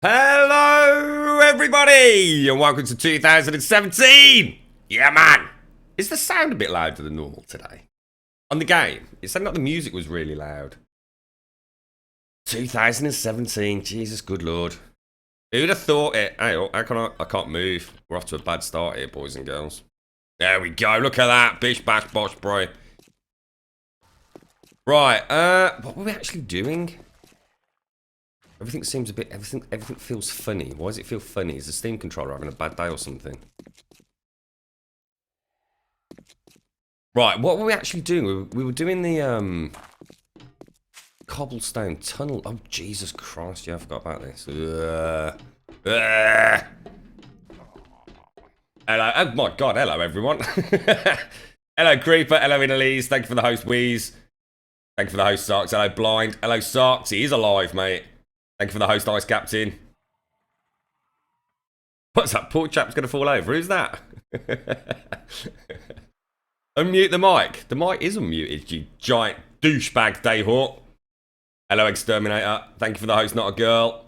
Hello, everybody, and welcome to 2017. Yeah, man. Is the sound a bit louder than normal today? On the game, it sounded like the music was really loud. 2017, Jesus, good lord. Who'd have thought it? Hey, I can't move. We're off to a bad start here, boys and girls. There we go. Look at that. Bish, bash, bosh, bro. Right, what were we actually doing? Everything seems a bit, everything feels funny. Why does it feel funny? Is the Steam controller having a bad day or something? Right, what were we actually doing? We were doing the, cobblestone tunnel. Oh, Jesus Christ, yeah, I forgot about this. Hello, oh my God, hello everyone. Hello Creeper, hello Inalise, thank you for the host Wheeze. Thank you for the host Sarks, hello Blind, hello Sarks, he is alive mate. Thank you for the host Ice Captain. What's that, poor chap's gonna fall over, who's that? Unmute the mic. The mic is unmuted, you giant douchebag Dayhawk. Hello Exterminator, thank you for the host Not a Girl.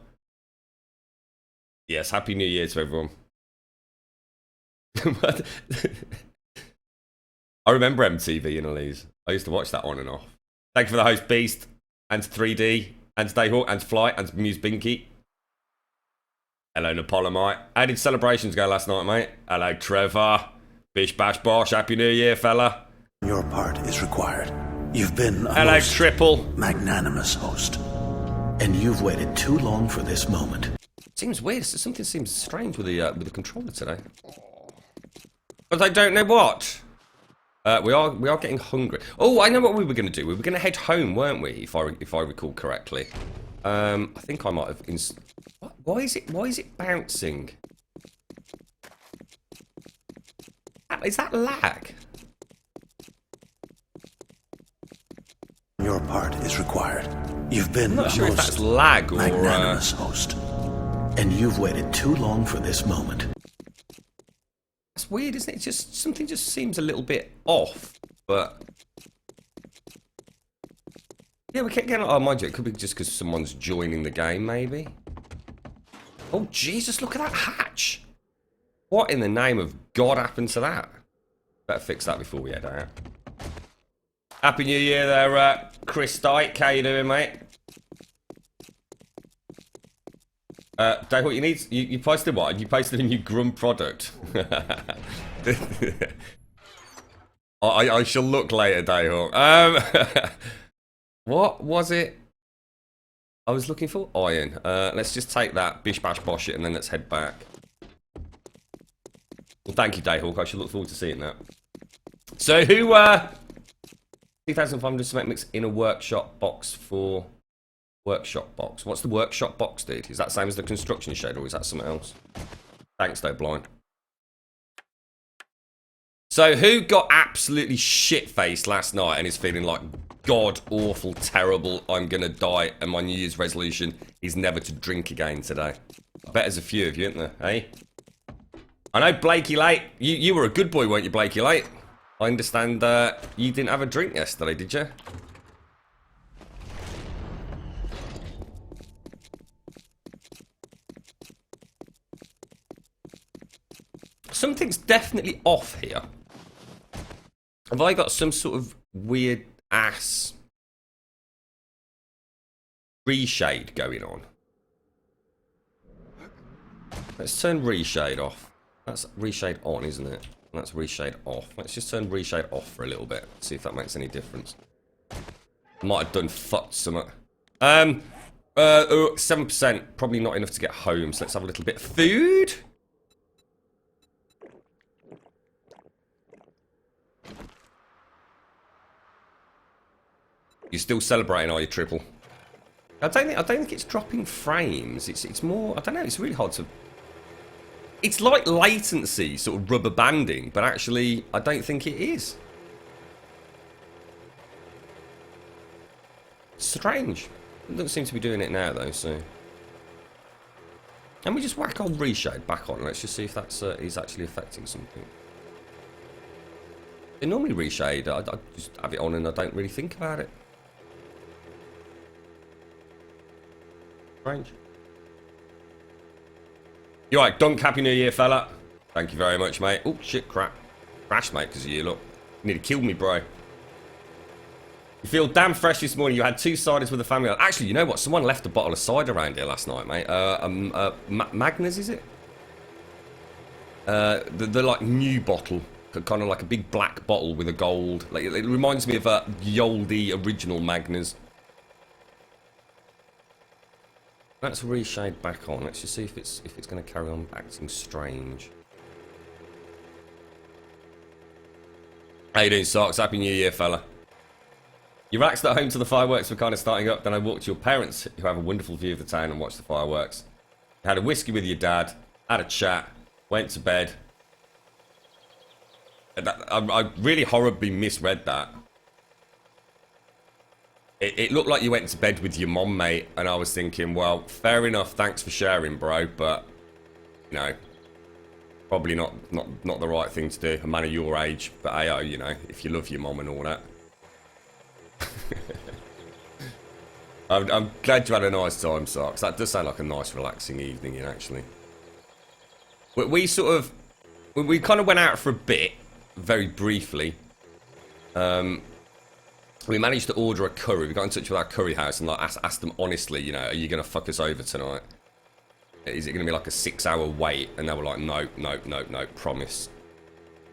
Yes, Happy New Year to everyone. I remember MTV and all these. I used to watch that on and off. Thank you for the host Beast, and 3D, and Dayhawk, and Fly, and Muse Binky. Hello Napoleonite. How did celebrations go last night, mate? Hello Trevor. Bish bash bosh, Happy New Year, fella. Your part is required. You've been a hello most Triple. magnanimous host, and you've waited too long for this moment. Seems weird. Something seems strange with the controller today. But I don't know what. We are getting hungry. Oh, I know what we were going to do. We were going to head home, weren't we? If I recall correctly. I think I might have. Why is it bouncing? Is that lag? Your part is required. You've been I'm not a sure if most that's lag or magnanimous host, and you've waited too long for this moment. That's weird, isn't it? Just something just seems a little bit off, but yeah, we kept getting. Oh, mind you, it could be just because someone's joining the game, maybe. Oh Jesus! Look at that hatch. What in the name of God happened to that? Better fix that before we head out. Happy New Year there, Chris Dyke. How you doing, mate? Dave, what you posted what? You posted a new Grumbul product. I shall look later, Dayhawk. What was it? I was looking for iron. Let's just take that, bish bash bosh it, and then let's head back. Well, thank you, Dayhawk. I shall look forward to seeing that. So, who 2,500 cement mix in a workshop box for workshop box. What's the workshop box, dude? Is that the same as the construction shed, or is that something else? Thanks, though, Blind. So, who got absolutely shit-faced last night and is feeling like god-awful, terrible, I'm gonna die, and my New Year's resolution is never to drink again today? I bet there's a few of you, isn't there, eh? I know Blakey Late. You were a good boy, weren't you, Blakey Late? I understand you didn't have a drink yesterday, did you? Something's definitely off here. Have I got some sort of weird ass reshade going on? Let's turn reshade off. That's reshade on, isn't it? That's reshade off. Let's just turn reshade off for a little bit. See if that makes any difference. Might have done fucked something. 7%. Probably not enough to get home, so let's have a little bit of food. You're still celebrating, are you, Triple? I don't think it's dropping frames. It's more. I don't know. It's really hard to. It's like latency, sort of rubber banding, but actually, I don't think it is. Strange. It doesn't seem to be doing it now, though. So, and we just whack on reshade back on. Let's just see if that's is actually affecting something. They normally reshade. I just have it on and I don't really think about it. Strange. You right, Dunk, Happy New Year, fella. Thank you very much, mate. Oh, shit, crap. Crash, mate, because of you, look. You nearly killed me, bro. You feel damn fresh this morning. You had 2 ciders with the family. Actually, you know what? Someone left a bottle of cider around here last night, mate. Magnus, is it? The like new bottle, kind of like a big black bottle with a gold. Like it reminds me of the oldie original Magnus. Let's reshade back on. Let's just see if it's going to carry on acting strange. How you doing, Socks? Happy New Year, fella. You relaxed at home till the fireworks were kind of starting up. Then I walked to your parents, who have a wonderful view of the town, and watched the fireworks. Had a whiskey with your dad, had a chat, went to bed. I really horribly misread that. It looked like you went to bed with your mom, mate, and I was thinking, well, fair enough, thanks for sharing, bro, but, you know, probably not the right thing to do, a man of your age, but hey, you know, if you love your mom and all that. I'm glad you had a nice time, Sarks. That does sound like a nice, relaxing evening, actually. We kind of went out for a bit, very briefly. We managed to order a curry. We got in touch with our curry house and like asked them honestly, you know, are you going to fuck us over tonight? Is it going to be like a 6-hour wait? And they were like, no, promise.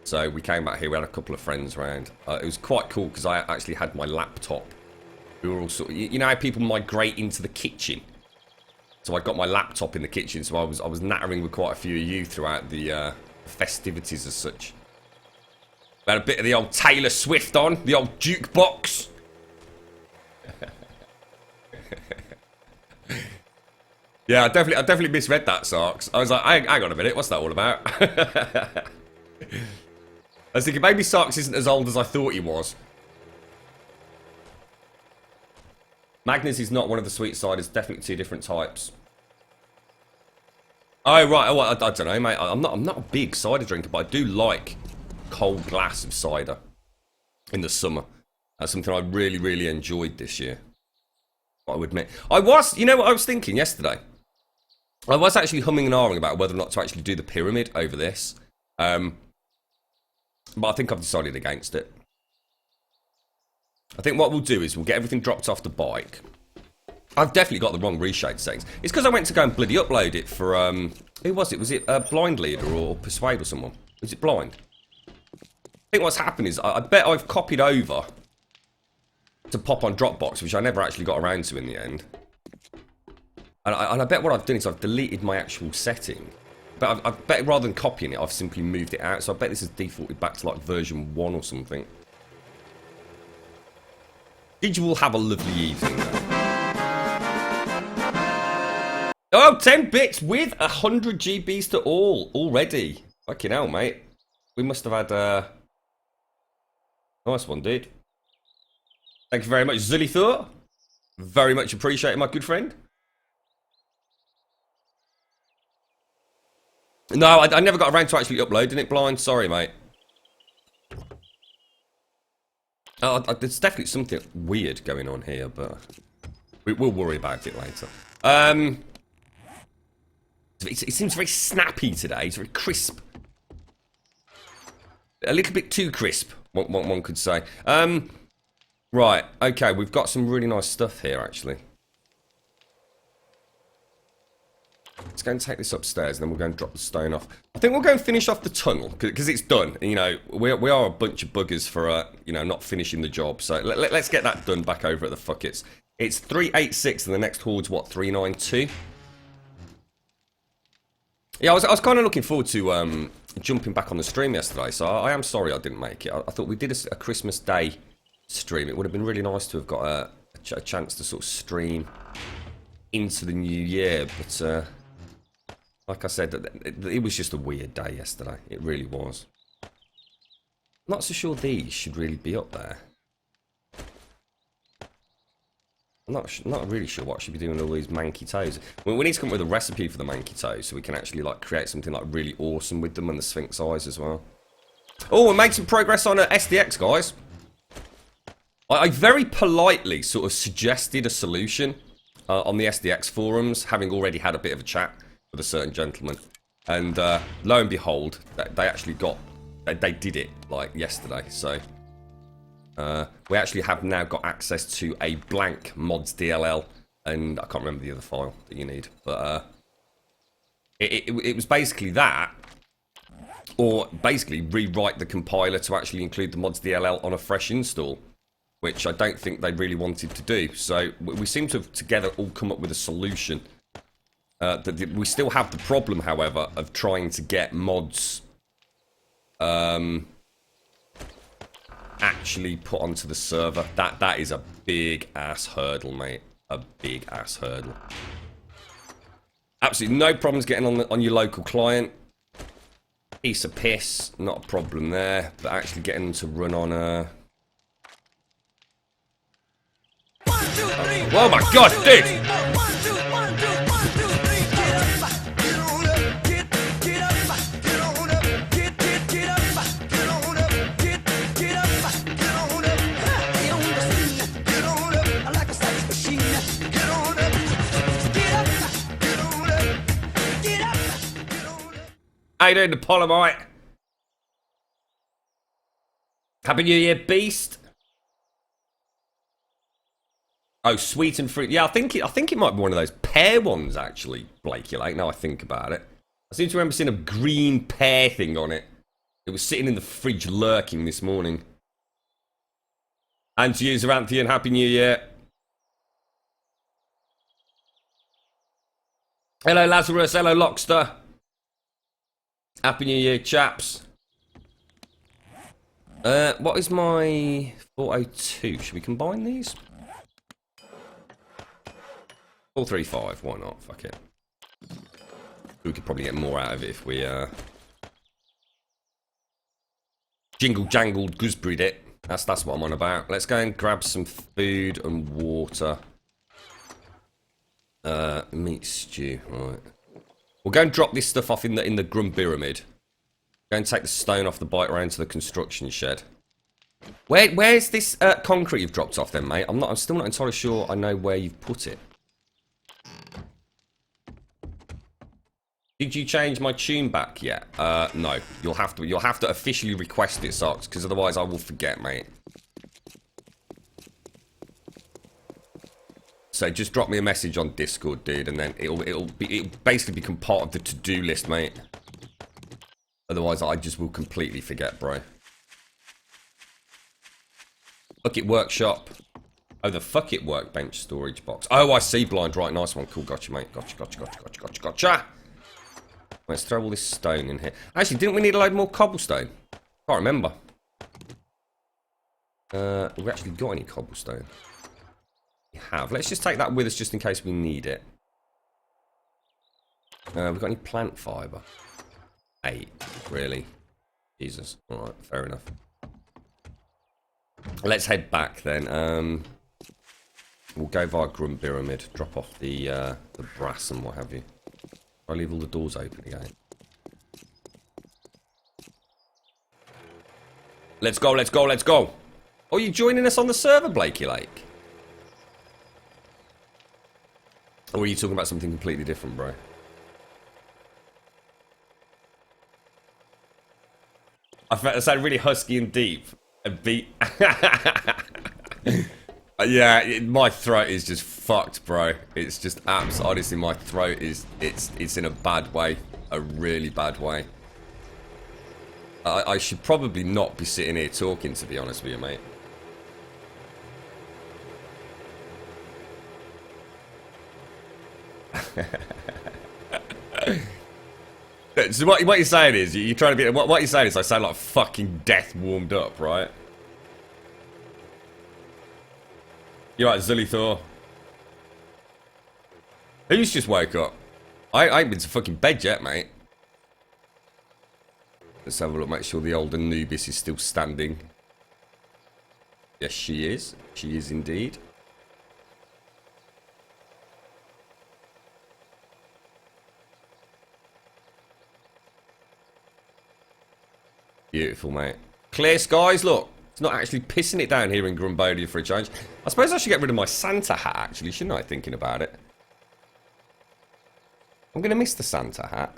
So we came back here. We had a couple of friends around. It was quite cool because I actually had my laptop. We were all sort of, you know how people migrate into the kitchen? So I got my laptop in the kitchen. So I was nattering with quite a few of you throughout the festivities as such. We had a bit of the old Taylor Swift on, the old jukebox. Yeah, I definitely misread that, Sarks. I was like, hang on a minute, what's that all about? I was thinking maybe Sarks isn't as old as I thought he was. Magnus is not one of the sweet ciders, definitely 2 different types. Oh right, oh, I don't know, mate. I'm not a big cider drinker, but I do like cold glass of cider in the summer. That's something I really enjoyed this year, I would admit. You know what I was thinking yesterday? I was actually humming and ahhing about whether or not to actually do the pyramid over this. But I think I've decided against it. I think what we'll do is we'll get everything dropped off the bike. I've definitely got the wrong reshade settings. It's because I went to go and bloody upload it for, who was it? Was it Blind Leader or Persuade or someone? Was it Blind? I think what's happened is, I bet I've copied over to pop on Dropbox, which I never actually got around to in the end. And I bet what I've done is I've deleted my actual setting. But I bet rather than copying it, I've simply moved it out. So I bet this is defaulted back to like version 1 or something. Did you all have a lovely evening though? Oh, 10 bits with 100 GBs to all already. Fucking hell, mate. We must have had a nice one, dude. Thank you very much, Zully. Very much appreciated, my good friend. No, I never got around to actually uploading it, Blind. Sorry, mate. There's definitely something weird going on here, but we'll worry about it later. It seems very snappy today. It's very crisp. A little bit too crisp, one could say. Right, okay, we've got some really nice stuff here, actually. Let's go and take this upstairs, and then we'll go and drop the stone off. I think we'll go and finish off the tunnel, because it's done. You know, we are a bunch of buggers for, you know, not finishing the job. So let's get that done back over at the fuckets. It's 386, and the next horde's, what, 392? Yeah, I was kind of looking forward to jumping back on the stream yesterday, so I am sorry I didn't make it. I thought we did a Christmas Day stream. It would have been really nice to have got a chance to sort of stream into the new year, but like I said, it was just a weird day yesterday. It really was. I'm not so sure these should really be up there. I'm not really sure what I should be doing with all these manky toes. We need to come up with a recipe for the manky toes so we can actually like create something like really awesome with them and the Sphinx eyes as well. Oh, we're making some progress on SDX, guys. I very politely sort of suggested a solution on the SDX forums, having already had a bit of a chat with a certain gentleman. And lo and behold, they actually got... They did it, like, yesterday. So, we actually have now got access to a blank mods DLL. And I can't remember the other file that you need. But it was basically that. Or basically rewrite the compiler to actually include the mods DLL on a fresh install. Which I don't think they really wanted to do. So we seem to have together all come up with a solution. We still have the problem, however, of trying to get mods actually put onto the server. That is a big ass hurdle, mate. A big ass hurdle. Absolutely no problems getting on your local client. Piece of piss, not a problem there. But actually getting them to run on a... Oh my god, dude! How you doing, the Polymite? Happy New Year, Beast. Oh, sweet and fruit. Yeah, I think it might be one of those pear ones, actually, Blakey. Like, now I think about it. I seem to remember seeing a green pear thing on it. It was sitting in the fridge lurking this morning. And to you, Zaranthian, Happy New Year. Hello, Lazarus. Hello, Lockster. Happy New Year, chaps. What is my 402? Should we combine these? 435, why not? Fuck it. We could probably get more out of it if we jingle jangled gooseberried it. That's what I'm on about. Let's go and grab some food and water. Meat stew, right. We'll go and drop this stuff off in the Grumbul pyramid. Go and take the stone off the bike around to the construction shed. Where's this concrete you've dropped off then, mate? I'm still not entirely sure I know where you've put it. Did you change my tune back yet? No. You'll have to officially request it, Socks, because otherwise I will forget, mate. So just drop me a message on Discord, dude, and then it'll basically become part of the to-do list, mate. Otherwise I just will completely forget, bro. Fuck it workshop. Oh, the fuck it workbench storage box. Oh, I see, blind. Right, nice one. Cool, gotcha, mate. Gotcha. Let's throw all this stone in here. Actually, didn't we need a load more cobblestone? Can't remember. Have we actually got any cobblestone? We have. Let's just take that with us just in case we need it. We got any plant fibre? 8. Really? Jesus. Alright, fair enough. Let's head back then. We'll go via Grumbul pyramid, drop off the brass and what have you. I'll leave all the doors open again. Let's go, let's go, let's go. Oh, you joining us on the server, Blakey Lake? Or are you talking about something completely different, bro? I felt it sounded really husky and deep. A beat. Yeah, my throat is just fucked, bro. It's just honestly, my throat is it's in a bad way, a really bad way. I should probably not be sitting here talking, to be honest with you, mate. So what you're saying is you're trying to be what you're saying is I sound like fucking death warmed up, right? You're right, Zulithor. Who's just woke up? I ain't been to fucking bed yet, mate. Let's have a look, make sure the old Anubis is still standing. Yes, she is. She is indeed. Beautiful, mate. Clear skies, look. It's not actually pissing it down here in Grumbolia for a change. I suppose I should get rid of my Santa hat, actually, shouldn't I, thinking about it? I'm going to miss the Santa hat.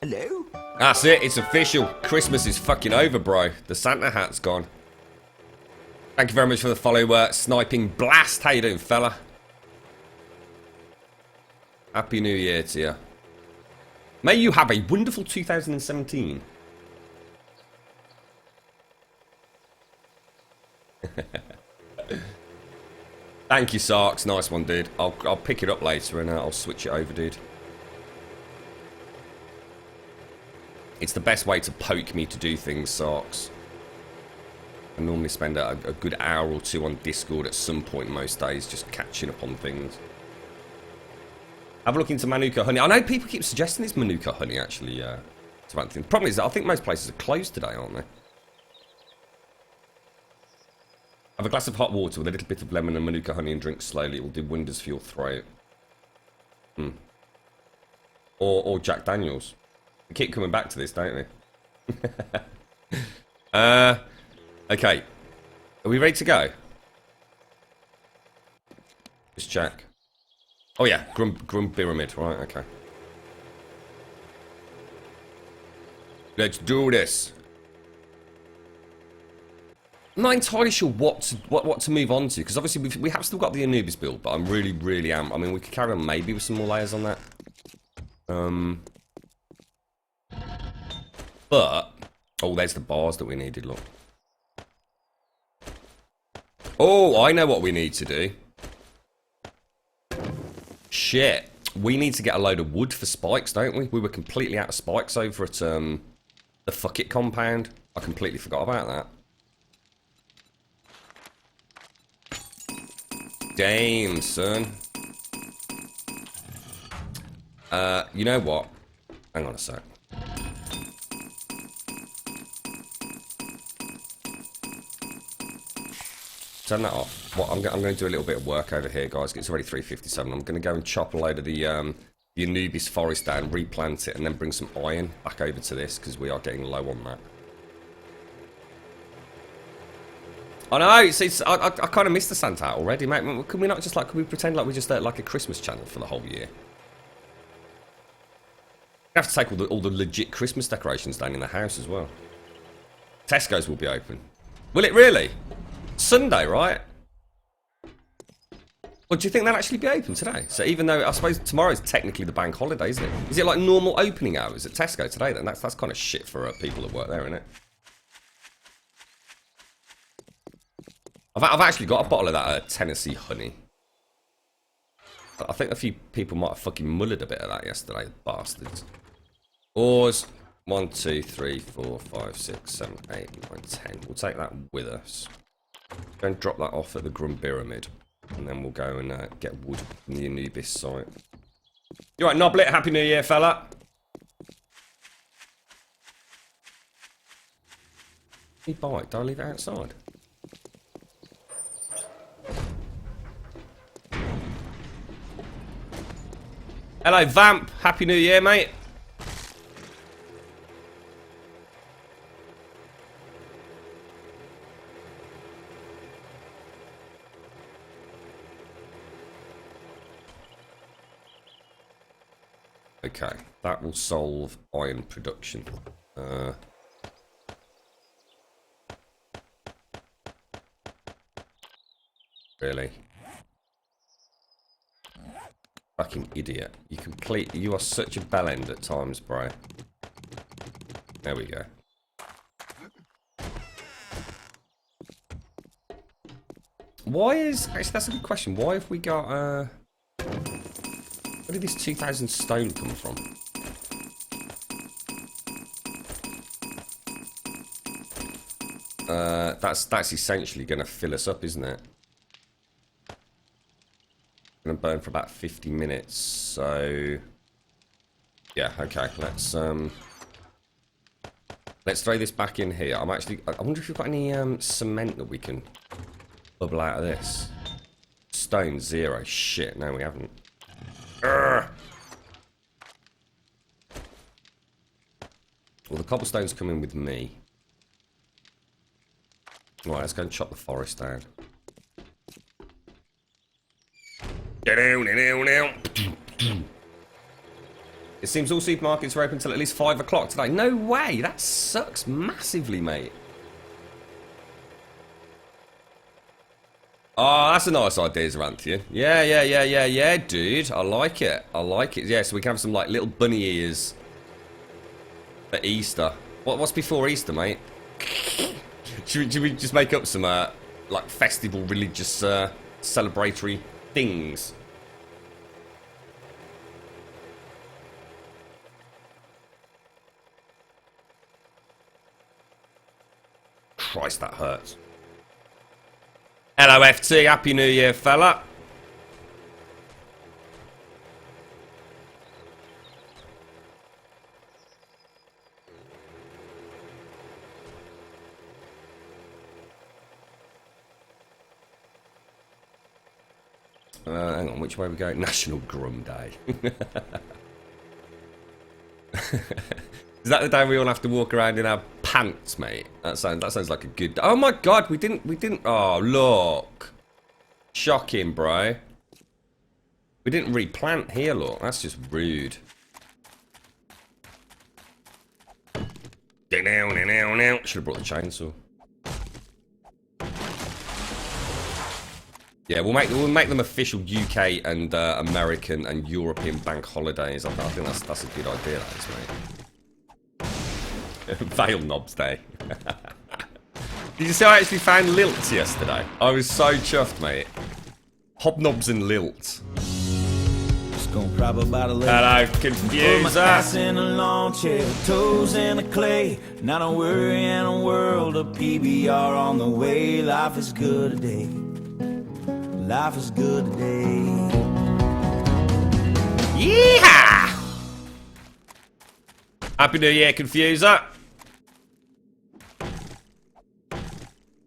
Hello? That's it, it's official. Christmas is fucking over, bro. The Santa hat's gone. Thank you very much for the follow, Sniping Blast. How you doing, fella? Happy New Year to you. May you have a wonderful 2017. Thank you, Sarks. Nice one, dude. I'll pick it up later and I'll switch it over, dude. It's the best way to poke me to do things, Sarks. I normally spend a good hour or two on Discord at some point most days just catching up on things. Have a look into Manuka Honey. I know people keep suggesting it's Manuka Honey, actually. To Anthony. The problem is that I think most places are closed today, aren't they? Have a glass of hot water with a little bit of lemon and Manuka Honey and drink slowly. It will do wonders for your throat. Or Jack Daniels. We keep coming back to this, don't we? Okay. Are we ready to go? Just check. Oh yeah, Grumbul, right, okay. Let's do this. I'm not entirely sure what to move on to, because obviously we have still got the Anubis build, but I'm really am. I mean, we could carry on maybe with some more layers on that. But oh, there's the bars that we needed. Look. Oh, I know what we need to do. Shit, we need to get a load of wood for spikes, don't we? We were completely out of spikes over at the Fuck It compound. I completely forgot about that. Damn, son. You know what? Hang on a sec. Turn that off. Well, I'm going to do a little bit of work over here, guys. It's already 3:57. I'm going to go and chop a load of the Anubis forest down, replant it, and then bring some iron back over to this, because we are getting low on that. I know, I kind of missed the Santa hat already, mate. Can we not just, like, can we pretend like we're just like a Christmas channel for the whole year? We have to take all the legit Christmas decorations down in the house as well. Tesco's will be open. Will it really? Sunday, right? Well, do you think they'll actually be open today? So even though, I suppose tomorrow's technically the bank holiday, isn't it? Is it like normal opening hours at Tesco today then? That's kind of shit for people that work there, isn't it? I've actually got a bottle of that Tennessee honey. I think a few people might have fucking mullered a bit of that yesterday, bastards. Oars. 1, 2, 3, 4, 5, 6, 7, 8, 9, 10. We'll take that with us. Go and drop that off at the Grumbul, and then we'll go and get wood from the Anubis site. You right, Noblet? Happy New Year, fella. Hey, bike. Do I leave it outside? Hello, Vamp. Happy New Year, mate. Okay, that will solve iron production. Really? Fucking idiot. You are such a bellend at times, bro. There we go. Actually, that's a good question. Why have we got, where did this 2,000 stone come from? That's essentially going to fill us up, isn't it? Going to burn for about 50 minutes, so... Yeah, okay, let's throw this back in here. I wonder if we've got any cement that we can bubble out of this. Stone, 0. Shit, no we haven't. Urgh. Well, the cobblestone's coming with me. Right, let's go and chop the forest down. This It seems all supermarkets are open until at least 5 o'clock today. No way. That sucks massively, mate. Oh, that's a nice idea, Zaranthia. Yeah, dude. I like it. I like it. Yeah, so we can have some, like, little bunny ears for Easter. What's before Easter, mate? should we just make up some, like, festival, religious, celebratory things? Christ, that hurts. Hello, FT. Happy New Year, fella. Hang on, which way are we going? National Grum Day. Is that the day we all have to walk around in our pants, mate? That sounds like a good day. Oh my god, we didn't. Oh, look. Shocking, bro. We didn't replant here, look. That's just rude. Should have brought the chainsaw. Yeah, we'll make them official UK and American and European bank holidays. I think that's a good idea, that is, mate. Veil Knobs Day. Did you see I actually found lilts yesterday? I was so chuffed, mate. Hobnobs and lilts. Hello, Confuser. In a lawn chair, toes in the clay. Not a worry in a world of PBR on the way. Life is good today. Life is good today. Yeehaw! Happy New Year, Confuser.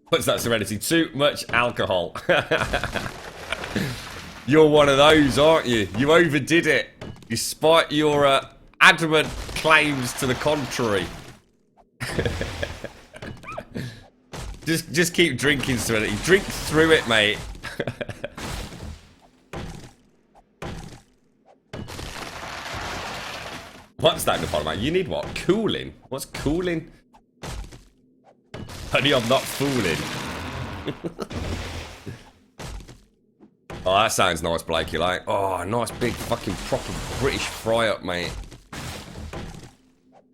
What's that, Serenity? Too much alcohol. You're one of those, aren't you? You overdid it, despite your adamant claims to the contrary. just keep drinking, Serenity. Drink through it, mate. What's that in the bottom, mate? You need what? Cooling? What's cooling? Honey, I'm not fooling. Oh, that sounds nice, Blakey. Like, oh, a nice big fucking proper British fry-up, mate.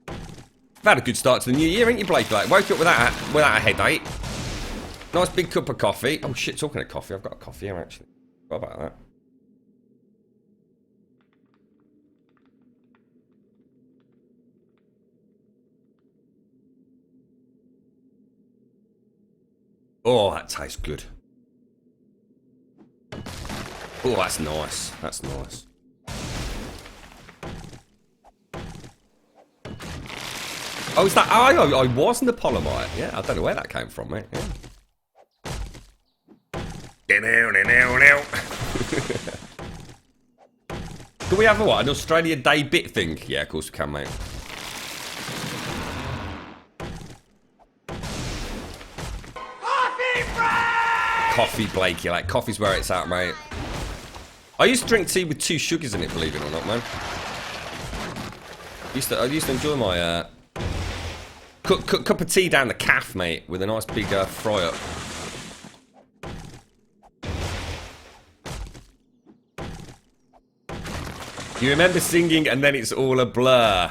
You've had a good start to the new year, ain't you, Blakey? Like, woke up without a headache. Nice big cup of coffee. Oh shit, talking of coffee, I've got a coffee here actually. What about that? Oh, that tastes good. Oh, that's nice. That's nice. Oh, is that? Oh, I was in the Polymite. Yeah, I don't know where that came from, mate. Yeah. Can we have a what? An Australia Day bit thing? Yeah, of course we can, mate. Coffee, Blakey. Like, coffee's where it's at, mate. I used to drink tea with 2 sugars in it, believe it or not, man. I used to enjoy my cup of tea down the calf, mate, with a nice big fry up. You remember singing and then it's all a blur.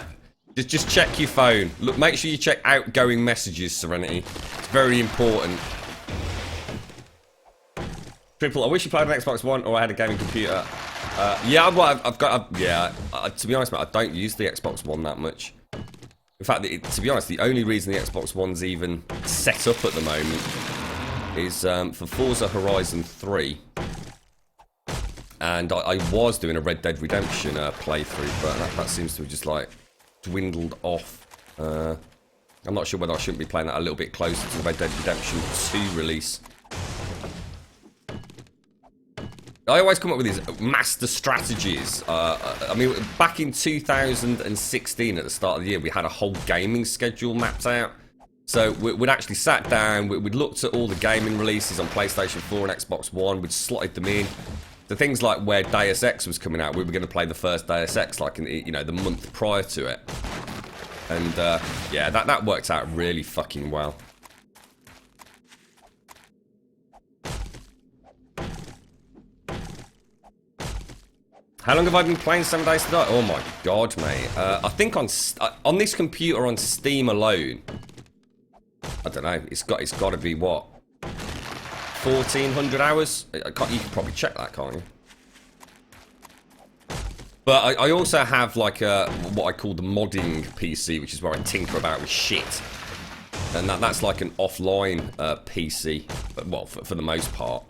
Just check your phone. Look, make sure you check outgoing messages, Serenity. It's very important. Triple, I wish you played on Xbox One or I had a gaming computer. Yeah, well, I've got. To be honest, mate, I don't use the Xbox One that much. In fact, to be honest, the only reason the Xbox One's even set up at the moment is for Forza Horizon 3. And I was doing a Red Dead Redemption playthrough, but that seems to have just like dwindled off. I'm not sure whether I shouldn't be playing that a little bit closer to the Red Dead Redemption 2 release. I always come up with these master strategies. I mean, back in 2016, at the start of the year, we had a whole gaming schedule mapped out. So we'd actually sat down, we'd looked at all the gaming releases on PlayStation 4 and Xbox One, we'd slotted them in. The things like where Deus Ex was coming out, we were going to play the first Deus Ex like in, you know, the month prior to it. And yeah, that worked out really fucking well. How long have I been playing 7 Days to Die? Oh my god, mate. I think on this computer on Steam alone, I don't know. It's got to be what, 1,400 hours. You can probably check that, can't you? But I also have like what I call the modding PC, which is where I tinker about with shit, and that's like an offline PC. Well, for the most part.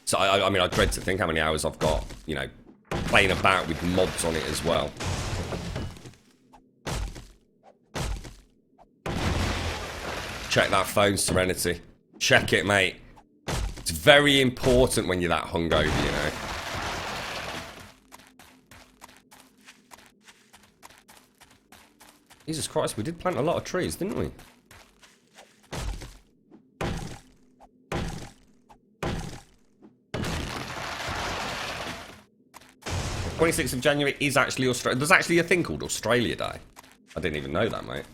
So, I mean, I dread to think how many hours I've got, you know, playing about with mods on it as well. Check that phone, Serenity. Check it, mate. It's very important when you're that hungover, you know. Jesus Christ, we did plant a lot of trees, didn't we? 26th of January is actually Australia. There's actually a thing called Australia Day. I didn't even know that, mate.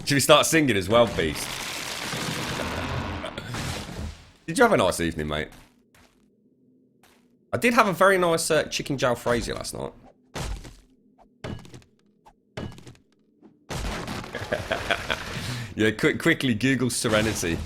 Should we start singing as well, Beast? Did you have a nice evening, mate? I did have a very nice chicken jalfrezi last night. Yeah, quickly Google Serenity.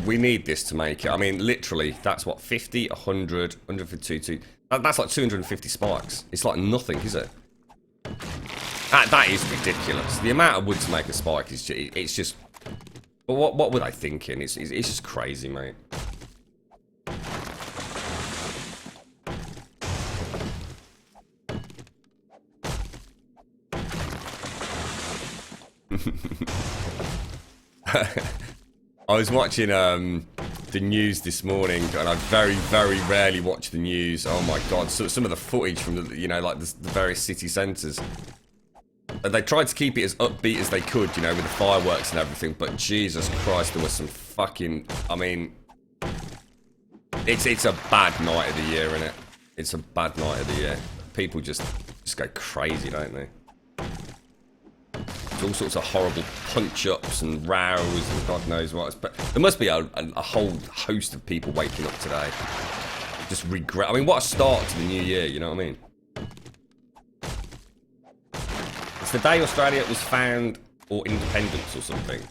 We need this to make it. I mean, literally, that's what, 50, 100, 152. That's like 250 spikes. It's like nothing, is it? That is ridiculous. The amount of wood to make a spike is it's just. But what were they thinking? It's just crazy, mate. I was watching the news this morning, and I very, very rarely watch the news. Oh my god! So some of the footage from the, you know, like the various city centres. They tried to keep it as upbeat as they could, you know, with the fireworks and everything. But Jesus Christ, there was some fucking. I mean, it's a bad night of the year, isn't it? It's a bad night of the year. People just go crazy, don't they? All sorts of horrible punch-ups and rows and God knows what. But there must be a whole host of people waking up today. Just regret. I mean, what a start to the new year, you know what I mean? It's the day Australia was found, or independence or something.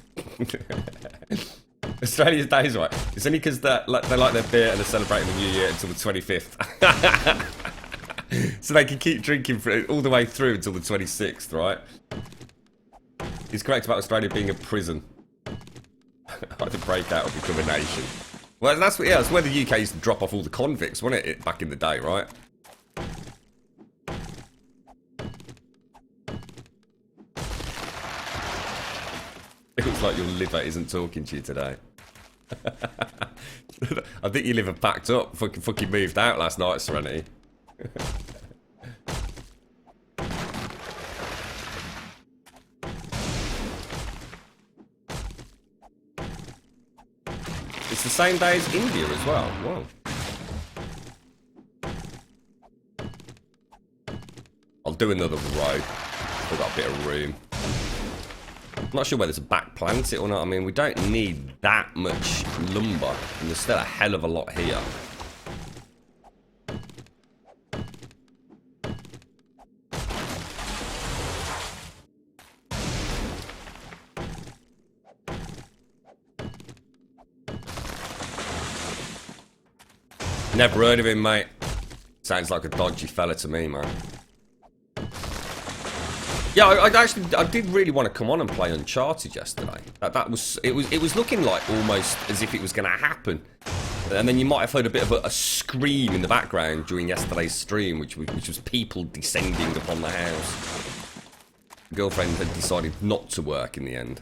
Australia's day is right. It's only because they like their beer and they're celebrating the new year until the 25th. So they can keep drinking for all the way through until the 26th, right? He's correct about Australia being a prison. Either break out or become a nation. Well, that's where the UK used to drop off all the convicts, wasn't it, back in the day, right? It looks like your liver isn't talking to you today. I think your liver packed up, fucking moved out last night, Serenity. It's the same day as India as well. Whoa. I'll do another row. We've got a bit of room. I'm not sure whether to back plant it or not. I mean, we don't need that much lumber, and there's still a hell of a lot here. Never heard of him, mate. Sounds like a dodgy fella to me, man. Yeah, I did really want to come on and play Uncharted yesterday. It was looking like almost as if it was going to happen. And then you might have heard a bit of a scream in the background during yesterday's stream, which was people descending upon the house. The girlfriend had decided not to work in the end.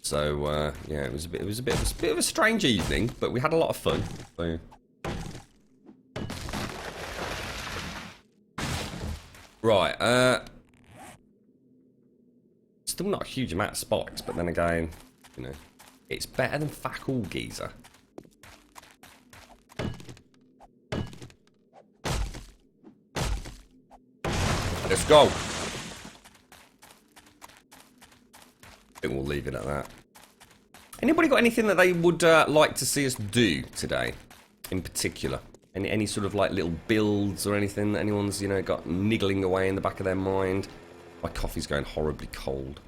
So yeah, it was a bit of a strange evening, but we had a lot of fun. So Right, still not a huge amount of spikes, but then again, you know, it's better than fuck all, geezer. Let's go. I think we'll leave it at that. Anybody got anything that they would like to see us do today, in particular? Any sort of like little builds or anything that anyone's, you know, got niggling away in the back of their mind? My coffee's going horribly cold.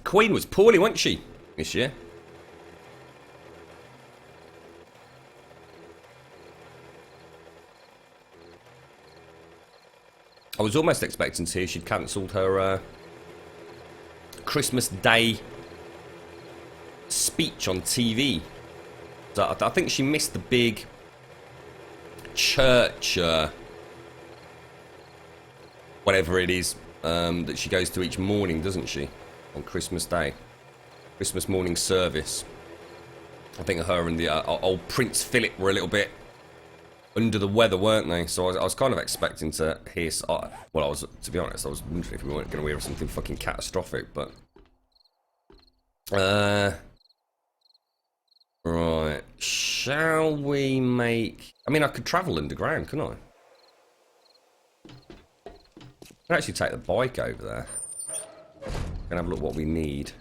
Queen was poorly, wasn't she, this year? I was almost expecting to hear she'd cancelled her Christmas Day speech on TV. So I think she missed the big church, whatever it is, that she goes to each morning, doesn't she? On Christmas Day. Christmas morning service. I think her and the old Prince Philip were a little bit under the weather, weren't they? So I was kind of expecting to hear... well, to be honest, I was wondering if we weren't going to hear something fucking catastrophic, but... Right. Shall we make... I mean, I could travel underground, couldn't I? I could actually take the bike over there. And have a look what we need.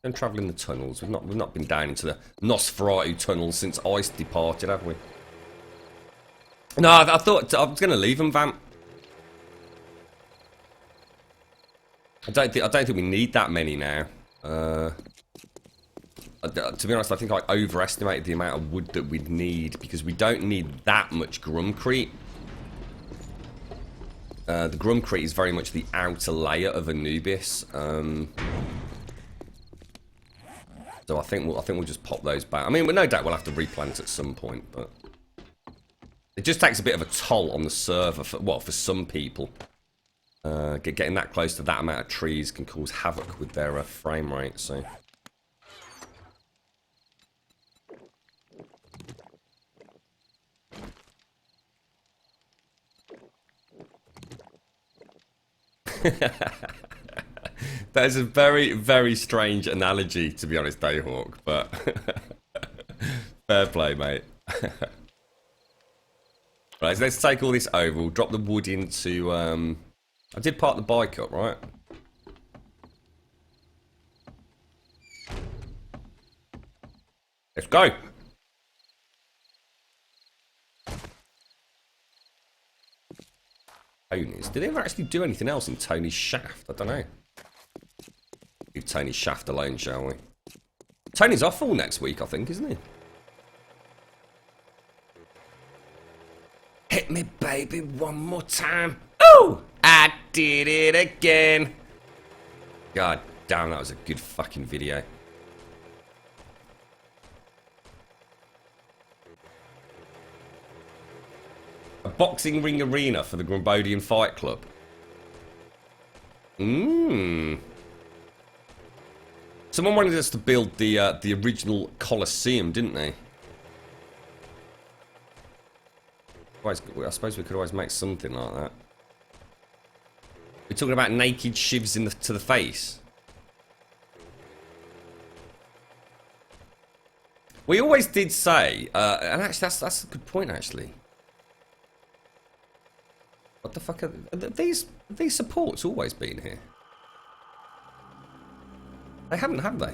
And travel in the tunnels. We've not been down into the Nosferatu tunnels since Ice departed, have we? No, I thought I was going to leave them, Vamp. I don't think we need that many now. To be honest, I think I overestimated the amount of wood that we'd need because we don't need that much Grumcrete. The Grumcrete is very much the outer layer of Anubis. So I think we'll just pop those back. I mean, no doubt we'll have to replant at some point, but it just takes a bit of a toll on the server for some people. Getting that close to that amount of trees can cause havoc with their frame rate. So. That is a very, very strange analogy, to be honest, Dayhawk, but fair play, mate. Right, so let's take all this over. We'll drop the wood into... I did park the bike up, right? Let's go! Tony's. Did they ever actually do anything else in Tony's shaft? I don't know. Leave Tony's shaft alone, shall we? Tony's off all next week, I think, isn't he? Hit me, baby, one more time. Oh! I did it again. God damn, that was a good fucking video. A boxing ring arena for the Grumbodian Fight Club. Someone wanted us to build the original Colosseum, didn't they? I suppose we could always make something like that. We're talking about naked shivs to the face. We always did say, and actually that's a good point, actually. What the fuck are these supports always been here? They haven't, have they?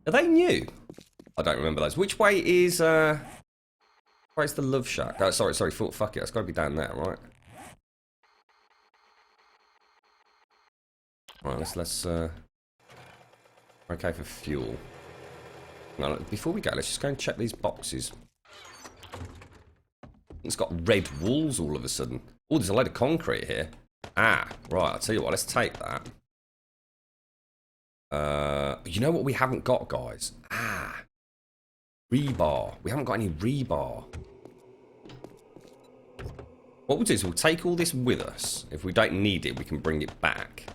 Are they new? I don't remember those. Which way is where's the Love Shack? Oh, sorry, fuck it. It's got to be down there, right? Right, let's okay for fuel. Now, before we go, let's just go and check these boxes. It's got red walls all of a sudden. Oh, there's a load of concrete here. Ah, right, I'll tell you what, let's take that. You know what we haven't got, guys? Ah, rebar. We haven't got any rebar. What we'll do is we'll take all this with us. If we don't need it, we can bring it back.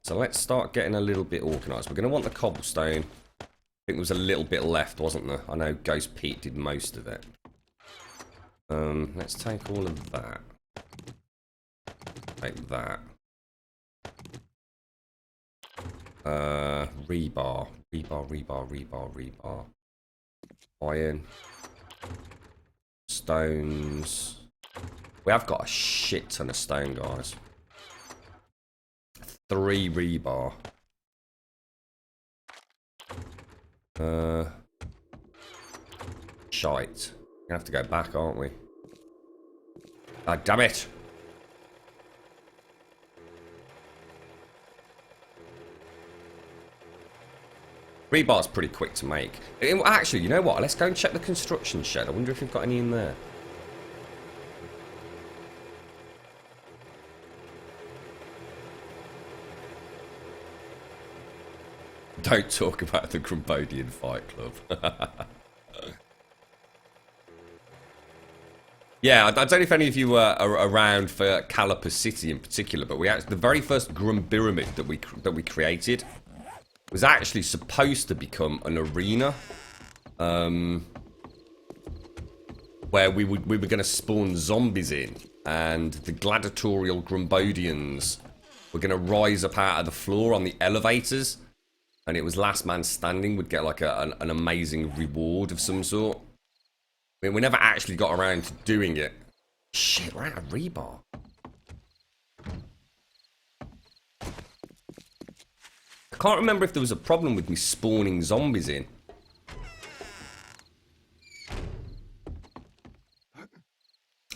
So let's start getting a little bit organised. We're going to want the cobblestone. I think there was a little bit left, wasn't there? I know Ghost Pete did most of it. Let's take all of that. Take that. Rebar. Iron. Stones. We have got a shit ton of stone, guys. 3 rebar. Shite. We're gonna have to go back, aren't we? Ah, damn it! Rebar's pretty quick to make. Actually, you know what? Let's go and check the construction shed. I wonder if we've got any in there. Don't talk about the Grumbodian Fight Club. Yeah, I don't know if any of you were around for Caliper City in particular, but the very first Grumbpyramid that we created was actually supposed to become an arena, where we were going to spawn zombies in, and the gladiatorial Grumbodians were going to rise up out of the floor on the elevators. And it was last man standing would get like an amazing reward of some sort. I mean, we never actually got around to doing it. Shit, we're out of rebar. I can't remember if there was a problem with me spawning zombies in.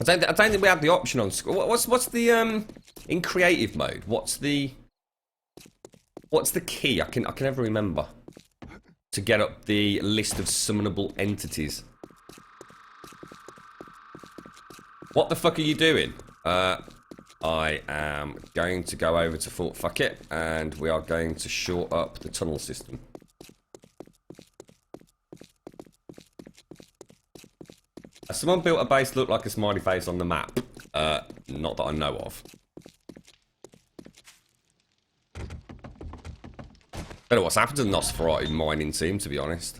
I don't think we had the option on... What's the... in creative mode, what's the key? I can never remember to get up the list of summonable entities. What the fuck are you doing? I am going to go over to Fort Fuck It, and we are going to short up the tunnel system. Has someone built a base that looked like a smiley face on the map? Not that I know of. Don't know what's happened to the Nosferatu mining team, to be honest.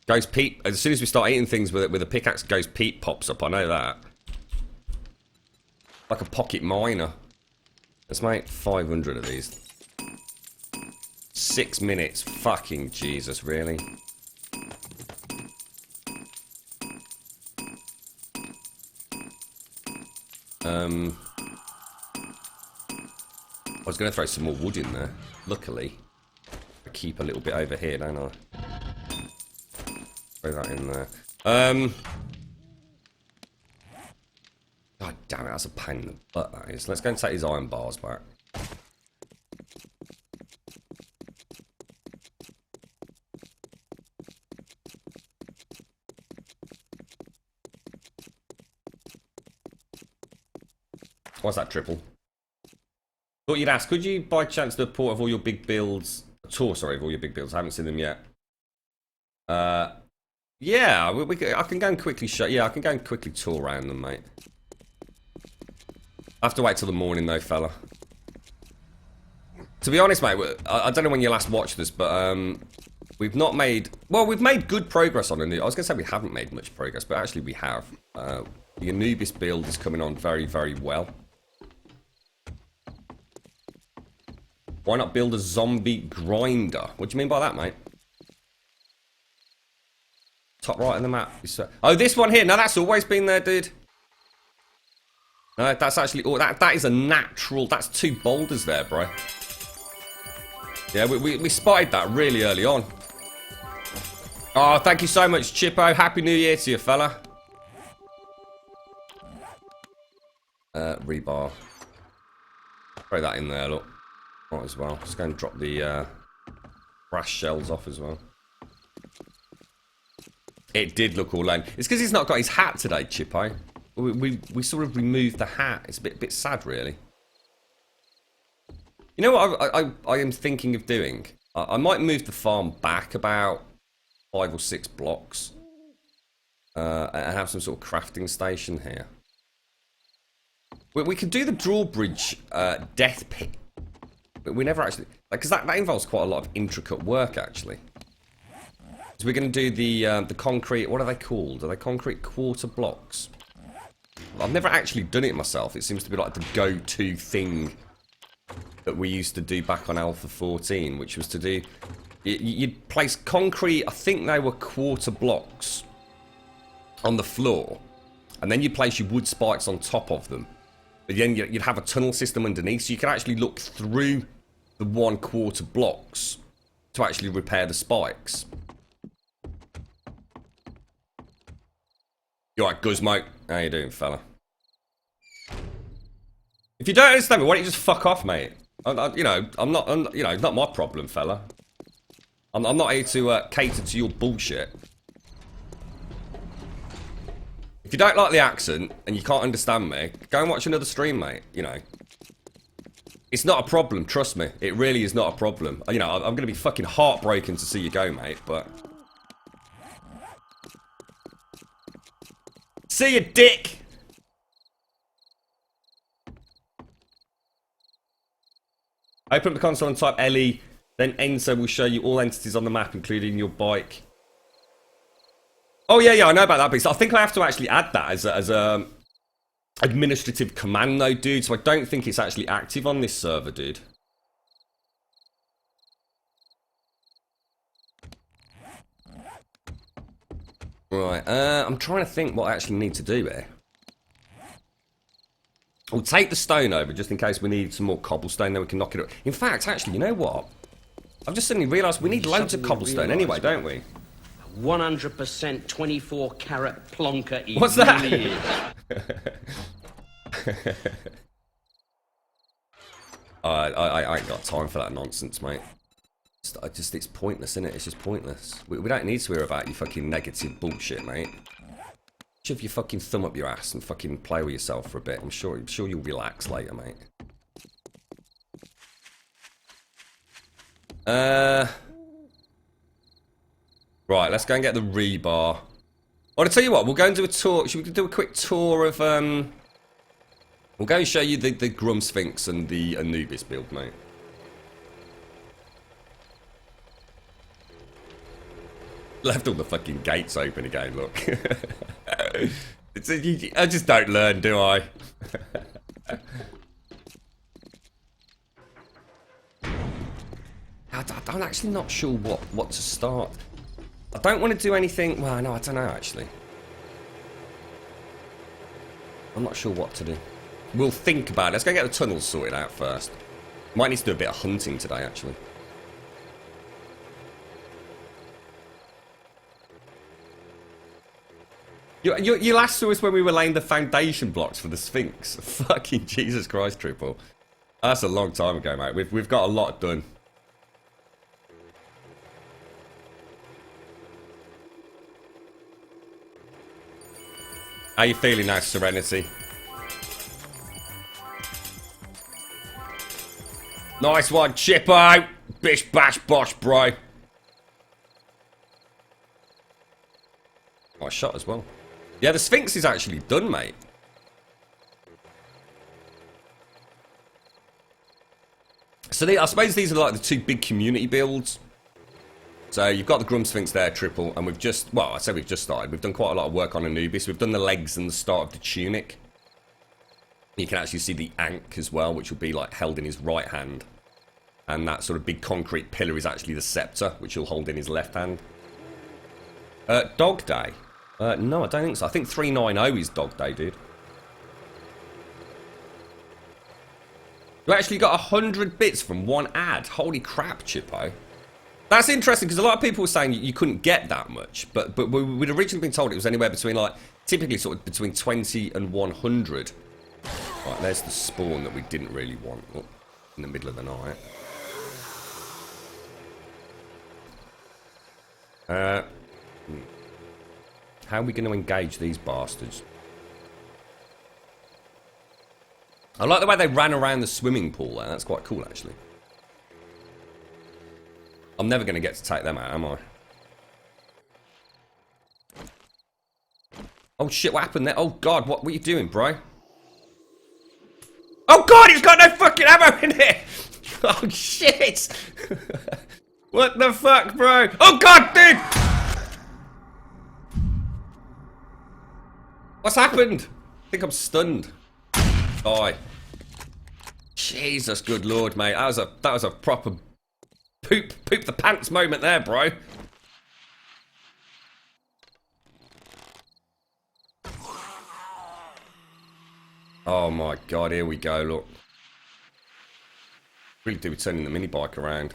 Ghost Pete, as soon as we start eating things with a pickaxe, Ghost Pete pops up, I know that. Like a pocket miner. Let's make 500 of these. 6 minutes, fucking Jesus, really? I was going to throw some more wood in there, luckily. Keep a little bit over here, don't I? Throw that in there. God damn it, that's a pain in the butt, that is. Let's go and take his iron bars back. What's that, triple? Thought you'd ask, could you by chance do a port of all your big builds? Tour, sorry, of all your big builds. I haven't seen them yet. Yeah, I can go and quickly show. Yeah, I can go and quickly tour around them, mate. I have to wait till the morning, though, fella. To be honest, mate, I don't know when you last watched this, but we've not made. Well, we've made good progress on it. I was gonna say we haven't made much progress, but actually we have. The Anubis build is coming on very, very well. Why not build a zombie grinder? What do you mean by that, mate? Top right on the map. Oh, this one here. No, that's always been there, dude. No, that's actually... Oh, that is a natural... That's 2 boulders there, bro. Yeah, we spotted that really early on. Oh, thank you so much, Chippo. Happy New Year to you, fella. Rebar. Throw that in there, look. Might as well. Just go and drop the brass shells off as well. It did look all lame. It's because he's not got his hat today, Chippo. We sort of removed the hat. It's a bit sad, really. You know what I am thinking of doing? I might move the farm back about 5 or 6 blocks. And have some sort of crafting station here. We could do the drawbridge death pit. we never actually... Because that involves quite a lot of intricate work, actually. So we're going to do the concrete... What are they called? Are they concrete quarter blocks? I've never actually done it myself. It seems to be like the go-to thing that we used to do back on Alpha 14, which was to do... You'd place concrete, I think they were quarter blocks, on the floor. And then you'd place your wood spikes on top of them. But then you'd have a tunnel system underneath, so you could actually look through the 1/4 blocks to actually repair the spikes. You alright, Guzmo? How you doing, fella? If you don't understand me, why don't you just fuck off, mate? You know, it's not my problem, fella. I'm not here to cater to your bullshit. If you don't like the accent and you can't understand me, go and watch another stream, mate. You know, it's not a problem. Trust me, it really is not a problem. You know, I'm gonna be fucking heartbroken to see you go, mate. But see you, dick. Open up the console and type LE. Then Enter will show you all entities on the map, including your bike. Oh yeah, I know about that piece. I think I have to actually add that as a administrative command though, dude. So I don't think it's actually active on this server, dude. Right, I'm trying to think what I actually need to do here. We'll take the stone over just in case we need some more cobblestone, then we can knock it up. In fact, actually, you know what? I've just suddenly realised we need loads of cobblestone anyway, don't we? 100% 24 carat plonker. What's that? Really I ain't got time for that nonsense, mate. It's pointless, isn't it? It's just pointless. We don't need to hear about your fucking negative bullshit, mate. Shove your fucking thumb up your ass and fucking play with yourself for a bit. I'm sure you'll relax later, mate. Right, let's go and get the rebar. I'll tell you what, we'll go and do a tour. Should we do a quick tour of, we'll go and show you the Grum Sphinx and the Anubis build, mate. Left all the fucking gates open again, look. I just don't learn, do I? I'm actually not sure what to start. I don't want to do anything... Well, no, I don't know, actually. I'm not sure what to do. We'll think about it. Let's go get the tunnels sorted out first. Might need to do a bit of hunting today, actually. You last saw us when we were laying the foundation blocks for the Sphinx. Fucking Jesus Christ, Triple. That's a long time ago, mate. We've got a lot done. How you feeling now, Serenity? Nice one, Chippo! Bish bash bosh, bro. Nice shot as well. Yeah, the Sphinx is actually done, mate. So I suppose these are like the two big community builds. So you've got the Grum Sphinx there, Triple, and we've just, well, I say we've just started. We've done quite a lot of work on Anubis. We've done the legs and the start of the tunic. You can actually see the ankh as well, which will be like held in his right hand. And that sort of big concrete pillar is actually the scepter, which he'll hold in his left hand. Dog Day? No, I don't think so. I think 390 is Dog Day, dude. You actually got 100 bits from one ad. Holy crap, Chippo. That's interesting, because a lot of people were saying you couldn't get that much. But we'd originally been told it was anywhere between, like, typically sort of between 20 and 100. Right, there's the spawn that we didn't really want. Oh, in the middle of the night. How are we going to engage these bastards? I like the way they ran around the swimming pool there. That's quite cool, actually. I'm never going to get to take them out, am I? Oh, shit, what happened there? Oh, God, what are you doing, bro? Oh, God, he's got no fucking ammo in here! Oh, shit! What the fuck, bro? Oh, God, dude! What's happened? I think I'm stunned. Die. Jesus, good lord, mate. That was a proper poop the pants moment there, bro. Oh my god, here we go, look. Really do be turning the mini bike around.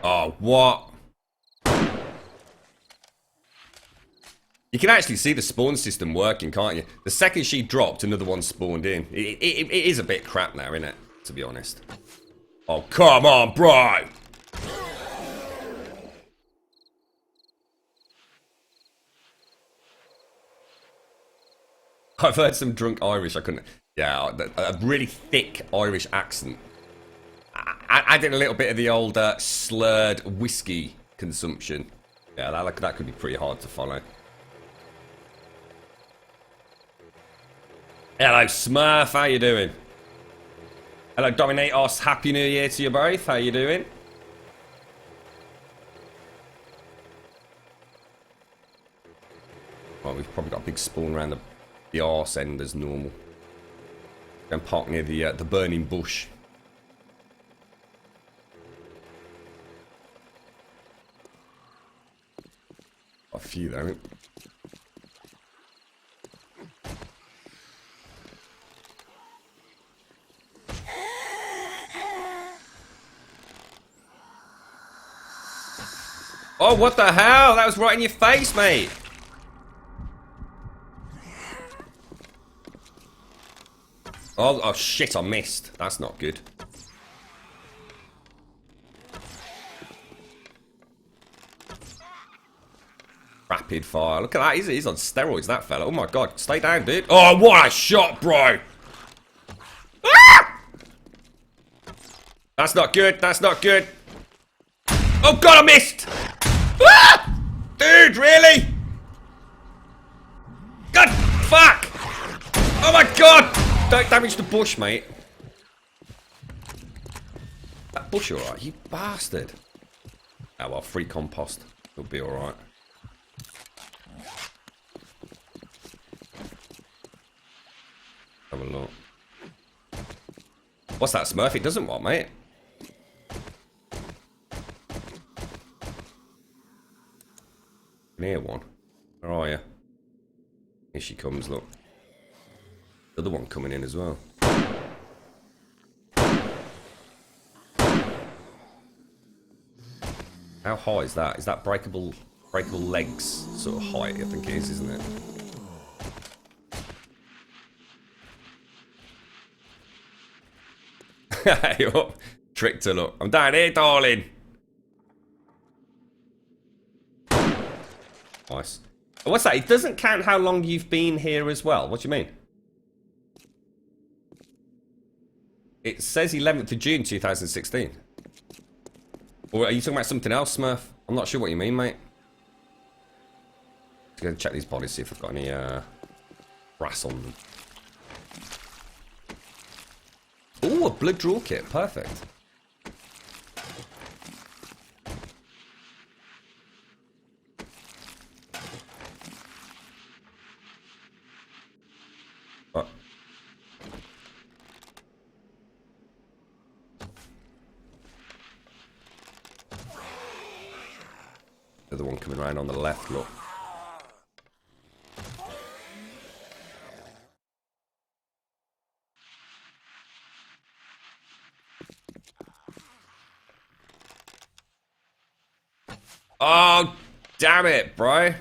Oh, what? You can actually see the spawn system working, can't you? The second she dropped, another one spawned in. It is a bit crap now, isn't it? To be honest. Oh, come on, bro! I've heard some drunk Irish. I couldn't... Yeah, a really thick Irish accent. Adding a little bit of the old slurred whiskey consumption. Yeah, that could be pretty hard to follow. Hello, Smurf. How you doing? Hello, Dominatos. Happy New Year to you both. How you doing? Well, we've probably got a big spawn around the arse end as normal. Going park near the burning bush. Got a few there. Oh, what the hell? That was right in your face, mate. Oh shit, I missed. That's not good. Rapid fire. Look at that. He's on steroids, that fella. Oh my god. Stay down, dude. Oh, what a shot, bro. Ah! That's not good. That's not good. Oh god, I missed. Ah! Dude, really? God, fuck. Oh my god. Don't damage the bush, mate. That bush alright? You bastard. Oh well, free compost. It'll be alright. Have a look. What's that, Smurf? It doesn't what, mate? Near one. Where are you? Here she comes, look. The other one coming in as well. How high is that? Is that breakable legs sort of height? I think it is, isn't it? Hey up. Tricked her, look. I'm down here, darling. Nice. What's that? It doesn't count how long you've been here as well. What do you mean? It says 11th of June 2016. Or are you talking about something else, Smurf? I'm not sure what you mean, mate. Let's go and check these bodies, see if I've got any brass on them. Ooh, a blood draw kit. Perfect. What? The other one coming around on the left, look. Oh, damn it, bro.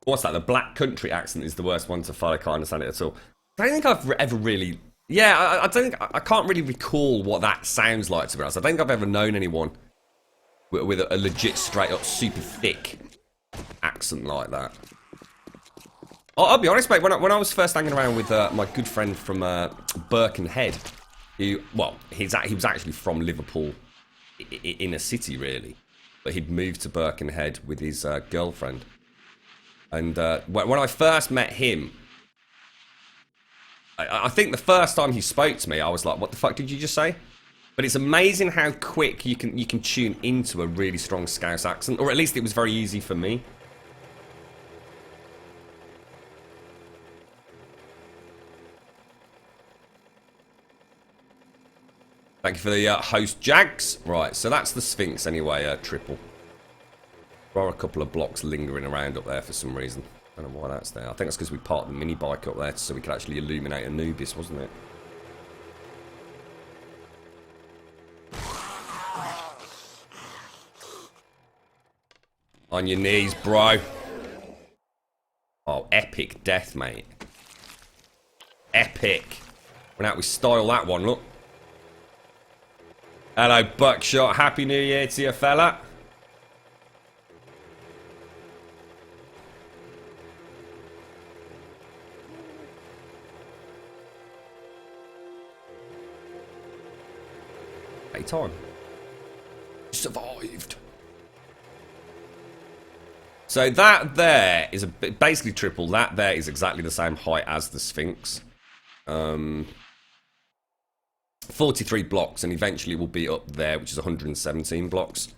What's that? The Black Country accent is the worst one to follow. I can't understand it at all. I don't think I've ever really... Yeah, I don't think... I can't really recall what that sounds like, to be honest. I don't think I've ever known anyone with a legit, straight-up, super thick accent like that. I'll be honest, mate. When I was first hanging around with my good friend from Birkenhead, who, well, he was actually from Liverpool in a city, really. But he'd moved to Birkenhead with his girlfriend. And when I first met him, I think the first time he spoke to me, I was like, what the fuck did you just say? But it's amazing how quick you can tune into a really strong Scouse accent. Or at least it was very easy for me. Thank you for the host, Jags. Right, so that's the Sphinx anyway, triple. There are a couple of blocks lingering around up there for some reason. I don't know why that's there. I think that's because we parked the mini bike up there so we could actually illuminate Anubis, wasn't it? On your knees, bro. Oh, epic death, mate. Epic. Went out with style, that one, look. Hello, Buckshot. Happy New Year to you, fella. Hey, time. Survived. So that there is basically triple. That there is exactly the same height as the Sphinx. 43 blocks, and eventually we'll be up there, which is 117 blocks.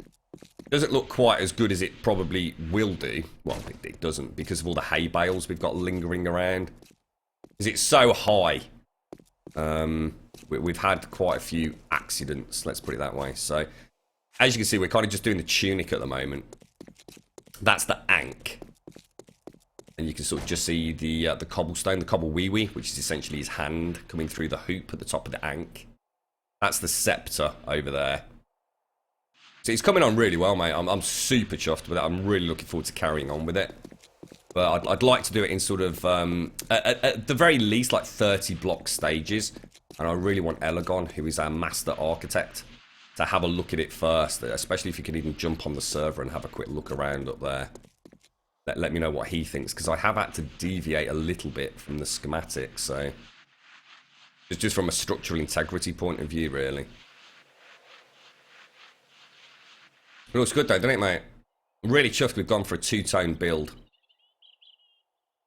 Doesn't look quite as good as it probably will do. Well, it doesn't, because of all the hay bales we've got lingering around. Because it's so high. We've had quite a few accidents, let's put it that way. So, as you can see, we're kind of just doing the tunic at the moment. That's the Ankh. And you can sort of just see the cobblestone, the cobble wee wee, which is essentially his hand coming through the hoop at the top of the Ankh. That's the scepter over there. So it's coming on really well, mate. I'm super chuffed with it. I'm really looking forward to carrying on with it. But I'd like to do it in sort of, at the very least, like 30 block stages. And I really want Elegon, who is our master architect, to have a look at it first. Especially if you can even jump on the server and have a quick look around up there. Let me know what he thinks, because I have had to deviate a little bit from the schematics, so... It's just from a structural integrity point of view, really. It looks good though, doesn't it, mate? I'm really chuffed we've gone for a two-tone build.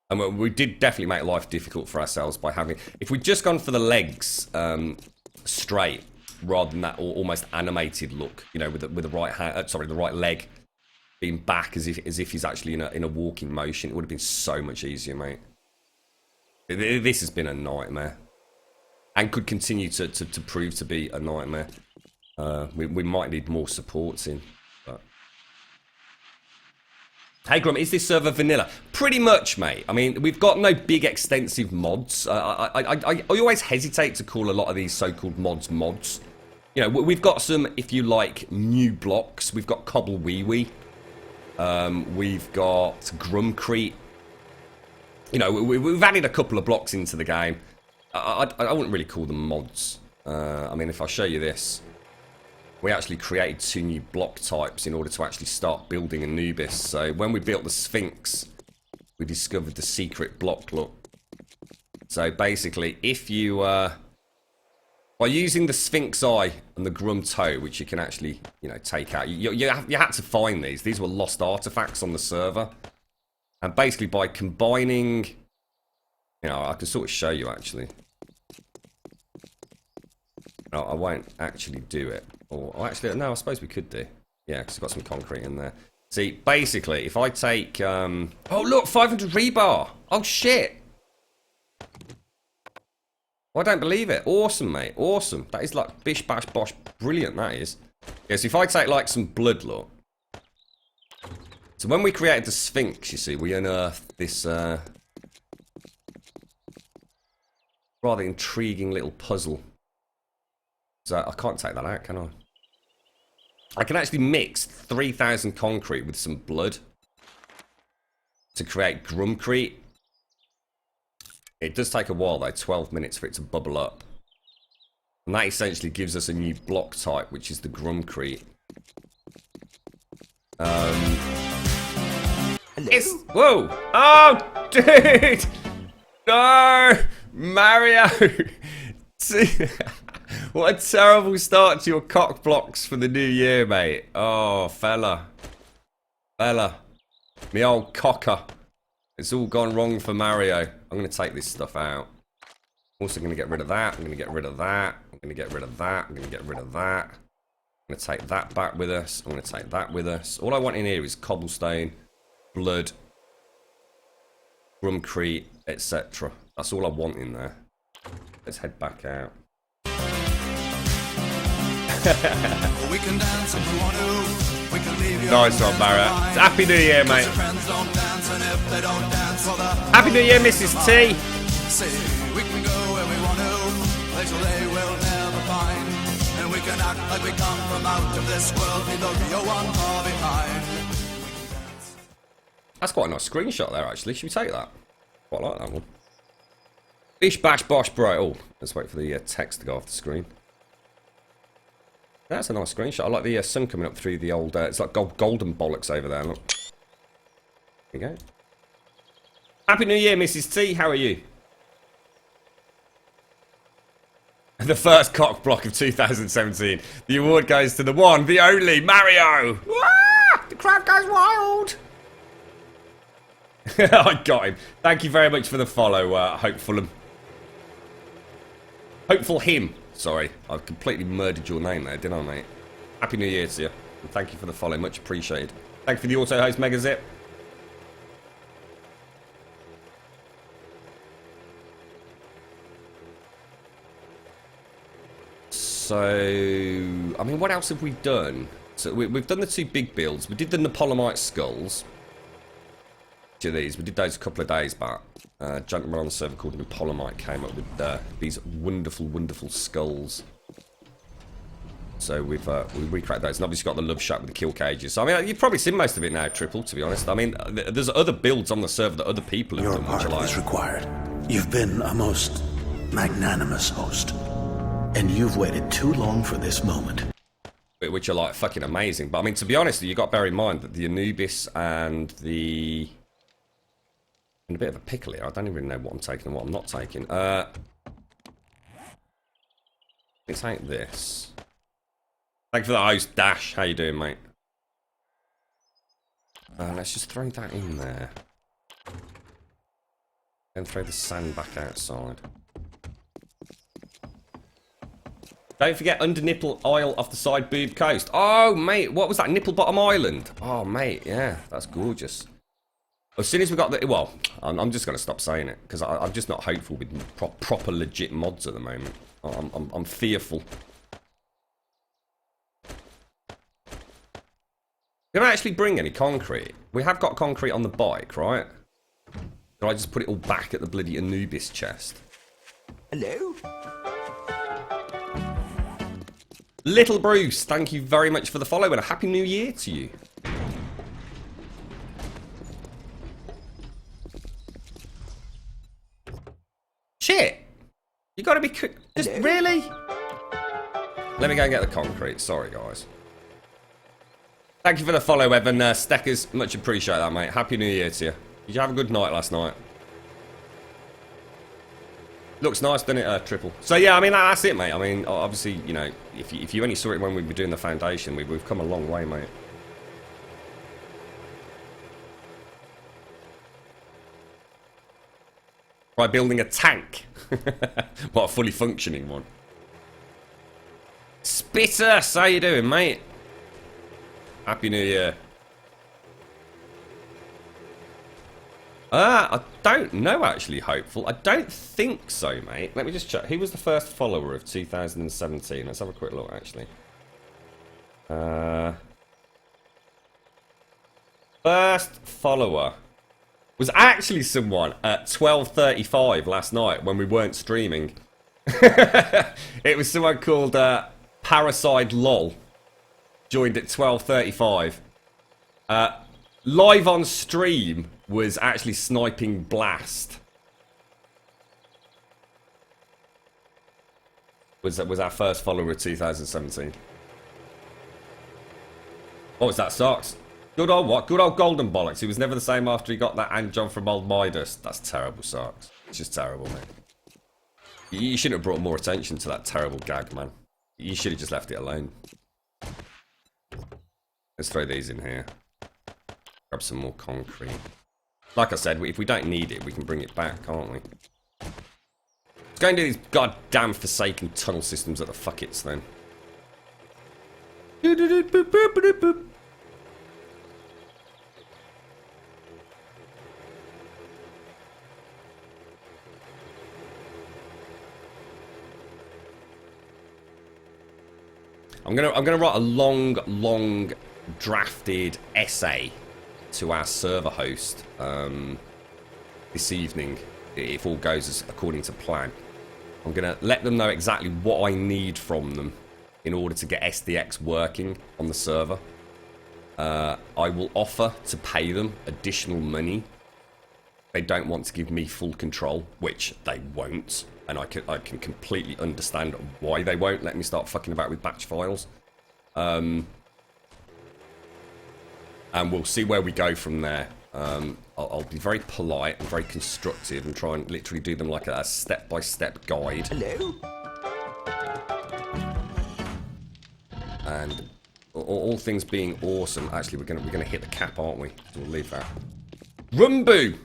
And we did definitely make life difficult for ourselves by having... If we'd just gone for the legs straight, rather than that almost animated look, you know, with the right hand, the right leg being back as if he's actually in a walking motion, it would have been so much easier, mate. This has been a nightmare. And could continue to prove to be a nightmare. We might need more supports in. But... Hey Grum, is this server vanilla? Pretty much, mate. I mean, we've got no big extensive mods. I always hesitate to call a lot of these so-called mods. You know, we've got some, if you like, new blocks. We've got Cobble Wee Wee. We've got Grumcrete. You know, we've added a couple of blocks into the game. I wouldn't really call them mods. I mean, if I show you this, we actually created 2 new block types in order to actually start building Anubis. So when we built the Sphinx, we discovered the secret block look. So basically, if you by using the Sphinx Eye and the Grum Toe, which you can actually, you know, take out, you had to find these. These were lost artifacts on the server, and basically by combining, you know, I can sort of show you actually. No, I won't actually do it. Or actually, no, I suppose we could do. Yeah, because I've got some concrete in there. See, basically, if I take... oh, look, 500 rebar. Oh, shit. Well, I don't believe it. Awesome, mate. Awesome. That is like bish, bash, bosh. Brilliant, that is. Yeah, so if I take, like, some blood, look. So when we created the Sphinx, you see, we unearthed this... rather intriguing little puzzle. So I can't take that out, can I? I can actually mix 3,000 concrete with some blood to create Grumcrete. It does take a while though, 12 minutes for it to bubble up. And that essentially gives us a new block type, which is the Grumcrete. It's... Whoa! Oh, dude! No! Mario! What a terrible start to your cock blocks for the new year, mate. Oh, fella. Me old cocker. It's all gone wrong for Mario. I'm going to take this stuff out. Also going to get rid of that. I'm going to get rid of that. I'm going to get rid of that. I'm going to get rid of that. I'm going to take that back with us. I'm going to take that with us. All I want in here is cobblestone, blood, Grumcrete, etc. That's all I want in there. Let's head back out. We can dance if we want to. We can leave you. Nice one, Barrett. Happy New Year, mate. Happy New Year, Mrs. T. We can go where we want to, places they will never find. And we can act like we come from out of this world, leave the real one far behind. That's quite a nice screenshot there, actually. Should we take that? Quite like that one. Bish bash bosh bro. Oh, let's wait for the text to go off the screen. That's a nice screenshot. I like the sun coming up through the old... it's like golden bollocks over there. Look. There you go. Happy New Year, Mrs. T. How are you? The first cock block of 2017. The award goes to the one, the only, Mario. Ah! The crowd goes wild. I got him. Thank you very much for the follow, Hopeful him. Sorry, I've completely murdered your name there, didn't I, mate? Happy New Year to you. And thank you for the follow. Much appreciated. Thank you for the auto host, Mega Zip. So, I mean, what else have we done? So we've done the two big builds. We did the Napoleonite skulls. To these, we did those a couple of days back. Gentleman on the server called Napoleonite came up with these wonderful skulls. So we recreated those, and obviously got the love shot with the kill cages. So I mean, you've probably seen most of it now, Triple. To be honest, I mean, there's other builds on the server that other people have Your done, which I part like. is required. You've been a most magnanimous host, and you've waited too long for this moment. Which are like fucking amazing. But I mean, to be honest, you got to bear in mind that the Anubis and the... in a bit of a pickle here. I don't even know what I'm taking and what I'm not taking. Let's take this. Thank you for the host, Dash. How you doing, mate? Let's just throw that in there. Then throw the sand back outside. Don't forget under Nipple Isle off the side boob coast. Oh, mate, what was that? Nipple Bottom Island? Oh, mate, yeah, that's gorgeous. As soon as we got the... well, I'm just going to stop saying it, because I'm just not hopeful with proper legit mods at the moment. I'm fearful. Can I actually bring any concrete? We have got concrete on the bike, right? Can I just put it all back at the bloody Anubis chest? Hello? Little Bruce, thank you very much for the follow and a happy new year to you. Shit! You gotta be just really? Let me go and get the concrete. Sorry, guys. Thank you for the follow, Evan. Steckers, much appreciate that, mate. Happy New Year to you. Did you have a good night last night? Looks nice, doesn't it, Triple? So, yeah, I mean, that's it, mate. I mean, obviously, you know, if you only saw it when we were doing the foundation, we've come a long way, mate. By building a tank. What, a fully functioning one. Spittus, how you doing, mate? Happy New Year. I don't know, actually, Hopeful. I don't think so, mate. Let me just check. Who was the first follower of 2017? Let's have a quick look, actually. First follower was actually someone at 12:35 last night when we weren't streaming. It was someone called Parasite LOL. Joined at 12:35. Live on stream was actually Sniping Blast. Was our first follower of 2017. What was that, Socks? Good old what? Good old Golden Bollocks. He was never the same after he got that Anjon from Old Midas. That's terrible, Socks. It's just terrible, mate. You shouldn't have brought more attention to that terrible gag, man. You should have just left it alone. Let's throw these in here. Grab some more concrete. Like I said, if we don't need it, we can bring it back, can't we? Let's go and do these goddamn forsaken tunnel systems at the fuckets then. I'm gonna write a long drafted essay to our server host this evening, if all goes according to plan. I'm gonna let them know exactly what I need from them in order to get SDX working on the server. I will offer to pay them additional money. They don't want to give me full control, which they won't. And I can completely understand why they won't let me start fucking about with batch files. And we'll see where we go from there. I'll be very polite and very constructive and try and literally do them like a step-by-step guide. Hello? And all things being awesome, actually we're gonna hit the cap, aren't we? So we'll leave that. Grumbul,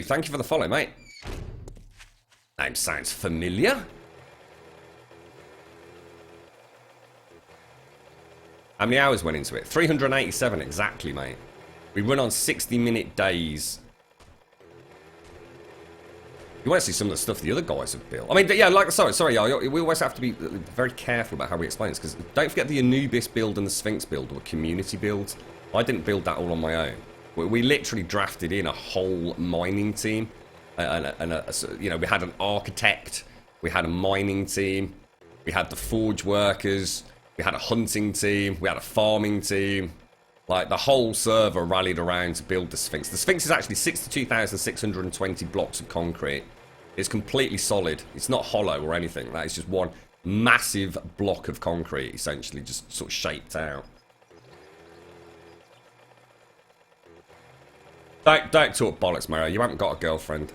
thank you for the follow, mate. Name sounds familiar. How many hours went into it? 387 exactly, mate. We run on 60-minute days. You want to see some of the stuff the other guys have built. I mean, yeah, like, sorry, y'all. We always have to be very careful about how we explain this, because don't forget the Anubis build and the Sphinx build were community builds. I didn't build that all on my own. We literally drafted in a whole mining team. You know, we had an architect, we had a mining team, we had the forge workers, we had a hunting team, we had a farming team. Like, the whole server rallied around to build the Sphinx. The Sphinx is actually 62,620 blocks of concrete. It's completely solid. It's not hollow or anything. That is just one massive block of concrete, essentially, just sort of shaped out. Don't talk bollocks, Mario. You haven't got a girlfriend.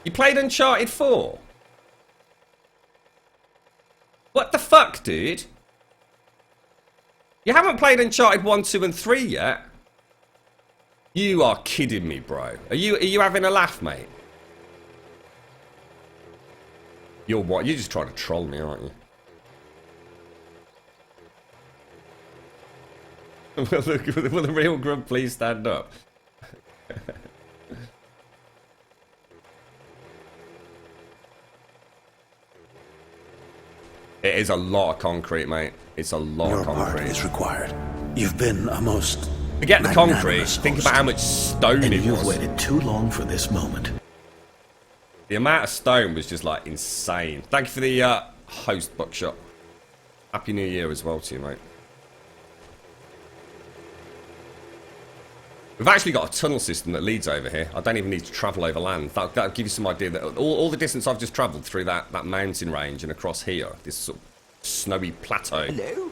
You played Uncharted 4? What the fuck, dude? You haven't played Uncharted 1, 2, and 3 yet? You are kidding me, bro. Are you having a laugh, mate? You're what? You're just trying to troll me, aren't you? Will the real grub please stand up? It is a lot of concrete, mate. It's a lot Your of part concrete. is required. You've been a most Forget the concrete. magnanimous Think host, about how much stone and it you've was. waited too long for this moment. The amount of stone was just like insane. Thank you for the host, Buckshot. Happy New Year as well to you, mate. We've actually got a tunnel system that leads over here. I don't even need to travel over land. That'll give you some idea that all the distance I've just travelled through that mountain range and across here, this sort of snowy plateau. Hello?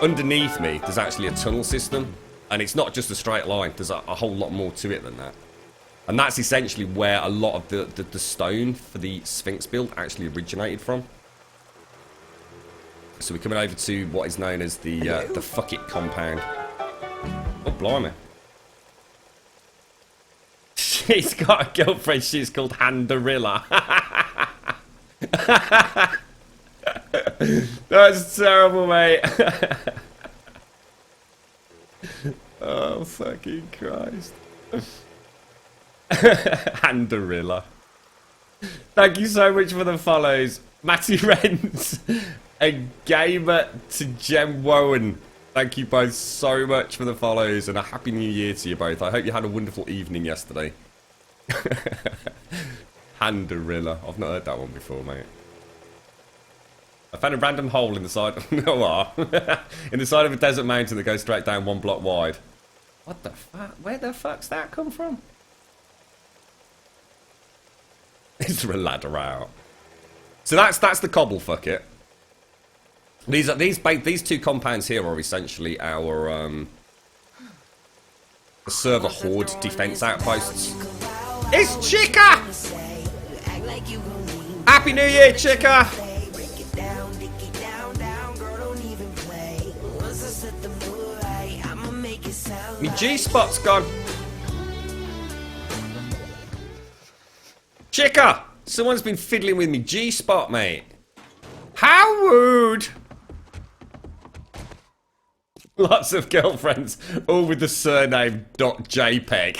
Underneath me, there's actually a tunnel system. And it's not just a straight line. There's a whole lot more to it than that. And that's essentially where a lot of the stone for the Sphinx build actually originated from. So we're coming over to what is known as the Fuck It compound. Oh, blimey. She's got a girlfriend. She's called Handarilla. That's terrible, mate. Oh, fucking Christ. Handarilla. Thank you so much for the follows. Matty Rents and Gamer to Jem Wowen. Thank you both so much for the follows and a happy new year to you both. I hope you had a wonderful evening yesterday. Handarilla. I've not heard that one before, mate. I found a random hole in the side in the side of a desert mountain that goes straight down 1 block wide. What the fuck? Where the fuck's that come from? Is there a ladder out? So that's the cobble, fuck it. These two compounds here are essentially our server horde defense outposts. It's Chica! Happy New Year, Chica! Me G-spot's gone. Chica! Someone's been fiddling with me G-spot, mate. How rude! Lots of girlfriends, all with the surname .jpeg.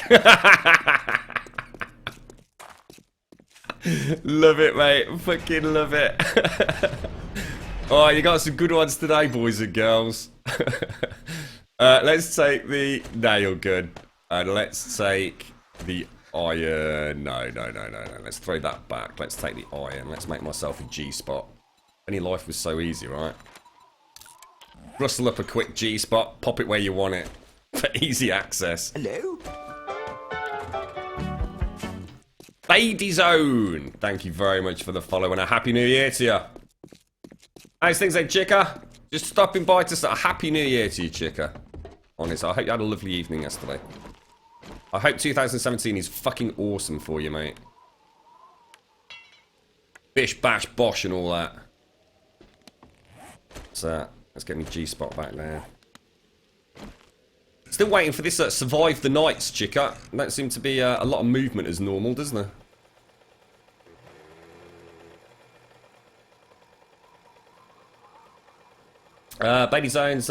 Love it, mate. Fucking love it. Oh, you got some good ones today, boys and girls. Let's take the nail gun. And let's take the iron. No. Let's throw that back. Let's take the iron. Let's make myself a G-spot. Any life was so easy, right? Rustle up a quick G-spot. Pop it where you want it. For easy access. Hello? Lady Zone. Thank you very much for the follow and a happy new year to you. How's things then, Chica? Just stopping by to say a happy new year to you, Chica. Honestly, I hope you had a lovely evening yesterday. I hope 2017 is fucking awesome for you, mate. Bish, bash, bosh and all that. So, let's get me G-spot back there. Still waiting for this survive the nights, Chica. Don't seem to be a lot of movement as normal, doesn't there? Baby Zones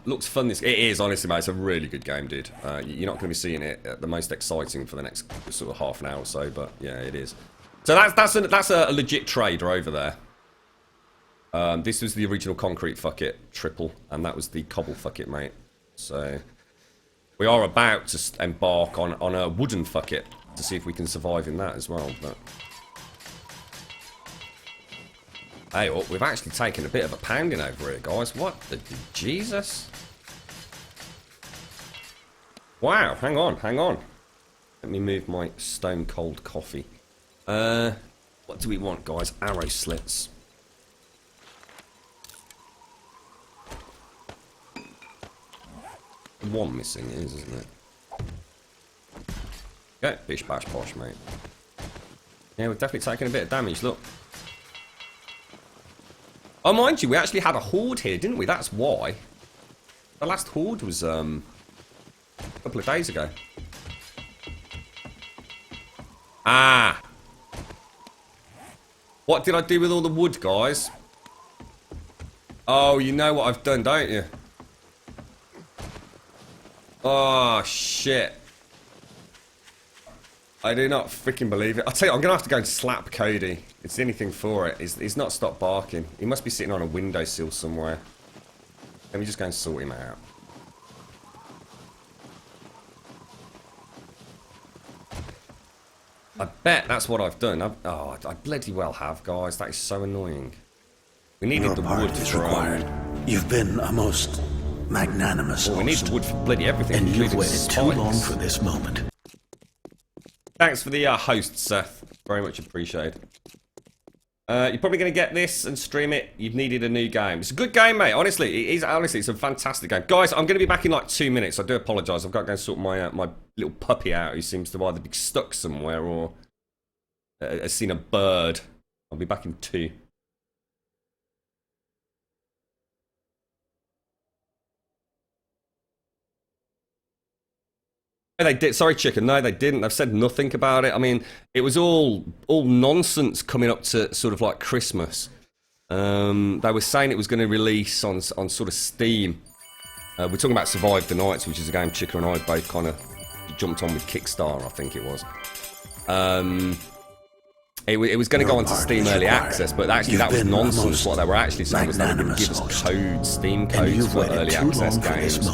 looks fun. It is, honestly, mate. It's a really good game, dude. You're not going to be seeing it at the most exciting for the next sort of half an hour or so, but yeah, it is. So that's a legit trader over there. This was the original concrete fuck it triple, and that was the cobble fuck it, mate. So we are about to embark on a wooden fuck it to see if we can survive in that as well. But hey, oh, we've actually taken a bit of a pounding over here, guys. What the Jesus? Wow, hang on. Let me move my stone cold coffee. What do we want, guys? Arrow slits. One missing is, isn't it? Okay, bish bash posh, mate. Yeah, we've definitely taken a bit of damage, look. Oh, mind you, we actually had a horde here, didn't we? That's why. The last horde was, a couple of days ago. Ah! What did I do with all the wood, guys? Oh, you know what I've done, don't you? Oh, shit. I do not freaking believe it. I'll tell you, I'm going to have to go and slap Cody. It's anything for it. He's not stopped barking. He must be sitting on a windowsill somewhere. Let me just go and sort him out. I bet that's what I've done. I bloody well have, guys. That is so annoying. We needed Your the part wood is for... required. You've been a most magnanimous Well, we need host, the wood for bloody everything, and you've including waited too long spikes. for this moment. Thanks for the host, Seth. Very much appreciated. You're probably going to get this and stream it. You've needed a new game. It's a good game, mate. Honestly, it is. Honestly, it's a fantastic game. Guys, I'm going to be back in like 2 minutes. I do apologise. I've got to go and sort my my little puppy out who seems to either be stuck somewhere or has seen a bird. I'll be back in 2. They did. Sorry, chicken. No, they didn't. They've said nothing about it. I mean, it was all nonsense coming up to sort of like Christmas. They were saying it was going to release on sort of Steam. We're talking about Survive the Nights, which is a game Chica and I both kind of jumped on with Kickstarter, I think it was. It was going to go onto Steam Early Access, but actually that was nonsense. What they were actually saying was they were going to give us codes, Steam codes for Early Access games.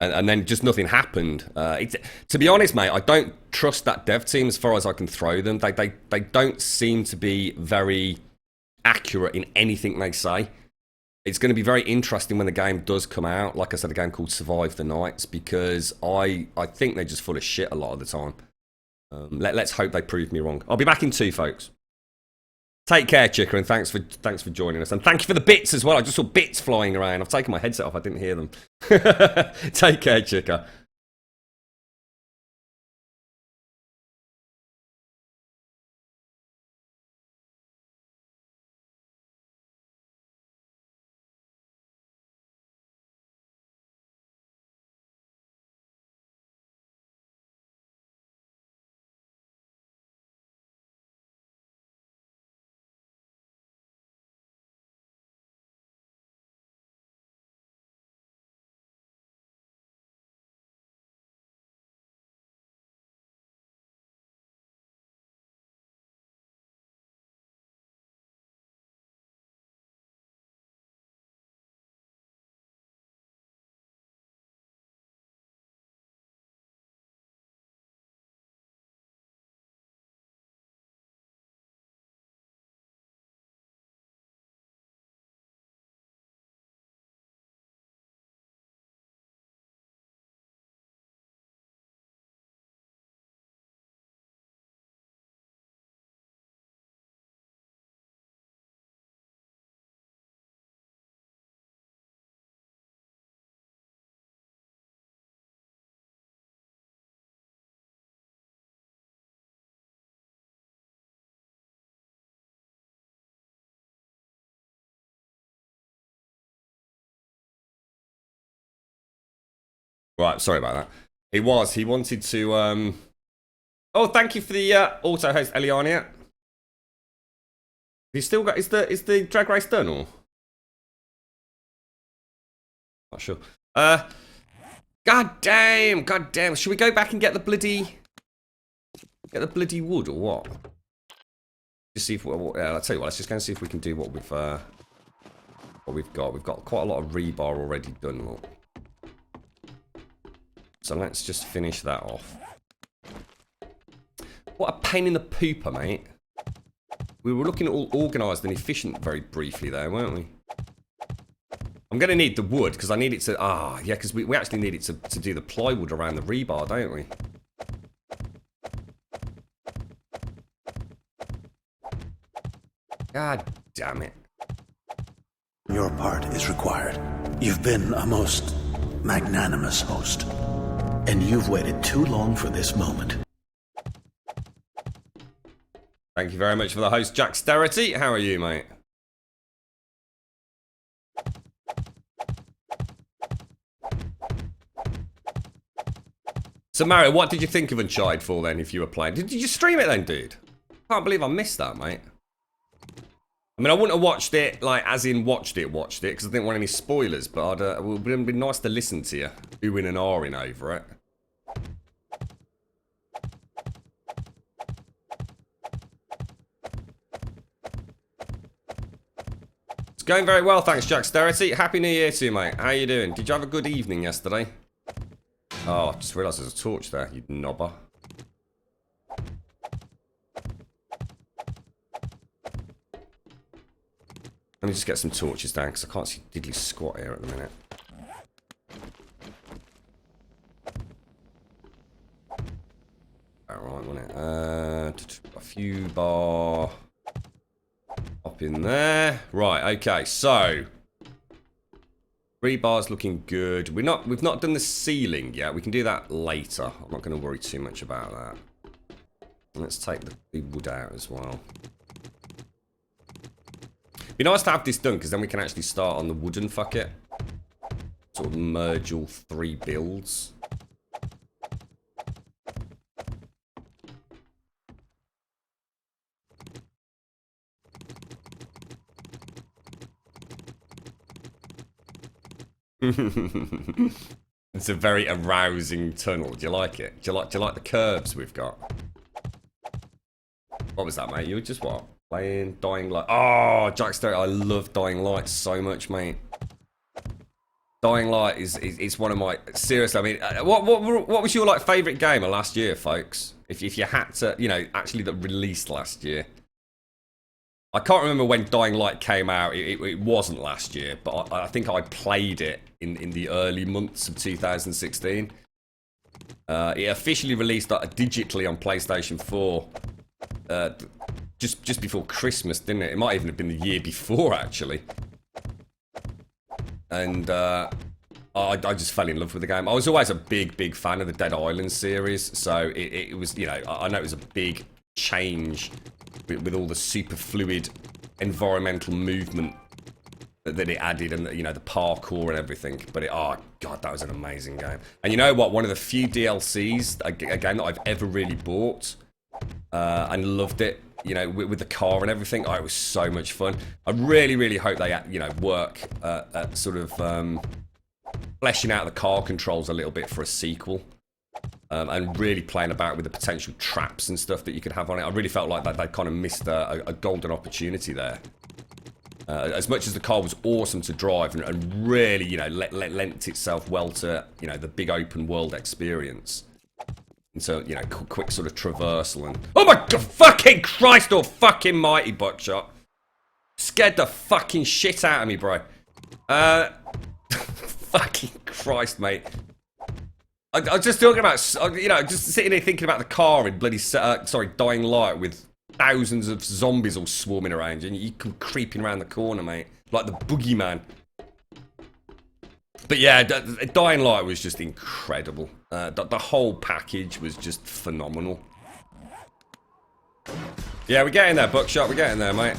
And then just nothing happened. To be honest, mate, I don't trust that dev team as far as I can throw them. They don't seem to be very accurate in anything they say. It's going to be very interesting when the game does come out. Like I said, a game called Survive the Nights, because I think they're just full of shit a lot of the time. Let's hope they prove me wrong. I'll be back in 2, folks. Take care, Chica, and thanks for joining us. And thank you for the bits as well. I just saw bits flying around. I've taken my headset off. I didn't hear them. Take care, Chica. Right, sorry about that. He wanted to, Oh, thank you for the, auto host, Eliania. He's still got, is the drag race done, or? Not sure. God damn. Should we go back and get the bloody wood, or what? Just see if, I'll tell you what, let's just go and see if we can do what we've got. We've got quite a lot of rebar already done, look. So let's just finish that off. What a pain in the pooper, mate. We were looking all organised and efficient very briefly there, weren't we? I'm going to need the wood, because I need it to... yeah, because we actually need it to do the plywood around the rebar, don't we? God damn it. Your part is required. You've been a most magnanimous host, and you've waited too long for this moment. Thank you very much for the host, Jacksterity. How are you, mate? So, Mario, what did you think of Uncharted 4 then, if you were playing? Did you stream it then, dude? Can't believe I missed that, mate. I mean, I wouldn't have watched it, like, as in watched it, because I didn't want any spoilers, but it would have been nice to listen to you, oohing and ahhing over it. It's going very well, thanks, Jacksterity. Happy New Year to you, mate. How you doing? Did you have a good evening yesterday? Oh, I just realised there's a torch there, you knobber. Let me just get some torches down, because I can't see diddly squat here at the minute. Alright, wasn't it? A few bar... up in there. Right, okay, so... rebar's looking good. We've not done the ceiling yet. We can do that later. I'm not going to worry too much about that. Let's take the wood out as well. Be nice to have this done, because then we can actually start on the wooden fuck it. Sort of merge all three builds. It's a very arousing tunnel. Do you like it? Do you like the curves we've got? What was that, mate? You were just what? Playing Dying Light. Oh, Jackster, I love Dying Light so much, mate. Dying Light is one of my... seriously, I mean, what was your, like, favourite game of last year, folks? If you had to, you know, actually that released last year. I can't remember when Dying Light came out. It wasn't last year, but I think I played it in the early months of 2016. It officially released digitally on PlayStation 4 just before Christmas, didn't it? It might even have been the year before, actually. And I just fell in love with the game. I was always a big fan of the Dead Island series, so it was, you know, I know it was a big change with all the super fluid environmental movement that it added, and you know, the parkour and everything. But oh god, that was an amazing game. And you know what? One of the few DLCs, a game that I've ever really bought and loved it. You know, with the car and everything. Oh, it was so much fun. I really hope they, you know, work at sort of fleshing out the car controls a little bit for a sequel. And really playing about with the potential traps and stuff that you could have on it. I really felt like they kind of missed a golden opportunity there. As much as the car was awesome to drive and really, you know, lent itself well to, you know, the big open world experience. And so, you know, quick sort of traversal and... oh my god, fucking Christ, or fucking mighty buckshot. Scared the fucking shit out of me, bro. Fucking Christ, mate. I was just talking about, you know, just sitting here thinking about the car in bloody, Dying Light with thousands of zombies all swarming around you, and you come creeping around the corner, mate, like the boogeyman. But yeah, Dying Light was just incredible. The whole package was just phenomenal. Yeah, we're getting there, Buckshot. We're getting there, mate.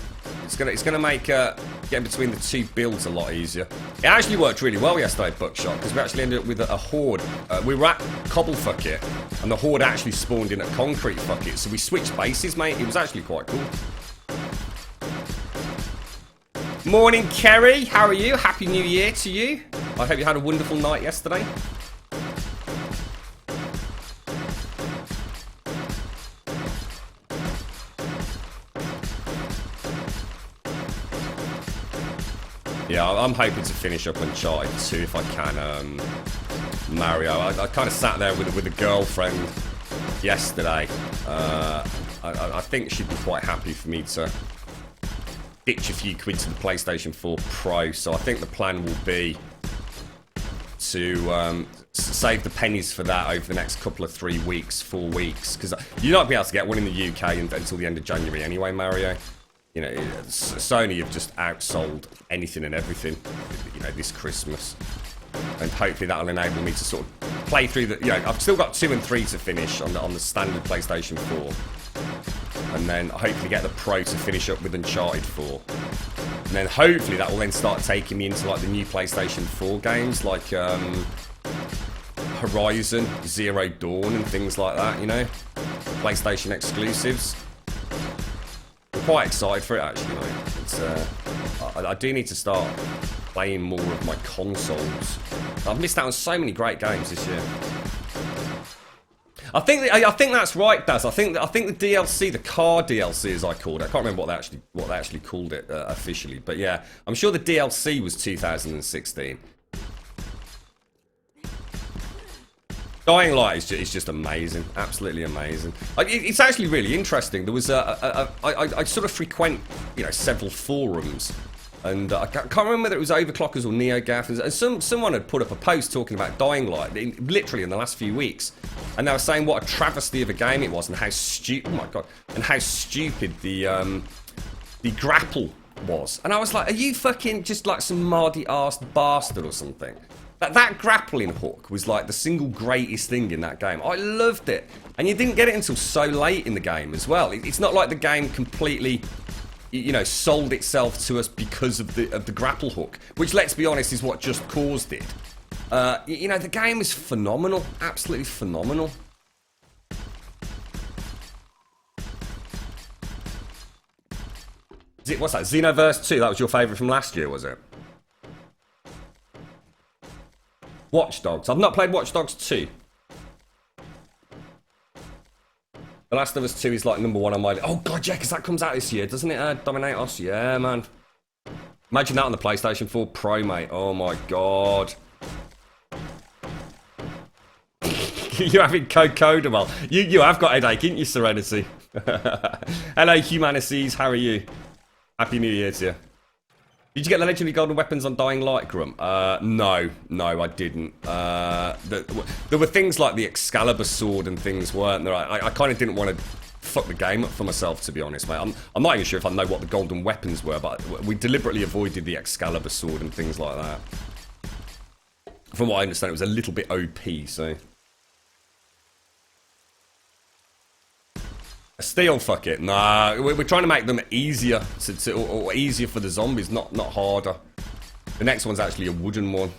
It's gonna make getting between the two builds a lot easier. It actually worked really well yesterday, Buckshot, because we actually ended up with a horde. We were at Cobble Fucket, and the horde actually spawned in at Concrete Fucket. So we switched bases, mate. It was actually quite cool. Morning, Kerry. How are you? Happy New Year to you. I hope you had a wonderful night yesterday. Yeah, I'm hoping to finish up Uncharted 2 if I can, Mario. I kind of sat there with a girlfriend yesterday. I think she'd be quite happy for me to ditch a few quid to the PlayStation 4 Pro. So I think the plan will be to save the pennies for that over the next couple of 3 weeks, 4 weeks. Because you're not going to be able to get one in the UK until the end of January anyway, Mario. You know, Sony have just outsold anything and everything, you know, this Christmas. And hopefully that'll enable me to sort of play through the... You know, I've still got 2 and 3 to finish on the standard PlayStation 4. And then hopefully get the Pro to finish up with Uncharted 4. And then hopefully that will then start taking me into, like, the new PlayStation 4 games, like Horizon, Zero Dawn and things like that, you know? PlayStation exclusives. I'm quite excited for it, actually, mate. It's, I do need to start playing more of my consoles. I've missed out on so many great games this year. I think that's right, Daz. I think the DLC, the car DLC, as I called it. I can't remember what they actually called it officially, but yeah, I'm sure the DLC was 2016. Dying Light is just amazing, absolutely amazing. It's actually really interesting. There was I sort of frequent, you know, several forums, and I can't remember whether it was Overclockers or NeoGaf, and someone had put up a post talking about Dying Light, literally in the last few weeks, and they were saying what a travesty of a game it was, and how stupid, oh my god, and how stupid the grapple was. And I was like, are you fucking just like some mardy-arsed bastard or something? That grappling hook was like the single greatest thing in that game. I loved it. And you didn't get it until so late in the game as well. It's not like the game completely, you know, sold itself to us because of the grapple hook, which, let's be honest, is what just caused it. You know, the game is phenomenal. Absolutely phenomenal. What's that? Xenoverse 2? That was your favourite from last year, was it? Watch Dogs. I've not played Watch Dogs 2. The Last of Us 2 is like #1 on my... Oh god, yeah, because that comes out this year, doesn't it? Dominate Us? Yeah, man. Imagine that on the PlayStation 4 Pro, mate. Oh my god. You're having Cocodamol. You have got a headache, ain't you, Serenity? Hello, Humanities. How are you? Happy New Year to you. Did you get the legendary golden weapons on Dying Light, Grum? No, I didn't. There were things like the Excalibur sword and things, weren't there? I kind of didn't want to fuck the game up for myself, to be honest, mate. I'm not even sure if I know what the golden weapons were, but we deliberately avoided the Excalibur sword and things like that. From what I understand, it was a little bit OP, so... Steel, fuck it. Nah, we're trying to make them easier, or easier for the zombies, not harder. The next one's actually a wooden one.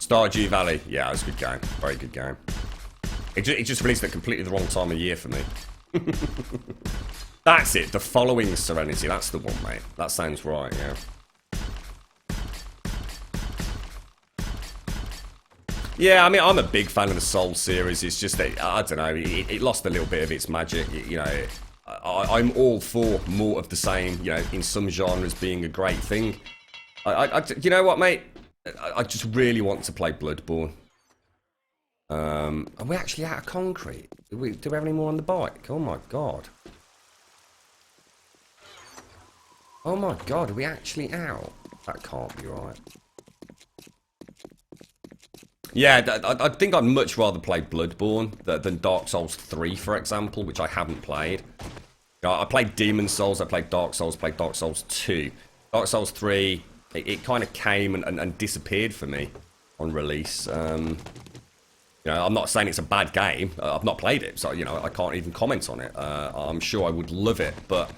Stardew Valley. Yeah, it was a good game. Very good game. It just released at completely the wrong time of year for me. That's it, the following Serenity, that's the one, mate. That sounds right, yeah. Yeah, I mean, I'm a big fan of the Soul series. It's just that, I don't know, it lost a little bit of its magic. You know, I'm all for more of the same, you know, in some genres being a great thing. You know what, mate? I just really want to play Bloodborne. Are we actually out of concrete? Do we have any more on the bike? Oh my god. Oh my god, are we actually out? That can't be right. Yeah, I think I'd much rather play Bloodborne than Dark Souls 3, for example, which I haven't played. I played Demon Souls, I played Dark Souls 2. Dark Souls 3, it kind of came and disappeared for me. on release. You know, I'm not saying it's a bad game. I've not played it, so you know I can't even comment on it. I'm sure I would love it, but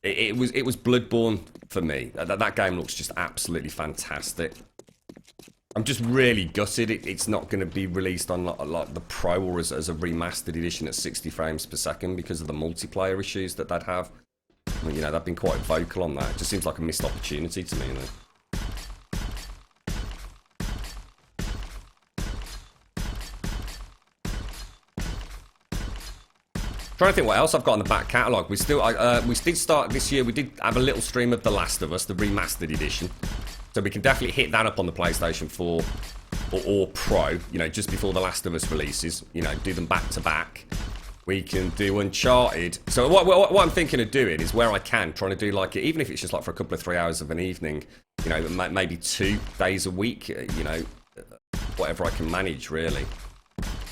it was Bloodborne for me. That game looks just absolutely fantastic. I'm just really gutted it's not going to be released on like the Pro or as a remastered edition at 60 frames per second because of the multiplayer issues that they'd have. I mean, you know, they've been quite vocal on that. It just seems like a missed opportunity to me, you know. Trying to think what else I've got in the back catalogue. We did start this year. We did have a little stream of The Last of Us, the remastered edition. So we can definitely hit that up on the PlayStation 4 or Pro. You know, just before The Last of Us releases. You know, do them back to back. We can do Uncharted. So what I'm thinking of doing is where I can, trying to do like, even if it's just like for a couple of 3 hours of an evening. You know, maybe 2 days a week. You know, whatever I can manage really.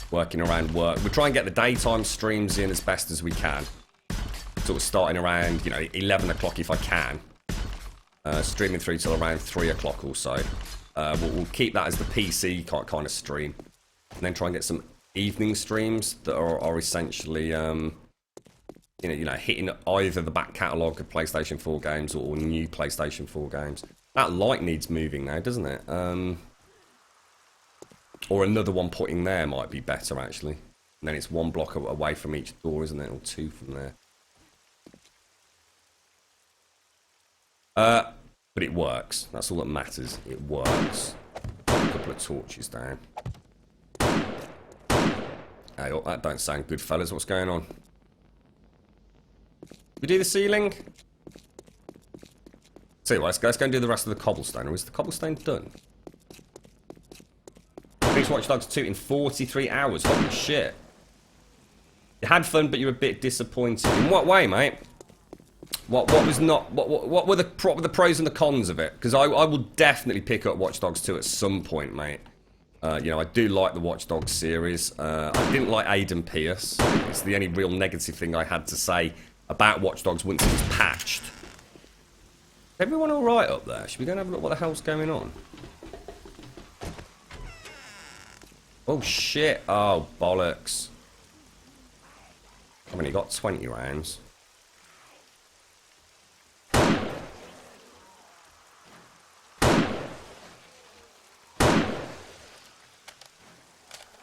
Working around work. We'll try and get the daytime streams in as best as we can. Sort of starting around, you know, 11 o'clock if I can. Streaming through till around 3 o'clock or so. We'll keep that as the PC kind of stream. And then try and get some evening streams that are essentially, you know, hitting either the back catalogue of PlayStation 4 games or new PlayStation 4 games. That light needs moving now, doesn't it? Or another one put in there might be better, actually. And then it's 1 block away from each door, isn't it? Or 2 from there. But it works. That's all that matters. It works. A couple of torches down. Hey, oh, that don't sound good, fellas. What's going on? We do the ceiling? See, let's go and do the rest of the cobblestone. Or is the cobblestone done? Finished Watch Dogs 2 in 43 hours. Holy shit. You had fun, but you were a bit disappointed. In what way, mate? What was not... What were the pros and the cons of it? Because I will definitely pick up Watch Dogs 2 at some point, mate. You know, I do like the Watch Dogs series. I didn't like Aiden Pierce. It's the only real negative thing I had to say about Watch Dogs once it was patched. Everyone alright up there? Should we go and have a look what the hell's going on? Oh shit, oh bollocks. I've only got 20 rounds.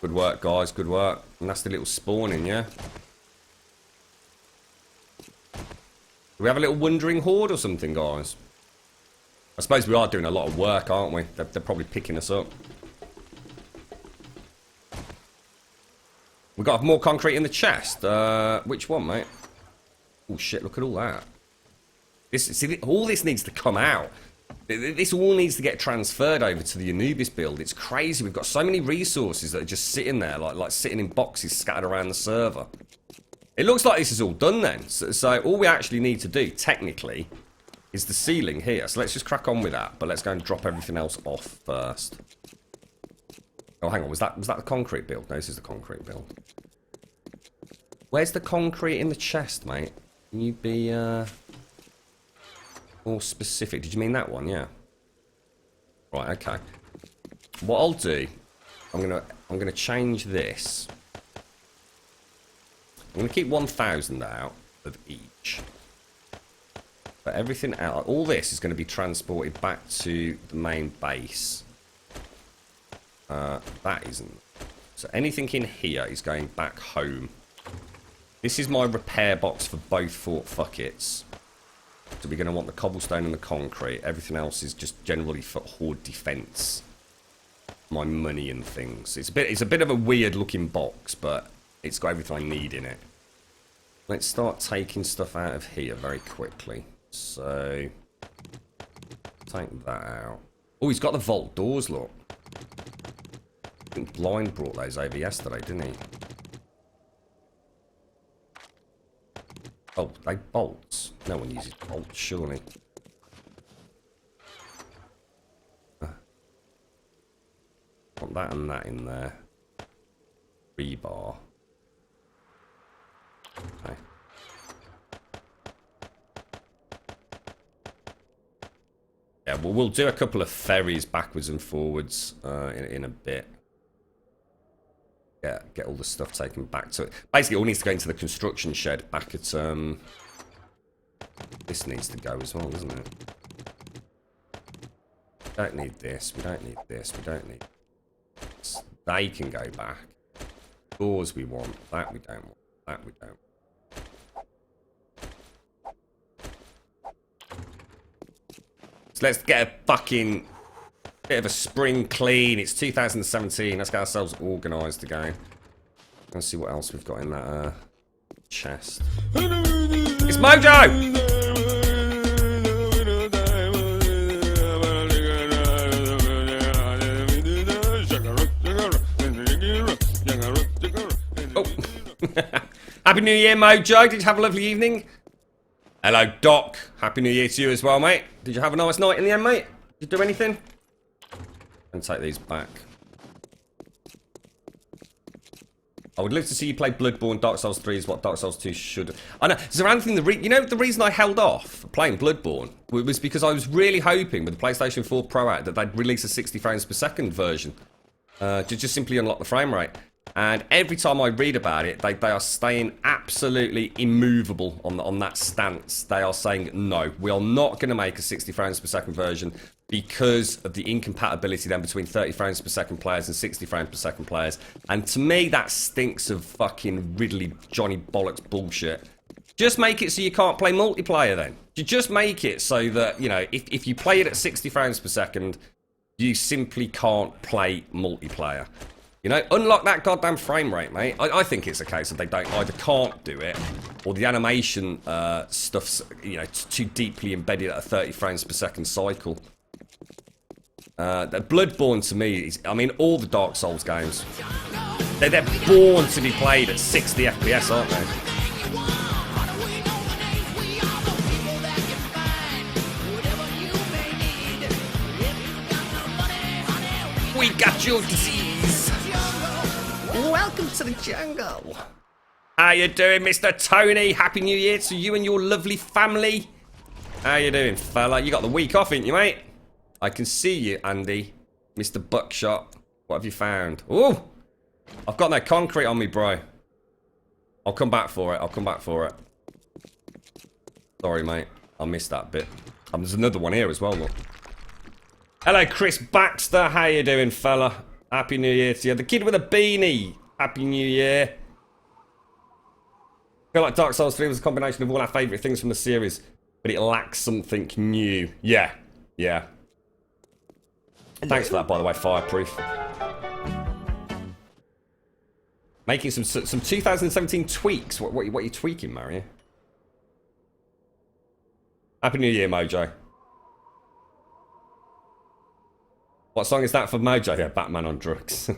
Good work, guys, good work. Nasty little spawning, yeah? Do we have a little wandering horde or something, guys? I suppose we are doing a lot of work, aren't we? They're probably picking us up. We've got more concrete in the chest. Which one, mate? Oh, shit, look at all that. See, all this needs to come out. This all needs to get transferred over to the Anubis build. It's crazy. We've got so many resources that are just sitting there, like sitting in boxes scattered around the server. It looks like this is all done then. So all we actually need to do, technically, is the ceiling here. So let's just crack on with that. But let's go and drop everything else off first. Oh, hang on. Was that the concrete build? No, this is the concrete build. Where's the concrete in the chest, mate? Can you be more specific? Did you mean that one? Yeah. Right. Okay. What I'll do, I'm gonna change this. I'm gonna keep 1,000 out of each. But everything out, all this is going to be transported back to the main base. That isn't. So anything in here is going back home. This is my repair box for both Fort Fuckets. So we're going to want the cobblestone and the concrete. Everything else is just generally for horde defense. My money and things. It's a bit of a weird looking box, but it's got everything I need in it. Let's start taking stuff out of here very quickly. So take that out. Oh, he's got the vault doors, look. I think Blind brought those over yesterday, didn't he? Oh, they bolts. No one uses bolts, surely. Want that and that in there. Rebar. Okay. Yeah, Yeah, well, we'll do a couple of ferries backwards and forwards in a bit. Yeah, get all the stuff taken back to it. Basically, it all needs to go into the construction shed back at... This needs to go as well, doesn't it? We don't need this, we don't need this, we don't need this. They can go back. Doors we want, that we don't want, that we don't want. So let's get a fucking bit of a spring clean. It's 2017. Let's get ourselves organised again. Let's see what else we've got in that chest. It's Mojo! Oh. Happy New Year, Mojo. Did you have a lovely evening? Hello, Doc. Happy New Year to you as well, mate. Did you have a nice night in the end, mate? Did you do anything? And take these back. I would love to see you play Bloodborne. Dark Souls 3 is what Dark Souls 2 should. I know. Is there anything you know the reason I held off playing Bloodborne was because I was really hoping with the PlayStation 4 Pro out that they'd release a 60 frames per second version to just simply unlock the frame rate. And every time I read about it, they are staying absolutely immovable on that stance. They are saying, no, we are not going to make a 60 frames per second version because of the incompatibility then between 30 frames per second players and 60 frames per second players. And to me, that stinks of fucking Ridley Johnny Bollocks bullshit. Just make it so you can't play multiplayer then. You just make it so that, you know, if you play it at 60 frames per second, you simply can't play multiplayer. You know, unlock that goddamn frame rate, mate. I think it's a case that they don't either can't do it, or the animation stuff's, you know, too deeply embedded at a 30 frames per second cycle. The Bloodborne to me is, I mean, all the Dark Souls games, they're born to be played at 60 FPS, aren't they? We got your disease. Welcome to the jungle. How you doing, Mr. Tony? Happy New Year to you and your lovely family. How you doing, fella? You got the week off, ain't you, mate? I can see you, Andy. Mr. Buckshot. What have you found? Ooh! I've got no concrete on me, bro. I'll come back for it. I'll come back for it. Sorry, mate. I missed that bit. There's another one here as well, look. Hello, Chris Baxter. How you doing, fella? Happy New Year to you. The kid with a beanie. Happy New Year. I feel like Dark Souls 3 was a combination of all our favourite things from the series, but it lacks something new. Yeah. Yeah. Thanks for that, by the way, Fireproof. Making some 2017 tweaks. What are you tweaking, Mario? Happy New Year, Mojo. What song is that for Mojo? Yeah, Batman on drugs.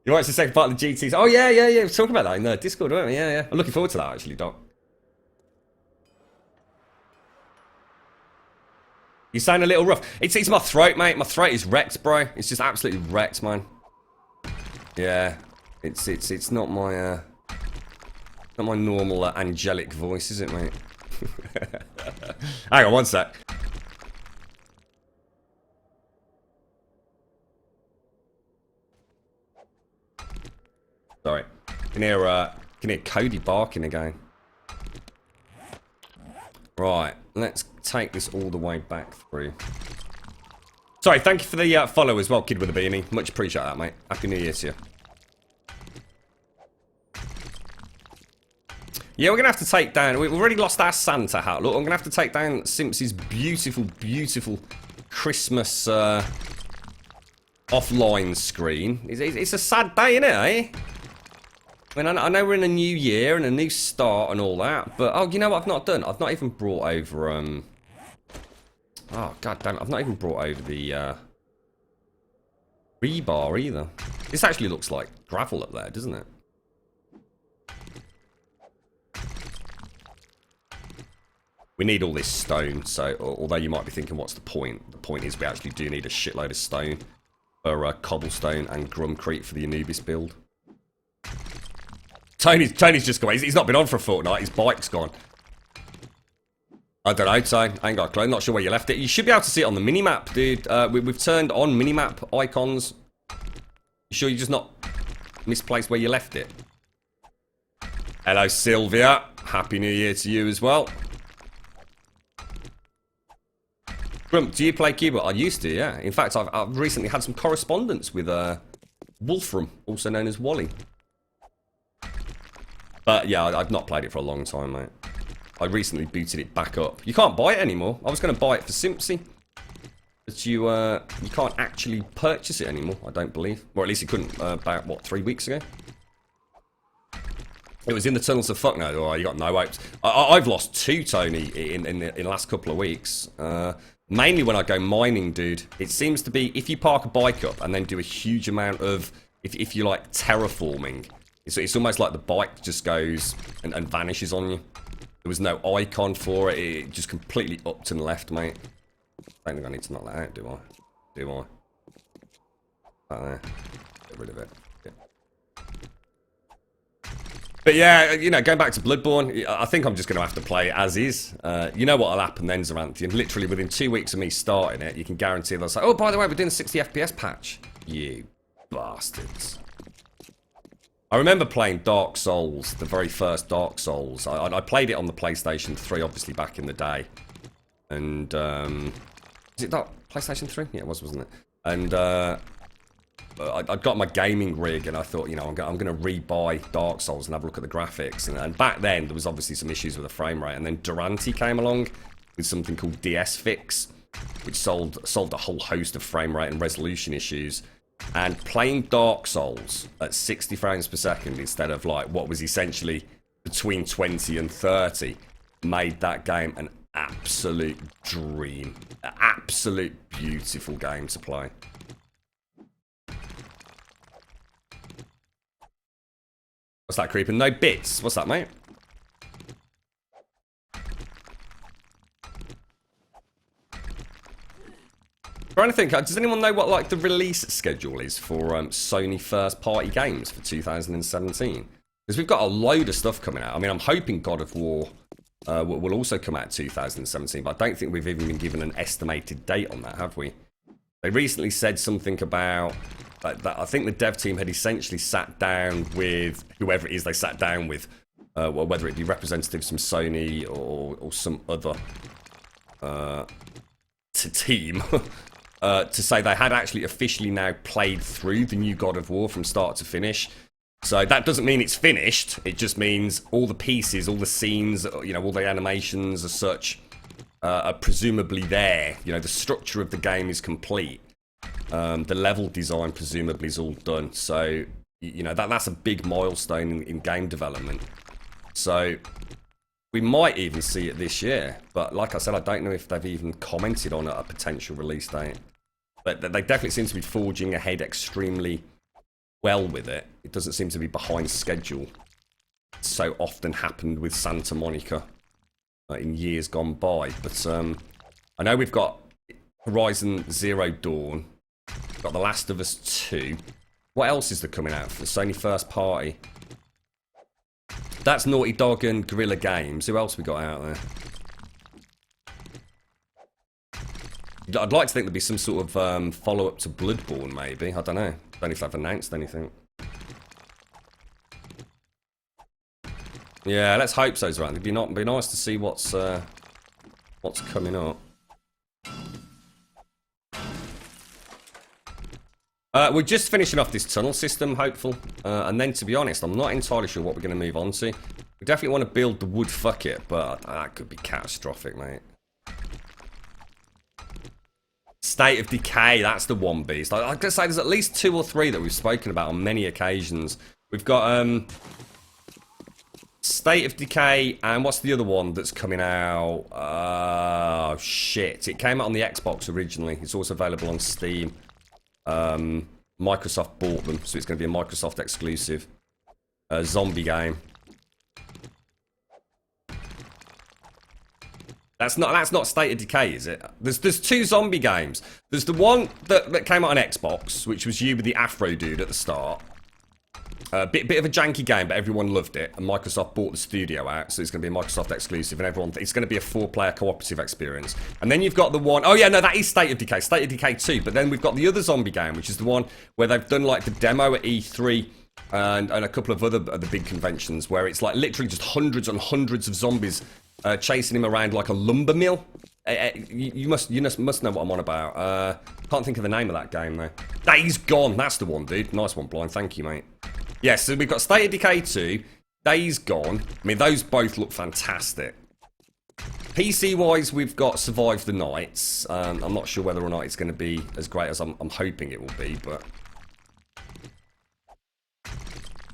You watched the second part of the GTs? Oh, yeah. We're talking about that in the Discord, weren't we? Yeah. I'm looking forward to that, actually, Doc. You sound a little rough. It's my throat, mate. My throat is wrecked, bro. It's just absolutely wrecked, man. Yeah. It's not my normal angelic voice, is it, mate? Hang on, one sec. Sorry. Can hear Cody barking again. Right, let's take this all the way back through. Sorry, thank you for the follow as well, kid with a beanie. Much appreciate that, mate. Happy New Year to you. Yeah, we're going to have to take down... We've already lost our Santa hat. Look, I'm going to have to take down Simps's beautiful, beautiful Christmas offline screen. It's a sad day, isn't it, eh? I mean, I know we're in a new year and a new start and all that, but, oh, you know what I've not done? I've not even brought over, oh, god damn it, I've not even brought over the, rebar either. This actually looks like gravel up there, doesn't it? We need all this stone, so, although you might be thinking, what's the point? The point is we actually do need a shitload of stone for, cobblestone and Grumcrete for the Anubis build. Tony's just gone. He's not been on for a fortnight. His bike's gone. I don't know, Tone. I ain't got a clue. I'm not sure where you left it. You should be able to see it on the minimap, dude. We've turned on minimap icons. You sure you just not misplaced where you left it? Hello, Sylvia. Happy New Year to you as well. Grump, do you play keyboard? I used to, yeah. In fact, I've recently had some correspondence with Wolfram, also known as Wally. But yeah, I've not played it for a long time, mate. I recently booted it back up. You can't buy it anymore. I was going to buy it for Simpsy. But you can't actually purchase it anymore, I don't believe. Or at least you couldn't about, what, 3 weeks ago? It was in the tunnels of fuck no. Oh, you got no hopes. I've lost 2, Tony, in the last couple of weeks. Mainly when I go mining, dude. It seems to be, if you park a bike up and then do a huge amount of, if you like, terraforming, it's almost like the bike just goes and vanishes on you. There was no icon for it. It just completely upped and left, mate. I don't think I need to knock that out, do I? Do I? Get rid of it. Yeah. But yeah, you know, going back to Bloodborne, I think I'm just going to have to play it as is. You know what'll happen then, Zaranthian. Literally within 2 weeks of me starting it, you can guarantee they'll say, oh, by the way, we're doing a 60 FPS patch. You bastards. I remember playing Dark Souls, the very first Dark Souls. I played it on the PlayStation 3, obviously, back in the day. And, is it PlayStation 3? Yeah, it was, wasn't it? And, I got my gaming rig and I thought, you know, I'm going to re-buy Dark Souls and have a look at the graphics. And back then, there was obviously some issues with the frame rate. And then Durante came along with something called DS Fix, which solved a whole host of frame rate and resolution issues. And playing Dark Souls at 60 frames per second instead of like what was essentially between 20 and 30 made that game an absolute dream. An absolute beautiful game to play. What's that, creeping? No bits. What's that, mate? Trying to think, does anyone know what like the release schedule is for Sony first party games for 2017? Because we've got a load of stuff coming out. I mean, I'm hoping God of War will also come out 2017, but I don't think we've even been given an estimated date on that, have we? They recently said something about that I think the dev team had essentially sat down with whoever it is they sat down with, whether it be representatives from Sony or some other team, to say they had actually officially now played through the new God of War from start to finish. So that doesn't mean it's finished. It just means all the pieces, all the scenes, you know, all the animations as such are presumably there. You know, the structure of the game is complete. The level design presumably is all done. So, you know, that's a big milestone in game development. So we might even see it this year. But like I said, I don't know if they've even commented on a potential release date. But they definitely seem to be forging ahead extremely well with it. It doesn't seem to be behind schedule. It's so often happened with Santa Monica in years gone by. But I know we've got Horizon Zero Dawn. We've got The Last of Us 2. What else is there coming out for Sony first party? That's Naughty Dog and Guerrilla Games. Who else we got out there? I'd like to think there'd be some sort of follow-up to Bloodborne, maybe. I don't know. Don't know if they've announced anything. Yeah, let's hope so's right. It'd be nice to see what's coming up. We're just finishing off this tunnel system, hopeful. And then, to be honest, I'm not entirely sure what we're going to move on to. We definitely want to build the wood fuck it, but that could be catastrophic, mate. State of Decay, that's the one beast. I gotta say, there's at least 2 or 3 that we've spoken about on many occasions. We've got State of Decay, and what's the other one that's coming out? Oh, shit. It came out on the Xbox originally. It's also available on Steam. Microsoft bought them, so it's going to be a Microsoft exclusive. Zombie game. That's not State of Decay, is it? There's 2 zombie games. There's the one that came out on Xbox, which was you with the Afro dude at the start. Bit of a janky game, but everyone loved it, and Microsoft bought the studio out, so it's going to be a Microsoft exclusive, and it's going to be a 4-player cooperative experience. And then you've got the one, oh yeah, no, that is State of Decay 2, but then we've got the other zombie game, which is the one where they've done like the demo at E3 and a couple of other big conventions, where it's like literally just hundreds and hundreds of zombies chasing him around like a lumber mill. You must know what I'm on about. Can't think of the name of that game though. Days Gone, that's the one, dude. Nice one, Blind. Thank you, mate. Yes, so we've got State of Decay 2, Days Gone. I mean, those both look fantastic. PC-wise, we've got Survive the Nights. I'm not sure whether or not it's going to be as great as I'm hoping it will be, but...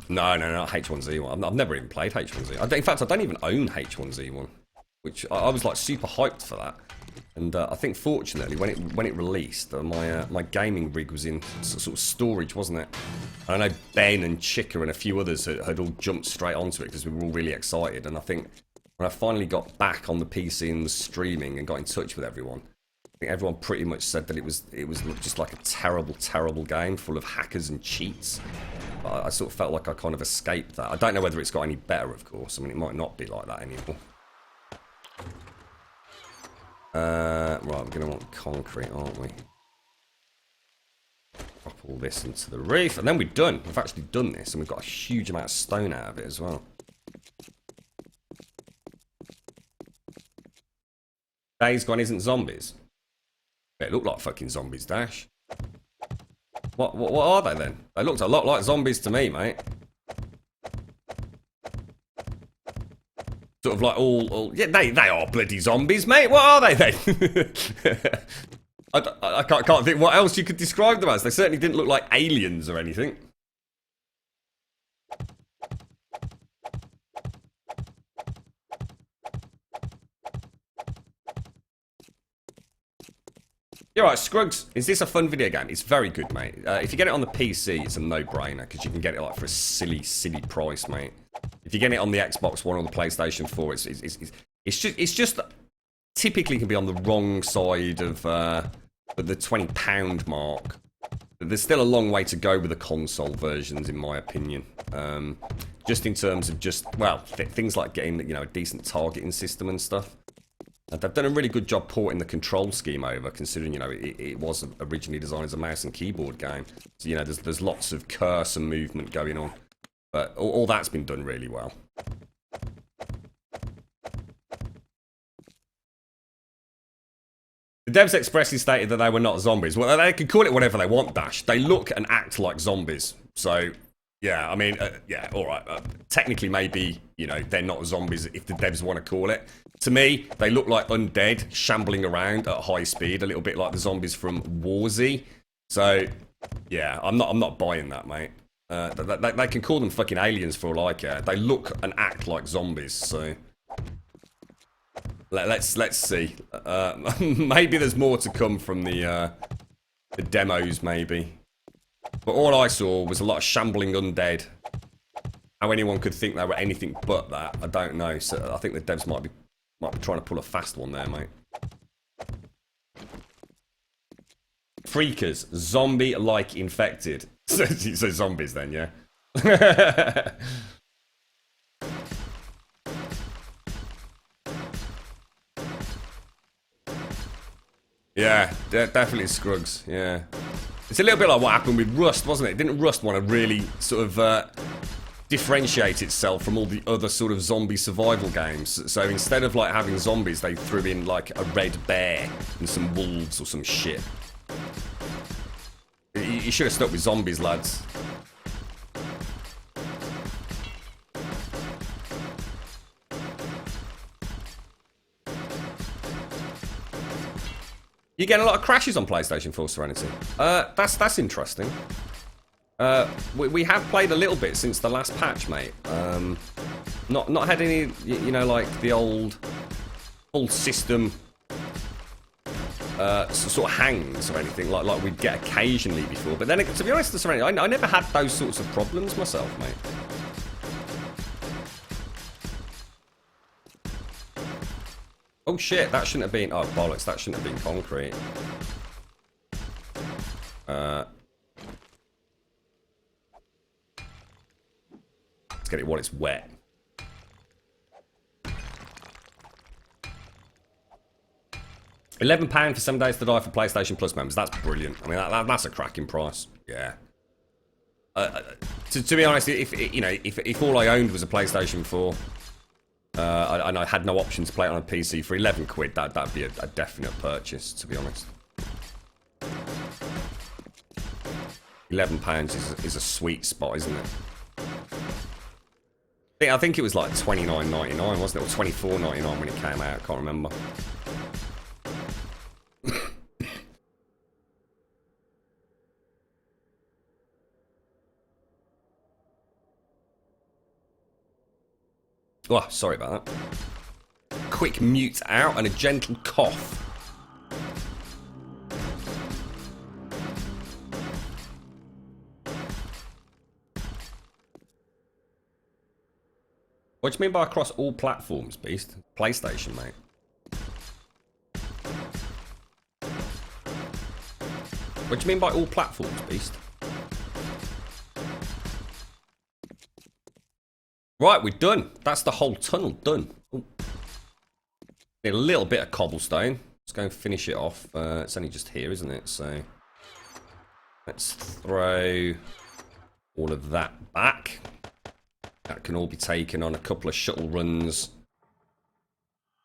No, not H1Z1. I've never even played H1Z1. In fact, I don't even own H1Z1, which I was like super hyped for that. And I think fortunately, when it released, my gaming rig was in sort of storage, wasn't it? And I know Ben and Chica and a few others had all jumped straight onto it because we were all really excited. And I think when I finally got back on the PC and was streaming and got in touch with everyone, I think everyone pretty much said that it was just like a terrible game full of hackers and cheats. I sort of felt like I kind of escaped that. I don't know whether it's got any better, of course. I mean, it might not be like that anymore. Right, we're going to want concrete, aren't we? Drop all this into the roof, and then we're done. We've actually done this, and we've got a huge amount of stone out of it as well. Days Gone isn't zombies. They look like fucking zombies, Dash. What are they then? They looked a lot like zombies to me, mate. Sort of like all yeah, they are bloody zombies, mate. What are they then? I can't think what else you could describe them as. They certainly didn't look like aliens or anything. You're right, Scruggs. Is this a fun video game? It's very good, mate. If you get it on the PC, it's a no-brainer because you can get it like for a silly price, mate. If you get it on the Xbox One or the PlayStation 4, it's just typically can be on the wrong side of the £20 mark. But there's still a long way to go with the console versions, in my opinion. Just in terms of things like getting a decent targeting system and stuff. They've done a really good job porting the control scheme over, considering it was originally designed as a mouse and keyboard game. So there's lots of cursor movement going on, but all that's been done really well. The devs expressly stated that they were not zombies. Well, they can call it whatever they want, Dash. They look and act like zombies. So, yeah, I mean, yeah, all right. Technically, maybe, they're not zombies if the devs want to call it. To me, they look like undead shambling around at high speed, a little bit like the zombies from Warzy. So, yeah, I'm not buying that, mate. They can call them fucking aliens for all I care. They look and act like zombies, so... Let's see. Maybe there's more to come from the demos, maybe. But all I saw was a lot of shambling undead. How anyone could think they were anything but that, I don't know. So I think the devs might be trying to pull a fast one there, mate. Freakers, zombie-like infected. So zombies then, yeah. Yeah, definitely Scruggs, yeah. It's a little bit like what happened with Rust, wasn't it? Didn't Rust want to really sort of differentiate itself from all the other sort of zombie survival games? So instead of like having zombies, they threw in like a red bear and some wolves or some shit. You should have stuck with zombies, lads. You getting a lot of crashes on PlayStation 4 Serenity. That's interesting. We have played a little bit since the last patch, mate. Not had any, like the old full system sort of hangs or anything like we'd get occasionally before. But then, to be honest, the Serenity, I never had those sorts of problems myself, mate. Oh shit, that shouldn't have been... Oh, bollocks, that shouldn't have been concrete. Let's get it while it's wet. £11 for 7 days to die for PlayStation Plus members. That's brilliant. I mean, that's a cracking price. Yeah. To be honest, if all I owned was a PlayStation 4, and I had no option to play it on a PC for 11 quid, that'd be a definite purchase, to be honest. £11 is a sweet spot, isn't it? I think it was like $29.99, wasn't it? Or $24.99 when it came out, I can't remember. Oh, sorry about that. Quick mute out and a gentle cough. What do you mean by across all platforms, Beast? PlayStation, mate. What do you mean by all platforms, Beast? Right, we're done. That's the whole tunnel done. Ooh. Need a little bit of cobblestone. Let's go and finish it off. It's only just here, isn't it? So let's throw all of that back. That can all be taken on a couple of shuttle runs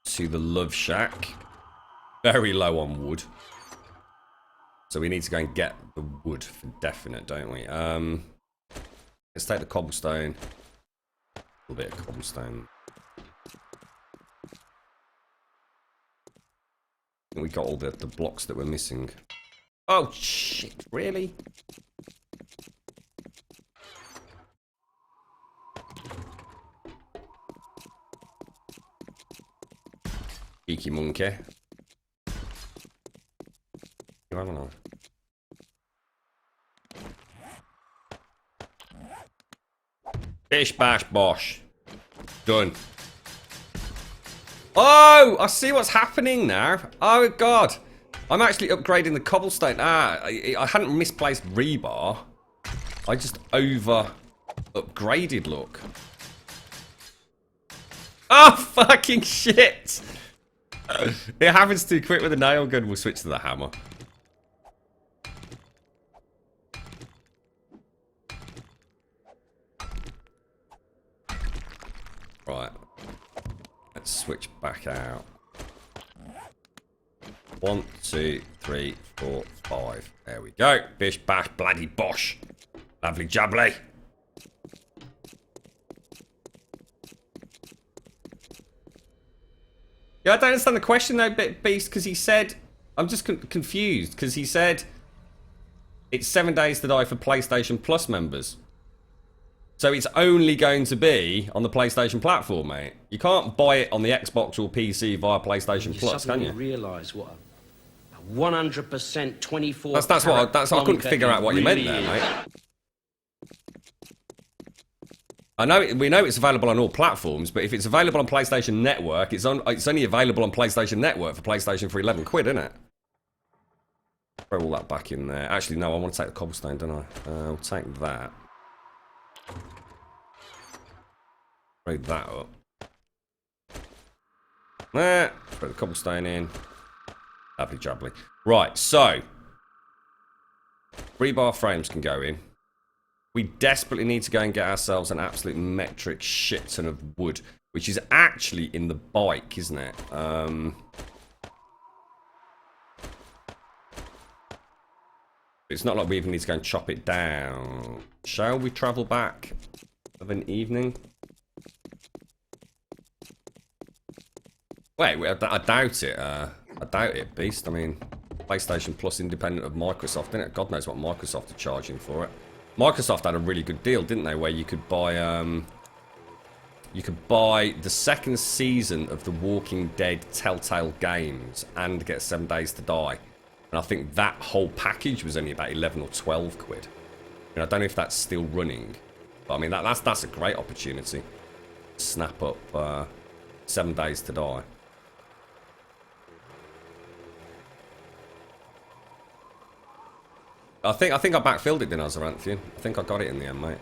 to the Love Shack. Very low on wood. So we need to go and get the wood for definite, don't we? Let's take the cobblestone. A little bit of cobblestone. We got all the blocks that we're missing. Oh, shit. Really? Cheeky monkey. You haven't I? Bish bash bosh. Done. Oh, I see what's happening now. Oh god. I'm actually upgrading the cobblestone. I hadn't misplaced rebar. I just over upgraded, look. Oh fucking shit. It happens too quick with a nail gun. We'll switch to the hammer. Right. Let's switch back out. 1, 2, 3, 4, 5. There we go. Bish, bash, bloody bosh. Lovely jubbly. Yeah, I don't understand the question though, Beast, because he said... I'm just confused, because he said... It's 7 days to die for PlayStation Plus members. So it's only going to be on the PlayStation platform, mate. You can't buy it on the Xbox or PC via PlayStation Plus, can you? Realise what a 100% 24. That's what I couldn't figure out what you meant there, mate. I know we know it's available on all platforms, but if it's available on PlayStation Network, it's only available on PlayStation Network for PlayStation for 11 quid, isn't it? Throw all that back in there. Actually, no, I want to take the cobblestone, don't I? I'll take that. Throw that up. There. Throw the cobblestone in. Lovely jubbly. Right, so. Rebar frames can go in. We desperately need to go and get ourselves an absolute metric shit ton of wood, which is actually in the bike, isn't it? It's not like we even need to go and chop it down. Shall we travel back of an evening? Wait, I doubt it. I doubt it, Beast. I mean, PlayStation Plus independent of Microsoft, isn't it? God knows what Microsoft are charging for it. Microsoft had a really good deal, didn't they? Where you could buy the second season of the Walking Dead Telltale games and get 7 days to die. And I think that whole package was only about 11 or 12 quid. I don't know if that's still running, but I mean that's a great opportunity. Snap up 7 days to die. I think I backfilled it, didn't I, Zaranthian? I think I got it in the end, mate.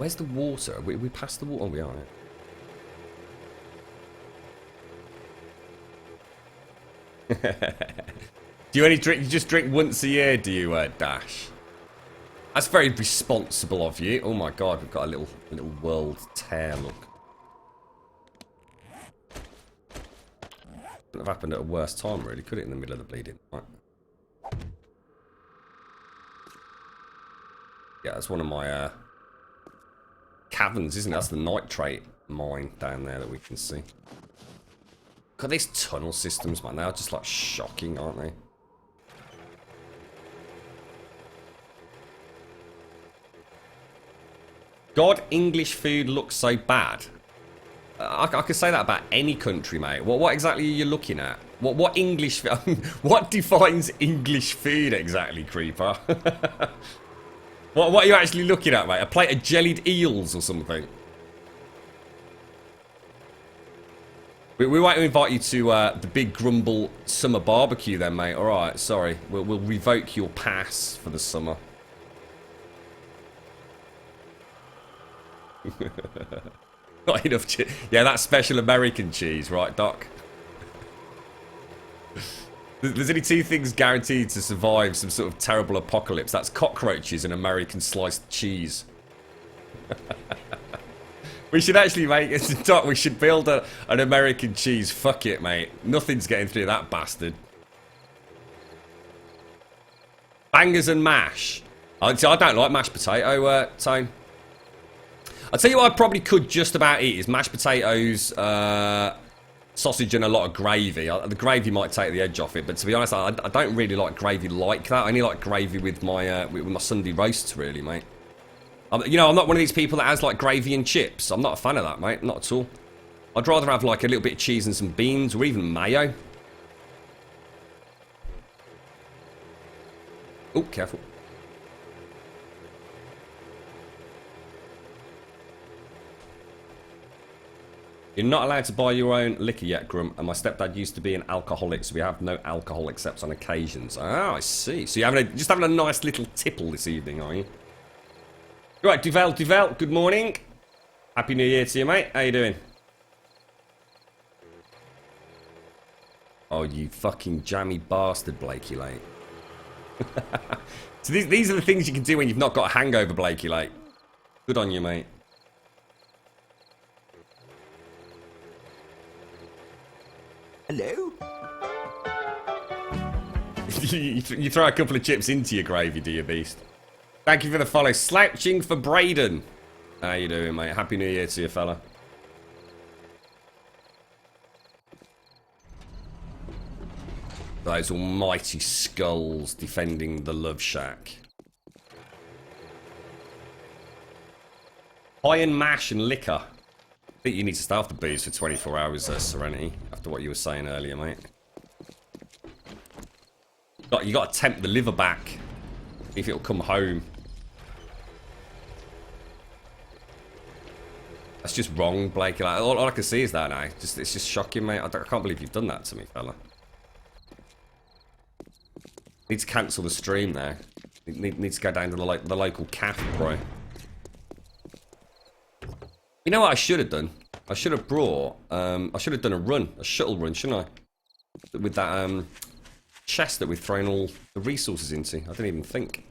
Where's the water? Are we past the water? Oh, we are. Yeah. Do you only drink? You just drink once a year, do you, Dash? That's very responsible of you. Oh my God, we've got a little world tear. Look. Couldn't have happened at a worse time, really, could it? In the middle of the bleeding. Right. Yeah, that's one of my caverns, isn't it? That's the nitrate mine down there that we can see. God, these tunnel systems, man, they're just like shocking, aren't they? God, English food looks so bad. I could say that about any country, mate. What exactly are you looking at? What English? What defines English food exactly, Creeper? What are you actually looking at, mate? A plate of jellied eels or something? We want to invite you to the big Grumbul summer barbecue then, mate. Alright, sorry. We'll revoke your pass for the summer. Not enough cheese. Yeah, that's special American cheese, right, Doc? There's only two things guaranteed to survive some sort of terrible apocalypse. That's cockroaches and American sliced cheese. We should actually make it. Doc, we should build an American cheese. Fuck it, mate. Nothing's getting through that bastard. Bangers and mash. I don't like mashed potato, Tone. I'll tell you what I probably could just about eat is mashed potatoes, sausage and a lot of gravy. The gravy might take the edge off it, but to be honest, I don't really like gravy like that. I only like gravy with my Sunday roasts, really, mate. You know, I'm not one of these people that has like gravy and chips. I'm not a fan of that, mate. Not at all. I'd rather have like a little bit of cheese and some beans, or even mayo. Oh, careful. You're not allowed to buy your own liquor yet, Grum, and my stepdad used to be an alcoholic, so we have no alcohol except on occasions. Oh, I see. So you're just having a nice little tipple this evening, are you? Right, Duvel, good morning. Happy New Year to you, mate. How you doing? Oh, you fucking jammy bastard, Blakey Lake. So these are the things you can do when you've not got a hangover, Blakey Lake. Good on you, mate. Hello? You throw a couple of chips into your gravy, do you, beast? Thank you for the follow. Slouching for Braden. How you doing, mate? Happy New Year to you, fella. Those almighty skulls defending the Love Shack. Pie and mash and liquor. I think you need to stay off the booze for 24 hours, Serenity, after what you were saying earlier, mate. You got to tempt the liver back. If it'll come home. That's just wrong, Blake. Like, all I can see is that now. It's just shocking, mate. I can't believe you've done that to me, fella. Need to cancel the stream there. Need to go down to the local cafe, bro. You know what I should have done? I should have brought. I should have done a shuttle run, shouldn't I? With that chest that we've thrown all the resources into. I didn't even think.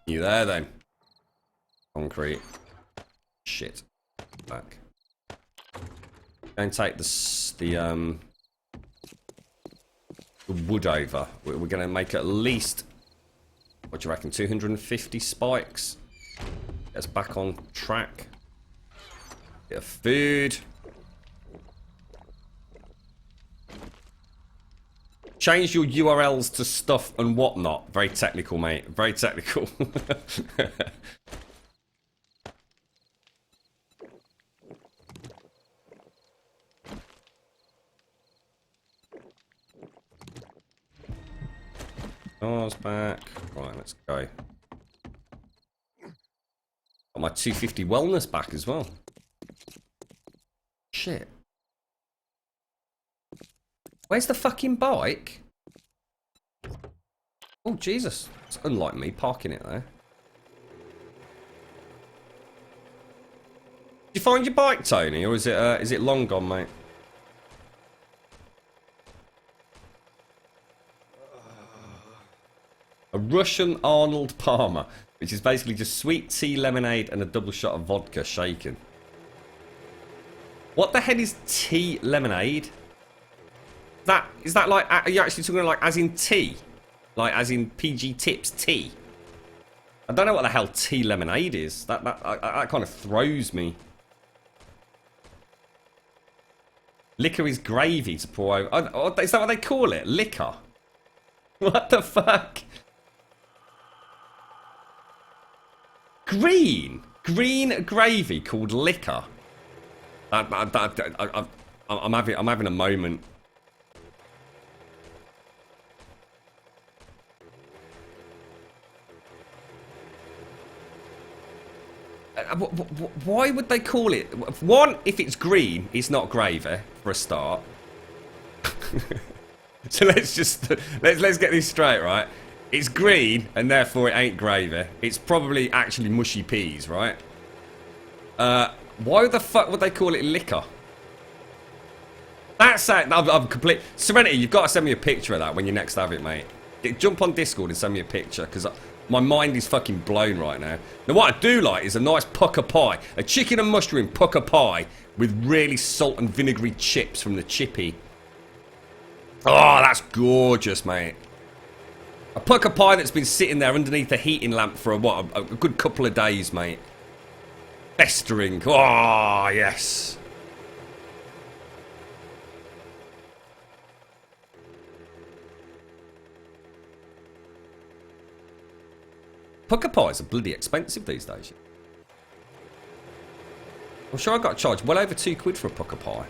You there then? Concrete. Shit. Back. Go and take the wood over. We're going to make at least, what do you reckon, 250 spikes? Get us back on track. Bit of food. Change your URLs to stuff and whatnot. Very technical, mate. Very technical. Cars back. Right, let's go. Got my 250 wellness back as well. Shit. Where's the fucking bike? Oh, Jesus. It's unlike me parking it there. you find your bike, Tony, or is it long gone, mate? A Russian Arnold Palmer, which is basically just sweet tea, lemonade, and a double shot of vodka shaken. What the hell is tea lemonade? Is that like, are you actually talking like as in tea? Like as in PG Tips tea? I don't know what the hell tea lemonade is. That kind of throws me. Liquor is gravy to pour over. Oh, is that what they call it? Liquor? What the fuck? Green gravy called liquor. I'm having a moment. Why would they call it? One, if it's green, it's not gravy for a start. So let's get this straight, right? It's green, and therefore it ain't gravy. It's probably actually mushy peas, right? Why the fuck would they call it liquor? That's it. I'm complete. Serenity, you've got to send me a picture of that when you next have it, mate. Jump on Discord and send me a picture, because my mind is fucking blown right now. Now, what I do like is a nice pucker pie. A chicken and mushroom pucker pie with really salt and vinegary chips from the chippy. Oh, that's gorgeous, mate. A pucker pie that's been sitting there underneath a heating lamp for a good couple of days, mate. Festering. Oh, yes. Pucker pies are bloody expensive these days. I'm sure I got charged well over £2 for a pucker pie.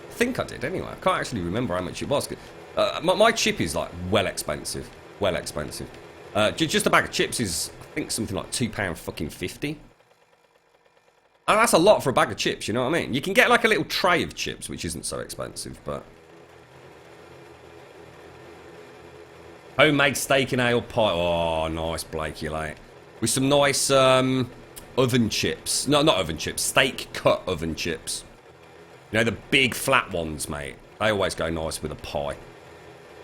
I think I did anyway. I can't actually remember how much it was. My chip is like well expensive. Well expensive. Just a bag of chips is, I think, something like £2.50. And that's a lot for a bag of chips, you know what I mean? You can get like a little tray of chips, which isn't so expensive, but... Homemade steak and ale pie. Oh, nice, Blake, you like. With some nice oven chips. No, not oven chips. Steak cut oven chips. You know, the big flat ones, mate. They always go nice with a pie.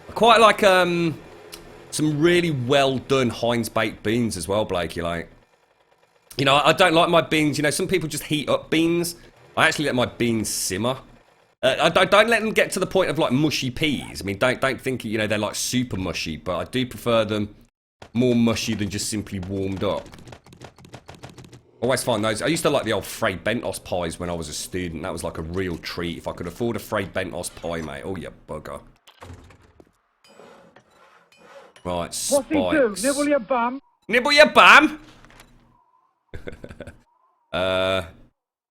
I quite like some really well done Heinz baked beans as well, Blake, you like. You know, I don't like my beans. You know, some people just heat up beans. I actually let my beans simmer. I don't let them get to the point of like mushy peas. I mean, don't think, you know, they're like super mushy, but I do prefer them more mushy than just simply warmed up. I always find those. I used to like the old Fray Bentos pies when I was a student. That was like a real treat. If I could afford a Fray Bentos pie, mate. Oh, you bugger. Right, spikes. What's he do? Nibble your bum? Nibble your bum? How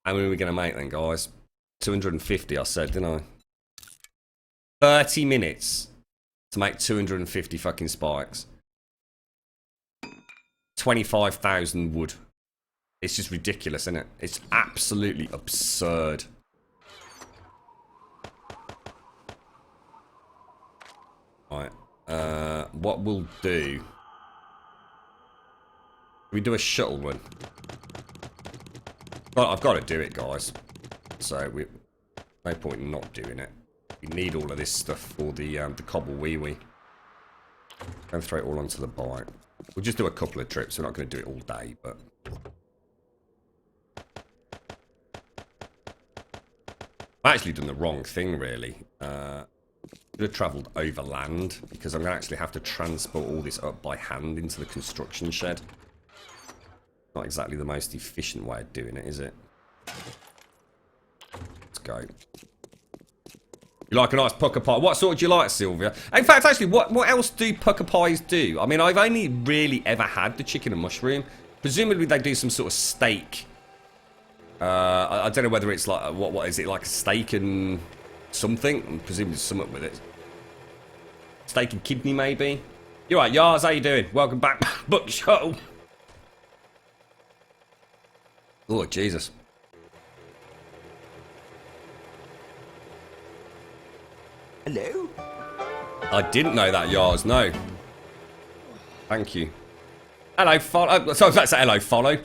many are we going to make then, guys? 250, I said, didn't I? 30 minutes to make 250 fucking spikes. 25,000 wood. It's just ridiculous, isn't it? It's absolutely absurd. Right. What we'll do... We do a shuttle run. Well, I've got to do it, guys. So, no point in not doing it. We need all of this stuff for the cobble wee-wee. Don't throw it all onto the bike. We'll just do a couple of trips. We're not going to do it all day, but... I've actually done the wrong thing, really. I should have travelled overland, because I'm going to actually have to transport all this up by hand into the construction shed. Not exactly the most efficient way of doing it, is it? Let's go. You like a nice pucker pie? What sort do you like, Sylvia? In fact, actually, what else do pucker pies do? I mean, I've only really ever had the chicken and mushroom. Presumably, they do some sort of steak. I don't know whether it's like... What is it? Like a steak and something? I'm presuming there's something with it. Steak and kidney, maybe? You're right, Yars, how you doing? Welcome back. Book show. Oh, Jesus. Hello? I didn't know that, Yars. No. Thank you. Hello, follow. Sorry, I was about to say hello, follow.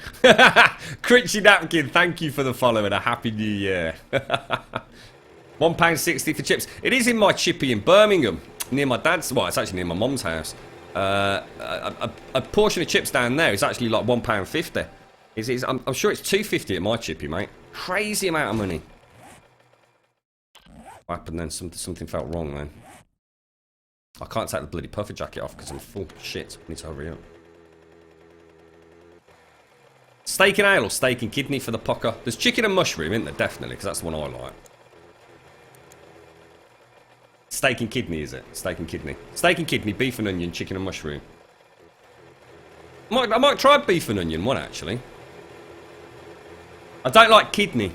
Critchy Napkin, thank you for the follow and a happy new year. £1.60 for chips. It is in my chippy in Birmingham, near my dad's. Well, it's actually near my mum's house. A portion of chips down there is actually like £1.50. I'm sure it's £2.50 at my chippy, mate. Crazy amount of money. What happened then? Something felt wrong then. I can't take the bloody puffer jacket off because I'm full. Shit. I need to hurry up. Steak and ale or steak and kidney for the pucker? There's chicken and mushroom, isn't there? Definitely, because that's the one I like. Steak and kidney, is it? Steak and kidney. Steak and kidney, beef and onion, chicken and mushroom. I might try beef and onion one, actually. I don't like kidney.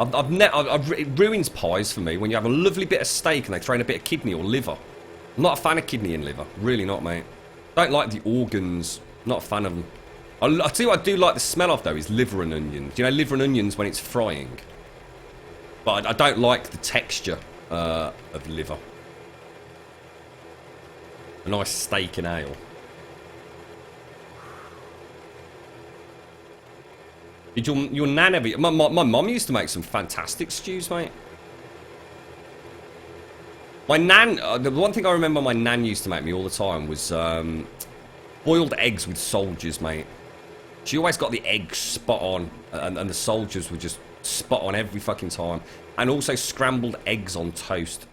It ruins pies for me when you have a lovely bit of steak and they throw in a bit of kidney or liver. I'm not a fan of kidney and liver. Really not, mate. Don't like the organs. Not a fan of them. I'll tell you what I do like the smell of, though, is liver and onions. Do you know liver and onions when it's frying? But I don't like the texture of liver. A nice steak and ale. Did your nan ever... My mum used to make some fantastic stews, mate. My nan... the one thing I remember my nan used to make me all the time was boiled eggs with soldiers, mate. She always got the eggs spot on, and the soldiers were just spot on every fucking time. And also scrambled eggs on toast.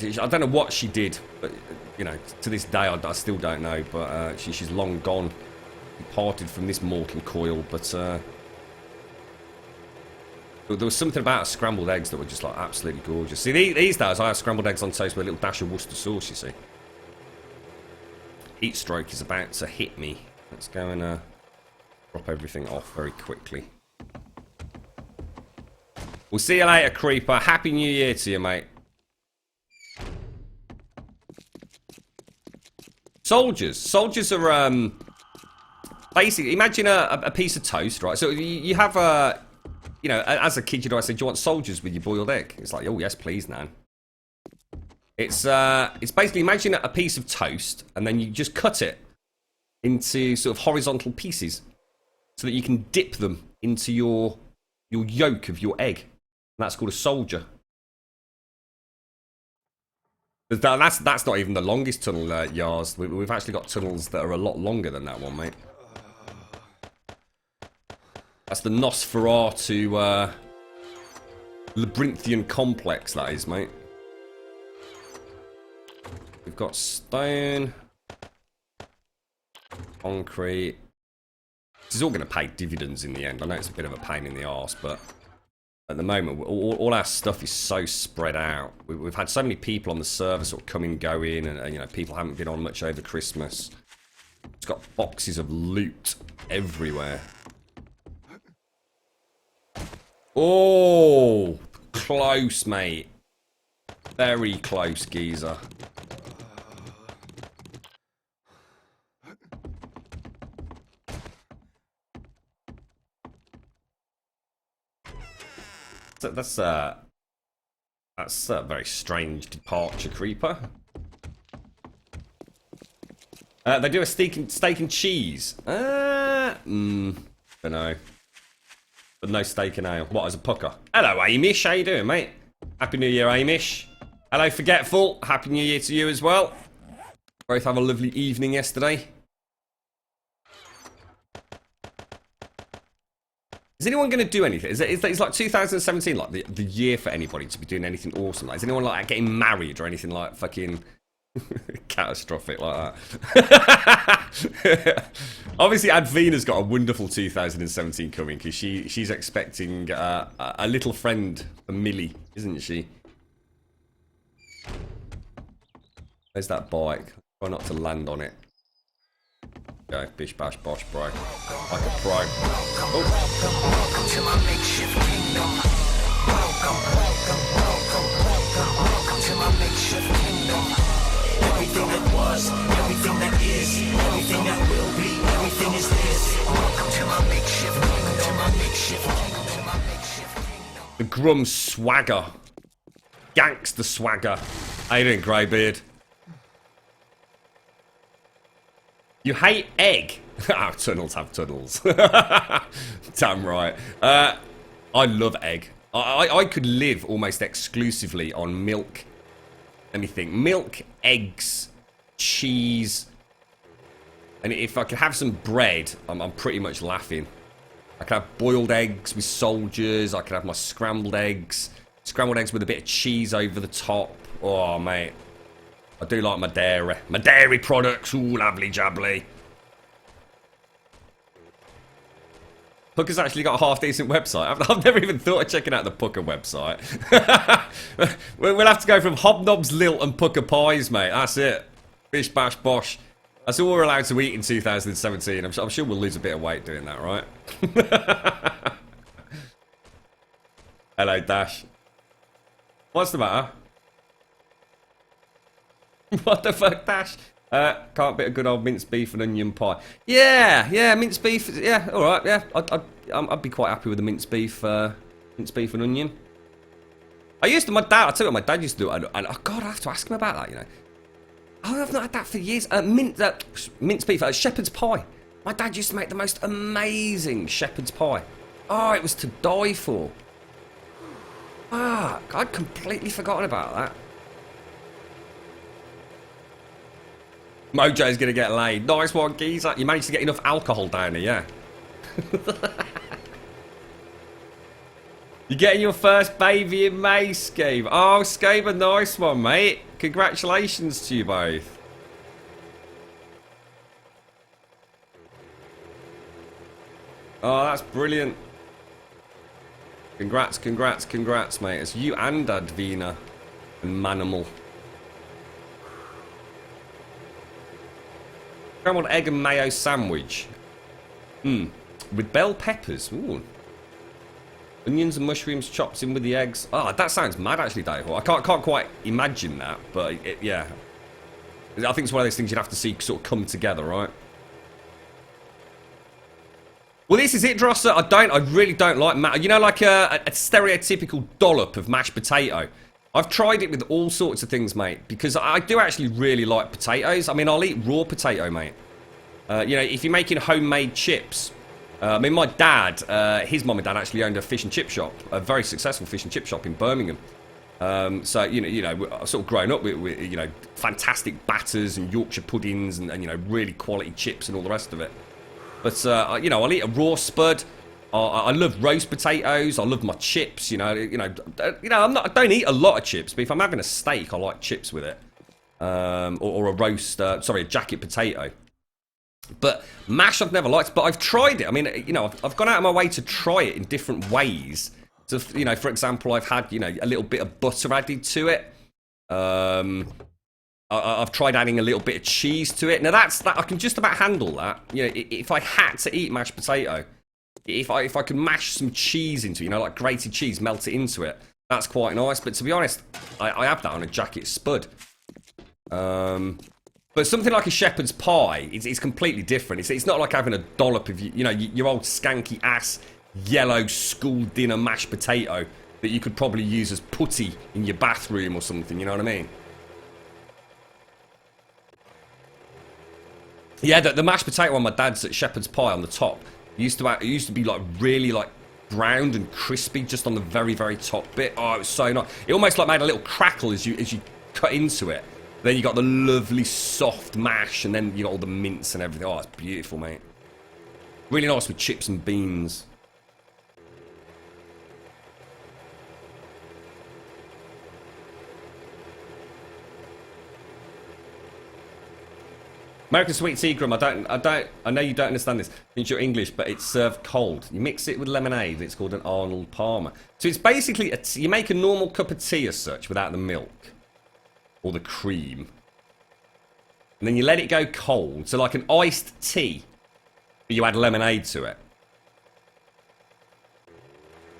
I don't know what she did, but, you know, to this day I still don't know. But she's long gone, departed from this mortal coil. But there was something about scrambled eggs that were just like absolutely gorgeous. See, these days I have scrambled eggs on toast with a little dash of Worcester sauce, you see. Heat stroke is about to hit me. Let's go and drop everything off very quickly. We'll see you later, Creeper. Happy New Year to you, mate. Soldiers. Soldiers are, basically, imagine a piece of toast, right? So you have a, you know, as a kid, I said, do you want soldiers with your boiled egg? It's like, oh, yes, please, Nan. It's basically, imagine a piece of toast, and then you just cut it into sort of horizontal pieces so that you can dip them into your yolk of your egg. And that's called a soldier. That's not even the longest tunnel, Yars. We've actually got tunnels that are a lot longer than that one, mate. That's the Nosferatu labyrinthian complex, that is, mate. We've got stone, concrete. This is all going to pay dividends in the end. I know it's a bit of a pain in the arse, but at the moment, all our stuff is so spread out. We've had so many people on the server sort of come and go in, and you know, people haven't been on much over Christmas. It's got boxes of loot everywhere. Oh, close, mate. Very close, geezer. That's a very strange departure, Creeper. They do a steak and cheese. Don't know. But no steak and ale. What, as a pucker? Hello, Amish. How you doing, mate? Happy New Year, Amish. Hello, Forgetful. Happy New Year to you as well. Both have a lovely evening yesterday. Is anyone going to do anything? Is like 2017 like the year for anybody to be doing anything awesome? Like, is anyone like getting married or anything like fucking catastrophic like that? Obviously, Advina's got a wonderful 2017 coming because she's expecting a little friend for Millie, isn't she? Where's that bike? Try not to land on it. Go, bish bash bosh, bro. Like a pro. Oh. Welcome to my makeshift kingdom. Welcome to my makeshift kingdom. Everything that was, everything that is, everything that will be, everything is this. Welcome to my makeshift kingdom. To my makeshift kingdom. To my makeshift kingdom. The Grum swagger. Gangster swagger. How you doing, Greybeard? You hate egg? Ah, tunnels have tunnels. Damn right. I love egg. I could live almost exclusively on milk. Let me think. Milk, eggs, cheese. And if I could have some bread, I'm pretty much laughing. I could have boiled eggs with soldiers. I could have my scrambled eggs. Scrambled eggs with a bit of cheese over the top. Oh, mate. I do like my dairy. My dairy products. Ooh, lovely jubbly. Pucker's actually got a half-decent website. I've never even thought of checking out the Pucker website. We'll have to go from Hobnobs, Lilt and Pucker Pies, mate. That's it. Bish, bash, bosh. That's all we're allowed to eat in 2017. I'm sure we'll lose a bit of weight doing that, right? Hello, Dash. What's the matter? What the fuck, Dash? Can't beat a good old minced beef and onion pie. Yeah, minced beef. Yeah, all right. Yeah, I'd be quite happy with the minced beef and onion. I tell you what, my dad used to do it, and oh God, I have to ask him about that. You know, oh, I've not had that for years. Minced beef, shepherd's pie. My dad used to make the most amazing shepherd's pie. Oh, it was to die for. Ah, I'd completely forgotten about that. Mojo's gonna get laid. Nice one, geezer. You managed to get enough alcohol down here, yeah? You're getting your first baby in May, Scabe. Oh, Scabe, a nice one, mate. Congratulations to you both. Oh, that's brilliant. Congrats, mate. It's you and Advina and Manimal. Scrambled egg and mayo sandwich. With bell peppers. Ooh. Onions and mushrooms chopped in with the eggs. Oh, that sounds mad, actually, Dave. I can't quite imagine that, but yeah. I think it's one of those things you'd have to see sort of come together, right? Well, this is it, Drosser. I really don't like you know, like a stereotypical dollop of mashed potato. I've tried it with all sorts of things, mate, because I do actually really like potatoes. I mean, I'll eat raw potato, mate. You know, if you're making homemade chips. I mean, my dad, his mum and dad actually owned a fish and chip shop, a very successful fish and chip shop in Birmingham. So, you know, I've sort of grown up with, you know, fantastic batters and Yorkshire puddings and, you know, really quality chips and all the rest of it. But, you know, I'll eat a raw spud. I love roast potatoes. I love my chips. You know. I don't eat a lot of chips, but if I'm having a steak, I like chips with it, or a roast. A jacket potato. But mash, I've never liked. But I've tried it. I mean, you know, I've gone out of my way to try it in different ways. So, you know, for example, I've had, you know, a little bit of butter added to it. I've tried adding a little bit of cheese to it. Now that I can just about handle that. You know, if I had to eat mashed potato. If I could mash some cheese into it, you know, like grated cheese, melt it into it, that's quite nice. But to be honest, I have that on a jacket spud. But something like a shepherd's pie, it's completely different. It's not like having a dollop of, you know, your old skanky ass yellow school dinner mashed potato that you could probably use as putty in your bathroom or something, you know what I mean? Yeah, the mashed potato on my dad's at shepherd's pie on the top. It used to be like really like browned and crispy just on the very, very top bit. Oh, it was so nice. It almost like made a little crackle as you cut into it. Then you got the lovely soft mash, and then you got all the mince and everything. Oh, it's beautiful, mate. Really nice with chips and beans. American sweet tea, Grum. I know you don't understand this since you're English, but it's served cold. You mix it with lemonade. It's called an Arnold Palmer. So it's basically you make a normal cup of tea as such without the milk or the cream, and then you let it go cold. So like an iced tea, but you add lemonade to it,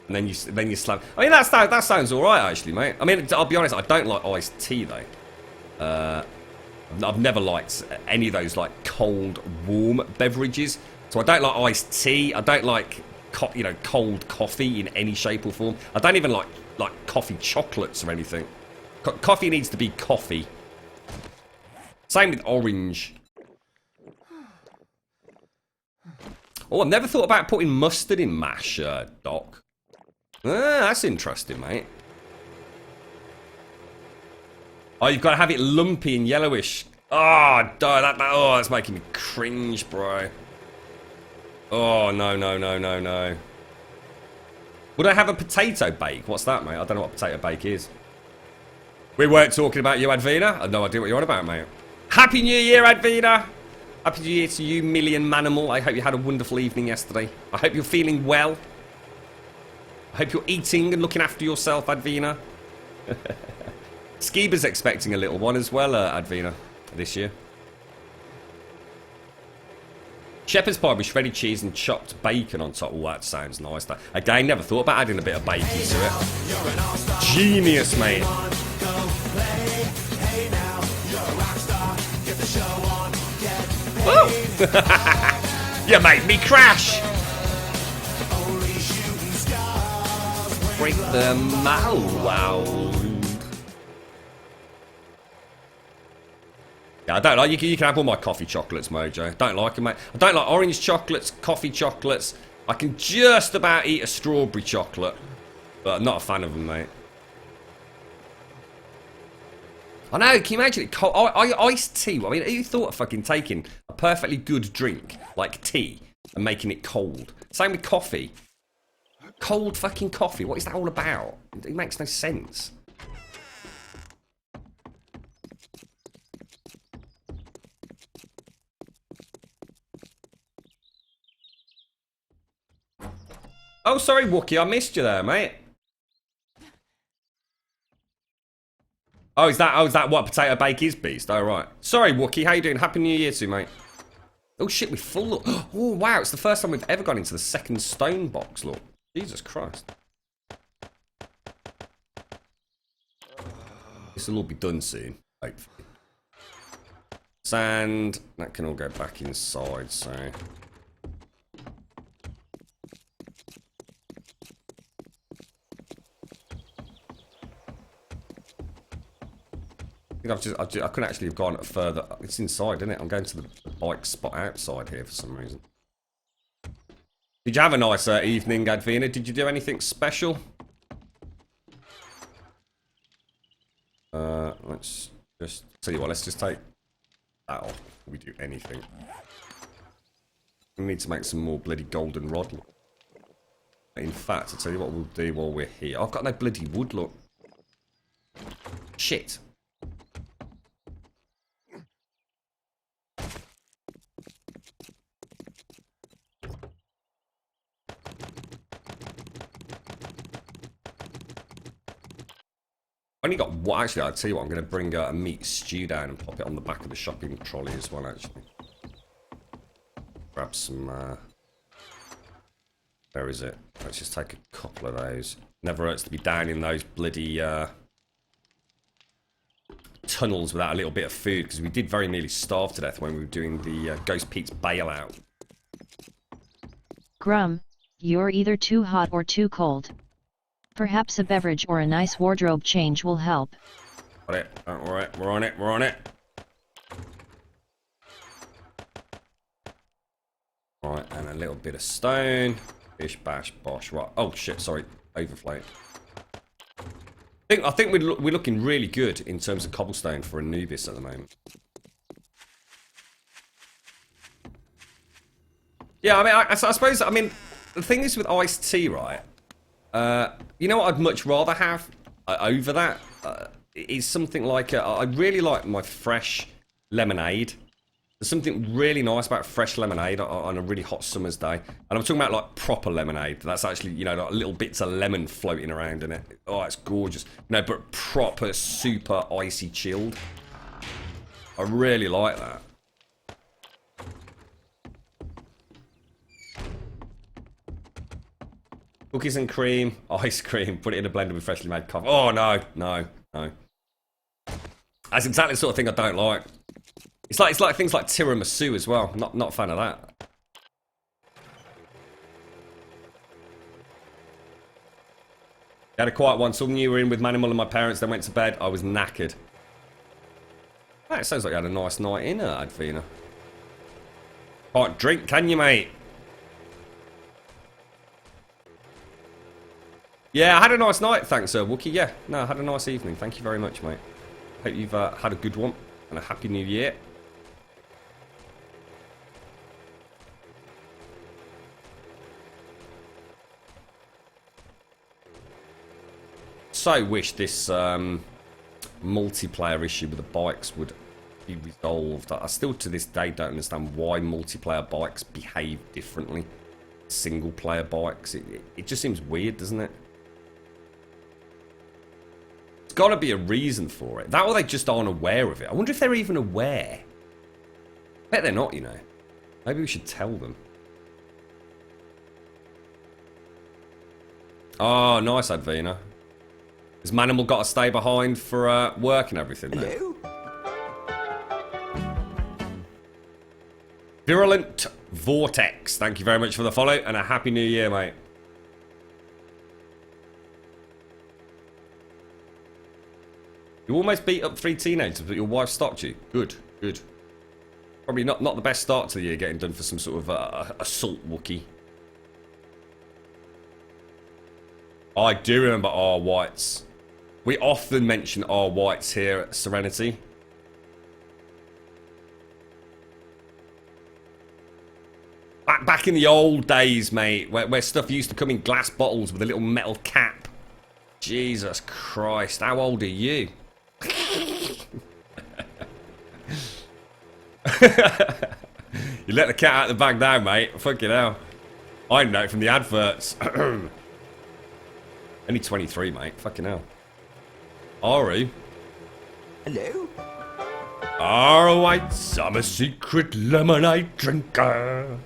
and then you slam. I mean that sounds all right actually, mate. I mean, I'll be honest, I don't like iced tea though. I've never liked any of those like cold, warm beverages. So I don't like iced tea. I don't like, you know, cold coffee in any shape or form. I don't even like coffee chocolates or anything. Coffee needs to be coffee. Same with orange. Oh, I've never thought about putting mustard in mash, Doc. That's interesting, mate. Oh, you've got to have it lumpy and yellowish. Oh, that's making me cringe, bro. Oh, no, no, no, no, no. Would I have a potato bake? What's that, mate? I don't know what potato bake is. We weren't talking about you, Advina. I have no idea what you're on about, mate. Happy New Year, Advina. Happy New Year to you, Million Manimal. I hope you had a wonderful evening yesterday. I hope you're feeling well. I hope you're eating and looking after yourself, Advina. Skiba's expecting a little one as well, Advina, this year. Shepherd's pie with shredded cheese and chopped bacon on top. Oh, that sounds nice. That. Again, never thought about adding a bit of bacon to it. Genius, mate. You made me crash. Break the mold. Yeah, I don't like you can have all my coffee chocolates, Mojo. Don't like them, mate. I don't like orange chocolates, coffee chocolates. I can just about eat a strawberry chocolate, but I'm not a fan of them, mate. I know, can you imagine it? Iced tea. I mean, who thought of fucking taking a perfectly good drink like tea and making it cold? Same with coffee. Cold fucking coffee. What is that all about? It makes no sense. Oh, sorry, Wookie, I missed you there, mate. Oh, is that what potato bake is, Beast? Oh, right. Sorry, Wookie, how you doing? Happy New Year to you, mate. Oh, shit, we're full. Oh, wow, it's the first time we've ever gone into the second stone box, look. Jesus Christ. This will all be done soon, hopefully. Sand, that can all go back inside, so... I couldn't actually have gone further. It's inside, isn't it? I'm going to the bike spot outside here for some reason. Did you have a nice evening, Advina? Did you do anything special? Let's just tell you what. Let's just take that off before we do anything. We need to make some more bloody golden rod. Look. In fact, I'll tell you what we'll do while we're here. I've got no bloody wood. Look. Shit. Only got what? Actually, I'll tell you what. I'm going to bring a meat stew down and pop it on the back of the shopping trolley as well. Actually, grab some. Where is it? Let's just take a couple of those. Never hurts to be down in those bloody tunnels without a little bit of food, because we did very nearly starve to death when we were doing the Ghost Pete's bailout. Grum, you're either too hot or too cold. Perhaps a beverage or a nice wardrobe change will help. Got it. Alright, we're on it, we're on it. Alright, and a little bit of stone. Bish, bash, bosh. Right. Oh shit, sorry. Overflow. I think we're looking really good in terms of cobblestone for Anubis at the moment. Yeah, I mean, I suppose, I mean, the thing is with iced tea, right? You know what I'd much rather have over that? Is something like, I really like my fresh lemonade. There's something really nice about fresh lemonade on a really hot summer's day. And I'm talking about like proper lemonade. That's actually, you know, like little bits of lemon floating around in it. Oh, it's gorgeous. No, but proper, super icy chilled. I really like that. Cookies and cream, ice cream, put it in a blender with freshly made coffee. Oh, no, no, no. That's exactly the sort of thing I don't like. It's like things like tiramisu as well. Not a fan of that. I had a quiet one. Some you were in with Manimal and my parents, then went to bed. I was knackered. That sounds like you had a nice night in, Advina. Can't drink, can you, mate? Yeah, I had a nice night, thanks, Wookie. Yeah, no, I had a nice evening. Thank you very much, mate. Hope you've had a good one and a happy new year. So wish this multiplayer issue with the bikes would be resolved. I still to this day don't understand why multiplayer bikes behave differently. Single player bikes. It just seems weird, doesn't it? There's got to be a reason for it. That or they just aren't aware of it. I wonder if they're even aware. I bet they're not, you know. Maybe we should tell them. Oh, nice, Advina. Has Manimal got to stay behind for work and everything? Hello? Virulent Vortex. Thank you very much for the follow and a happy new year, mate. You almost beat up 3 teenagers, but your wife stopped you. Good, good. Probably not the best start to the year getting done for some sort of assault Wookie. I do remember R. Whites. We often mention R. Whites here at Serenity. Back in the old days, mate, where stuff used to come in glass bottles with a little metal cap. Jesus Christ, how old are you? You let the cat out of the bag now, mate. Fucking hell. I know it from the adverts. Only 23, mate. Fucking hell. Aru. Hello? Alright, I'm a secret lemonade drinker.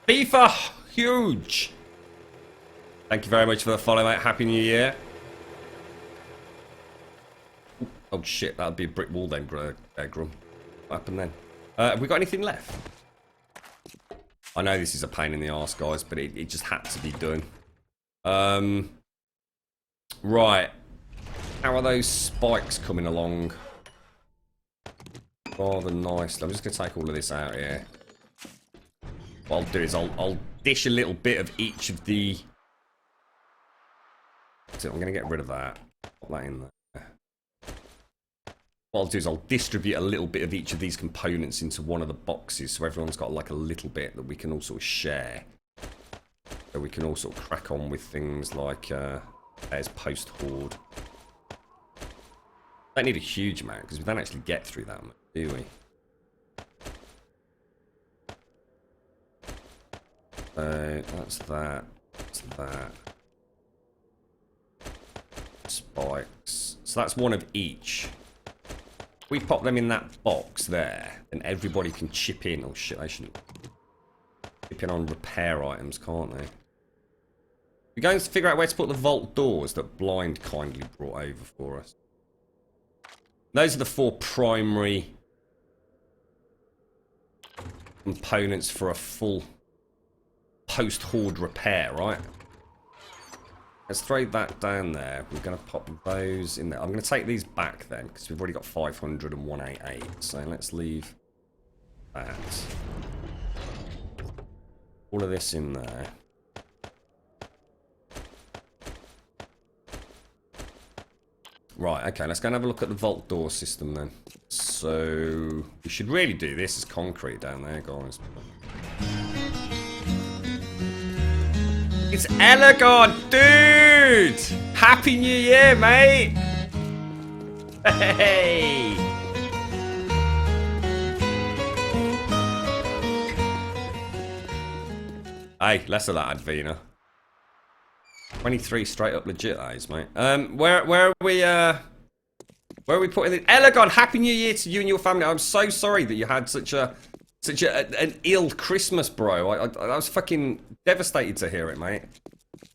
FIFA huge. Thank you very much for the follow, mate. Happy New Year. Oh shit, that'd be a brick wall then, Grum. What happened then? Have we got anything left? I know this is a pain in the arse, guys, but it just had to be done. Right. How are those spikes coming along? Rather nicely. I'm just going to take all of this out here. What I'll do is I'll dish a little bit of each of the... So I'm going to get rid of that. Put that in there. What I'll do is I'll distribute a little bit of each of these components into one of the boxes so everyone's got like a little bit that we can all sort of share. So we can all sort of crack on with things like there's post-horde. Don't need a huge amount because we don't actually get through that much, do we? That's that. That's that. Spikes. So that's one of each. If we pop them in that box there, then everybody can chip in. Oh shit, they shouldn't. Chip in on repair items, can't they? We're going to figure out where to put the vault doors that Blind kindly brought over for us. Those are the 4 primary components for a full post-horde repair, right? Let's throw that down there. We're going to pop those in there. I'm going to take these back then, because we've already got 500 and 188. So let's leave that. All of this in there. Right, okay, let's go and have a look at the vault door system then. So, we should really do this as concrete down there, guys. It's Elegon, dude! Happy New Year, mate! Hey! Hey, less of that, Advina. 23 straight up legit, that is, mate. Where are we putting it? Elegon, Happy New Year to you and your family. I'm so sorry that you had such an ill Christmas, bro. I was fucking devastated to hear it, mate.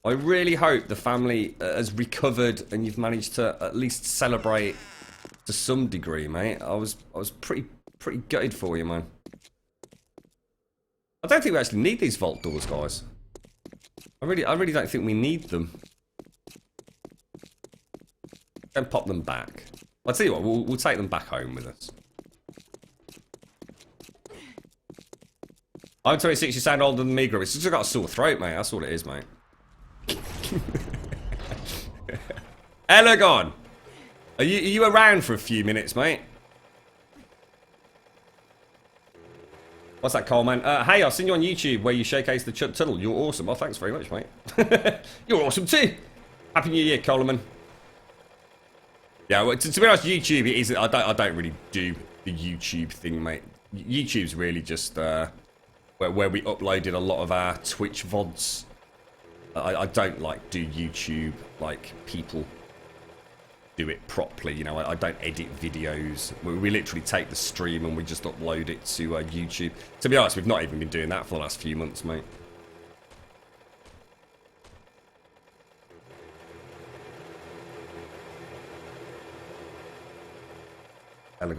I really hope the family has recovered and you've managed to at least celebrate to some degree, mate. I was pretty gutted for you, man. I don't think we actually need these vault doors, guys. I really don't think we need them. Don't pop them back. I'll tell you what, we'll take them back home with us. I'm 26, you sound older than me, Grim. It's just got a sore throat, mate. That's all it is, mate. Elegon, are you around for a few minutes, mate? What's that, Coleman? Hey, I've seen you on YouTube where you showcase the tunnel. You're awesome. Oh, thanks very much, mate. You're awesome too. Happy New Year, Coleman. Yeah, well, to be honest, YouTube it is. I don't really do the YouTube thing, mate. YouTube's really just where we uploaded a lot of our Twitch VODs. I don't like do YouTube like people do it properly, you know. I don't edit videos. We literally take the stream and we just upload it to YouTube. To be honest, we've not even been doing that for the last few months, mate.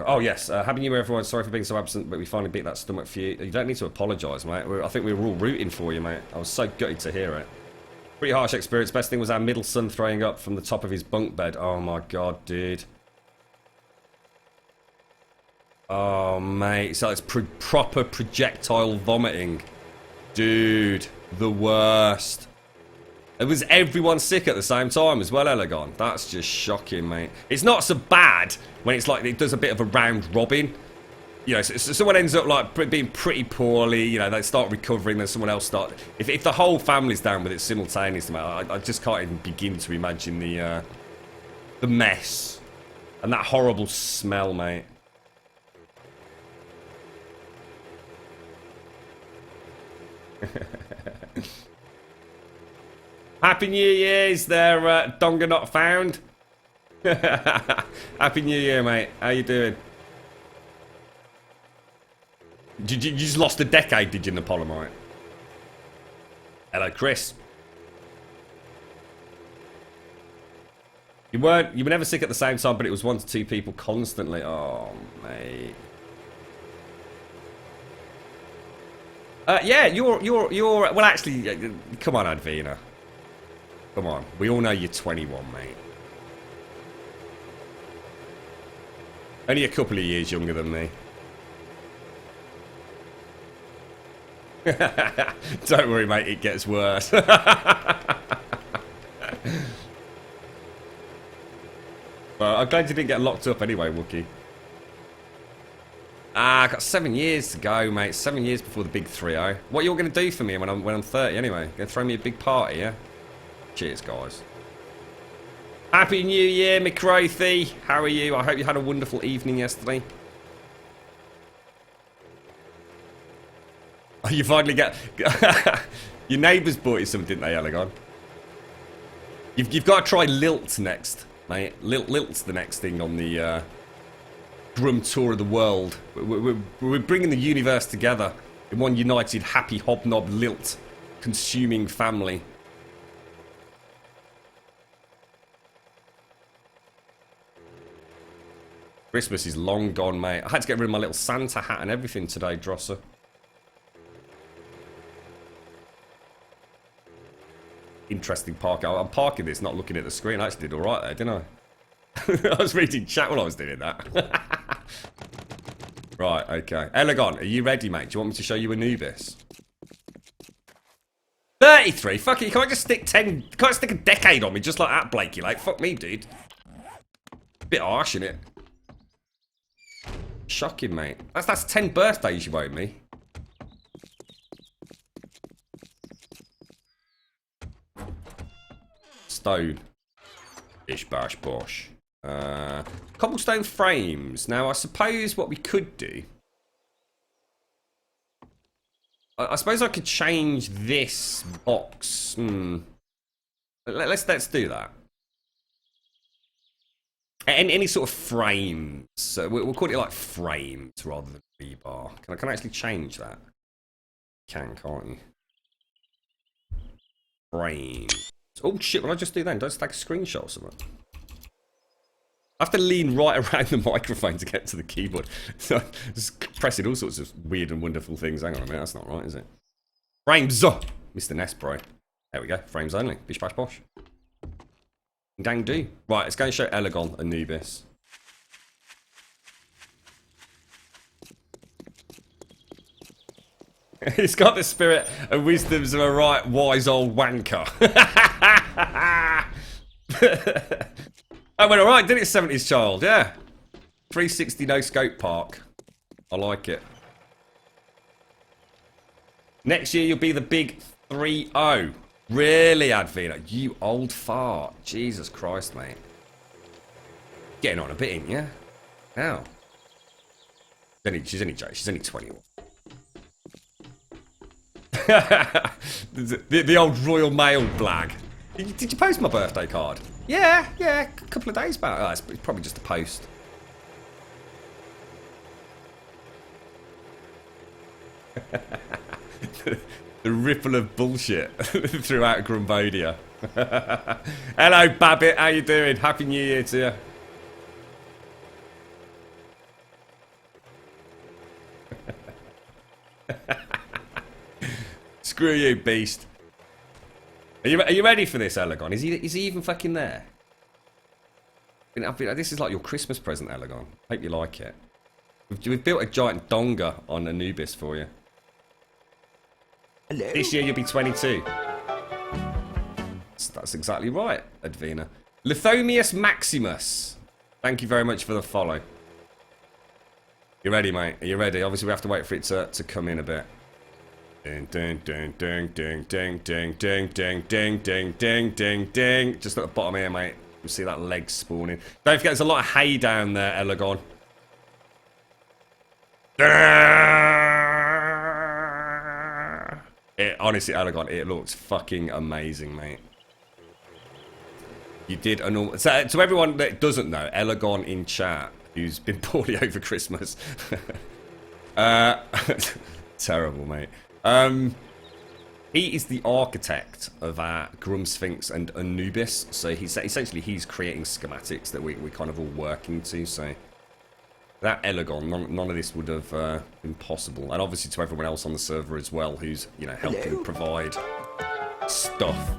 Oh yes, Happy New Year everyone. Sorry for being so absent, but we finally beat that stomach for you. You don't need to apologise, mate. I think we were all rooting for you, mate. I was so gutted to hear it. Pretty harsh experience. Best thing was our middle son throwing up from the top of his bunk bed. Oh my god, dude. Oh, mate. So it's proper projectile vomiting. Dude, the worst. It was everyone sick at the same time as well, Elegon. That's just shocking, mate. It's not so bad when it's like it does a bit of a round robin. You know, so someone ends up like being pretty poorly. You know, they start recovering, then someone else start. If the whole family's down with it simultaneously, mate, I just can't even begin to imagine the mess and that horrible smell, mate. Happy New Year! Is there Donga not found? Happy New Year, mate. How you doing? You just lost a decade, did you, Napoleonite? Hello, Chris. You were never sick at the same time, but it was 1 to 2 people constantly. Oh, mate. Yeah, you're. Well, actually, come on, Advina. Come on. We all know you're 21, mate. Only a couple of years younger than me. Don't worry, mate. It gets worse. Well, I'm glad you didn't get locked up anyway, Wookie. I got 7 years to go, mate. 7 years before the big 3-0. What are you all going to do for me when I'm 30 anyway? Going to throw me a big party, yeah? Cheers, guys. Happy New Year, McCrothy. How are you? I hope you had a wonderful evening yesterday. Oh, you finally get... Your neighbours bought you something, didn't they, Elegon? You've got to try Lilt next, mate. Lilt's the next thing on the Grum Tour of the World. We're bringing the universe together in one united, happy, hobnob, Lilt consuming family. Christmas is long gone, mate. I had to get rid of my little Santa hat and everything today, Drosser. Interesting park. I'm parking this, not looking at the screen. I actually did alright there, didn't I? I was reading chat while I was doing that. Right, okay. Elegon, are you ready, mate? Do you want me to show you Anubis? 33? Fuck it, you can't just stick 10... You can't stick a decade on me just like that, Blakey. Like, fuck me, dude. Bit harsh, innit? Shocking, mate. That's 10 birthdays you owe me. Stone. Bish bash bosh. Cobblestone frames. Now, I suppose what we could do... I suppose I could change this box. Let's do that. Any sort of frames. So we'll call it like frames rather than rebar. Can I actually change that? Can't you? Frame. Oh shit, what did I just do then? Did I just take a screenshot or something? I have to lean right around the microphone to get to the keyboard. So just pressing all sorts of weird and wonderful things. Hang on a minute, that's not right, is it? Frames! Mr. Nespro. There we go, frames only. Bish bash bosh. Dang do. Right, let's go and show Elegon Anubis. He's got the spirit and wisdoms of a right wise old wanker. That went alright, didn't it, 70s child? Yeah. 360 no scope park. I like it. Next year you'll be the big 3-0. Really, Advina? You old fart. Jesus Christ, mate. Getting on a bit, ain't you? Now. She's only 21. the old Royal Mail blag. Did you post my birthday card? Yeah, a couple of days back. Oh, it's probably just a post. The ripple of bullshit throughout Grumbodia. Hello, Babbitt. How you doing? Happy New Year to you. Screw you, beast. Are you ready for this, Elegon? Is he even fucking there? This is like your Christmas present, Elegon. Hope you like it. We've built a giant donga on Anubis for you. Hello. This year you'll be 22. That's exactly right, Advina. Lithomius Maximus. Thank you very much for the follow. You ready, mate? Are you ready? Obviously, we have to wait for it to come in a bit. Ding, ding, ding, ding, ding, ding, ding, ding, ding, ding, ding, ding, ding, ding. Just at the bottom here, mate. You see that leg spawning. Don't forget, there's a lot of hay down there, Elegon. Honestly, Elegon, it looks fucking amazing, mate. You did a normal... So, to everyone that doesn't know, Elegon in chat, who's been poorly over Christmas. Terrible, mate. He is the architect of our Grum Sphinx and Anubis. So essentially he's creating schematics that we're kind of all working to. So without Elegon, none of this would have been possible. And obviously to everyone else on the server as well, who's helping provide stuff.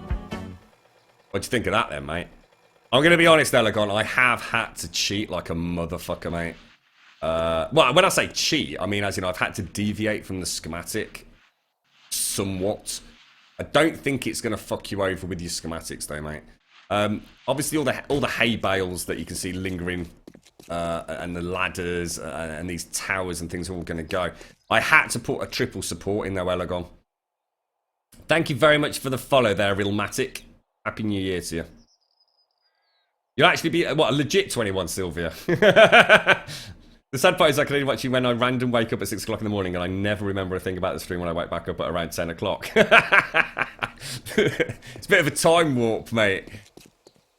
What do you think of that then, mate? I'm gonna be honest, Elegon. I have had to cheat like a motherfucker, mate. Well, when I say cheat, I mean as in I've had to deviate from the schematic somewhat. I don't think it's going to fuck you over with your schematics though, mate. Obviously all the hay bales that you can see lingering and the ladders and these towers and things are all going to go. I had to put a triple support in there, Elegon. Thank you very much for the follow there, Realmatic. Happy New Year to you. You'll actually be, what, a legit 21, Sylvia. The sad part is I can only watch you when I random wake up at 6 o'clock in the morning and I never remember a thing about the stream when I wake back up at around 10 o'clock. It's a bit of a time warp, mate.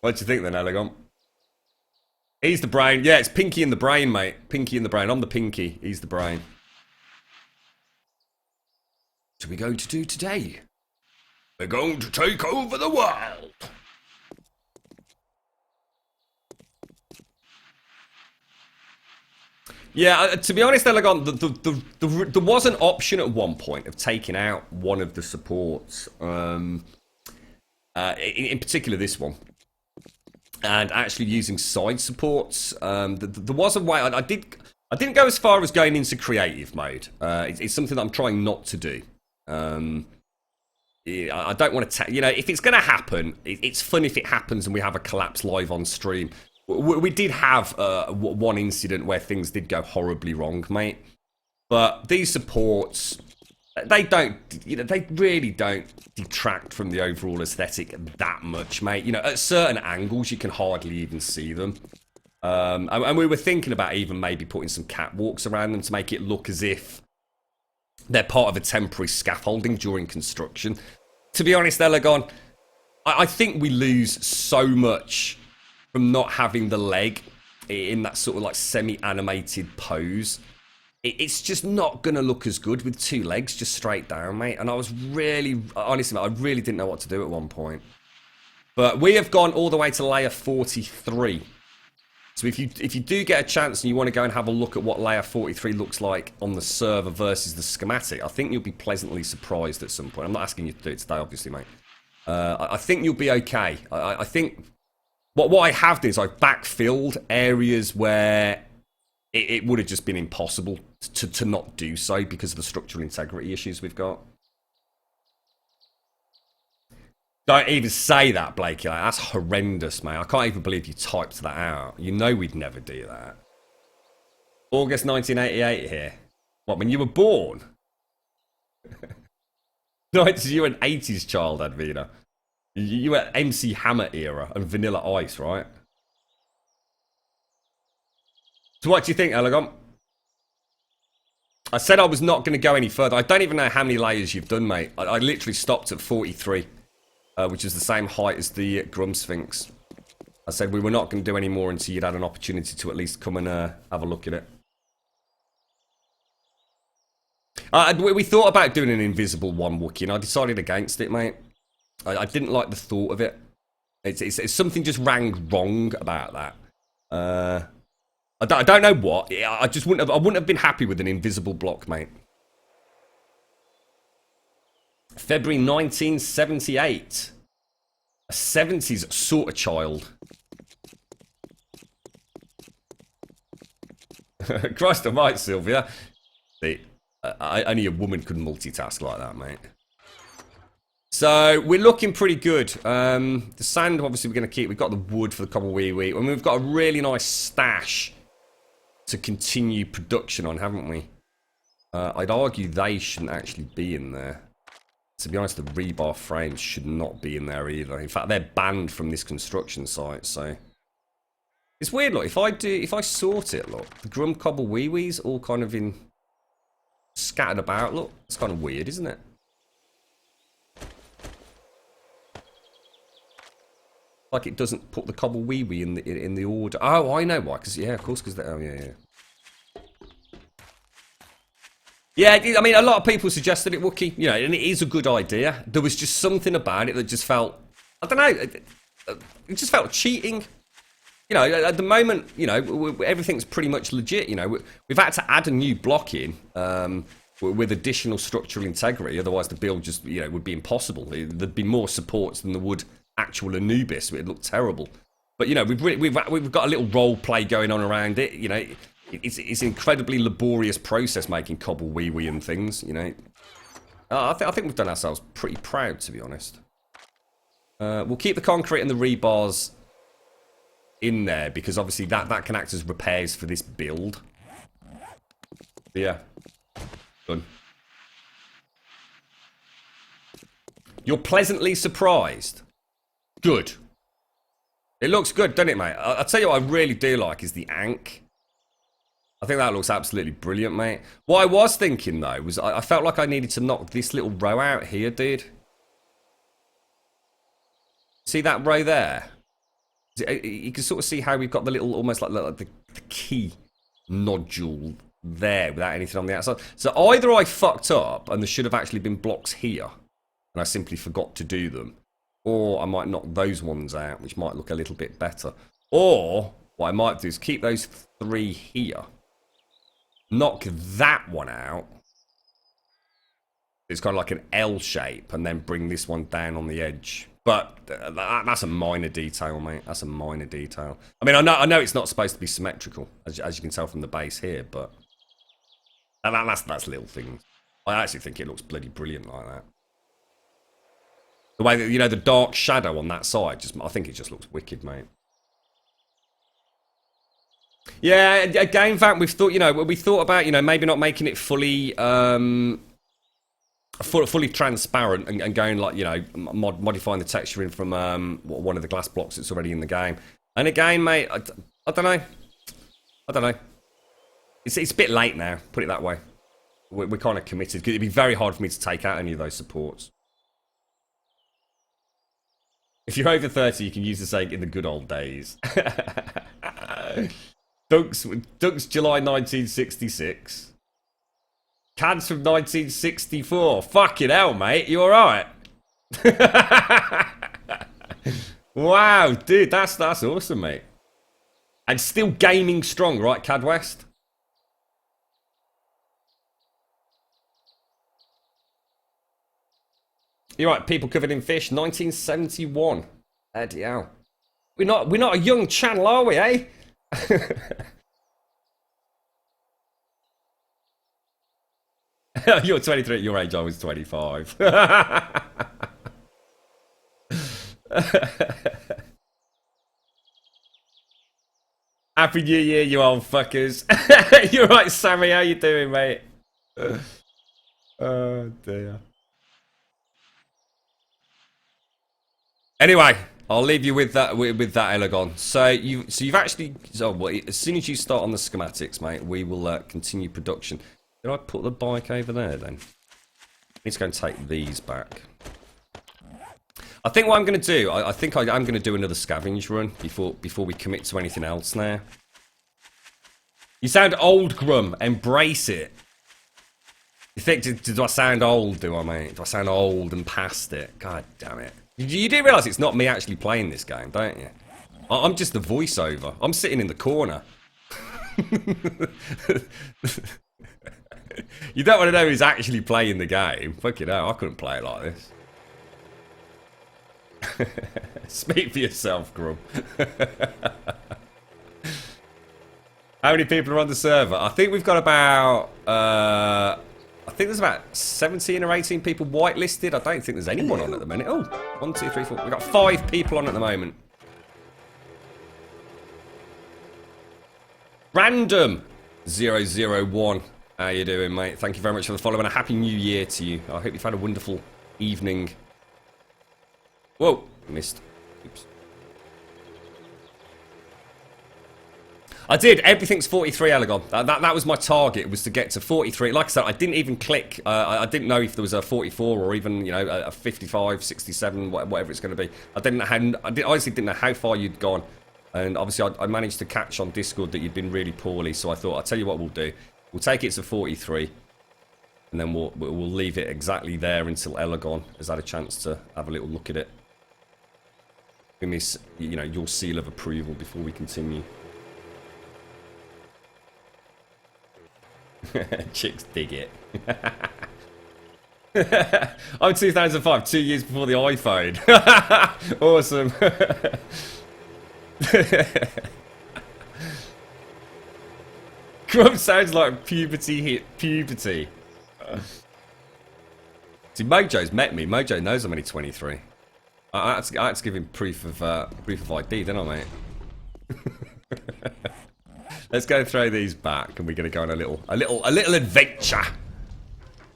What do you think then, Elegon? He's the brain. Yeah, it's Pinky in the brain, mate. Pinky in the brain. I'm the Pinky. He's the brain. What are we going to do today? We're going to take over the world. Yeah, to be honest, Elegon, there was an option at one point of taking out one of the supports, in particular this one, and actually using side supports. There was a way. I didn't go as far as going into creative mode. It's something that I'm trying not to do. I don't want to, if it's going to happen, it's fun if it happens and we have a collapse live on stream. We did have one incident where things did go horribly wrong, mate. But these supports, they really don't detract from the overall aesthetic that much, mate. At certain angles, you can hardly even see them. And we were thinking about even maybe putting some catwalks around them to make it look as if they're part of a temporary scaffolding during construction. To be honest, Elegon, I think we lose so much from not having the leg in that sort of like semi-animated pose. It's just not going to look as good with two legs just straight down, mate. And I was really, honestly, I really didn't know what to do at one point. But we have gone all the way to layer 43. So if you do get a chance and you want to go and have a look at what layer 43 looks like on the server versus the schematic, I think you'll be pleasantly surprised at some point. I'm not asking you to do it today, obviously, mate. I think you'll be okay. I think... What I have done is I've backfilled areas where it would have just been impossible to not do so because of the structural integrity issues we've got. Don't even say that, Blakey. Like, that's horrendous, mate. I can't even believe you typed that out. You know we'd never do that. August 1988 here. What, when you were born? No, you were an 80s child, Advina. You were MC Hammer era and Vanilla Ice, right? So what do you think, Elegant? I said I was not going to go any further. I don't even know how many layers you've done, mate. I literally stopped at 43, which is the same height as the Grum Sphinx. I said we were not going to do any more until you'd had an opportunity to at least come and have a look at it. We thought about doing an invisible one Wookiee, and I decided against it, mate. I didn't like the thought of it. It's something just rang wrong about that. I don't know what. I wouldn't have been happy with an invisible block, mate. February 1978. A 70s sort of child. Christ almighty, Sylvia. See, only a woman could multitask like that, mate. So, we're looking pretty good. The sand, obviously, we're going to keep. We've got the wood for the cobble wee wee. And we've got a really nice stash to continue production on, haven't we? I'd argue they shouldn't actually be in there. To be honest, the rebar frames should not be in there either. In fact, they're banned from this construction site, so... It's weird, look, if I sort it, look, the Grum Cobble Wee Wees all kind of in... scattered about, look. It's kind of weird, isn't it? Like it doesn't put the Cobble Wee Wee in the order. Oh, I know why, because, yeah, of course, because... Oh, yeah. Yeah, I mean, a lot of people suggested it, Wookiee, you know, and it is a good idea. There was just something about it that just felt, I don't know, it just felt cheating. You know, at the moment, you know, everything's pretty much legit, you know. We've had to add a new block in with additional structural integrity, otherwise the build just, you know, would be impossible. There'd be more supports than there would actual Anubis. It'd look terrible. But, you know, we've got a little role play going on around it, you know. It's an incredibly laborious process making cobble wee wee and things, you know. I think we've done ourselves pretty proud, to be honest. We'll keep the concrete and the rebars in there because obviously that can act as repairs for this build. But yeah, done. You're pleasantly surprised. Good. It looks good, doesn't it, mate? I'll tell you what I really do like is the Ankh. I think that looks absolutely brilliant, mate. What I was thinking, though, was I felt like I needed to knock this little row out here, dude. See that row there? You can sort of see how we've got the little, almost like the key nodule there without anything on the outside. So either I fucked up and there should have actually been blocks here, and I simply forgot to do them, or I might knock those ones out, which might look a little bit better. Or what I might do is keep those 3 here. Knock that one out. It's kind of like an L shape, and then bring this one down on the edge. But that's a minor detail, mate. That's a minor detail. I mean, I know it's not supposed to be symmetrical, as you can tell from the base here, but that's little things. I actually think it looks bloody brilliant like that. The way that, you know, the dark shadow on that side, I think it just looks wicked, mate. Yeah, again, Vamp, we thought about, you know, maybe not making it fully fully transparent and going, like, you know, modifying the texturing from one of the glass blocks that's already in the game. And again, mate, I don't know. It's a bit late now, put it that way. We're kind of committed. It'd be very hard for me to take out any of those supports. If you're over 30, you can use the saying, in the good old days. Dunks July 1966. Cans from 1964. Fucking hell, mate. You alright? Wow, dude, that's awesome, mate. And still gaming strong, right, Cad West? You're right, people covered in fish, 1971. Bloody hell. We're not a young channel, are we, eh? You're 23 at your age, I was 25. Happy New Year, you old fuckers. You're right, Sammy. How you doing, mate? Oh, dear. Anyway, I'll leave you with that Elegon. So you've actually as soon as you start on the schematics, mate, we will continue production. Did I put the bike over there then? I need to go and take these back. I think what I'm going to do, I think I'm going to do another scavenge run before we commit to anything else now. You sound old, Grum. Embrace it. You think, do I sound old, do I, mate? Do I sound old and past it? God damn it. You do realise it's not me actually playing this game, don't you? I'm just the voiceover. I'm sitting in the corner. You don't want to know who's actually playing the game. Fucking hell, I couldn't play it like this. Speak for yourself, Grum. How many people are on the server? I think we've got about... I think there's about 17 or 18 people whitelisted. I don't think there's anyone on at the minute. Oh, 1, 2, 3, 4. We've got 5 people on at the moment. Random 001. How you doing, mate? Thank you very much for the follow and a happy new year to you. I hope you've had a wonderful evening. Whoa, missed. Oops. I did. Everything's 43, Elegon. That was my target, was to get to 43. Like I said, I didn't even click. I didn't know if there was a 44 or even, you know, a 55, 67, whatever it's going to be. I honestly didn't know how far you'd gone. And obviously, I managed to catch on Discord that you'd been really poorly. So I thought, I'll tell you what we'll do. We'll take it to 43. And then we'll leave it exactly there until Elegon has had a chance to have a little look at it. Give me, you know, your seal of approval before we continue. Chicks dig it. I'm 2005, 2 years before the iPhone. Awesome. Grub sounds like puberty hit puberty. See, Mojo's met me. Mojo knows I'm only 23. I had to give him proof of ID, didn't I, mate? Let's go throw these back, and we're going to go on a little adventure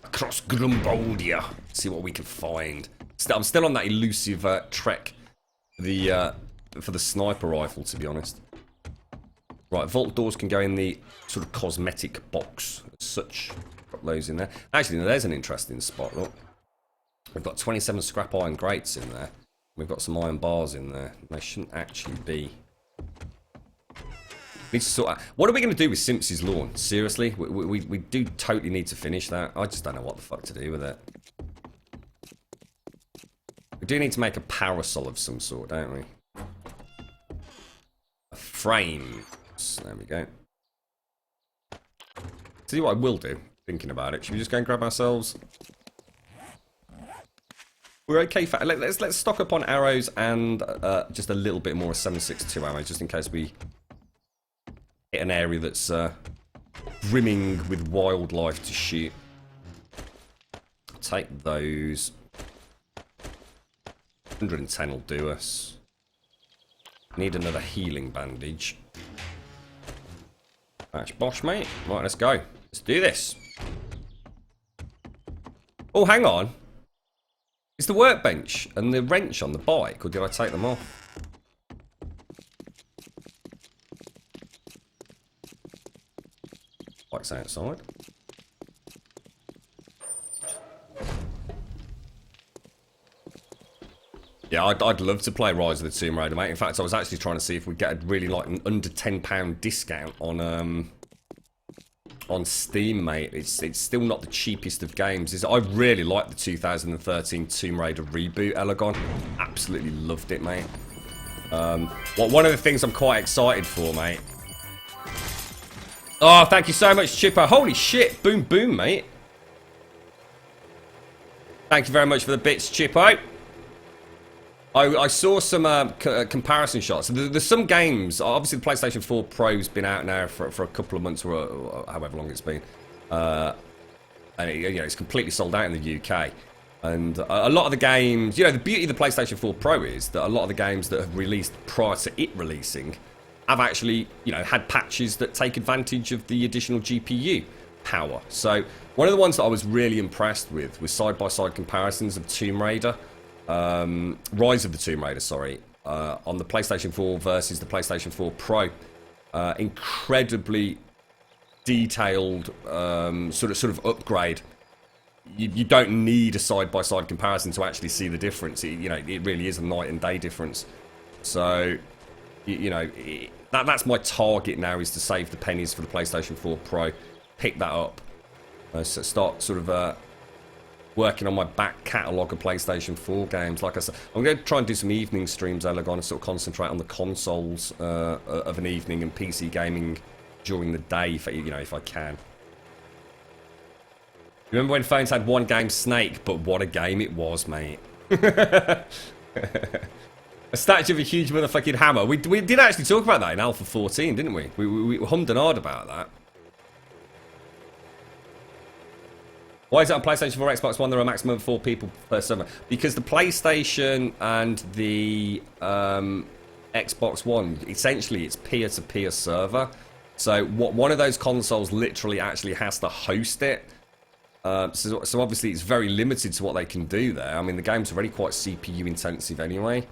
across Grumboldia. See what we can find. I'm still on that elusive trek for the sniper rifle, to be honest. Right, vault doors can go in the sort of cosmetic box as such. Got those in there. Actually, there's an interesting spot. Look, we've got 27 scrap iron grates in there. We've got some iron bars in there. They shouldn't actually be. Need to sort out. What are we going to do with Simpson's lawn? Seriously? We do totally need to finish that. I just don't know what the fuck to do with it. We do need to make a parasol of some sort, don't we? A frame. There we go. Tell you what I will do, thinking about it. Should we just go and grab ourselves... We're okay. Let's stock up on arrows and just a little bit more 7.62 ammo, just in case we hit an area that's brimming with wildlife to shoot. Take those. 110 will do us. Need another healing bandage. That's bosh, mate. Right, let's go. Let's do this. Oh, hang on. Is the workbench and the wrench on the bike, or did I take them off? Bike's outside. Yeah, I'd love to play Rise of the Tomb Raider, mate. In fact, I was actually trying to see if we'd get a really, like, an under £10 discount on Steam, mate. It's still not the cheapest of games. I really like the 2013 Tomb Raider reboot, Elegon. Absolutely loved it, mate. One of the things I'm quite excited for, mate. Oh, thank you so much, Chipper. Holy shit. Boom, boom, mate. Thank you very much for the bits, Chippo. I saw some comparison shots. There's some games. Obviously, the PlayStation 4 Pro's been out now for a couple of months, or however long it's been, and you know, it's completely sold out in the UK. And a lot of the games, the beauty of the PlayStation 4 Pro is that a lot of the games that have released prior to it releasing have actually, had patches that take advantage of the additional GPU power. So one of the ones that I was really impressed with was side-by-side comparisons of Tomb Raider, Rise of the Tomb Raider, sorry, on the PlayStation 4 versus the PlayStation 4 Pro. Incredibly detailed sort of upgrade. You don't need a side-by-side comparison to actually see the difference. It really is a night and day difference. So, that's my target now, is to save the pennies for the PlayStation 4 Pro. Pick that up. So start sort of working on my back catalogue of PlayStation 4 games. Like I said, I'm going to try and do some evening streams. I'm going to sort of concentrate on the consoles of an evening and PC gaming during the day, if I can. Remember when phones had one game, Snake? But what a game it was, mate. A statue of a huge motherfucking hammer. We did actually talk about that in Alpha 14, didn't we? We hummed and hawed about that. Why is it on PlayStation 4, Xbox One there are a maximum of 4 people per server? Because the PlayStation and the Xbox One, essentially it's peer-to-peer server. So one of those consoles literally actually has to host it. So obviously it's very limited to what they can do there. I mean, the game's already quite CPU intensive anyway.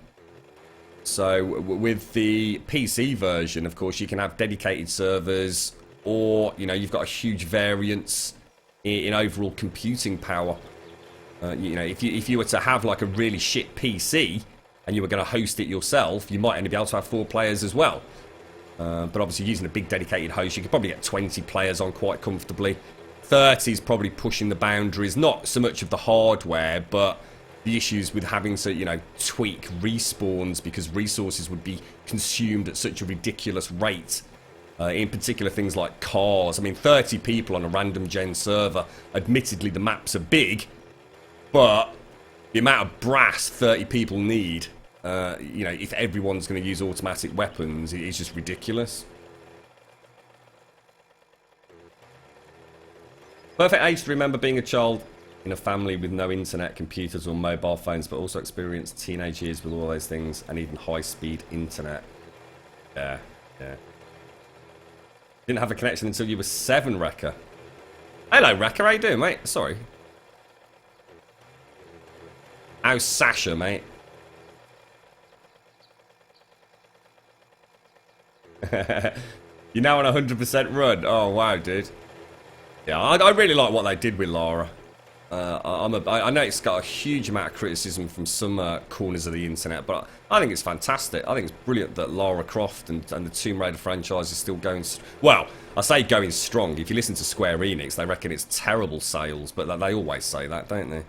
So with the PC version, of course, you can have dedicated servers, or you've got a huge variance in overall computing power. If you were to have like a really shit PC and you were going to host it yourself, you might only be able to have 4 players as well. But obviously using a big dedicated host, you could probably get 20 players on quite comfortably. 30 is probably pushing the boundaries, not so much of the hardware, but the issues with having to, tweak respawns because resources would be consumed at such a ridiculous rate. In particular, things like cars. I mean, 30 people on a random gen server. Admittedly, the maps are big, but the amount of brass 30 people need, if everyone's going to use automatic weapons, it's just ridiculous. Perfect age to remember being a child in a family with no internet, computers or mobile phones, but also experience teenage years with all those things and even high-speed internet. Yeah. Didn't have a connection until you were 7, Wrecker. Hello, Wrecker. How you doing, mate? Sorry. How's Sasha, mate? You're now on 100% run. Oh, wow, dude. Yeah, I really like what they did with Lara. I know it's got a huge amount of criticism from some corners of the internet, but I think it's fantastic. I think it's brilliant that Lara Croft and the Tomb Raider franchise is still going... Well, I say going strong. If you listen to Square Enix, they reckon it's terrible sales, but they always say that, don't they?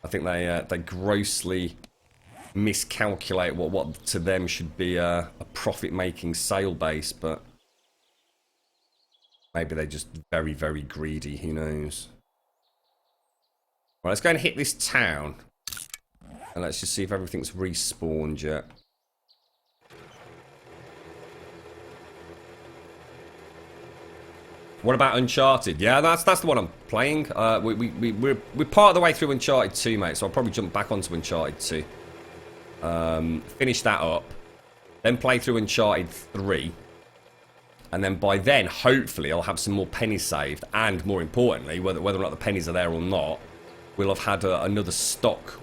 I think they grossly miscalculate what to them should be a profit-making sale base, but... Maybe they're just very, very greedy, who knows. Right, let's go and hit this town. And let's just see if everything's respawned yet. What about Uncharted? Yeah, that's the one I'm playing. We're part of the way through Uncharted 2, mate, so I'll probably jump back onto Uncharted 2. Finish that up. Then play through Uncharted 3. And then by then, hopefully, I'll have some more pennies saved. And more importantly, whether or not the pennies are there or not, we'll have had another stock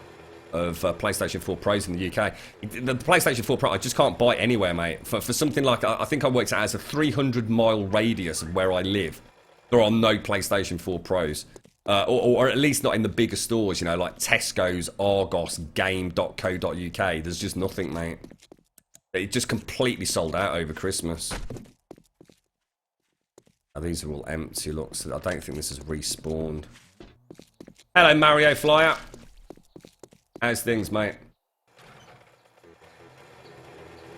of PlayStation 4 Pros in the UK. The PlayStation 4 Pro, I just can't buy anywhere, mate. For something like, I think I worked out as a 300-mile radius of where I live, there are no PlayStation 4 Pros. Or at least not in the bigger stores, like Tesco's, Argos, Game.co.uk. There's just nothing, mate. It just completely sold out over Christmas. Oh, these are all empty, look, so I don't think this has respawned. Hello, Mario Flyer. How's things, mate?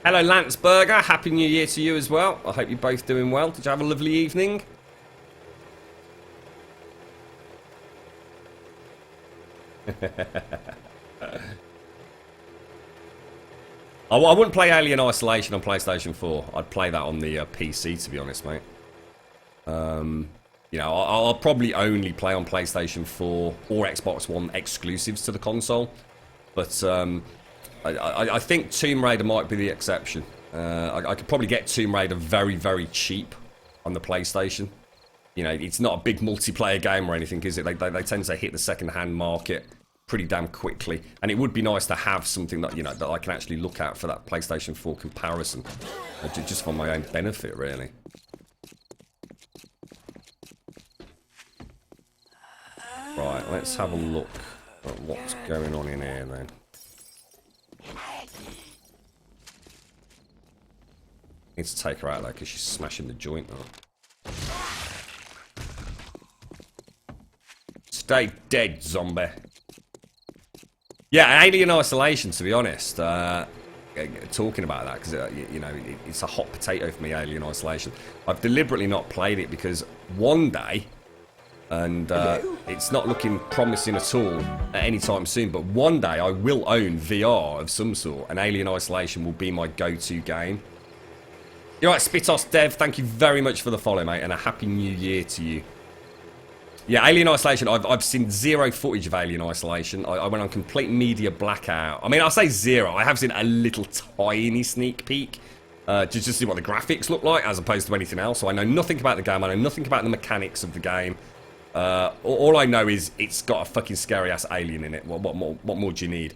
Hello, Lance Berger. Happy New Year to you as well. I hope you're both doing well. Did you have a lovely evening? I wouldn't play Alien Isolation on PlayStation 4. I'd play that on the PC, to be honest, mate. You know, I'll probably only play on PlayStation 4 or Xbox One exclusives to the console. But I think Tomb Raider might be the exception. I could probably get Tomb Raider very, very cheap on the PlayStation. You know, it's not a big multiplayer game or anything, is it? They tend to hit the second-hand market pretty damn quickly. And it would be nice to have something that, you know, that I can actually look at for that PlayStation 4 comparison. Just for my own benefit, really. Right, let's have a look at what's going on in here, then. Need to take her out, though, because she's smashing the joint up. Stay dead, zombie. Yeah, Alien Isolation, to be honest. Talking about that, because, you know, it's a hot potato for me, Alien Isolation. I've deliberately not played it because one day, and it's not looking promising at all at any time soon, but one day I will own VR of some sort, and Alien Isolation will be my go-to game. You're right, Spitos Dev, thank you very much for the follow, mate, and a happy new year to you. Yeah, Alien Isolation, I've seen zero footage of Alien Isolation. I went on complete media blackout. I mean, I'll say zero. I have seen a little tiny sneak peek. Just to see what the graphics look like, as opposed to anything else. So I know nothing about the game. I know nothing about the mechanics of the game. All I know is it's got a fucking scary-ass alien in it. What more do you need?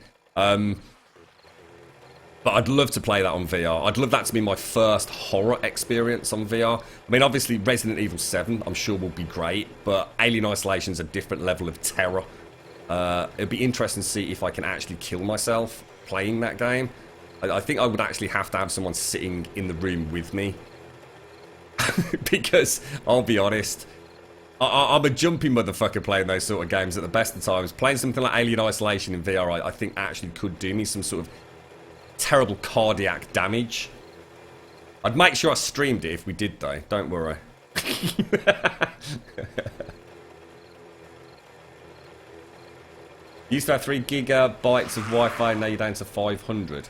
But I'd love to play that on VR. I'd love that to be my first horror experience on VR. I mean, obviously, Resident Evil 7, I'm sure, will be great. But Alien Isolation's a different level of terror. It'd be interesting to see if I can actually kill myself playing that game. I think I would actually have to have someone sitting in the room with me. Because, I'll be honest, I'm a jumpy motherfucker playing those sort of games at the best of times. Playing something like Alien Isolation in VR, I think actually could do me some sort of terrible cardiac damage. I'd make sure I streamed it if we did, though. Don't worry. Used to have 3 gigabytes of Wi-Fi, now you're down to 500.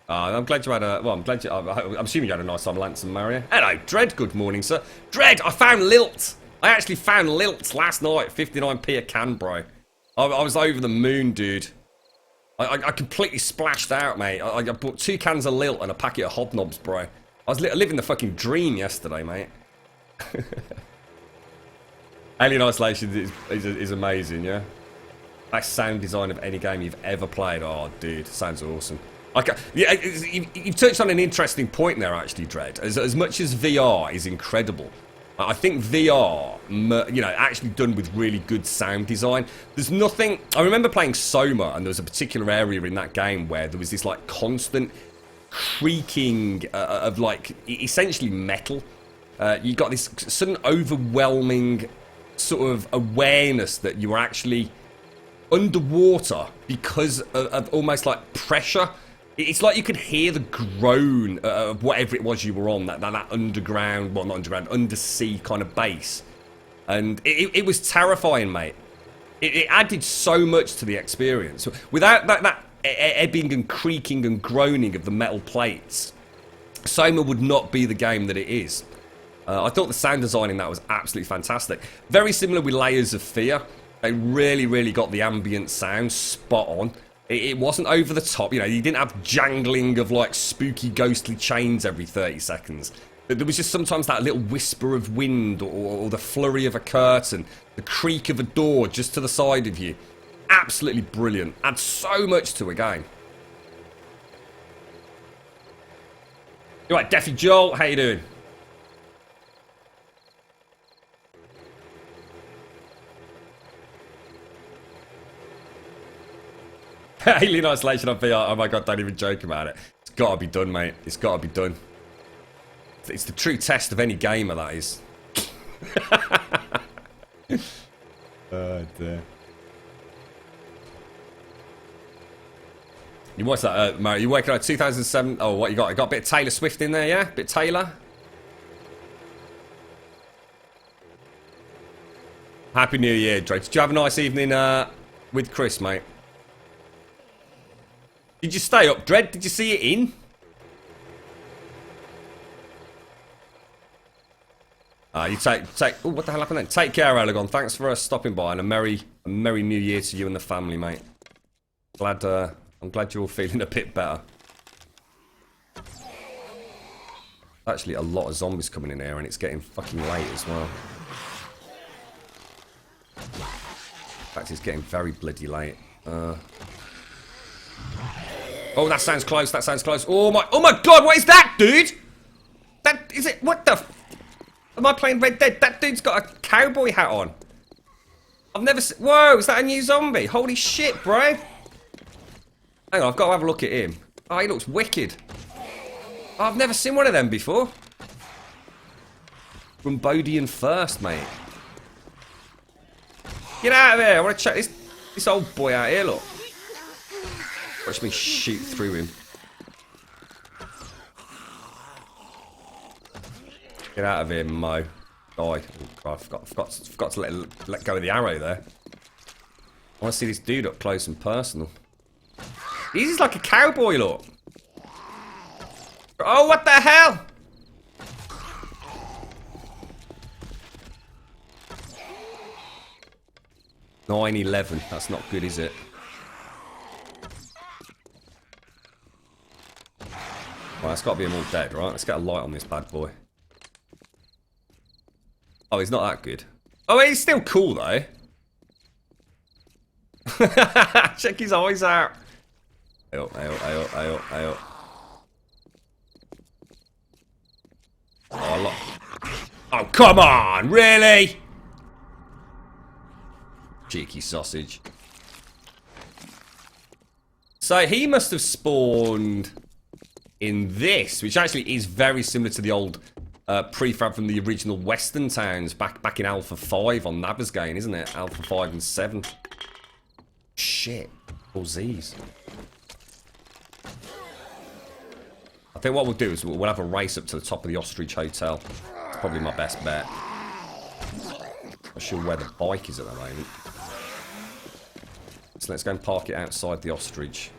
I'm glad you had a... Well, I'm assuming you had a nice time, Lance and Mario. Hello, Dread. Good morning, sir. Dread, I found Lilt. I actually found Lilt last night, 59p a can, bro. I was over the moon, dude. I completely splashed out, mate. I bought 2 cans of Lilt and a packet of Hobnobs, bro. I was living the fucking dream yesterday, mate. Alien Isolation is amazing, yeah? Best sound design of any game you've ever played. Oh, dude, sounds awesome. Yeah, you've touched on an interesting point there, actually, Dredd. As much as VR is incredible, I think VR, you know, actually done with really good sound design. There's nothing... I remember playing Soma, and there was a particular area in that game where there was this, like, constant creaking of, like, essentially metal. You got this sudden overwhelming sort of awareness that you were actually underwater because of almost, like, pressure. It's like you could hear the groan of whatever it was you were on, that underground, well, not underground, undersea kind of base. And it was terrifying, mate. It added so much to the experience. Without that ebbing and creaking and groaning of the metal plates, Soma would not be the game that it is. I thought the sound design in that was absolutely fantastic. Very similar with Layers of Fear. They really, really got the ambient sound spot on. It wasn't over the top, you know, you didn't have jangling of, like, spooky, ghostly chains every 30 seconds. But there was just sometimes that little whisper of wind or the flurry of a curtain, the creak of a door just to the side of you. Absolutely brilliant. Adds so much to a game. You right, Deffy Joel, how you doing? Alien Isolation on VR, oh my god, don't even joke about it. It's gotta be done, mate. It's gotta be done. It's the true test of any gamer, that is. Oh, dear. You watch that, Mario? You working on 2007? Oh, what you got? You got a bit of Taylor Swift in there, yeah? Bit Taylor? Happy New Year, Drake. Did you have a nice evening with Chris, mate? Did you stay up, Dredd? Did you see it in? You take. Oh, what the hell happened then? Take care, Elegon. Thanks for stopping by, and a merry New Year to you and the family, mate. I'm glad you're all feeling a bit better. Actually, a lot of zombies coming in here, and it's getting fucking late as well. In fact, it's getting very bloody late. Oh, that sounds close. That sounds close. Oh my God! What is that, dude? That is it? What the? Am I playing Red Dead? That dude's got a cowboy hat on. I've never seen... Whoa, is that a new zombie? Holy shit, bro. Hang on, I've got to have a look at him. Oh, he looks wicked. Oh, I've never seen one of them before. Grumbodian first, mate. Get out of here. I want to check this old boy out here, look. Watch me shoot through him. Get out of here, Mo. Die. Oh, God, I forgot to let go of the arrow there. I want to see this dude up close and personal. He's like a cowboy, look. Oh, what the hell? $9.11. That's not good, is it? Well, it's got to be them all dead, right? Let's get a light on this bad boy. Oh, he's not that good. Oh, he's still cool, though. Check his eyes out. Ayo. Oh, come on! Really? Cheeky sausage. So, he must have spawned in this, which actually is very similar to the old prefab from the original Western Towns back in Alpha 5 on Nabersgain, isn't it? Alpha 5 and 7. Shit. All Z's. I think what we'll do is we'll have a race up to the top of the Ostrich Hotel. It's probably my best bet. Not sure where the bike is at the moment. So let's go and park it outside the Ostrich.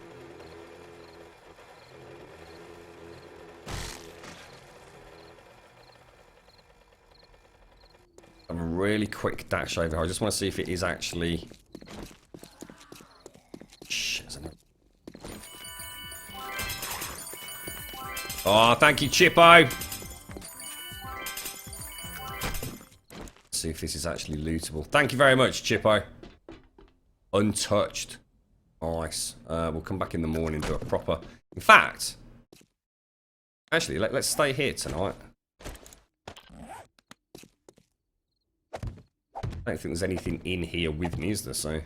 Have a really quick dash over here. I just want to see if it is actually... Shit, isn't it? Oh, thank you, Chippo. Let's see if this is actually lootable. Thank you very much, Chippo. Untouched. Nice. We'll come back in the morning and do a proper... In fact... Actually, let's stay here tonight. I don't think there's anything in here with me, is there? So...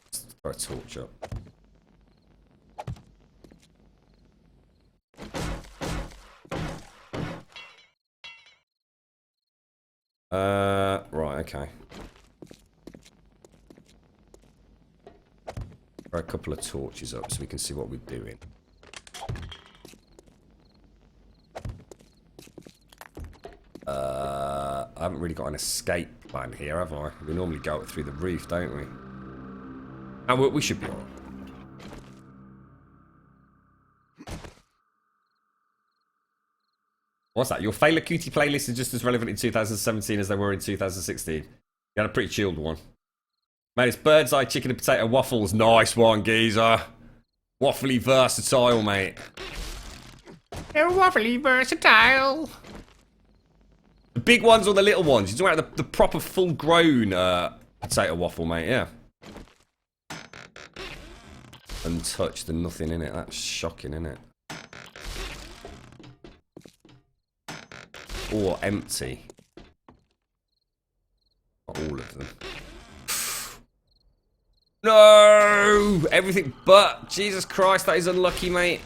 Let's throw a torch up. Right, okay. Throw a couple of torches up so we can see what we're doing. I haven't really got an escape plan here, have I? We normally go up through the roof, don't we? And we should be alright. What's that? Your Fela Kuti playlist is just as relevant in 2017 as they were in 2016. You had a pretty chilled one. Mate, it's bird's eye chicken and potato waffles. Nice one, geezer. Waffly versatile, mate. They're waffly versatile. The big ones or the little ones? You're talking about the proper full-grown potato waffle, mate, yeah. Untouched and nothing in it. That's shocking, isn't it? Or empty. Not all of them. No! Everything but. Jesus Christ, that is unlucky, mate.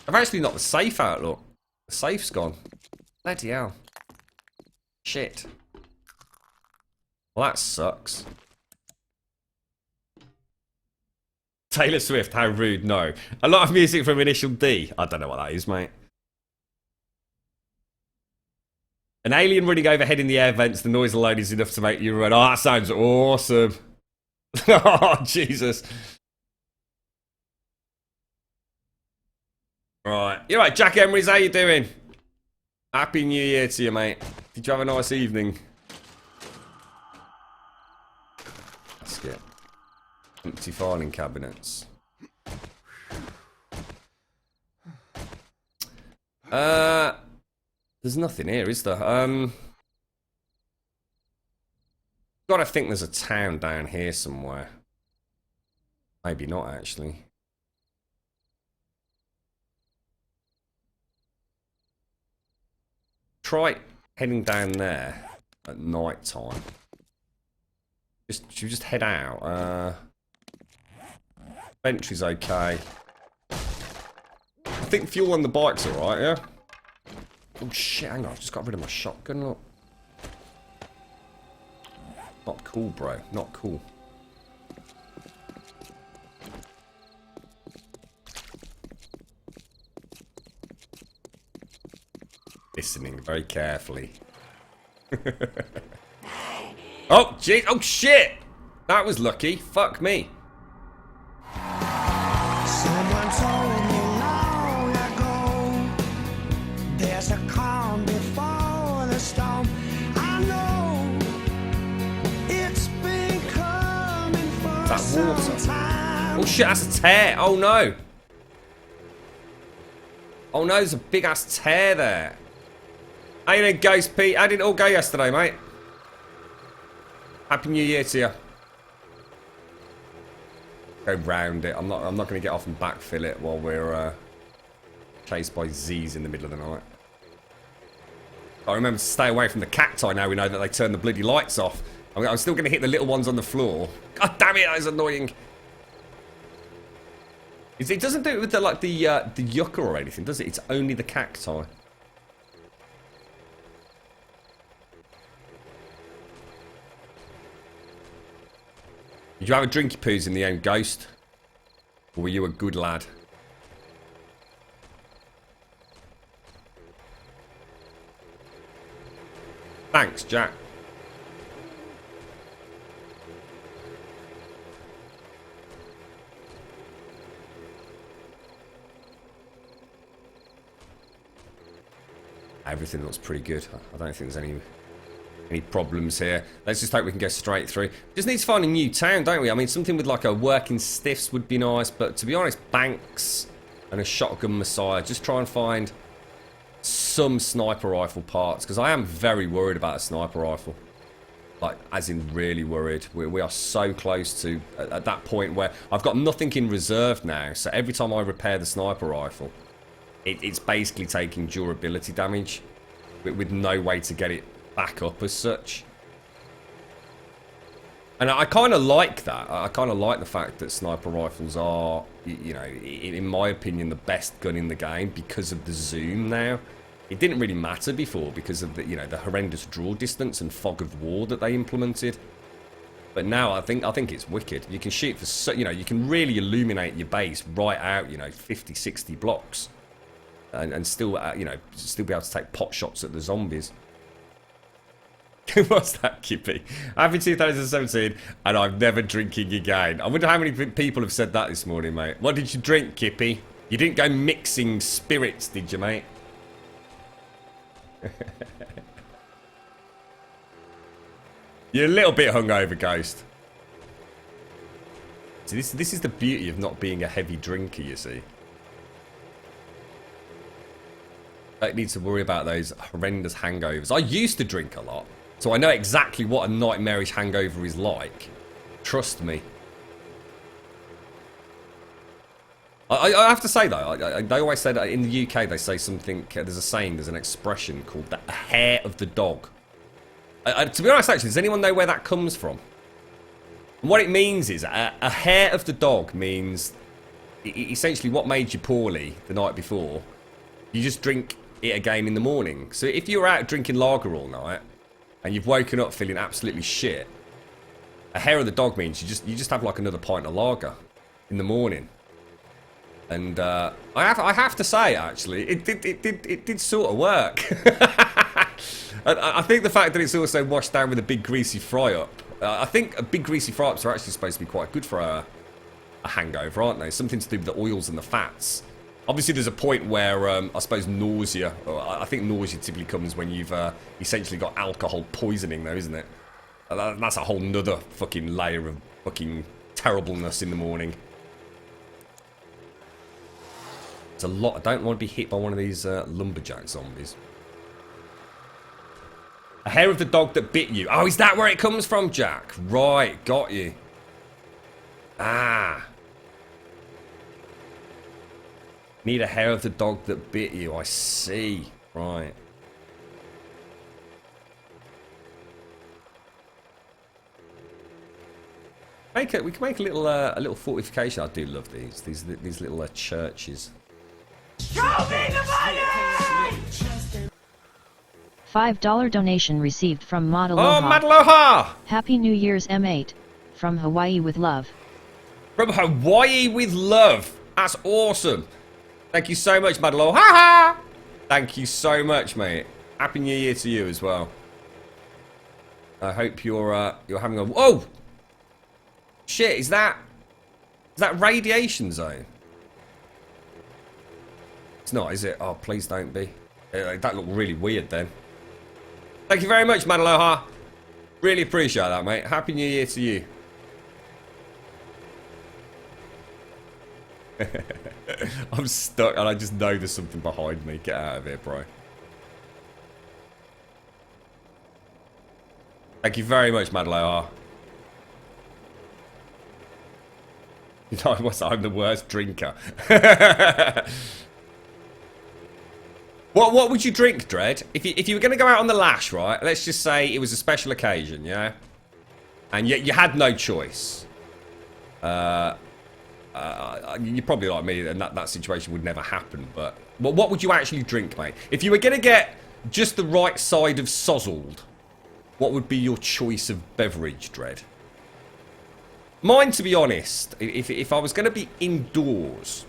I've actually knocked the safe out, look. The safe's gone. Bloody hell. Shit. Well, that sucks. Taylor Swift, how rude. No. A lot of music from Initial D. I don't know what that is, mate. An alien running overhead in the air vents, the noise alone is enough to make you run. Oh, that sounds awesome. Oh, Jesus. Right. You're right, Jack Emery's, how you doing? Happy New Year to you, mate. Did you have a nice evening? Let's get empty filing cabinets. There's nothing here, is there? Gotta think there's a town down here somewhere. Maybe not, actually. Try heading down there at night time. Should we just head out? Entry's okay. I think fuel on the bike's alright, yeah? Oh shit, hang on, I've just got rid of my shotgun, look. Not cool, bro. Not cool. Listening very carefully. Oh, jeez. Oh, shit! That was lucky. Fuck me. Someone told me long ago there's a calm before the storm. I know it's been coming for That some water. time. Oh, shit, that's a tear. Oh, no. Oh, no, there's a big-ass tear there. How you doing, Ghost Pete? How did it all go yesterday, mate? Happy New Year to you. Go round it. I'm not going to get off and backfill it while we're chased by Z's in the middle of the night. I remember to stay away from the cacti now we know that they turn the bloody lights off. I'm still going to hit the little ones on the floor. God damn it, that is annoying. It doesn't do it with the yucca or anything, does it? It's only the cacti. Did you have a drinky poos in the end, Ghost? Or were you a good lad? Thanks, Jack. Everything looks pretty good. I don't think there's any problems here. Let's just hope we can go straight through. Just need to find a new town, don't we? I mean, something with like a working stiffs would be nice, but to be honest, banks and a shotgun messiah. Just try and find some sniper rifle parts, because I am very worried about a sniper rifle. Like, as in really worried. We are so close to at that point where I've got nothing in reserve now, so every time I repair the sniper rifle, it's basically taking durability damage with no way to get it back up as such. And I kind of like that. I kind of like the fact that sniper rifles are, you know, in my opinion, the best gun in the game because of the zoom now. It didn't really matter before because of the, you know, the horrendous draw distance and fog of war that they implemented. But now I think it's wicked. You can shoot for, you know, you can really illuminate your base right out, you know, 50, 60 blocks. And still, you know, still be able to take pot shots at the zombies. What's that, Kippy? Happy 2017, and I'm never drinking again. I wonder how many people have said that this morning, mate. What did you drink, Kippy? You didn't go mixing spirits, did you, mate? You're a little bit hungover, Ghost. See, this is the beauty of not being a heavy drinker, you see. Don't need to worry about those horrendous hangovers. I used to drink a lot, so I know exactly what a nightmarish hangover is like. Trust me. I have to say, though, they always say that in the UK, they say something, there's a saying, there's an expression called the hair of the dog. To be honest, actually, does anyone know where that comes from? And what it means is, a hair of the dog means, essentially, what made you poorly the night before, you just drink it again in the morning. So if you're out drinking lager all night, and you've woken up feeling absolutely shit, a hair of the dog means you just have like another pint of lager in the morning. And I have to say, actually, it did sort of work. I think the fact that it's also washed down with a big greasy fry up. I think a big greasy fry ups are actually supposed to be quite good for a hangover, aren't they? Something to do with the oils and the fats. Obviously, there's a point where I suppose nausea. Or I think nausea typically comes when you've essentially got alcohol poisoning, though, isn't it? That's a whole nother fucking layer of fucking terribleness in the morning. It's a lot. I don't want to be hit by one of these lumberjack zombies. A hair of the dog that bit you. Oh, is that where it comes from, Jack? Right, got you. Ah. Need a hair of the dog that bit you. I see. Right. We can make a little fortification. I do love these little churches. Show me the money! $5 donation received from Madaloha. Oh, Madaloha! Happy New Year's M8. From Hawaii with love. From Hawaii with love. That's awesome. Thank you so much, Madaloha. Thank you so much, mate. Happy New Year to you as well. I hope you're having a... Oh! Shit, is that radiation zone? It's not, is it? Oh, please don't be. That looked really weird then. Thank you very much, Madaloha. Really appreciate that, mate. Happy New Year to you. I'm stuck and I just know there's something behind me. Get out of here, bro. Thank you very much, Madaloha. You know what? I'm the worst drinker. What would you drink, Dread? If you were going to go out on the lash, right? Let's just say it was a special occasion, yeah? And yet you had no choice. You're probably like me, and that situation would never happen. But what would you actually drink, mate? If you were going to get just the right side of sozzled, what would be your choice of beverage, Dread? Mine, to be honest, if I was going to be indoors,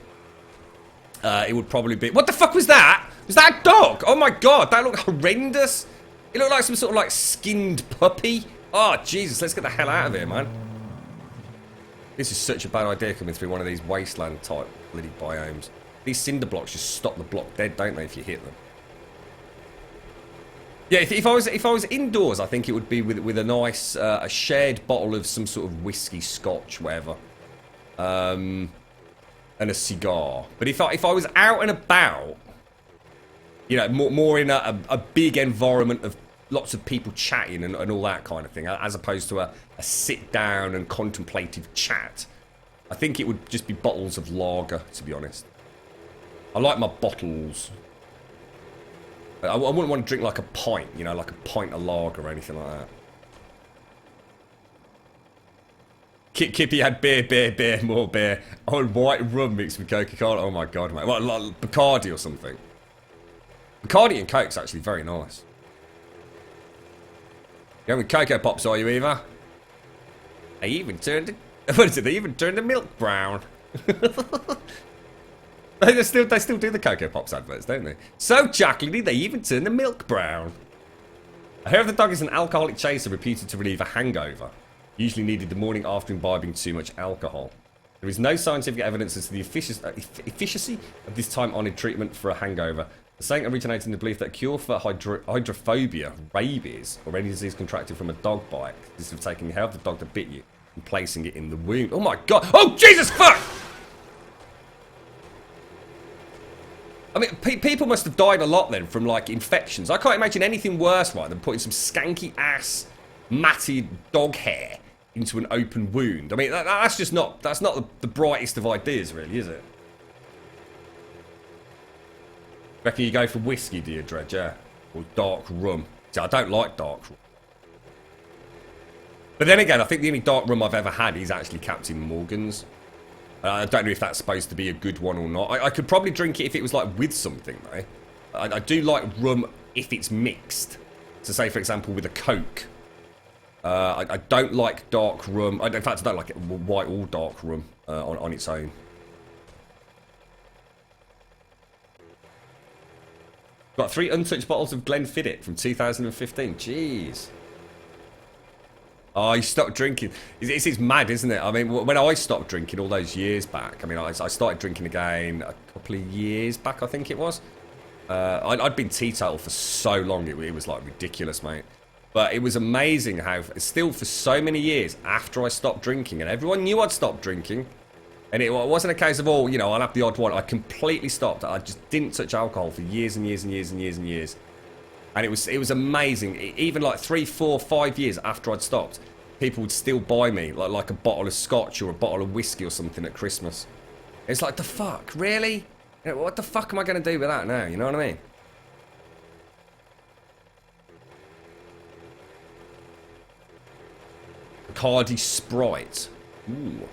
it would probably be... What the fuck was that? Was that a dog? Oh my god, that looked horrendous. It looked like some sort of like skinned puppy. Oh, Jesus, let's get the hell out of here, man. This is such a bad idea coming through one of these wasteland type bloody biomes. These cinder blocks just stop the block dead, don't they, if you hit them? Yeah, if I was indoors, I think it would be with a nice a shared bottle of some sort of whiskey, scotch, whatever, and a cigar. But if I was out and about, you know, more in a big environment of lots of people chatting and all that kind of thing, as opposed to a sit down and contemplative chat, I think it would just be bottles of lager, to be honest. I like my bottles. I wouldn't want to drink like a pint, you know, like a pint of lager or anything like that. Kippy had beer, more beer. Oh, and white rum mixed with Coca-Cola. Oh my god, mate. What, like Bacardi or something? Bacardi and Coke's actually very nice. You having Cocoa Pops, are you, Eva? They even turned the... What is it? They even turned the milk brown. They still do the Cocoa Pops adverts, don't they? So chocolatey, they even turn the milk brown. A hair of the dog is an alcoholic chaser reputed to relieve a hangover, usually needed the morning after imbibing too much alcohol. There is no scientific evidence as to the efficacy of this time-honoured treatment for a hangover. The saying originated in the belief that a cure for hydrophobia, rabies, or any disease contracted from a dog bite consists of taking the hair of the dog that bit you and placing it in the wound. Oh my god! Oh Jesus fuck! I mean, people must have died a lot then from, like, infections. I can't imagine anything worse, right, than putting some skanky-ass, matted dog hair into an open wound. I mean, that's just not... That's not the brightest of ideas, really, is it? Reckon you go for whiskey, do you, Dredge? Yeah. Or dark rum. See, I don't like dark rum. But then again, I think the only dark rum I've ever had is actually Captain Morgan's. I don't know if that's supposed to be a good one or not. I could probably drink it if it was like with something though. I do like rum if it's mixed. So say for example with a Coke. I don't like dark rum. In fact, I don't like it white or dark rum on its own. Got 3 untouched bottles of Glenfiddich from 2015. Jeez. Oh, you stopped drinking. It's mad, isn't it? I mean, when I stopped drinking all those years back, I mean, I started drinking again a couple of years back, I think it was. I'd been teetotal for so long, it was like ridiculous, mate. But it was amazing how, still for so many years after I stopped drinking, and everyone knew I'd stopped drinking, and it wasn't a case of, oh, you know, I'll have the odd one. I completely stopped. I just didn't touch alcohol for years and years and years and years and years. And it was amazing. Even like 3, 4, 5 years after I'd stopped, people would still buy me like a bottle of scotch or a bottle of whiskey or something at Christmas. It's like, the fuck, really? You know, what the fuck am I going to do with that now? You know what I mean? Bacardi Sprite. Ooh.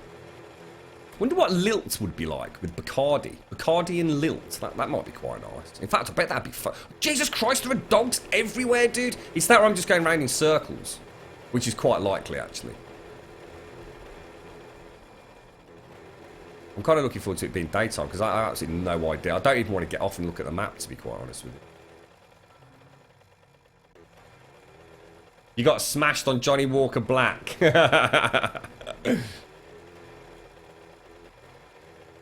Wonder what Lilt would be like with Bacardi. Bacardi and Lilt. That might be quite nice. In fact, I bet that'd be fun. Jesus Christ, there are dogs everywhere, dude. It's that or I'm just going around in circles. Which is quite likely, actually. I'm kind of looking forward to it being daytime, because I have absolutely no idea. I don't even want to get off and look at the map, to be quite honest with you. You got smashed on Johnny Walker Black.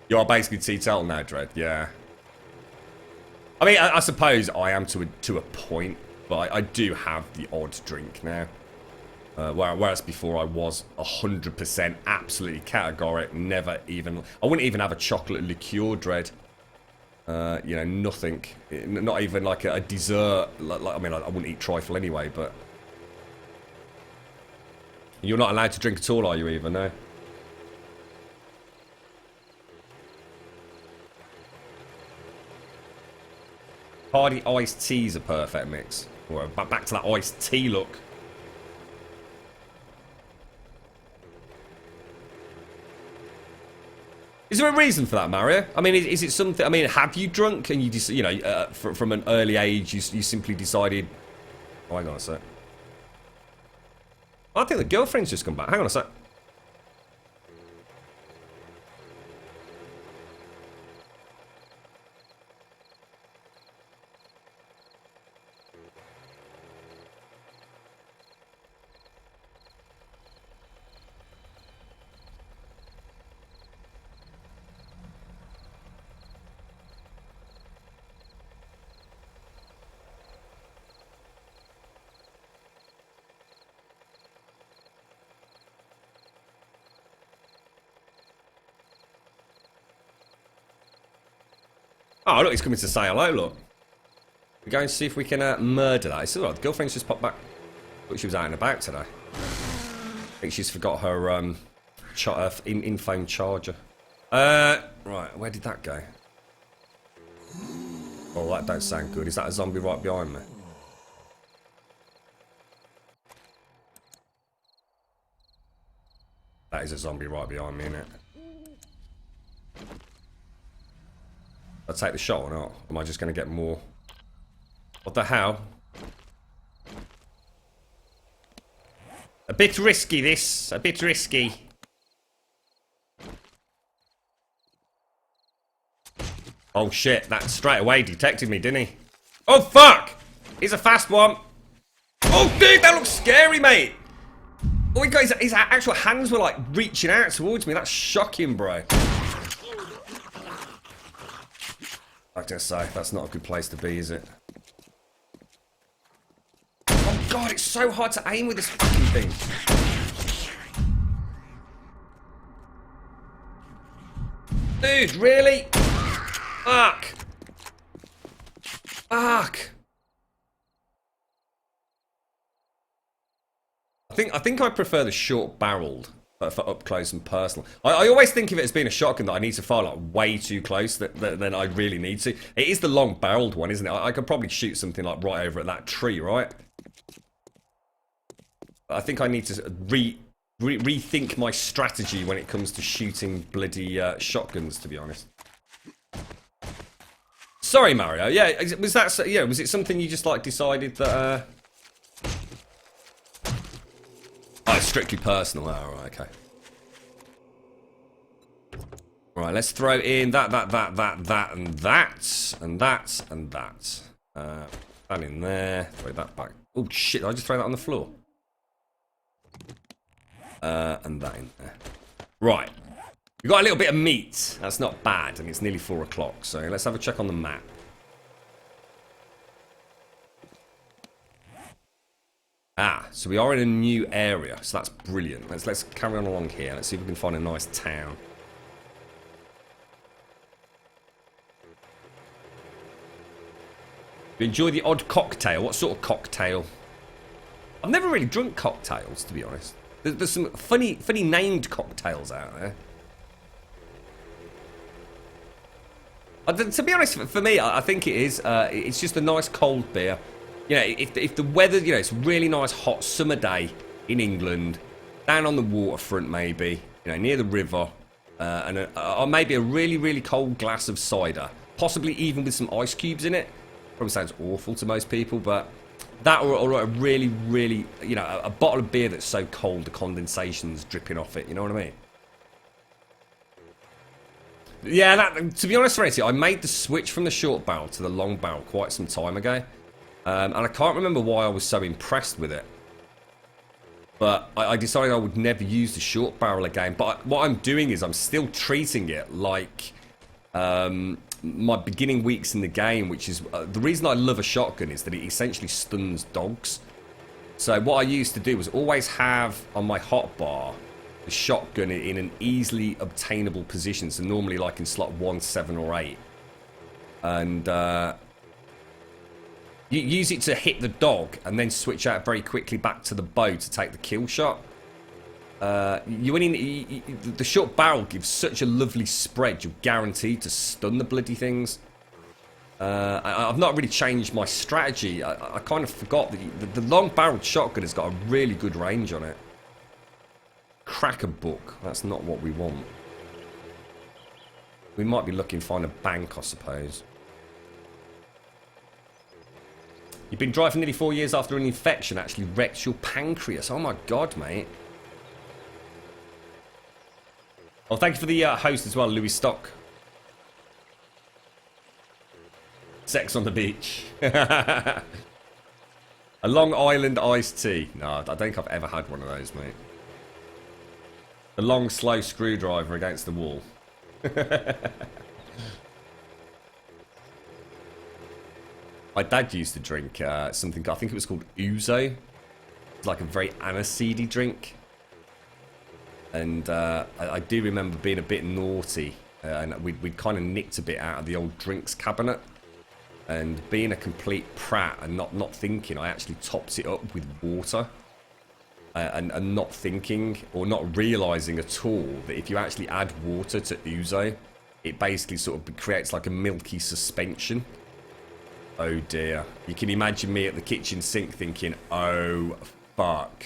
You are basically teetotal now, Dread. Yeah. I mean, I suppose I am to a point, but I do have the odd drink now. Whereas before I was 100% absolutely categoric, never even... I wouldn't even have a chocolate liqueur, Dread. You know, nothing. Not even like a dessert. I mean, I wouldn't eat trifle anyway, but... You're not allowed to drink at all, are you, even? No? Hardy iced tea's a perfect mix. Or back to that iced tea look. Is there a reason for that, Mario? I mean, is it something... I mean, have you drunk and you just, you know, from an early age, you simply decided... Oh, hang on a sec. I think the girlfriend's just come back. Hang on a sec. Oh, look, he's coming to say hello, look. We're going to see if we can murder that. It's all right, the girlfriend's just popped back. Thought she was out and about today. I think she's forgot her in-phone charger. Right, where did that go? Oh, that don't sound good. Is that a zombie right behind me? That is a zombie right behind me, innit? I'll take the shot or not? Am I just going to get more? What the hell? A bit risky, this. A bit risky. Oh shit, that straight away detected me, didn't he? Oh fuck! He's a fast one. Oh dude, that looks scary, mate. Oh my god, his actual hands were like reaching out towards me. That's shocking, bro. I was gonna say, that's not a good place to be, is it? Oh god, it's so hard to aim with this fucking thing. Dude, really? Fuck. Fuck. I think I prefer the short-barreled for up close and personal. I always think of it as being a shotgun that I need to fire like way too close than I really need to. It is the long-barreled one, isn't it? I could probably shoot something like right over at that tree, right? But I think I need to rethink my strategy when it comes to shooting bloody shotguns, to be honest. Sorry, Mario. Yeah, was that? Yeah, was it something you just like decided that? Oh, it's strictly personal. Oh, right, okay. Right, let's throw in that, and that, and that. That in there. Throw that back. Oh shit! Did I just throw that on the floor? And that in there. Right. We've got a little bit of meat. That's not bad, and it's nearly 4 o'clock. So let's have a check on the map. Ah, so we are in a new area, so that's brilliant. Let's carry on along here. Let's see if we can find a nice town. You enjoy the odd cocktail? What sort of cocktail? I've never really drunk cocktails, to be honest. There's some funny named cocktails out there. To be honest, for me, I think it is. It's just a nice cold beer. You know, if the weather, you know, it's a really nice hot summer day in England, down on the waterfront maybe, you know, near the river, or maybe a really cold glass of cider, possibly even with some ice cubes in it. Probably sounds awful to most people, but that or a really, you know, a bottle of beer that's so cold the condensation's dripping off it. You know what I mean? Yeah, to be honest, Renty, I made the switch from the short barrel to the long barrel quite some time ago. And I can't remember why I was so impressed with it. But I decided I would never use the short barrel again. But what I'm doing is I'm still treating it like my beginning weeks in the game, which is... the reason I love a shotgun is that it essentially stuns dogs. So what I used to do was always have on my hotbar the shotgun in an easily obtainable position. So normally like in slot 1, 7 or 8. And... you use it to hit the dog and then switch out very quickly back to the bow to take the kill shot. The short barrel gives such a lovely spread, you're guaranteed to stun the bloody things. I've not really changed my strategy. I kind of forgot that the long-barreled shotgun has got a really good range on it. Crack a book. That's not what we want. We might be looking to find a bank, I suppose. You've been dry for nearly 4 years after an infection actually wrecked your pancreas. Oh my god, mate. Oh, thank you for the host as well, Louis Stock. Sex on the beach. A Long Island iced tea. No, I don't think I've ever had one of those, mate. The long, slow screwdriver against the wall. My dad used to drink something, I think it was called ouzo. It's like a very aniseedy drink. And I do remember being a bit naughty. And we'd kind of nicked a bit out of the old drinks cabinet. And being a complete prat and not thinking, I actually topped it up with water. And not thinking or not realising at all that if you actually add water to ouzo, it basically sort of creates like a milky suspension. Oh dear. You can imagine me at the kitchen sink thinking, oh fuck.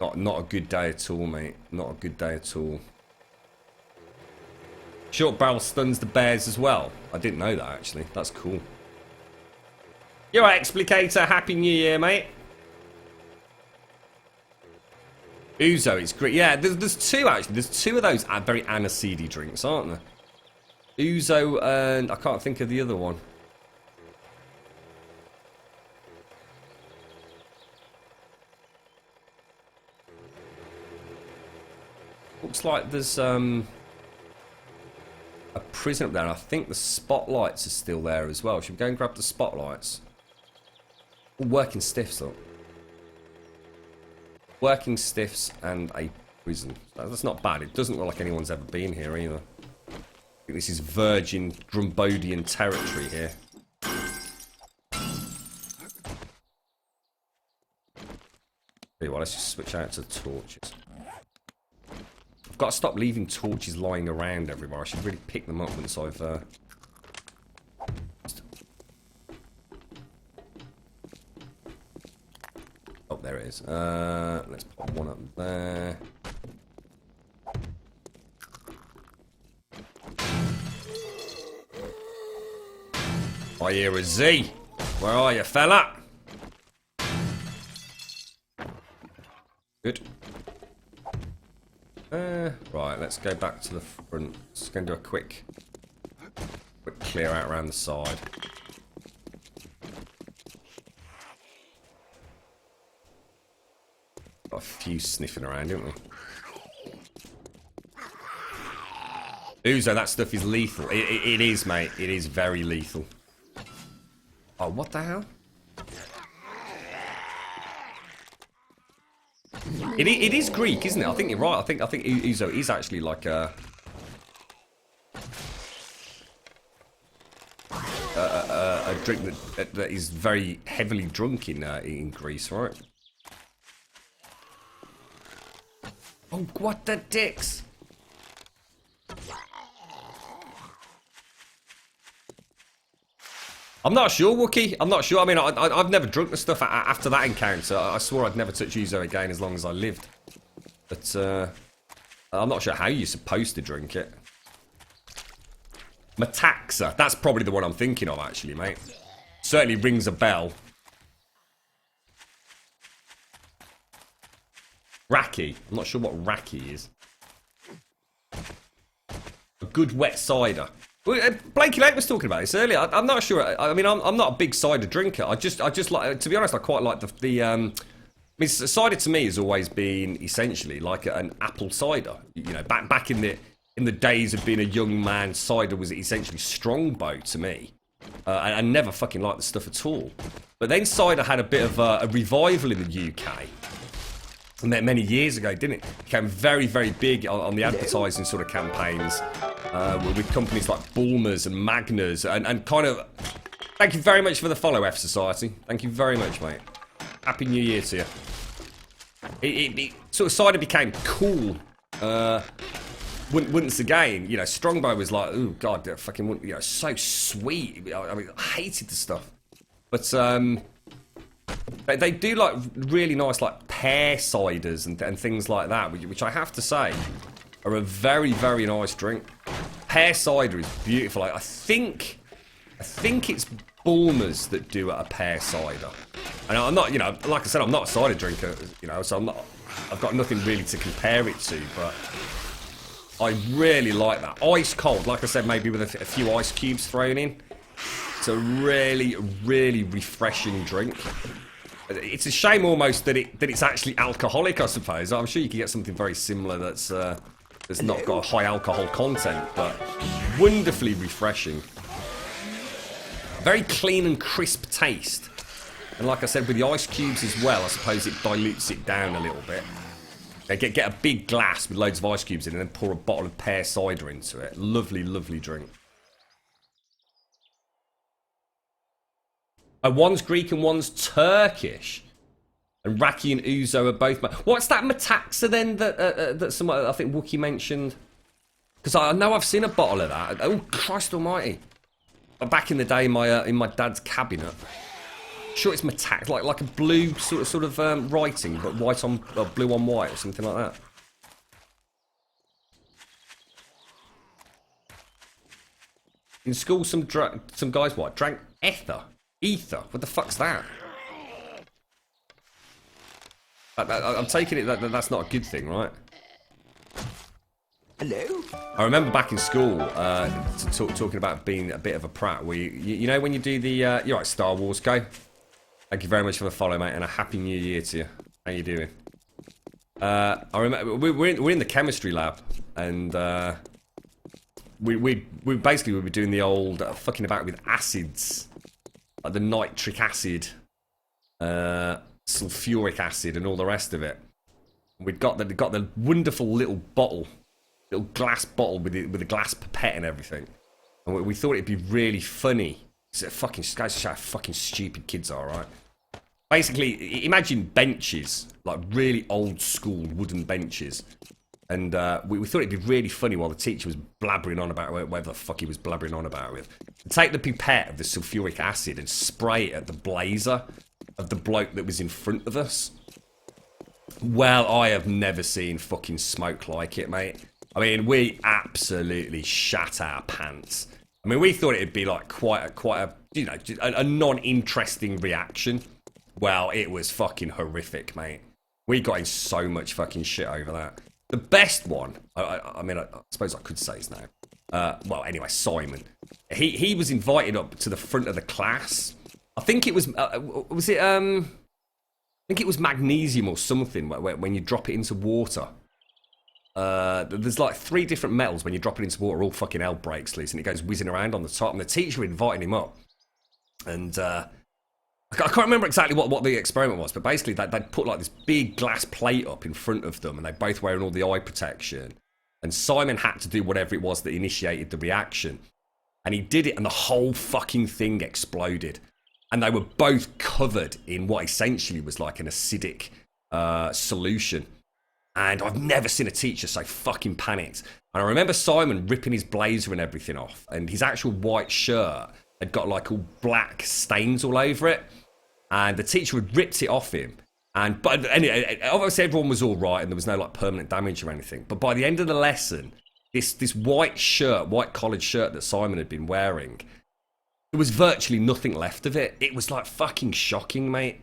Not a good day at all, mate. Not a good day at all. Short barrel stuns the bears as well. I didn't know that actually. That's cool. You're right, Explicator. Happy New Year, mate. Ouzo, it's great. Yeah, there's two actually. There's two of those very aniseedy drinks, aren't there? Ouzo and I can't think of the other one. Looks like there's a prison up there, and I think the spotlights are still there as well. Should we go and grab the spotlights? Ooh, working stiffs up. Working stiffs and a prison. That's not bad. It doesn't look like anyone's ever been here either. I think this is virgin Grumbodian territory here. Well, let's just switch out to the torches. I've got to stop leaving torches lying around everywhere. I should really pick them up once I've... Oh, there it is. Let's put one up there. I hear a Z. Where are you, fella? Good. Right, let's go back to the front. Just going to do a quick clear out around the side. Got a few sniffing around, don't we? Uzo, that stuff is lethal. It is, mate. It is very lethal. Oh, what the hell? It is Greek, isn't it? I think you're right. I think Uzo is actually like a drink that is very heavily drunk in Greece, right? Oh, what the dicks! I'm not sure, Wookie. I'm not sure. I mean, I've never drunk the stuff after that encounter. I swore I'd never touch Uzo again as long as I lived. But I'm not sure how you're supposed to drink it. Metaxa. That's probably the one I'm thinking of, actually, mate. Certainly rings a bell. Raki. I'm not sure what Raki is. A good wet cider. Blakey Lake was talking about this earlier. I'm not sure. I mean, I'm not a big cider drinker. I just like, to be honest, I quite like the I mean, cider to me has always been essentially like an apple cider. You know, back in the days of being a young man, cider was essentially strongbow to me. I never fucking liked the stuff at all. But then cider had a bit of a revival in the UK. Many years ago, didn't it? Became very, very big on the advertising sort of campaigns with companies like Bulmers and Magners and kind of... Thank you very much for the follow, F Society. Thank you very much, mate. Happy New Year to you. It sort of cider became cool once again. You know, Strongbow was like, oh god, that fucking, you know, so sweet. I mean, I hated the stuff. But they do like really nice like pear ciders and things like that, which I have to say are a very, very nice drink. Pear cider is beautiful. I think it's Bulmers that do a pear cider. And I'm not, you know, like I said, I'm not a cider drinker, you know, so I've got nothing really to compare it to, but I really like that. Ice cold, like I said, maybe with a few ice cubes thrown in. It's a really, really refreshing drink. It's a shame almost that it's actually alcoholic, I suppose. I'm sure you can get something very similar that's not got a high alcohol content, but wonderfully refreshing. Very clean and crisp taste. And like I said, with the ice cubes as well, I suppose it dilutes it down a little bit. Get a big glass with loads of ice cubes in and then pour a bottle of pear cider into it. Lovely, lovely drink. One's Greek and one's Turkish. And Raki and Uzo are both... What's that Metaxa then that someone, I think Wookie mentioned? Because I know I've seen a bottle of that. Oh, Christ almighty. Back in the day in my dad's cabinet. Sure it's Metaxa, like a blue sort of writing, but white on blue on white or something like that. In school, some guys drank ether. Ether? What the fuck's that? I'm taking it that's not a good thing, right? Hello? I remember back in school talking about being a bit of a prat. Where you know when you do the you're right, Star Wars go. Thank you very much for the follow, mate, and a happy New Year to you. How you doing? I remember we're in the chemistry lab, and we were doing the old fucking about with acids. Like the nitric acid, sulfuric acid, and all the rest of it. We'd got the wonderful little glass bottle with the glass pipette and everything. And we thought it'd be really funny. Guys, how fucking stupid kids are, right? Basically, imagine benches, like really old school wooden benches. And we thought it'd be really funny while the teacher was blabbering on about whatever the fuck he was blabbering on about with. Take the pipette of the sulfuric acid and spray it at the blazer of the bloke that was in front of us. Well, I have never seen fucking smoke like it, mate. I mean, we absolutely shat our pants. I mean, we thought it'd be like quite a you know, a non-interesting reaction. Well, it was fucking horrific, mate. We got in so much fucking shit over that. The best one, I mean, I suppose I could say his name. Well, anyway, Simon. He was invited up to the front of the class. I think it was it think it was magnesium or something, when you drop it into water. There's like 3 different metals when you drop it into water, all fucking hell breaks loose and it goes whizzing around on the top. And the teacher invited him up. And I can't remember exactly what the experiment was, but basically they'd put like this big glass plate up in front of them and they both wearing all the eye protection. And Simon had to do whatever it was that initiated the reaction. And he did it and the whole fucking thing exploded. And they were both covered in what essentially was like an acidic solution. And I've never seen a teacher so fucking panicked. And I remember Simon ripping his blazer and everything off. And his actual white shirt had got like all black stains all over it. And the teacher had ripped it off him. But anyway, obviously everyone was all right and there was no like permanent damage or anything. But by the end of the lesson, this white collared shirt that Simon had been wearing, there was virtually nothing left of it. It was like fucking shocking, mate.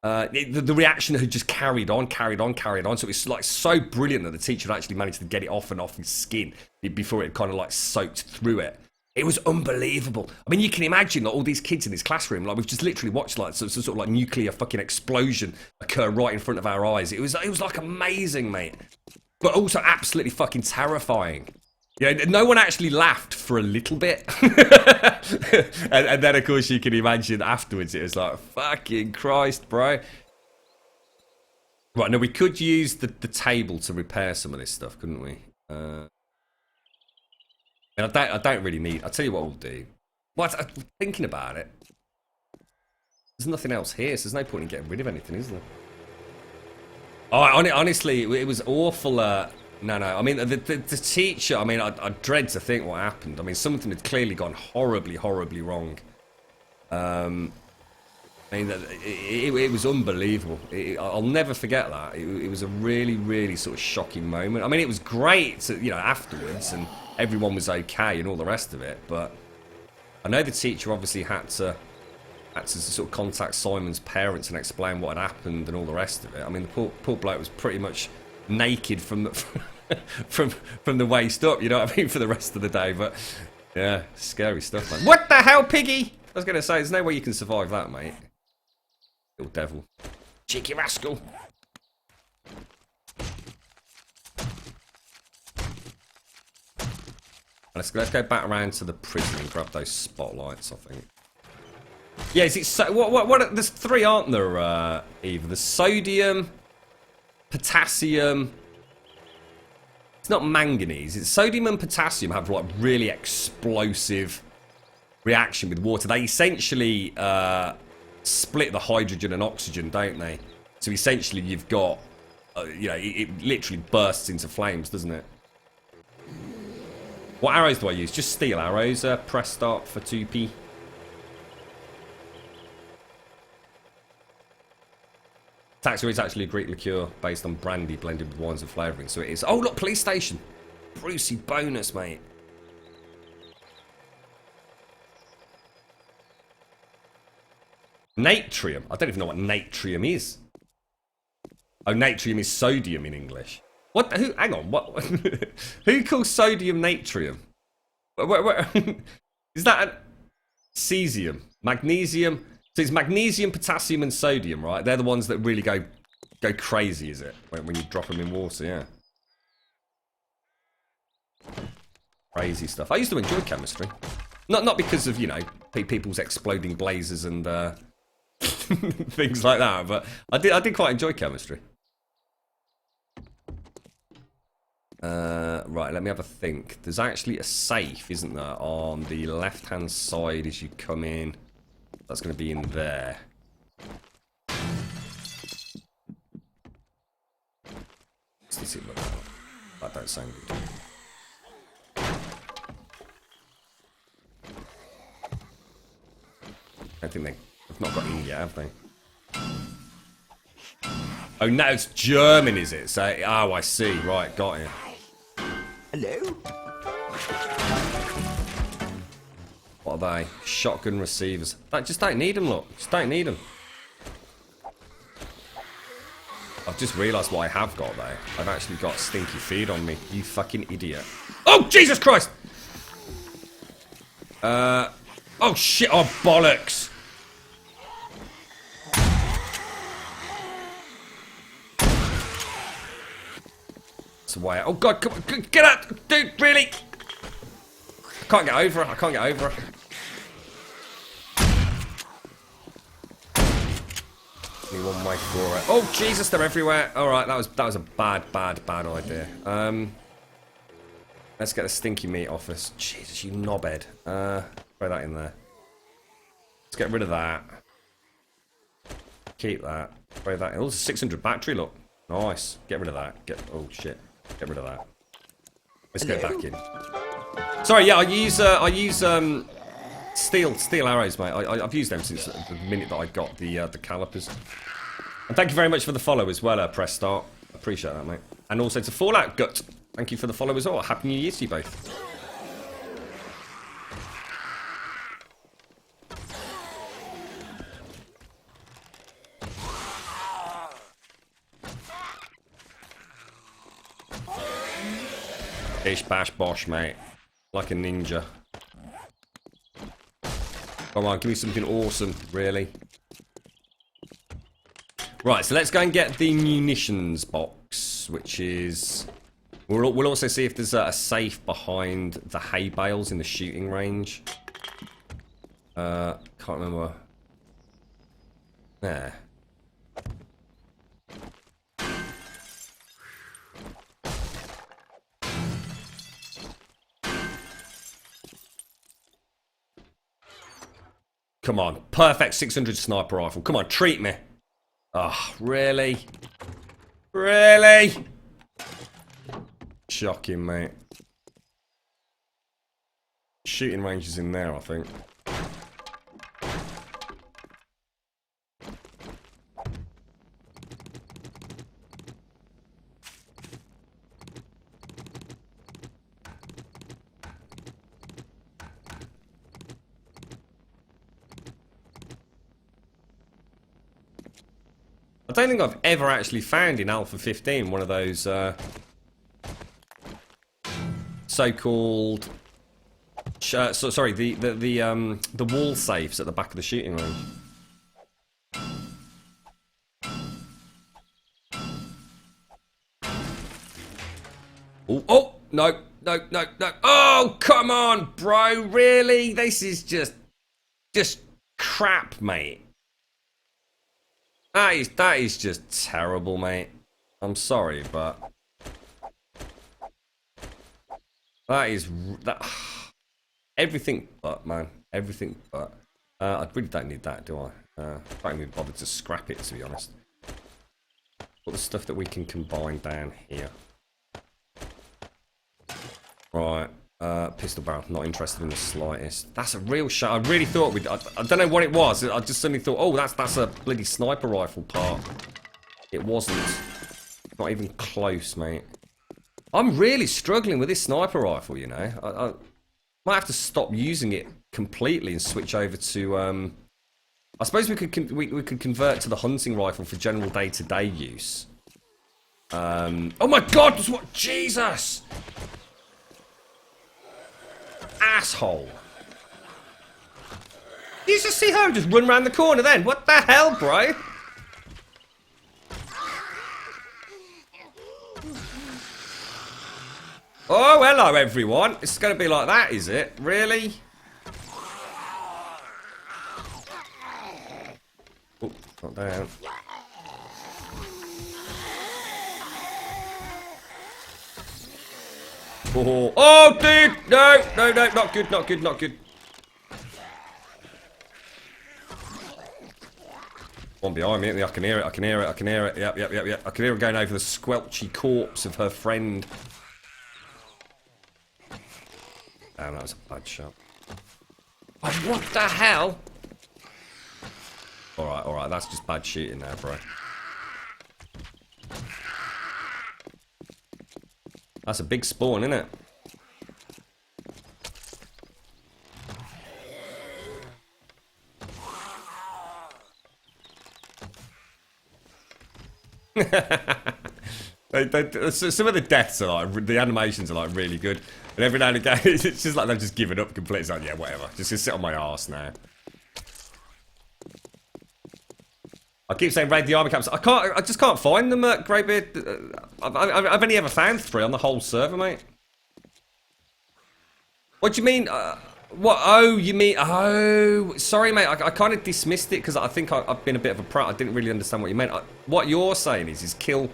The reaction had just carried on. So it was like so brilliant that the teacher had actually managed to get it off and off his skin before it kind of like soaked through it. It was unbelievable. I mean, you can imagine like all these kids in this classroom, like we've just literally watched like some sort of like nuclear fucking explosion occur right in front of our eyes. It was like amazing, mate, but also absolutely fucking terrifying. Yeah, no one actually laughed for a little bit. and then, of course, you can imagine afterwards it was like, fucking Christ, bro. Right, now we could use the table to repair some of this stuff, couldn't we? I don't really need... I'll tell you what we'll do. Well, I'm thinking about it. There's nothing else here, so there's no point in getting rid of anything, is there? Oh, honestly, it was awful... No. I mean, the teacher, I mean, I dread to think what happened. I mean, something had clearly gone horribly wrong. I mean, it was unbelievable. I'll never forget that. It was a really sort of shocking moment. I mean, it was great, to, afterwards, and everyone was okay and all the rest of it. But I know the teacher obviously had to sort of contact Simon's parents and explain what had happened and all the rest of it. I mean, the poor bloke was pretty much naked from the waist up, you know what I mean, for the rest of the day. But yeah, scary stuff, man. What the hell, piggy? I was gonna say, there's no way you can survive that, mate. Little devil, cheeky rascal. Let's go back around to the prison and grab those spotlights, I think. Yeah, is it so? What? There's 3, aren't there? Eva, there's sodium, potassium. It's not manganese. It's sodium and potassium have like really explosive reaction with water. They essentially split the hydrogen and oxygen, don't they? So essentially, you've got, it literally bursts into flames, doesn't it? What arrows do I use? Just steel arrows. Press start for 2p. Taxer is actually a Greek liqueur based on brandy blended with wines and flavouring. So it is. Oh, look, police station. Brucey bonus, mate. Natrium. I don't even know what natrium is. Oh, natrium is sodium in English. What? Who? Hang on. What? Who calls sodium natrium? Is that cesium? Magnesium? So it's magnesium, potassium, and sodium, right? They're the ones that really go crazy, is it? When you drop them in water, yeah. Crazy stuff. I used to enjoy chemistry, not because of people's exploding blazers and things like that, but I did quite enjoy chemistry. Right, let me have a think. There's actually a safe, isn't there, on the left-hand side as you come in. That's going to be in there. Let's see what that don't sound good. I think they've not got in yet, have they? Oh, now it's German, is it? So, oh, I see. Right, got it. Hello? What are they? Shotgun receivers. Just don't need them, look. Just don't need them. I've just realised what I have got, though. I've actually got stinky feed on me. You fucking idiot. Oh, Jesus Christ! Oh, shit. Oh, bollocks. It's the way out. Oh god, come on, get out! Dude, really? I can't get over it, I can't get over it. Only one way for it. Oh Jesus, they're everywhere. Alright, that was a bad idea. Let's get the stinky meat off us. Jesus, you knobhead. Throw that in there. Let's get rid of that. Keep that. Throw that in. Oh, there's a 600 battery, look. Nice. Get rid of that. Oh shit. Get rid of that. Let's get back in. Sorry, yeah, I use steel arrows, mate. I've used them since the minute that I got the calipers. And thank you very much for the follow as well, Press Start. Appreciate that, mate. And also to Fallout Gut. Thank you for the follow as well. Happy New Year to you both. Bish bash bosh, mate. Like a ninja. Come on, give me something awesome, really. Right, so let's go and get the munitions box, which is... We'll also see if there's a safe behind the hay bales in the shooting range. Can't remember. There. Come on, perfect 600 sniper rifle. Come on, treat me. Oh, really? Really? Shocking, mate. Shooting range is in there, I think. I don't think I've ever actually found in Alpha 15 one of those so-called sorry, the wall safes at the back of the shooting range. Oh, no. Oh, come on, bro, really? This is just crap, mate. That is just terrible, mate. I'm sorry, but that everything but, man, everything but. I really don't need that, do I? I can't even bother to scrap it, to be honest. All the stuff that we can combine down here. Right. Pistol barrel, not interested in the slightest. That's a real shot. I really thought I don't know what it was. I just suddenly thought, oh, that's a bloody sniper rifle part. It wasn't. Not even close, mate. I'm really struggling with this sniper rifle, you know. I might have to stop using it completely and switch over to. I suppose we could convert to the hunting rifle for general day-to-day use. Oh my God! What? Jesus! Asshole! You just see her just run around the corner then? What the hell, bro? Oh, hello everyone. It's gonna be like that, is it? Really? Oh, not down. Oh, dude! No, not good. One behind me, I can hear it. Yep. I can hear her going over the squelchy corpse of her friend. Damn, that was a bad shot. Oh, what the hell? Alright, that's just bad shooting now, bro. That's a big spawn, isn't it? Some of the deaths are like, the animations are like really good. And every now and again, it's just like they've just given up completely. It's like, yeah, whatever. Just gonna sit on my arse now. I keep saying raid the army camps. I just can't find them, Greybeard. I've only ever found 3 on the whole server, mate. What do you mean? What? Oh, you mean? Oh, sorry, mate. I kind of dismissed it because I think I've been a bit of a prat. I didn't really understand what you meant. What you're saying is kill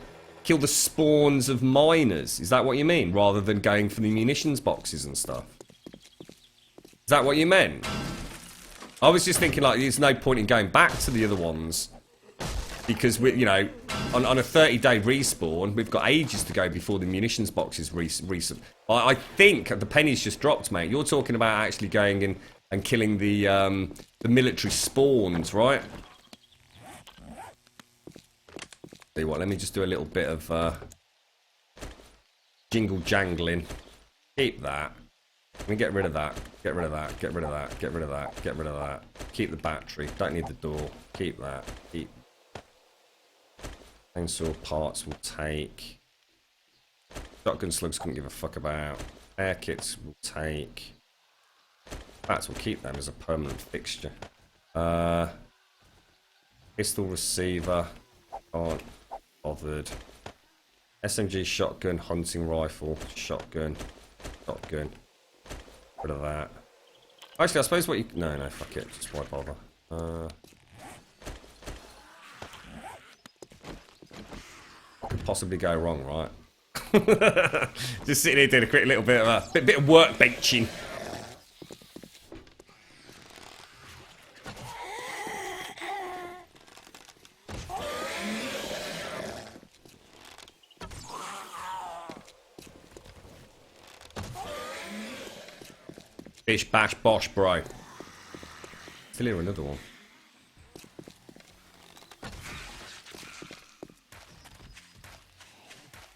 the spawns of miners. Is that what you mean? Rather than going for the munitions boxes and stuff. Is that what you meant? I was just thinking like there's no point in going back to the other ones because we, you know, on a 30-day respawn, we've got ages to go before the munitions boxes respawn. I think the penny's just dropped, mate. You're talking about actually going in and killing the military spawns, right? Tell you what, let me just do a little bit of jingle jangling. Keep that. Let me get rid of that. Get rid of that. Get rid of that. Get rid of that. Get rid of that. Keep the battery. Don't need the door. Keep that. Keep. Chainsaw parts will take. Shotgun slugs couldn't give a fuck about. Air kits will take. Bats will keep them as a permanent fixture. Pistol receiver. Aren't bothered. SMG shotgun, hunting rifle, shotgun, shotgun. Rid of that. Actually, I suppose what you... No, fuck it. Just why bother. What could possibly go wrong, right? Just sitting here doing a quick little bit of a bit of workbenching. Bish bash bosh, bro. Still hear another one.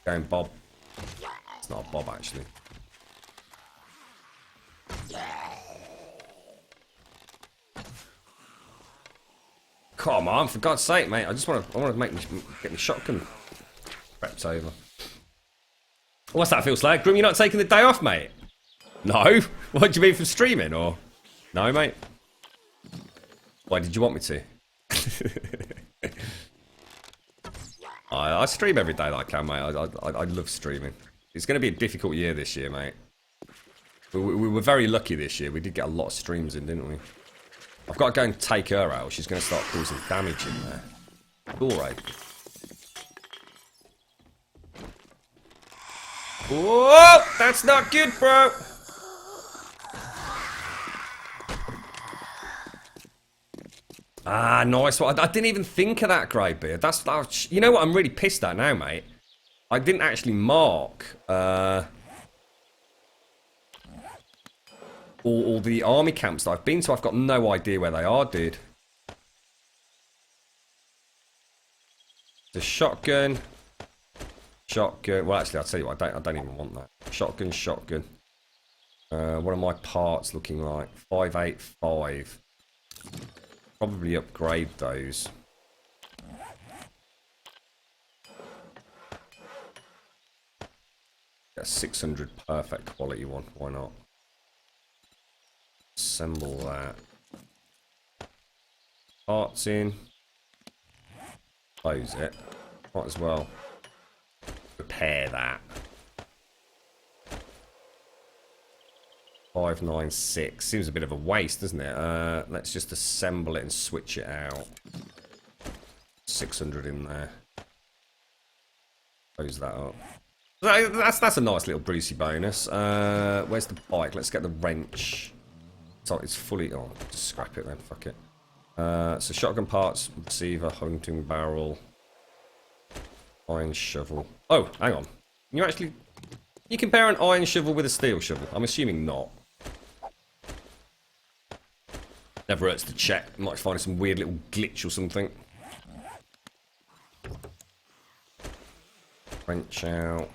Going Bob. It's not a Bob actually. Come on, for God's sake, mate! I want to get my shotgun prepped over. What's that, Phil Slag? Grim, you're not taking the day off, mate? No? What do you mean from streaming, or? No, mate? Why did you want me to? I stream every day that I can, mate. I love streaming. It's going to be a difficult year this year, mate. We were very lucky this year. We did get a lot of streams in, didn't we? I've got to go and take her out. She's going to start causing damage in there. Door open. Whoa! That's not good, bro! Ah, nice one. I didn't even think of that, Greybeard. That's you know what I'm really pissed at now, mate? I didn't actually mark all the army camps that I've been to. I've got no idea where they are, dude. The shotgun. Shotgun. Well, actually, I'll tell you what. I don't even want that. Shotgun, shotgun. What are my parts looking like? 585. Probably upgrade those. Get a 600 perfect quality one. Why not? Assemble that. Parts in. Close it. Might as well repair that. 596 seems a bit of a waste, doesn't it? Let's just assemble it and switch it out. 600 in there. Close that up. That's a nice little Brucey bonus. Where's the bike? Let's get the wrench. So it's fully on. Oh, just scrap it then. Fuck it. So shotgun parts, receiver, hunting barrel, iron shovel. Oh, hang on. You compare an iron shovel with a steel shovel? I'm assuming not. Never hurts to check. Might find some weird little glitch or something. Wrench out.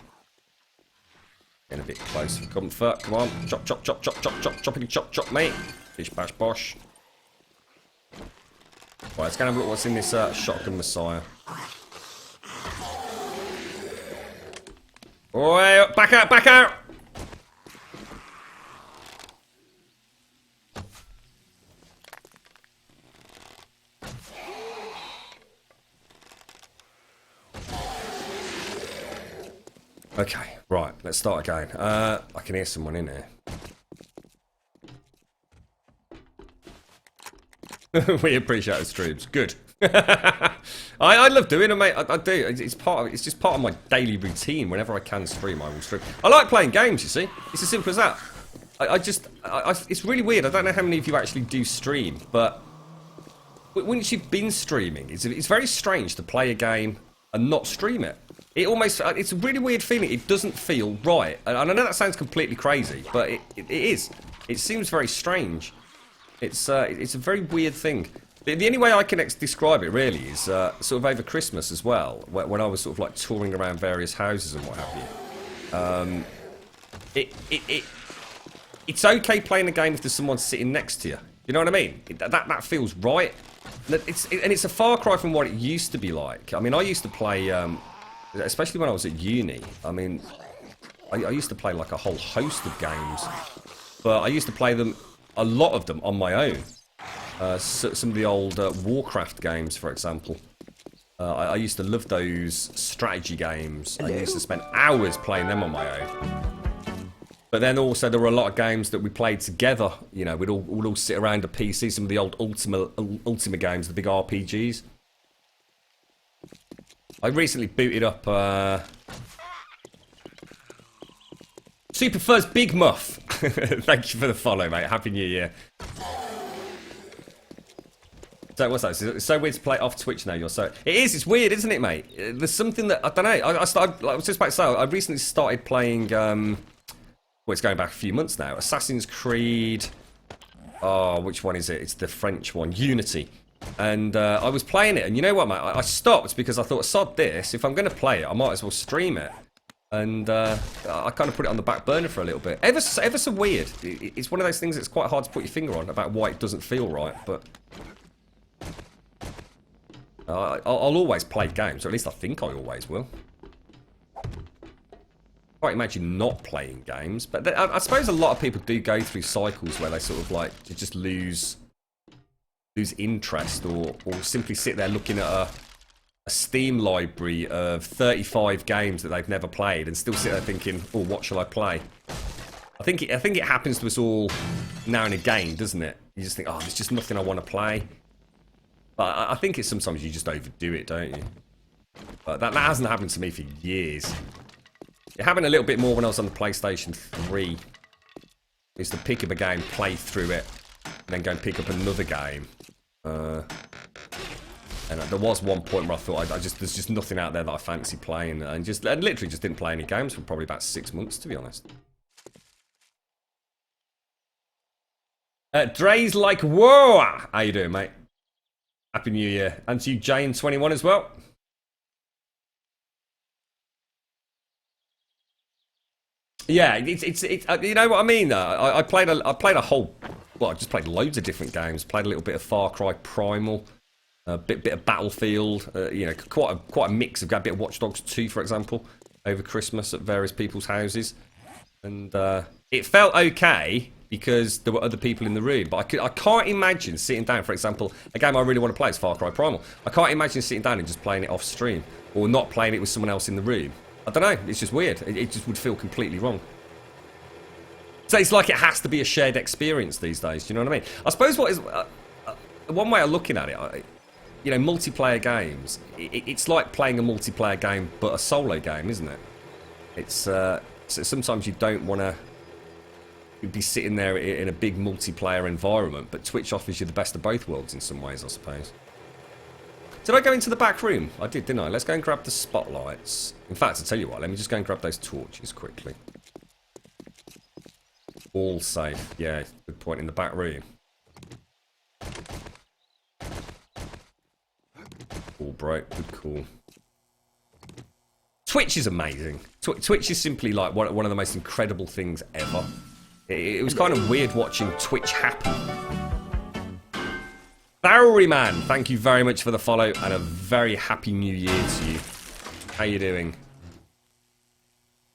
Getting a bit close for comfort. Come on. Chop, chop, chop, chop, chop, chop, choppity chop, chop, mate. Bish, bash, bosh. Right, let's go and have a look what's in this shotgun Messiah. Oi, back out, back out! Okay, right, let's start again. I can hear someone in here. We appreciate the streams. Good. I love doing them, mate. I do. It's just part of my daily routine. Whenever I can stream, I will stream. I like playing games, you see. It's as simple as that. It's really weird. I don't know how many of you actually do stream, but once you've been streaming, it's very strange to play a game and not stream it. It's a really weird feeling. It doesn't feel right. And I know that sounds completely crazy, but it is. It seems very strange. It's a very weird thing. The only way I can describe it really is sort of over Christmas as well, when I was sort of like touring around various houses and what have you. It's okay playing a game if there's someone sitting next to you. You know what I mean? That feels right. It's a far cry from what it used to be like. I mean, I used to play, especially when I was at uni. I mean, I used to play like a whole host of games, but I used to play them, a lot of them, on my own. Some of the old Warcraft games, for example. I used to love those strategy games. I used to spend hours playing them on my own. But then also there were a lot of games that we played together. You know, we'd all sit around a PC. Some of the old Ultima games, the big RPGs. I recently booted up Super Fuzz Big Muff. Thank you for the follow, mate. Happy New Year. So what's that? It's so weird to play off Twitch now. It is. It's weird, isn't it, mate? There's something that I don't know. I was just about to say. I recently started playing. Well, it's going back a few months now. Assassin's Creed. Oh, which one is it? It's the French one, Unity. And I was playing it, and you know what, mate? I stopped because I thought, sod this. If I'm going to play it, I might as well stream it. And I kind of put it on the back burner for a little bit. Ever so weird. It's one of those things that's quite hard to put your finger on about why it doesn't feel right, but. I'll always play games, or at least I think I always will. I can't imagine not playing games, but I suppose a lot of people do go through cycles where they sort of like just lose interest, or simply sit there looking at a Steam library of 35 games that they've never played and still sit there thinking, oh, what shall I play? I think it happens to us all now and again, doesn't it? You just think, oh, there's just nothing I want to play. But I think it's sometimes you just overdo it, don't you? But that hasn't happened to me for years. It happened a little bit more when I was on the PlayStation 3. I used to pick up a game, play through it, and then go and pick up another game. And there was one point where I thought, there's just nothing out there that I fancy playing, and literally just didn't play any games for probably about 6 months, to be honest. Dre's like, whoa! How you doing, mate? Happy New Year. And to you, Jane21 as well. Yeah, it's you know what I mean. I played a whole. Well, I just played loads of different games. Played a little bit of Far Cry Primal, a bit of Battlefield. You know, quite a mix. I've got a bit of Watch Dogs 2, for example, over Christmas at various people's houses, and it felt okay because there were other people in the room. But I can't imagine sitting down. For example, a game I really want to play is Far Cry Primal. I can't imagine sitting down and just playing it off stream, or not playing it with someone else in the room. I don't know, it's just weird. It just would feel completely wrong. So it's like it has to be a shared experience these days, do you know what I mean? I suppose what is... one way of looking at it, you know, multiplayer games, it's like playing a multiplayer game but a solo game, isn't it? It's... so sometimes you don't want to be sitting there in a big multiplayer environment, but Twitch offers you the best of both worlds in some ways, I suppose. Did I go into the back room? I did, didn't I? Let's go and grab the spotlights. In fact, I'll tell you what, let me just go and grab those torches quickly. All safe. Yeah, good point, in the back room. Cool, bro. Good call. Twitch is amazing. Twitch is simply like one of the most incredible things ever. It was kind of weird watching Twitch happen. Barry Man, thank you very much for the follow and a very happy new year to you. How you doing?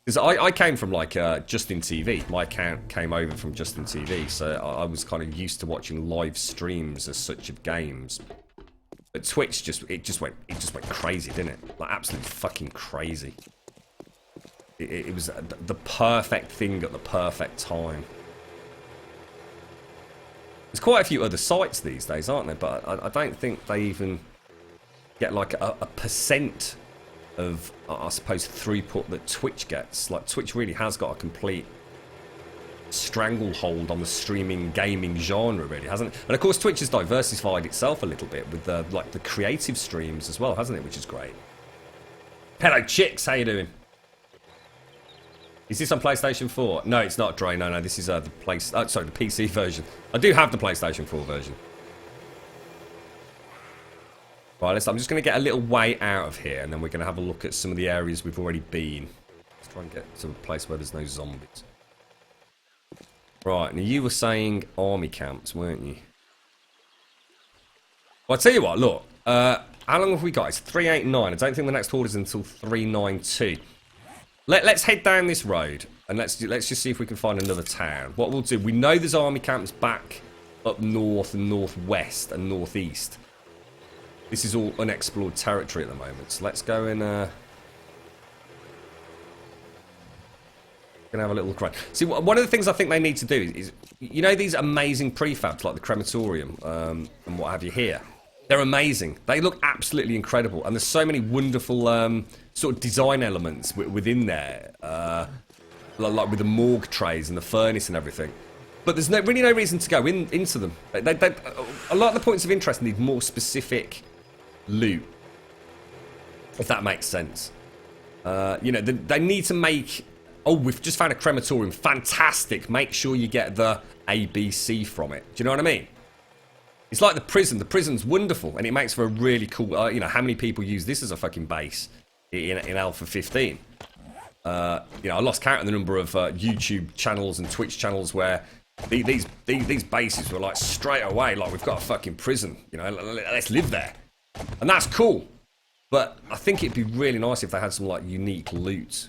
Because I came from like Justin TV. My account came over from Justin TV, so I was kind of used to watching live streams as such of games. But Twitch just went crazy, didn't it? Like absolutely fucking crazy. It was the perfect thing at the perfect time. There's quite a few other sites these days, aren't there? But I don't think they even get like a percent of, I suppose, throughput that Twitch gets. Like, Twitch really has got a complete stranglehold on the streaming gaming genre, really, hasn't it? And of course, Twitch has diversified itself a little bit with the creative streams as well, hasn't it? Which is great. Hello, chicks. How you doing? Is this on PlayStation 4? No, it's not, Dre. No, this is the PC version. I do have the PlayStation 4 version. Right, I'm just going to get a little way out of here, and then we're going to have a look at some of the areas we've already been. Let's try and get to a place where there's no zombies. Right, now you were saying army camps, weren't you? Well, I'll tell you what, look. How long have we got? It's 389. I don't think the next order is until 392. Let's head down this road, and let's just see if we can find another town. What we'll do, we know there's army camps back up north and northwest and northeast. This is all unexplored territory at the moment, so let's go and gonna have a little look around. See, one of the things I think they need to do is you know, these amazing prefabs like the crematorium and what have you here. They're amazing. They look absolutely incredible, and there's so many wonderful sort of design elements within there, like with the morgue trays and the furnace and everything. But there's really no reason to go into them. A lot of the points of interest need more specific loot, if that makes sense. You know, they need to make. Oh, we've just found a crematorium. Fantastic. Make sure you get the ABC from it. Do you know what I mean? It's like the prison. The prison's wonderful, and it makes for a really cool... you know, how many people use this as a fucking base in Alpha 15? You know, I lost count of the number of YouTube channels and Twitch channels where these bases were like straight away, like, we've got a fucking prison. You know, let's live there. And that's cool. But I think it'd be really nice if they had some, like, unique loot.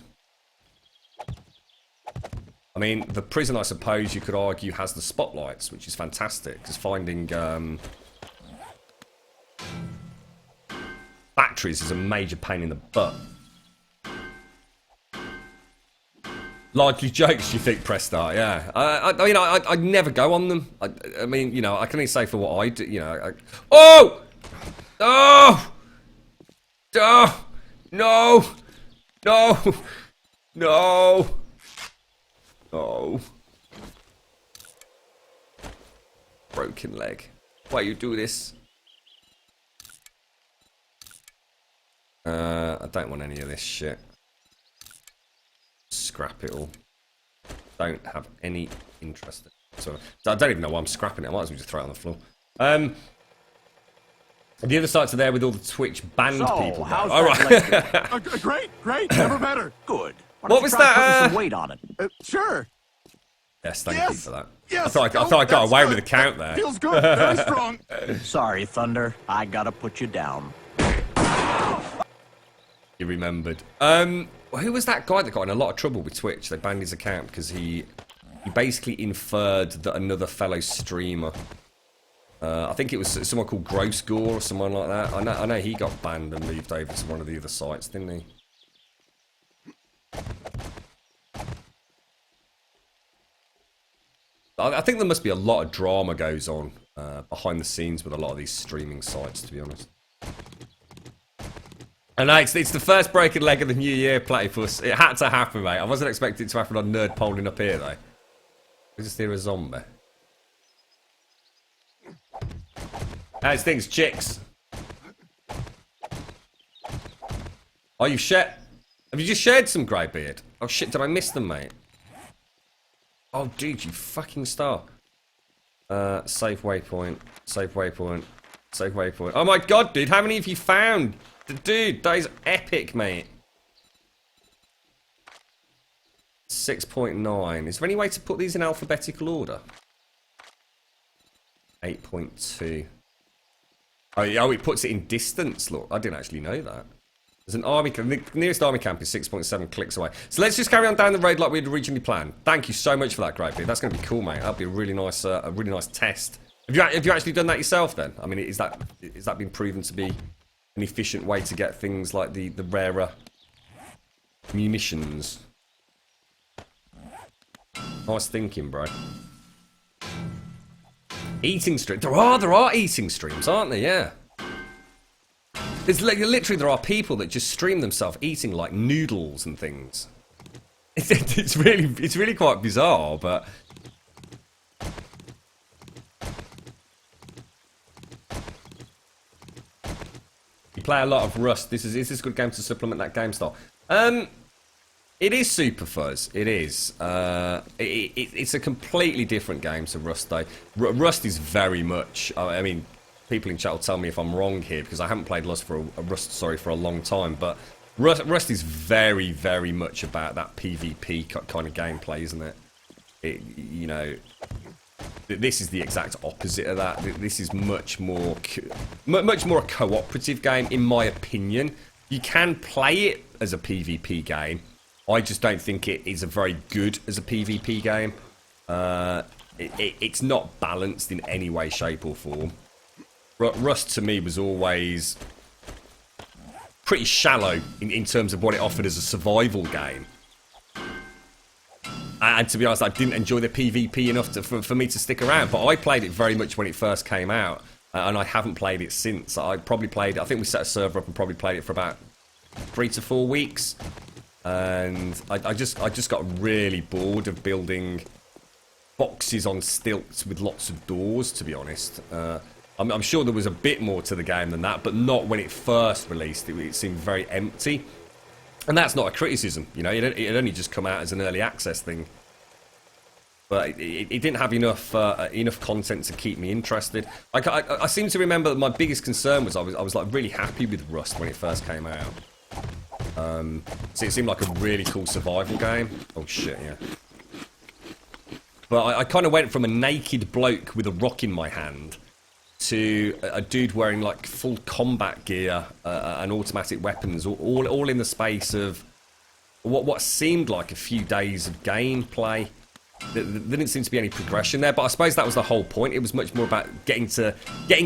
I mean, the prison, I suppose you could argue, has the spotlights, which is fantastic, because finding batteries is a major pain in the butt. Largely jokes, you think, press start, yeah. I mean, I never go on them. I mean, you know, I can only say for what I do, you know. Oh! Oh! Oh! No! No! No! Oh. Broken leg. Why you do this? I don't want any of this shit. Scrap it all. Don't have any interest in it. So I don't even know why I'm scrapping it. I might as well just throw it on the floor. The other sites are there with all the Twitch banned people. How's all right. Great, never better. Good. What was that? Some weight on it. Sure. Yes, thank you for that. Yes. I thought I got away with the count there. Feels good. Very strong. Sorry, Thunder. I gotta put you down. You remembered. Who was that guy that got in a lot of trouble with Twitch? They banned his account because he basically inferred that another fellow streamer, I think it was someone called Gross Gore or someone like that. I know he got banned and moved over to one of the other sites, didn't he? I think there must be a lot of drama goes on behind the scenes with a lot of these streaming sites, to be honest. And it's the first broken leg of the new year, Platypus. It had to happen, mate. I wasn't expecting it to happen on Nerd Polling up here, though. We just hear a zombie. How's things, chicks? Oh, you shared... Have you just shared some Greybeard? Oh, shit, did I miss them, mate? Oh, dude, you fucking star. Safe waypoint. Safe waypoint. Safe waypoint. Oh, my God, dude. How many have you found? Dude, that is epic, mate. 6.9. Is there any way to put these in alphabetical order? 8.2. Oh, it puts it in distance. Look, I didn't actually know that. There's an army camp. The nearest army camp is 6.7 clicks away. So let's just carry on down the road like we had originally planned. Thank you so much for that, Greybeard. That's going to be cool, mate. That'll be a really nice test. Have you actually done that yourself then? I mean, is that been proven to be an efficient way to get things like the rarer munitions? Nice thinking, bro. Eating stream. There are eating streams, aren't there? Yeah. It's like, literally, there are people that just stream themselves eating like noodles and things. It's really quite bizarre, but you play a lot of Rust. Is this a good game to supplement that game style? It is super fuzz. It is. It's a completely different game to Rust, though. Rust is very much. I mean, people in chat will tell me if I'm wrong here because I haven't played Rust for a long time. But Rust is very, very much about that PvP kind of gameplay, isn't it? You know, this is the exact opposite of that. This is much more a cooperative game, in my opinion. You can play it as a PvP game. I just don't think it is a very good as a PvP game. It's not balanced in any way, shape or form. Rust to me was always pretty shallow in terms of what it offered as a survival game. And to be honest, I didn't enjoy the PvP enough for me to stick around. But I played it very much when it first came out. And I haven't played it since. I think we set a server up and probably played it for about 3 to 4 weeks. And I just got really bored of building boxes on stilts with lots of doors, to be honest. I'm sure there was a bit more to the game than that, but not when it first released. It seemed very empty. And that's not a criticism, you know, it had only just come out as an early access thing. But it didn't have enough content to keep me interested. I seem to remember that my biggest concern was I was like really happy with Rust when it first came out. So it seemed like a really cool survival game. Oh shit, yeah. But I kind of went from a naked bloke with a rock in my hand to a dude wearing like full combat gear and automatic weapons, all in the space of what seemed like a few days of gameplay. There didn't seem to be any progression there, but I suppose that was the whole point. It was much more about getting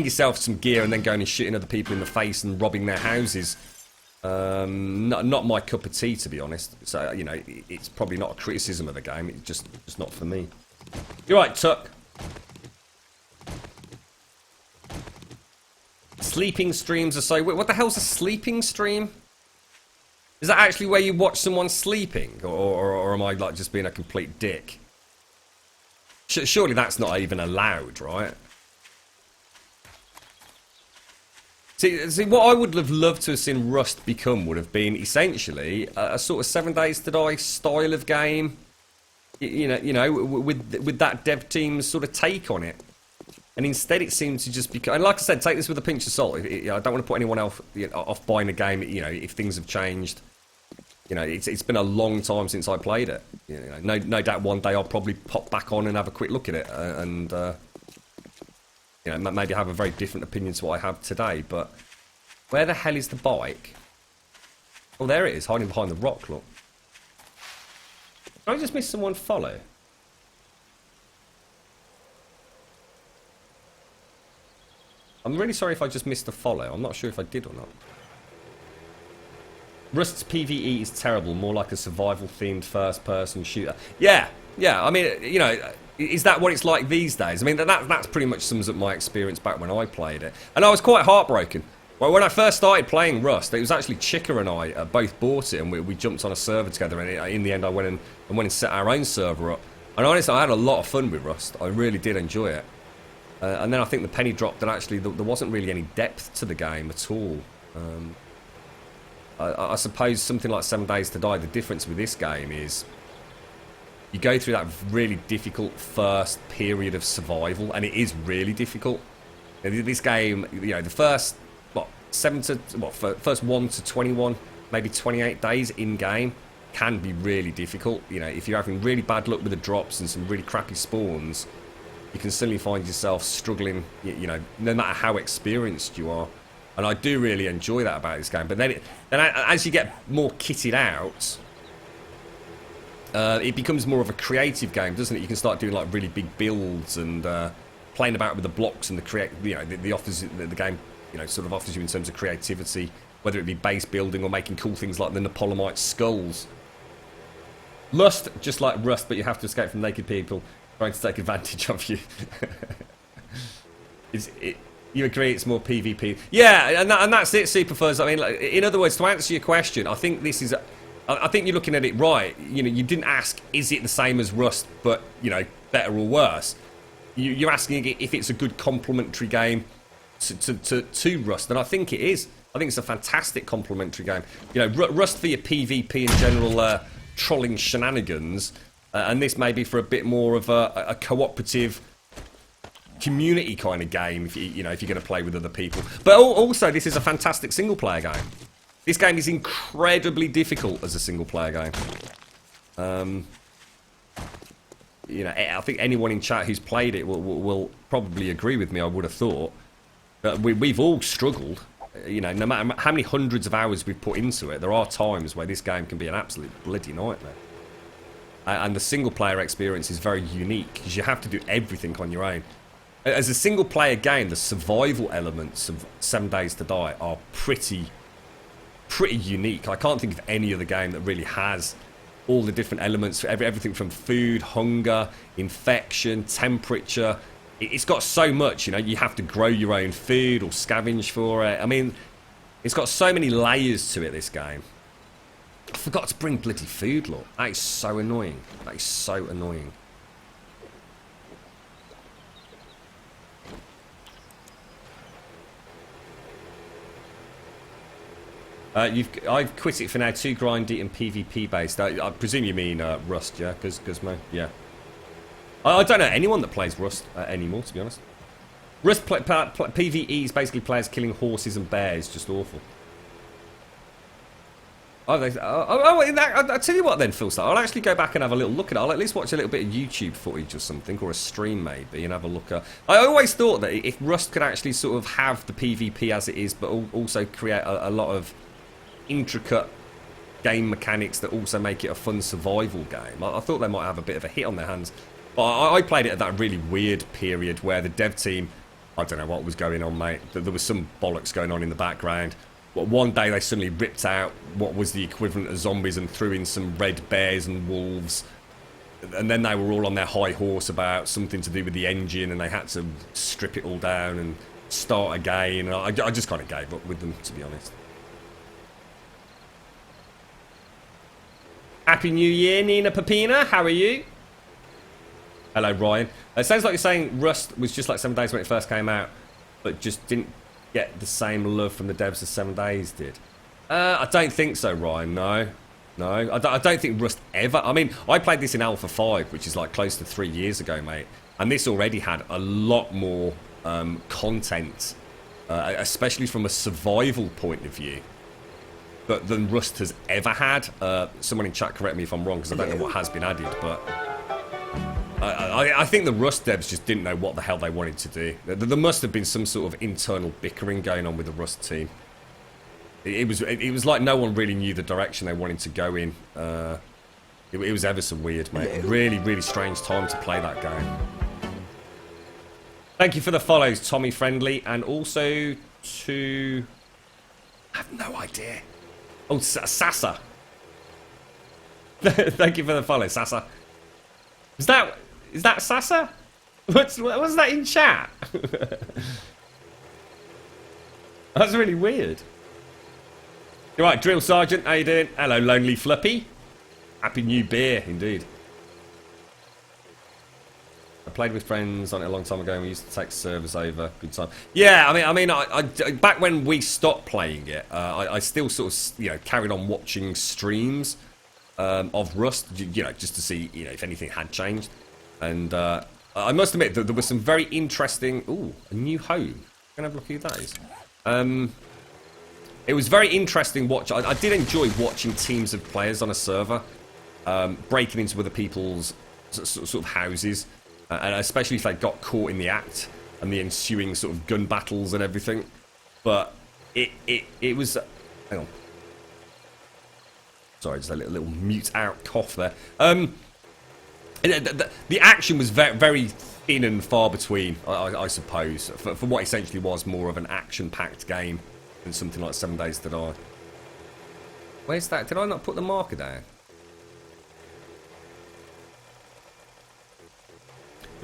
yourself some gear and then going and shooting other people in the face and robbing their houses. Not my cup of tea, to be honest. So, you know, it's probably not a criticism of the game. It's just not for me. You're right, Tuck. Sleeping streams are so... What the hell's a sleeping stream? Is that actually where you watch someone sleeping? Or am I, like, just being a complete dick? Surely that's not even allowed, right? See, what I would have loved to have seen Rust become would have been essentially a sort of 7 Days to Die style of game. You know, with that dev team's sort of take on it. And instead it seems to just become... And like I said, take this with a pinch of salt. I don't want to put anyone else off buying a game, you know, if things have changed. You know, it's been a long time since I played it. You know, no doubt one day I'll probably pop back on and have a quick look at it. And, you know, maybe have a very different opinion to what I have today. But where the hell is the bike? Oh, there it is, hiding behind the rock, look. Did I just miss someone follow? I'm really sorry if I just missed a follow. I'm not sure if I did or not. Rust's PvE is terrible, more like a survival-themed first-person shooter. Yeah. I mean, you know, is that what it's like these days? I mean, that's pretty much sums up my experience back when I played it. And I was quite heartbroken. Well, when I first started playing Rust, it was actually Chicker and I both bought it, and we jumped on a server together, and in the end I went and set our own server up. And honestly, I had a lot of fun with Rust. I really did enjoy it. And then I think the penny dropped that actually there wasn't really any depth to the game at all. I suppose something like 7 Days to Die, the difference with this game is you go through that really difficult first period of survival, and it is really difficult. This game, you know, the first, first 1 to 21, maybe 28 days in-game can be really difficult. You know, if you're having really bad luck with the drops and some really crappy spawns, you can suddenly find yourself struggling, you know, no matter how experienced you are. And I do really enjoy that about this game. But then as you get more kitted out, it becomes more of a creative game, doesn't it? You can start doing like really big builds and playing about with the blocks and the game, you know, sort of offers you in terms of creativity, whether it be base building or making cool things like the Napoleonite skulls. Lust, just like Rust, but you have to escape from naked people trying to take advantage of you. You agree it's more PvP? Yeah, and that's it, Superfuzz. I mean, like, in other words, to answer your question, I think this is... I think you're looking at it right. You know, you didn't ask, is it the same as Rust, but, you know, better or worse? You're asking if it's a good complementary game to Rust, and I think it is. I think it's a fantastic complementary game. You know, Rust for your PvP and general trolling shenanigans, and this may be for a bit more of a cooperative community kind of game, if if you're going to play with other people. But also, this is a fantastic single-player game. This game is incredibly difficult as a single-player game. You know, I think anyone in chat who's played it will probably agree with me, I would have thought. We've all struggled. You know, no matter how many hundreds of hours we've put into it, there are times where this game can be an absolute bloody nightmare. And the single-player experience is very unique, because you have to do everything on your own. As a single-player game, the survival elements of 7 Days to Die are pretty unique. I can't think of any other game that really has all the different elements, everything from food, hunger, infection, temperature. It's got so much, you know, you have to grow your own food or scavenge for it. I mean, it's got so many layers to it, this game. I forgot to bring bloody food, look. That is so annoying. That is so annoying. I've quit it for now. Too grindy and PvP based. I presume you mean Rust, yeah? Guzmo, yeah. I don't know anyone that plays Rust anymore, to be honest. Rust PvE is basically players killing horses and bears. Just awful. I'll tell you what then, Phil. I'll actually go back and have a little look at it. I'll at least watch a little bit of YouTube footage or something, or a stream maybe, and have a look at... I always thought that if Rust could actually sort of have the PvP as it is, but also create a lot of intricate game mechanics that also make it a fun survival game, I thought they might have a bit of a hit on their hands. But I played it at that really weird period where the dev team, I don't know what was going on, mate. There was some bollocks going on in the background. But one day they suddenly ripped out what was the equivalent of zombies and threw in some red bears and wolves. And then they were all on their high horse about something to do with the engine, and they had to strip it all down and start again. And I just kind of gave up with them, to be honest. Happy New Year, Nina Pepina. How are you? Hello, Ryan. It sounds like you're saying Rust was just like 7 Days when it first came out, but just didn't get the same love from the devs as 7 Days did. I don't think so, Ryan. No. I don't think Rust ever... I mean, I played this in Alpha 5, which is like close to 3 years ago, mate. And this already had a lot more content, especially from a survival point of view, than Rust has ever had. Someone in chat correct me if I'm wrong, because I don't know what has been added, but... I think the Rust devs just didn't know what the hell they wanted to do. There must have been some sort of internal bickering going on with the Rust team. It was like no one really knew the direction they wanted to go in. It was ever so weird, mate. Really, really strange time to play that game. Thank you for the follows, Tommy Friendly, and also to... I have no idea. Oh, Sasa. Thank you for the follow, Sasa. Is that Sasa? What's that in chat? That's really weird. You're right, Drill Sergeant, how you doing? Hello, Lonely Flippy. Happy new beer, indeed. I played with friends on it a long time ago, and we used to take servers over. Good time. Yeah, I mean, back when we stopped playing it, I still sort of, carried on watching streams of Rust, just to see, if anything had changed. And I must admit that there was some very interesting... Ooh, a new home. I'm gonna have a look who that is. It was very interesting watch. I did enjoy watching teams of players on a server, breaking into other people's sort of houses, and especially if they got caught in the act and the ensuing sort of gun battles and everything. But it was... hang on. Sorry, just a little mute out cough there. The action was very, very thin and far between, I suppose, for what essentially was more of an action-packed game than something like 7 Days to Die. Where's that? Did I not put the marker down?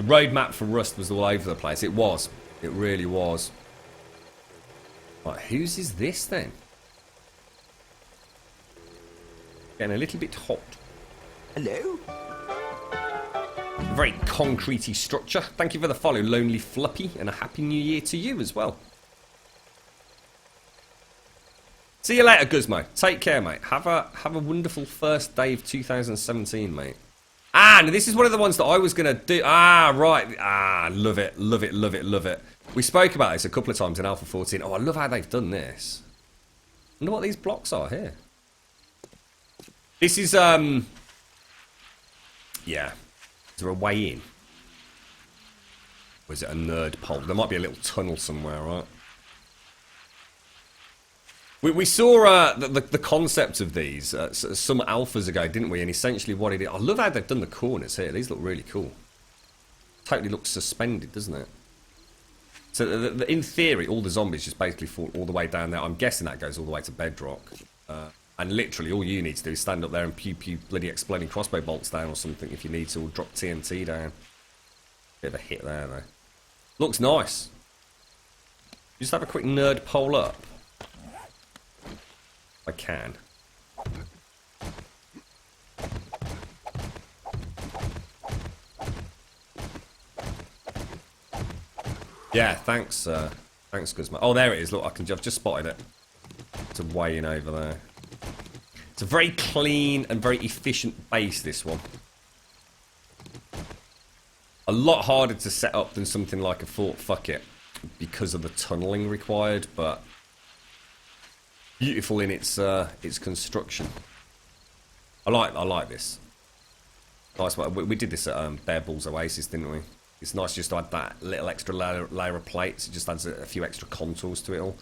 The roadmap for Rust was all over the place. It was. It really was. Right, whose is this then? Getting a little bit hot. Hello? Very concretey structure. Thank you for the follow, Lonely Fluppy, and a happy new year to you as well. See you later, Guzmo. Take care, mate. Have a wonderful first day of 2017, mate. Ah, and this is one of the ones that I was going to do. Ah, right. Ah, love it, love it, love it, love it. We spoke about this a couple of times in Alpha 14. Oh, I love how they've done this. I wonder what these blocks are here. This is, yeah. Is there a way in? Or is it a nerd pole? There might be a little tunnel somewhere, right? We saw the concept of these some alphas ago, didn't we? And essentially what it is... I love how they've done the corners here. These look really cool. Totally looks suspended, doesn't it? So in theory, all the zombies just basically fall all the way down there. I'm guessing that goes all the way to bedrock. And literally all you need to do is stand up there and pew bloody exploding crossbow bolts down or something if you need to, or drop TNT down. Bit of a hit there, though. Looks nice. Just have a quick nerd pole up. I can. Yeah, thanks, thanks, Guzman. Oh, there it is. Look, I've just spotted it. It's a way in over there. It's a very clean and very efficient base, this one. A lot harder to set up than something like a Fort Fuck It because of the tunneling required, but beautiful in its construction. I like this. Nice. We did this at Bear Balls Oasis, didn't we? It's nice just to add that little extra layer of plates. It just adds a few extra contours to it all.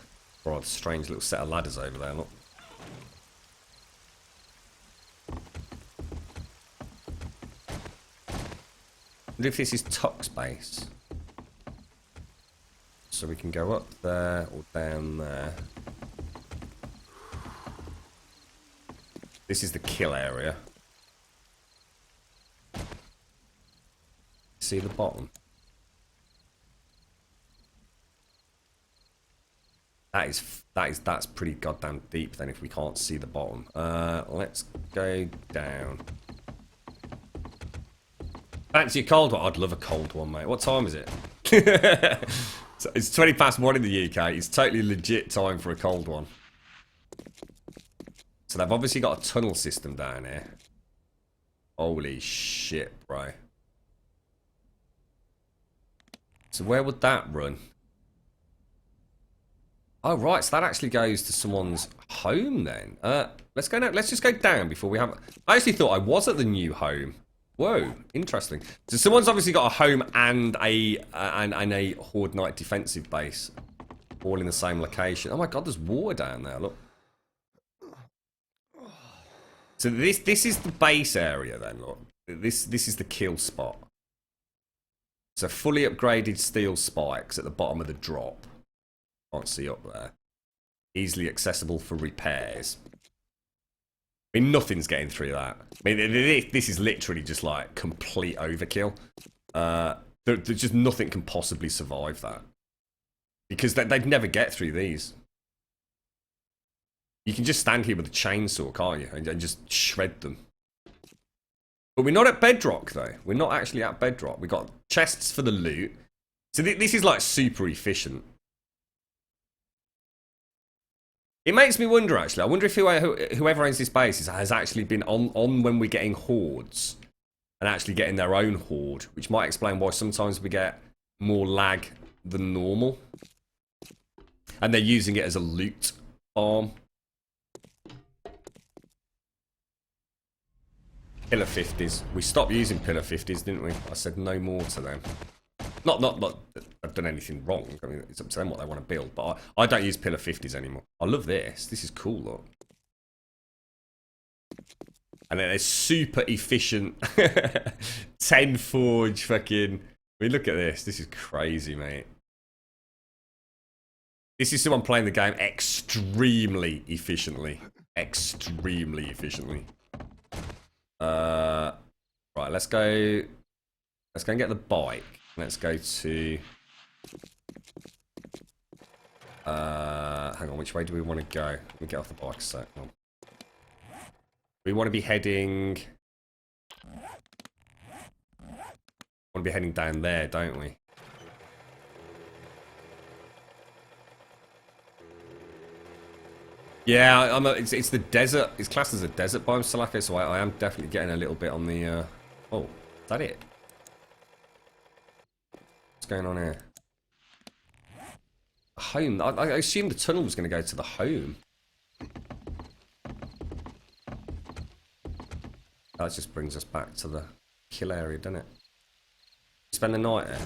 Or a strange little set of ladders over there, look. I wonder if this is Tuck's base. So we can go up there or down there. This is the kill area. See the bottom? That's pretty goddamn deep then if we can't see the bottom. Let's go down. Fancy a cold one? I'd love a cold one, mate. What time is it? So it's 20 past 1 in the UK. It's totally legit time for a cold one. So they've obviously got a tunnel system down here. Holy shit, bro. So where would that run? Oh, right. So that actually goes to someone's home then. Let's go now. Let's just go down before we have... I actually thought I was at the new home. Whoa, interesting. So someone's obviously got a home and a Horde Knight defensive base, all in the same location. Oh my god, there's water down there. Look. So this is the base area then. Look, this is the kill spot. So fully upgraded steel spikes at the bottom of the drop. Can't see up there. Easily accessible for repairs. I mean, nothing's getting through that. I mean, this is literally just like complete overkill. There's just nothing can possibly survive that. Because they'd never get through these. You can just stand here with a chainsaw, can't you? And just shred them. But we're not at bedrock, though. We're not actually at bedrock. We've got chests for the loot. So this is like super efficient. It makes me wonder, actually. I wonder if whoever owns this base has actually been on when we're getting hordes and actually getting their own horde, which might explain why sometimes we get more lag than normal. And they're using it as a loot farm. Pillar 50s. We stopped using Pillar 50s, didn't we? I said no more to them. Not that I've done anything wrong. I mean, it's up to them what they want to build. But I don't use Pillar 50s anymore. I love this. This is cool, look. And then a super efficient 10 forge fucking... I mean, look at this. This is crazy, mate. This is someone playing the game extremely efficiently. Extremely efficiently. Right, let's go Let's go and get the bike. Let's go to... hang on, which way do we want to go? Let me get off the bike a sec. We want to be heading... want to be heading down there, don't we? Yeah, it's the desert. It's classed as a desert biome, Salako, so I am definitely getting a little bit on the... Oh, is that it? What's going on here? Home. I assumed the tunnel was going to go to the home. That just brings us back to the kill area, doesn't it? Spend the night there.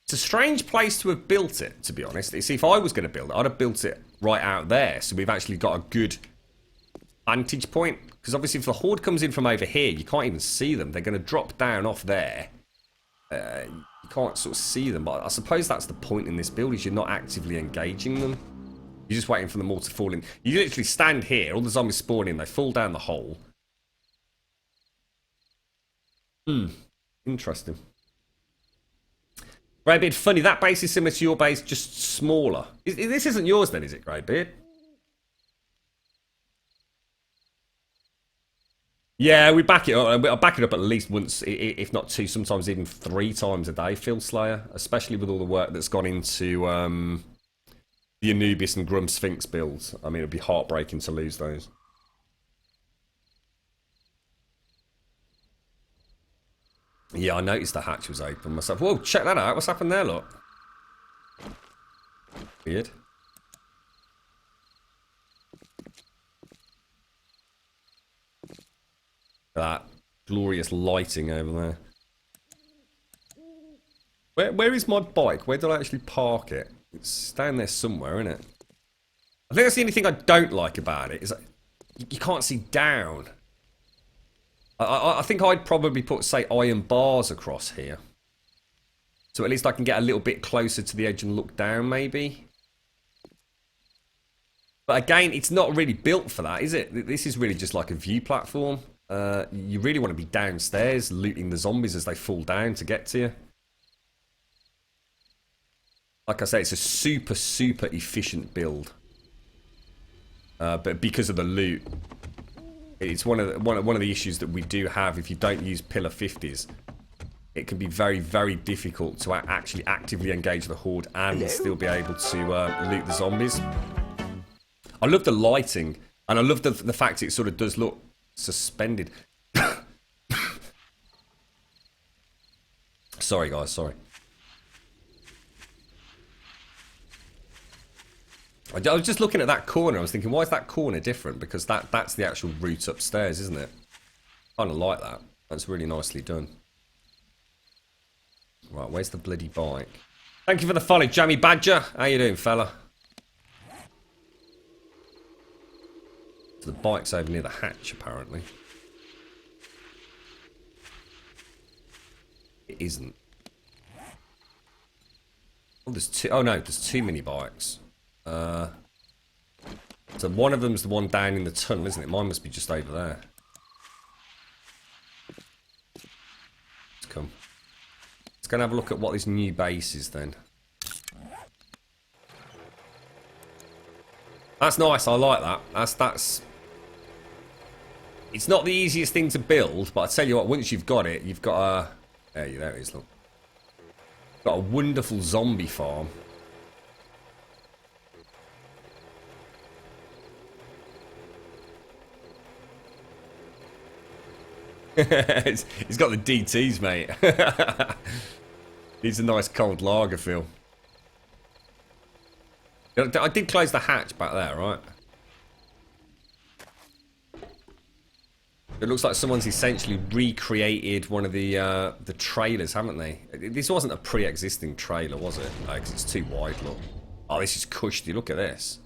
It's a strange place to have built it, to be honest. See, if I was going to build it, I'd have built it right out there, so we've actually got a good vantage point. Because obviously if the horde comes in from over here, you can't even see them. They're going to drop down off there. You can't sort of see them, but I suppose that's the point in this build, is you're not actively engaging them. You're just waiting for them all to fall in. You literally stand here, all the zombies spawn in, they fall down the hole. Interesting. Greybeard, funny, that base is similar to your base, just smaller. This isn't yours then, is it, Greybeard? Yeah, we back it up. I'll back it up at least once, if not two, sometimes even 3 times a day, Phil Slayer. Especially with all the work that's gone into the Anubis and Grum Sphinx builds. I mean, it would be heartbreaking to lose those. Yeah, I noticed the hatch was open myself. Whoa, check that out. What's happened there, look? Weird. That glorious lighting over there. Where is my bike? Where did I actually park it? It's down there somewhere, isn't it? I think that's the only thing I don't like about it, is that you can't see down. I think I'd probably put, say, iron bars across here. So at least I can get a little bit closer to the edge and look down, maybe. But again, it's not really built for that, is it? This is really just like a view platform. You really want to be downstairs, looting the zombies as they fall down to get to you. Like I say, it's a super, super efficient build. But because of the loot, it's one of the issues that we do have. If you don't use pillar 50s, it can be very, very difficult to actually actively engage the horde and still be able to loot the zombies. I love the lighting, and I love the fact it sort of does look suspended. Sorry, guys, sorry. I was just looking at that corner. I was thinking, why is that corner different? Because that's the actual route upstairs, isn't it? Kind of like that. That's really nicely done. Right, where's the bloody bike? Thank you for the follow, Jammy Badger. How you doing, fella? So the bike's over near the hatch, apparently. It isn't. Oh, there's two. Oh no, there's too many bikes. So one of them's the one down in the tunnel, isn't it? Mine must be just over there. Let's come. Let's go and have a look at what this new base is then. That's nice, I like that. That's... It's not the easiest thing to build, but I tell you what, once you've got it, you've got a... There it is, look. Got a wonderful zombie farm. He's got the DTs, mate. Needs a nice cold lager, Phil. I did close the hatch back there, right? It looks like someone's essentially recreated one of the trailers, haven't they? This wasn't a pre-existing trailer, was it? No, because it's too wide, look. Oh, this is cushy. Look at this.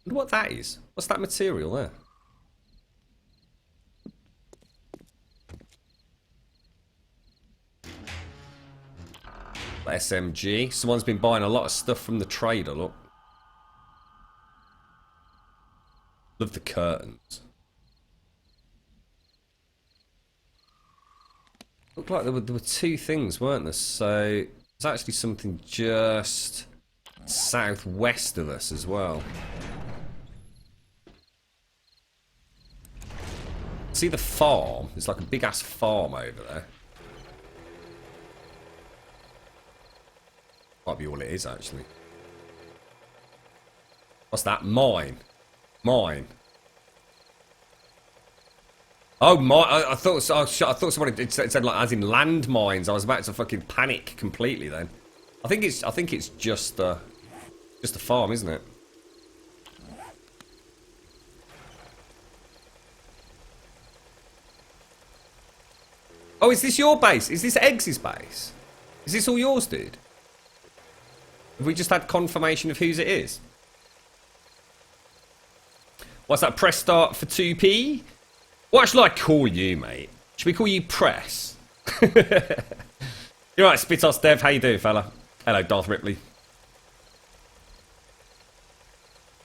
Look what that is. What's that material there? SMG. Someone's been buying a lot of stuff from the trader, look. Love the curtains. Looked like there were two things, weren't there? So there's actually something just southwest of us as well. See the farm? There's like a big ass farm over there. Might be all it is actually. What's that? Mine. Mine. Oh my! I thought someone it said like as in landmines. I was about to fucking panic completely then. I think it's just a farm, isn't it? Oh, is this your base? Is this Eggs' base? Is this all yours, dude? Have we just had confirmation of whose it is? What's that? Press start for 2p? What should I call you, mate? Should we call you Press? You're right, Spitos Dev. How you doing, fella? Hello, Darth Ripley.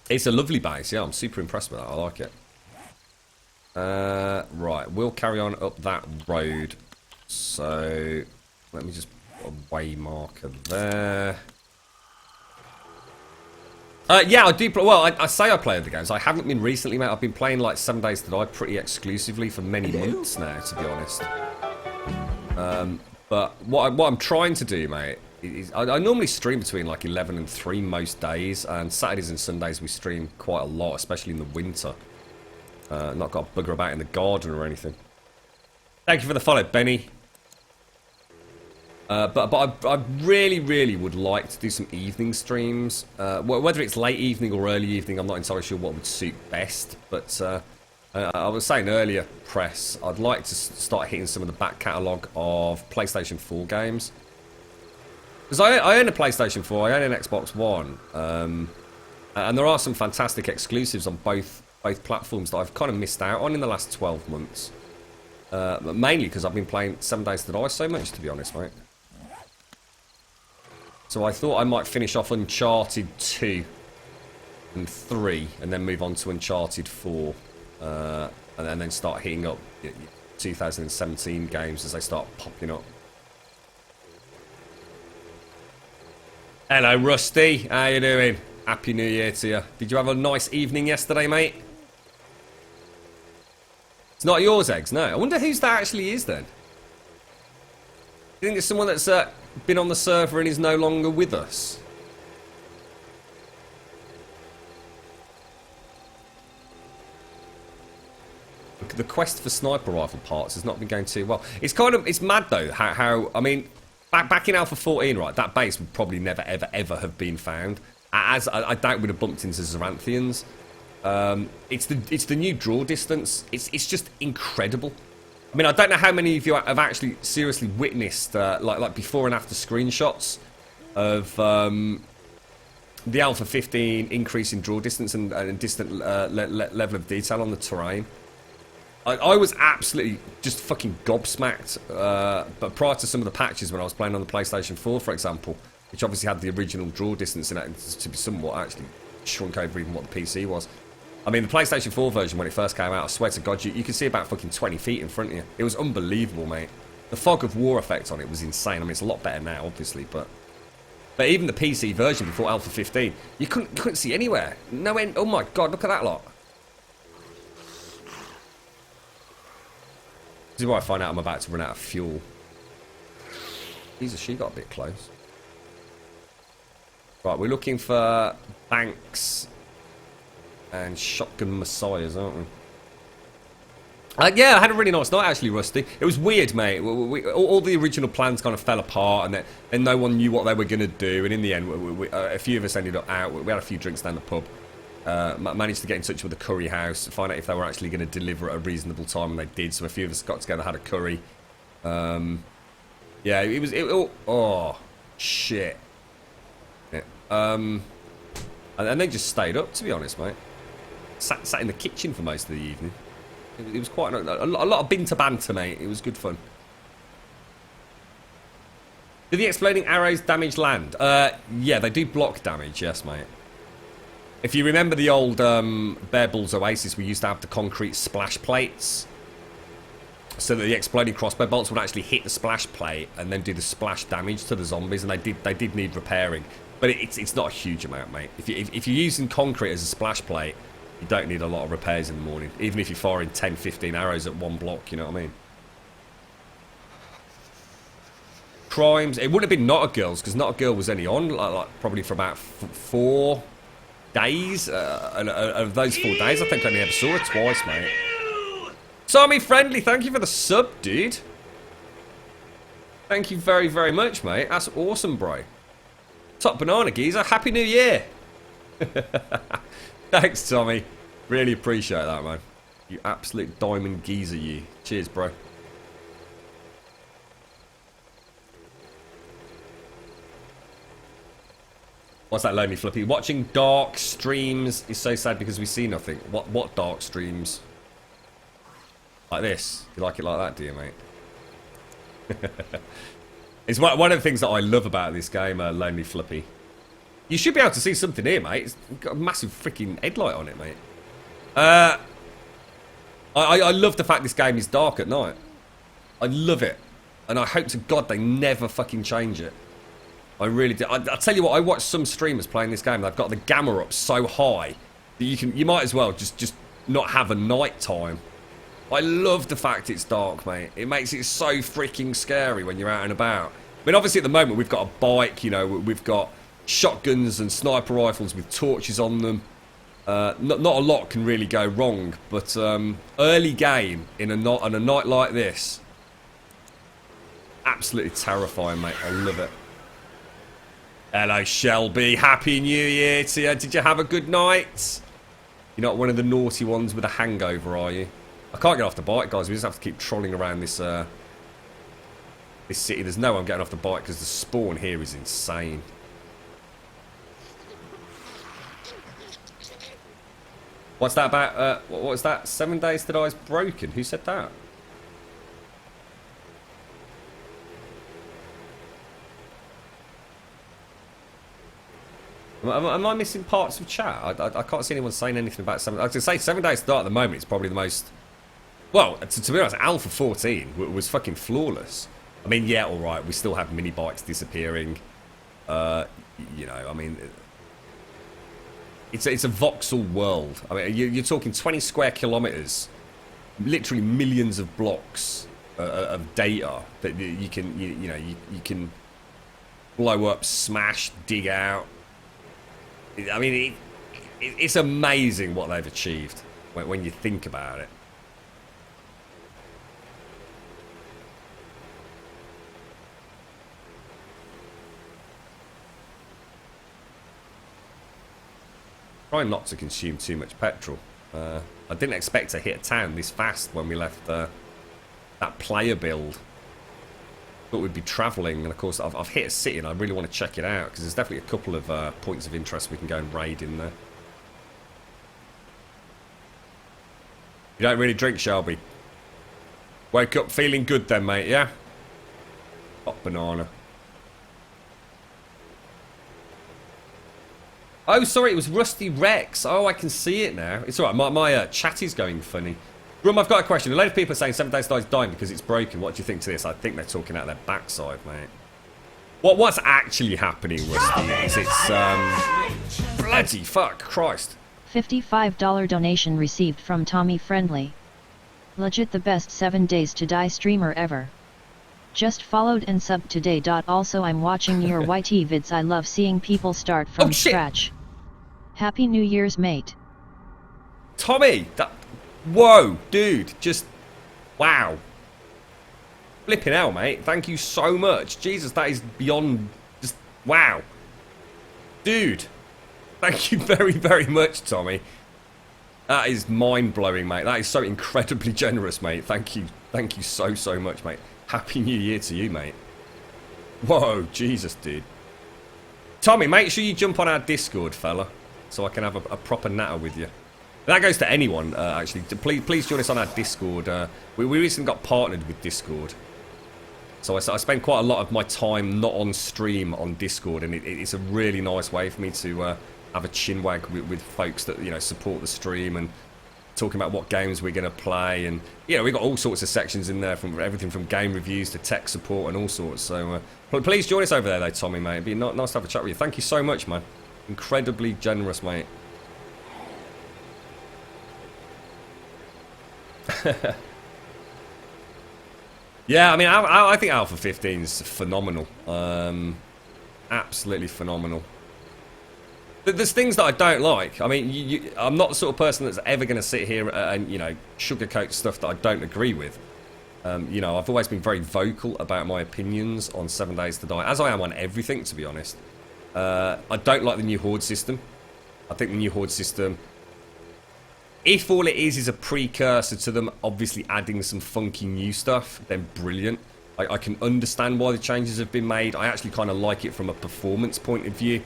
It's a lovely base. Yeah, I'm super impressed with that. I like it. Right, we'll carry on up that road. So, let me just put a way marker there. Yeah, I do. Well, I say I play the games. I haven't been recently, mate. I've been playing like 7 Days to Die pretty exclusively for many months now, to be honest. But what I'm trying to do, mate, is I normally stream between like 11 and 3 most days, and Saturdays and Sundays we stream quite a lot, especially in the winter. Not got a bugger about in the garden or anything. Thank you for the follow, Benny. But I really would like to do some evening streams. Whether it's late evening or early evening, I'm not entirely sure what would suit best. But I was saying earlier, Press, I'd like to start hitting some of the back catalogue of PlayStation 4 games. Because I own a PlayStation 4, I own an Xbox One. And there are some fantastic exclusives on both platforms that I've kind of missed out on in the last 12 months. Mainly because I've been playing 7 Days to Die so much, to be honest, mate. So I thought I might finish off Uncharted 2 and 3 and then move on to Uncharted 4 and then start hitting up 2017 games as they start popping up. Hello, Rusty. How you doing? Happy New Year to you. Did you have a nice evening yesterday, mate? It's not yours, Eggs, no. I wonder whose that actually is, then. You think it's someone that's been on the server and is no longer with us? The quest for sniper rifle parts has not been going too well. It's mad, though, how I mean, back in Alpha 14, right, that base would probably never, ever have been found. As I doubt we'd have bumped into Xeranthians. It's the new draw distance. It's just incredible. I mean, I don't know how many of you have actually seriously witnessed like before and after screenshots of the Alpha 15 increase in draw distance and distant level of detail on the terrain. I was absolutely just fucking gobsmacked. But prior to some of the patches when I was playing on the PlayStation 4, for example, which obviously had the original draw distance in it to be somewhat actually shrunk over even what the PC was. I mean, the PlayStation 4 version, when it first came out, I swear to God, you could see about fucking 20 feet in front of you. It was unbelievable, mate. The fog of war effect on it was insane. I mean, it's a lot better now, obviously, but even the PC version before Alpha 15, you couldn't see anywhere. No end. Oh my God, look at that lot. This is where I find out I'm about to run out of fuel. Jesus, she got a bit close. Right, we're looking for Banks and Shotgun Messiahs, aren't we? Yeah, I had a really nice night, actually, Rusty. It was weird, mate. All the original plans kind of fell apart, and no one knew what they were going to do. And in the end, a few of us ended up out. We had a few drinks down the pub. Managed to get in touch with the curry house, find out if they were actually going to deliver at a reasonable time, and they did. So a few of us got together, had a curry. Yeah, it was... oh, shit. Yeah. And then just stayed up, to be honest, mate. Sat in the kitchen for most of the evening. It was quite a lot of binter banter, mate. It was good fun. Do the exploding arrows damage land? Yeah, they do block damage, yes, mate. If you remember the old Bear Bulls Oasis, we used to have the concrete splash plates. So that the exploding crossbow bolts would actually hit the splash plate and then do the splash damage to the zombies, and they did need repairing. But it's not a huge amount, mate. If you're using concrete as a splash plate, you don't need a lot of repairs in the morning. Even if you're firing 10, 15 arrows at one block, you know what I mean? Crimes. It would have been Not a Girl's, because Not a Girl was only on like probably for about 4 days. And of those 4 days, I think I only ever saw it twice, mate. Tommy Friendly, thank you for the sub, dude. Thank you very, very much, mate. That's awesome, bro. Top banana geezer. Happy New Year. Thanks, Tommy. Really appreciate that, man. You absolute diamond geezer, you. Cheers, bro. What's that, Lonely Flippy? Watching dark streams is so sad because we see nothing. What dark streams? Like this? You like it like that, do you, mate? It's one of the things that I love about this game, Lonely Flippy. You should be able to see something here, mate. It's got a massive freaking headlight on it, mate. I love the fact this game is dark at night. I love it. And I hope to God they never fucking change it. I really do. I'll tell you what, I watch some streamers playing this game. They've got the gamma up so high that you might as well just not have a night time. I love the fact it's dark, mate. It makes it so freaking scary when you're out and about. I mean, obviously at the moment we've got a bike, you know, we've got shotguns and sniper rifles with torches on them. Not a lot can really go wrong, but early game on a night like this, absolutely terrifying, mate. I love it. Hello, Shelby. Happy New Year to you. Did you have a good night? You're not one of the naughty ones with a hangover, are you? I can't get off the bike, guys. We just have to keep trolling around this this city. There's no one getting off the bike because the spawn here is insane. What's that about? What was that? 7 days to die is broken. Who said that? Am I missing parts of chat? I can't see anyone saying anything about 7. I was going to say 7 days to die at the moment. It's probably the most. Well, to be honest, Alpha 14 was fucking flawless. I mean, yeah, all right. We still have mini bikes disappearing. You know, I mean, it's a voxel world. I mean, you're talking 20 square kilometers, literally millions of blocks of data that you can you can blow up, smash, dig out. I mean, it's amazing what they've achieved when you think about it. Try not to consume too much petrol. I didn't expect to hit a town this fast when we left that player build. Thought we'd be travelling, and of course I've hit a city and I really want to check it out because there's definitely a couple of points of interest we can go and raid in there. You don't really drink, Shelby? Wake up feeling good then, mate, yeah? Hot banana. Oh, sorry, it was Rusty Rex. Oh, I can see it now. It's alright, my chat is going funny. Grum, I've got a question. A load of people are saying 7 Days to Die is dying because it's broken. What do you think to this? I think they're talking out their backside, mate. What's actually happening, Rusty, is it's, bloody fuck, Christ. $55 donation received from Tommy Friendly. Legit the best 7 Days to Die streamer ever. Just followed and subbed today. Also, I'm watching your YT vids. I love seeing people start from scratch. Happy New Year's, mate. Tommy, that... Whoa, dude, just... Wow. Flipping hell, mate. Thank you so much. Jesus, that is beyond... Just... Wow. Dude. Thank you very, very much, Tommy. That is mind-blowing, mate. That is so incredibly generous, mate. Thank you. Thank you so, so much, mate. Happy New Year to you, mate. Whoa, Jesus, dude. Tommy, make sure you jump on our Discord, fella, so I can have a proper natter with you. That goes to anyone, actually. Please join us on our Discord. We recently got partnered with Discord. So I spend quite a lot of my time not on stream on Discord, and it's a really nice way for me to have a chinwag with folks that, you know, support the stream and talking about what games we're going to play. And, you know, we've got all sorts of sections in there, from everything from game reviews to tech support and all sorts. So please join us over there, though, Tommy, mate. It'd be nice to have a chat with you. Thank you so much, man. Incredibly generous, mate. Yeah, I mean, I think Alpha 15 is phenomenal. Absolutely phenomenal. There's things that I don't like. I mean, I'm not the sort of person that's ever going to sit here and, you know, sugarcoat stuff that I don't agree with. You know, I've always been very vocal about my opinions on 7 Days to Die, as I am on everything, to be honest. I don't like the new Horde system. I think the new Horde system, if all it is a precursor to them obviously adding some funky new stuff, then brilliant. I can understand why the changes have been made. I actually kind of like it from a performance point of view.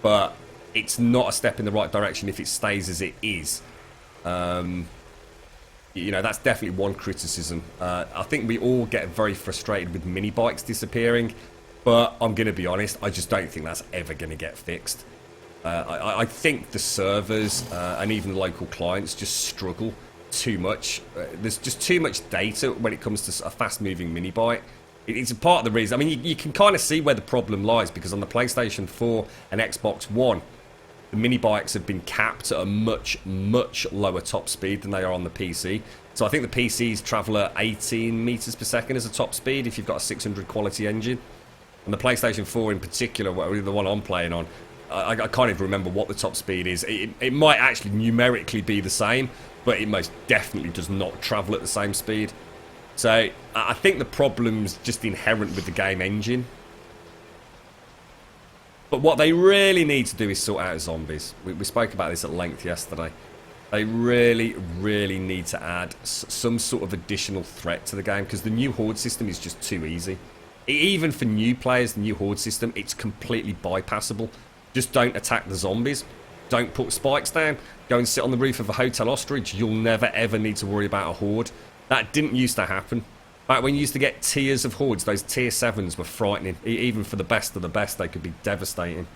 But it's not a step in the right direction if it stays as it is. You know, that's definitely one criticism. I think we all get very frustrated with mini bikes disappearing. But I'm going to be honest, I just don't think that's ever going to get fixed. I think the servers and even local clients just struggle too much. There's just too much data when it comes to a fast-moving mini bike. It's a part of the reason. I mean, you can kind of see where the problem lies, because on the PlayStation 4 and Xbox One, the mini bikes have been capped at a much, much lower top speed than they are on the PC. So I think the PCs travel at 18 meters per second as a top speed if you've got a 600 quality engine. And the PlayStation 4 in particular, the one I'm playing on, I can't even remember what the top speed is. It might actually numerically be the same, but it most definitely does not travel at the same speed. So I think the problem's just inherent with the game engine. But what they really need to do is sort out zombies. We spoke about this at length yesterday. They really, really need to add some sort of additional threat to the game, because the new Horde system is just too easy. Even for new players, the new Horde system, it's completely bypassable. Just don't attack the zombies. Don't put spikes down. Go and sit on the roof of a hotel ostrich. You'll never ever need to worry about a horde. That didn't used to happen. Back when you used to get tiers of hordes, those tier 7s were frightening. Even for the best of the best, they could be devastating.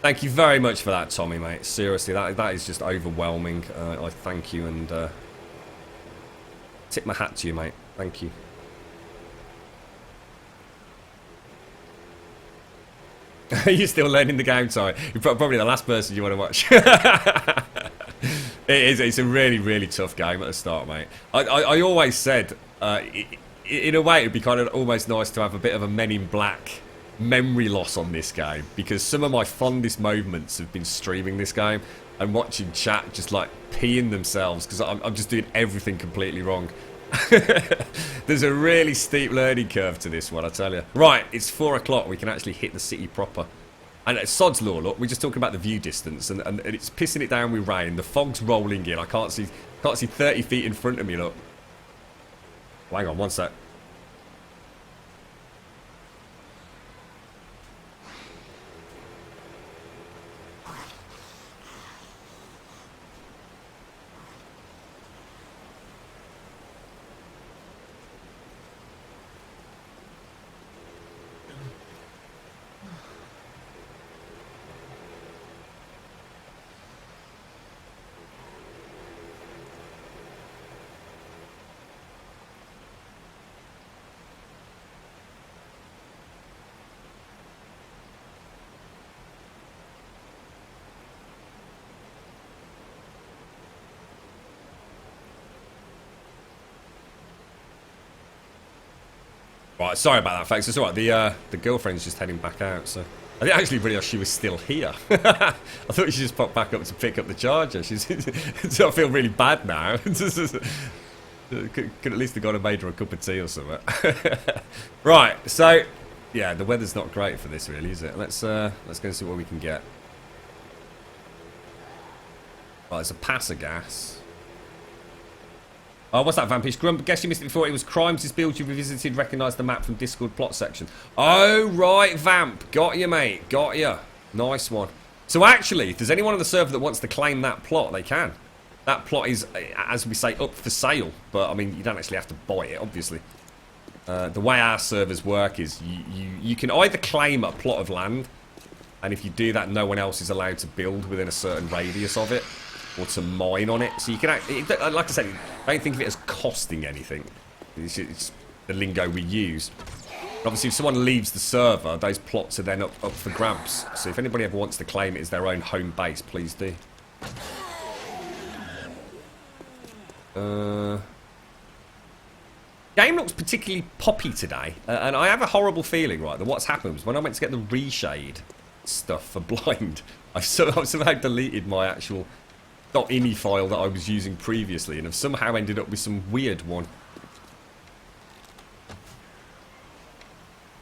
Thank you very much for that, Tommy, mate. Seriously, that is just overwhelming. I thank you and tip my hat to you, mate. Thank you. You're still learning the game, sorry. You're probably the last person you want to watch. It's a really, really tough game at the start, mate. I always said, in a way, it would be kind of almost nice to have a bit of a Men in Black memory loss on this game, because some of my fondest moments have been streaming this game and watching chat just like peeing themselves because I'm just doing everything completely wrong. There's a really steep learning curve to this one, I tell you. Right, it's 4 o'clock. We can actually hit the city proper. And at Sod's Law, look, we're just talking about the view distance, and it's pissing it down with rain. The fog's rolling in. I can't see 30 feet in front of me, look. Oh, hang on, one sec. Right, sorry about that, folks. It's alright. The girlfriend's just heading back out, so I didn't actually realise she was still here. I thought she just popped back up to pick up the charger. So I feel really bad now. Could at least have gone and made her a cup of tea or something. Right, so yeah, the weather's not great for this, really, is it? Let's go and see what we can get. Right, there's a pass of gas. Oh, what's that, Vampish? Grump, guess you missed it before. It was Crimes' is build you revisited, recognised the map from Discord plot section. Oh, right, Vamp. Got you, mate. Got you. Nice one. So actually, if there's anyone on the server that wants to claim that plot, they can. That plot is, as we say, up for sale. But, I mean, you don't actually have to buy it, obviously. The way our servers work is you can either claim a plot of land And if you do that, no one else is allowed to build within a certain radius of it. Or to mine on it. So you can actually, like I said, don't think of it as costing anything. It's the lingo we use. But obviously, if someone leaves the server, those plots are then up for grabs. So if anybody ever wants to claim it as their own home base, please do. Game looks particularly poppy today. And I have a horrible feeling, right, that what's happened was when I went to get the reshade stuff for blind, I've somehow deleted my actual .ini file that I was using previously and have somehow ended up with some weird one.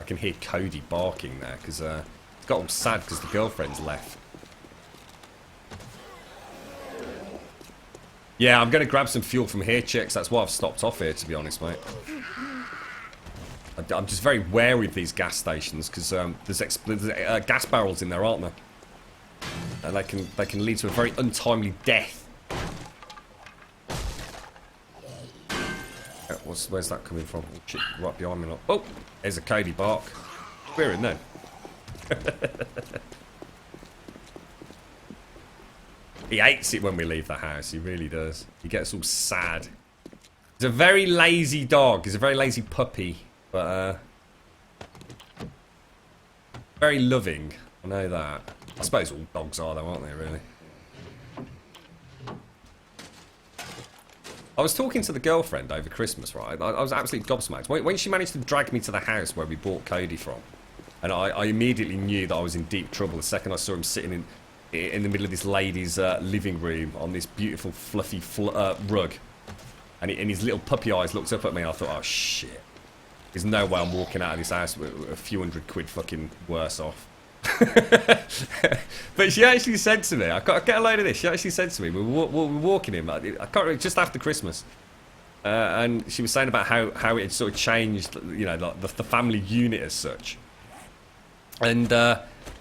I can hear Cody barking there because he got all sad because the girlfriend's left. Yeah, I'm going to grab some fuel from here, chicks. That's why I've stopped off here, to be honest, mate. I'm just very wary of these gas stations because there's gas barrels in there, aren't there? And they can lead to a very untimely death. Where's that coming from? Oh, shit, right behind me. Oh, there's a Cody bark. We're in then. He hates it when we leave the house. He really does. He gets all sad. He's a very lazy dog. He's a very lazy puppy, but very loving. I know that. I suppose all dogs are though, aren't they, really? I was talking to the girlfriend over Christmas, right? I was absolutely gobsmacked. When she managed to drag me to the house where we bought Cody from, and I immediately knew that I was in deep trouble the second I saw him sitting in the middle of this lady's living room on this beautiful fluffy rug. And his little puppy eyes looked up at me and I thought, oh shit. There's no way I'm walking out of this house with a few £100 fucking worse off. But she actually said to me, I get a load of this. She actually said to me, we were walking him. I can't remember, just after Christmas, and she was saying about how it had sort of changed, you know, like the family unit as such. And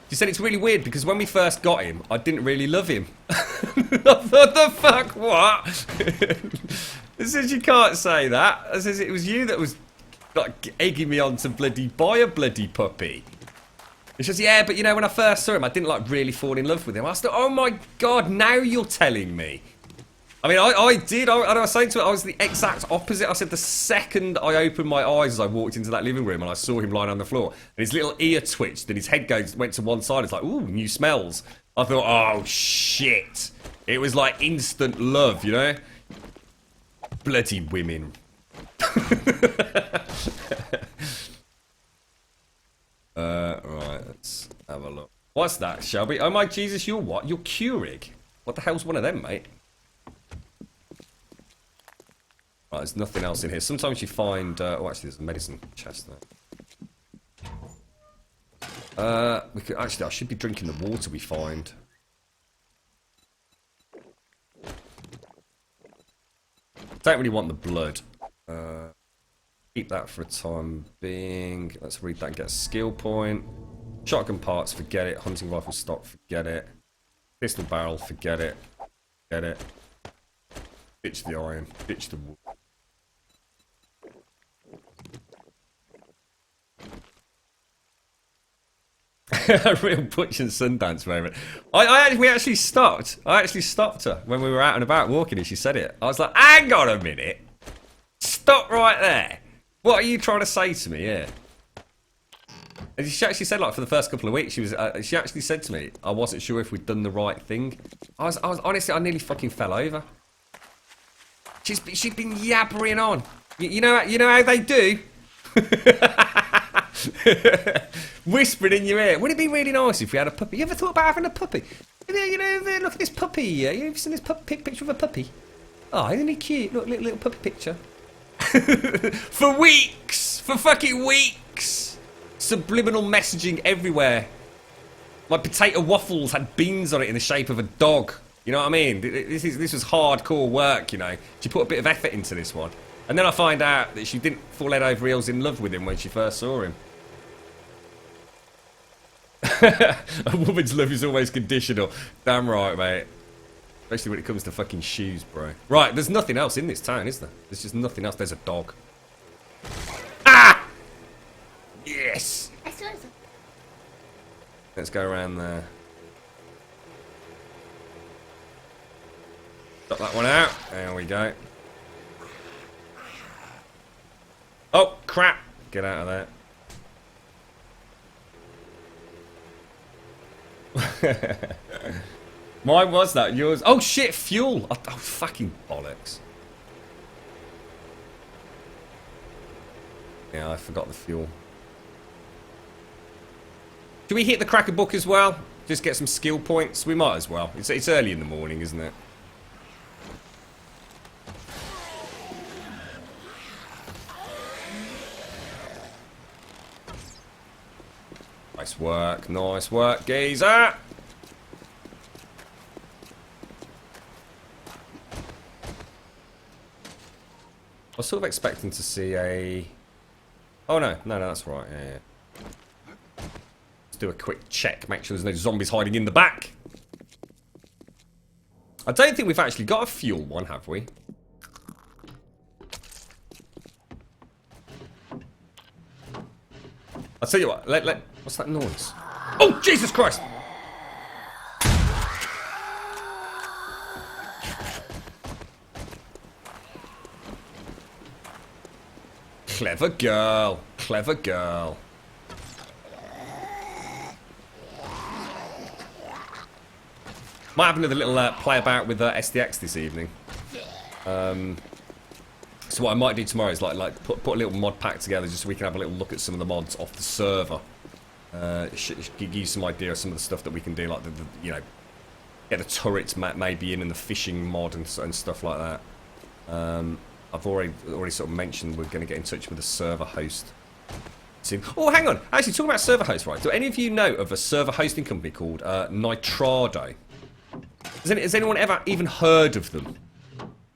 she said it's really weird because when we first got him, I didn't really love him. I thought, the fuck, what? I said, you can't say that. I said, it was you that was like egging me on to bloody buy a bloody puppy. She says, yeah, but you know, when I first saw him, I didn't like really fall in love with him. I said, oh my god, now you're telling me. I mean, I did. I was saying to her, I was the exact opposite. I said the second I opened my eyes as I walked into that living room and I saw him lying on the floor, and his little ear twitched and his head went to one side. It's like, ooh, new smells. I thought, oh shit. It was like instant love, you know? Bloody women. Right, let's have a look. What's that, Shelby? Oh my Jesus, you're what? You're Keurig. What the hell's one of them, mate? Right, there's nothing else in here. Sometimes you find... oh, actually, there's a medicine chest there. Actually, I should be drinking the water we find. Don't really want the blood. Keep that for a time being. Let's read that and get a skill point. Shotgun parts, forget it. Hunting rifle stock, forget it. Pistol barrel, forget it. Get it. Ditch the iron. Ditch the wood. A real Butch and Sundance moment. We actually stopped. I actually stopped her when we were out and about walking and she said it. I was like, hang on a minute. Stop right there. What are you trying to say to me? Yeah. And she actually said, like, for the first couple of weeks, she actually said to me, I wasn't sure if we'd done the right thing. I was honestly, I nearly fucking fell over. She'd been yabbering on. You know how they do? Whispering in your ear. Wouldn't it be really nice if we had a puppy? You ever thought about having a puppy? You know, look at this puppy. You've seen this picture of a puppy? Oh, isn't he cute? Look, little puppy picture. For weeks! For fucking weeks! Subliminal messaging everywhere. My potato waffles had beans on it in the shape of a dog. You know what I mean? This was hardcore work, you know. She put a bit of effort into this one. And then I find out that she didn't fall head over heels in love with him when she first saw him. A woman's love is always conditional. Damn right, mate. Especially when it comes to fucking shoes, bro. Right, there's nothing else in this town, is there? There's just nothing else. There's a dog. Ah! Yes! Let's go around there. Got that one out. There we go. Oh, crap. Get out of there. Mine was that. Yours. Oh, shit. Fuel. Oh, fucking bollocks. Yeah, I forgot the fuel. Do we hit the Cracker Book as well? Just get some skill points? We might as well. It's early in the morning, isn't it? Nice work, geezer! I was sort of expecting to see a... Oh no, that's right, yeah. Let's do a quick check, make sure there's no zombies hiding in the back. I don't think we've actually got a fuel one, have we? I'll tell you what, what's that noise? Oh, Jesus Christ! Clever girl. Clever girl. Might have another little play about with SDX this evening. So what I might do tomorrow is like put a little mod pack together just so we can have a little look at some of the mods off the server. Give you some idea of some of the stuff that we can do, like the you know, get the turrets maybe in the fishing mod and stuff like that. I've already sort of mentioned we're going to get in touch with the server host soon. Oh, hang on. Actually, talking about server host, right? Do any of you know of a server hosting company called Nitrado? Has anyone ever even heard of them?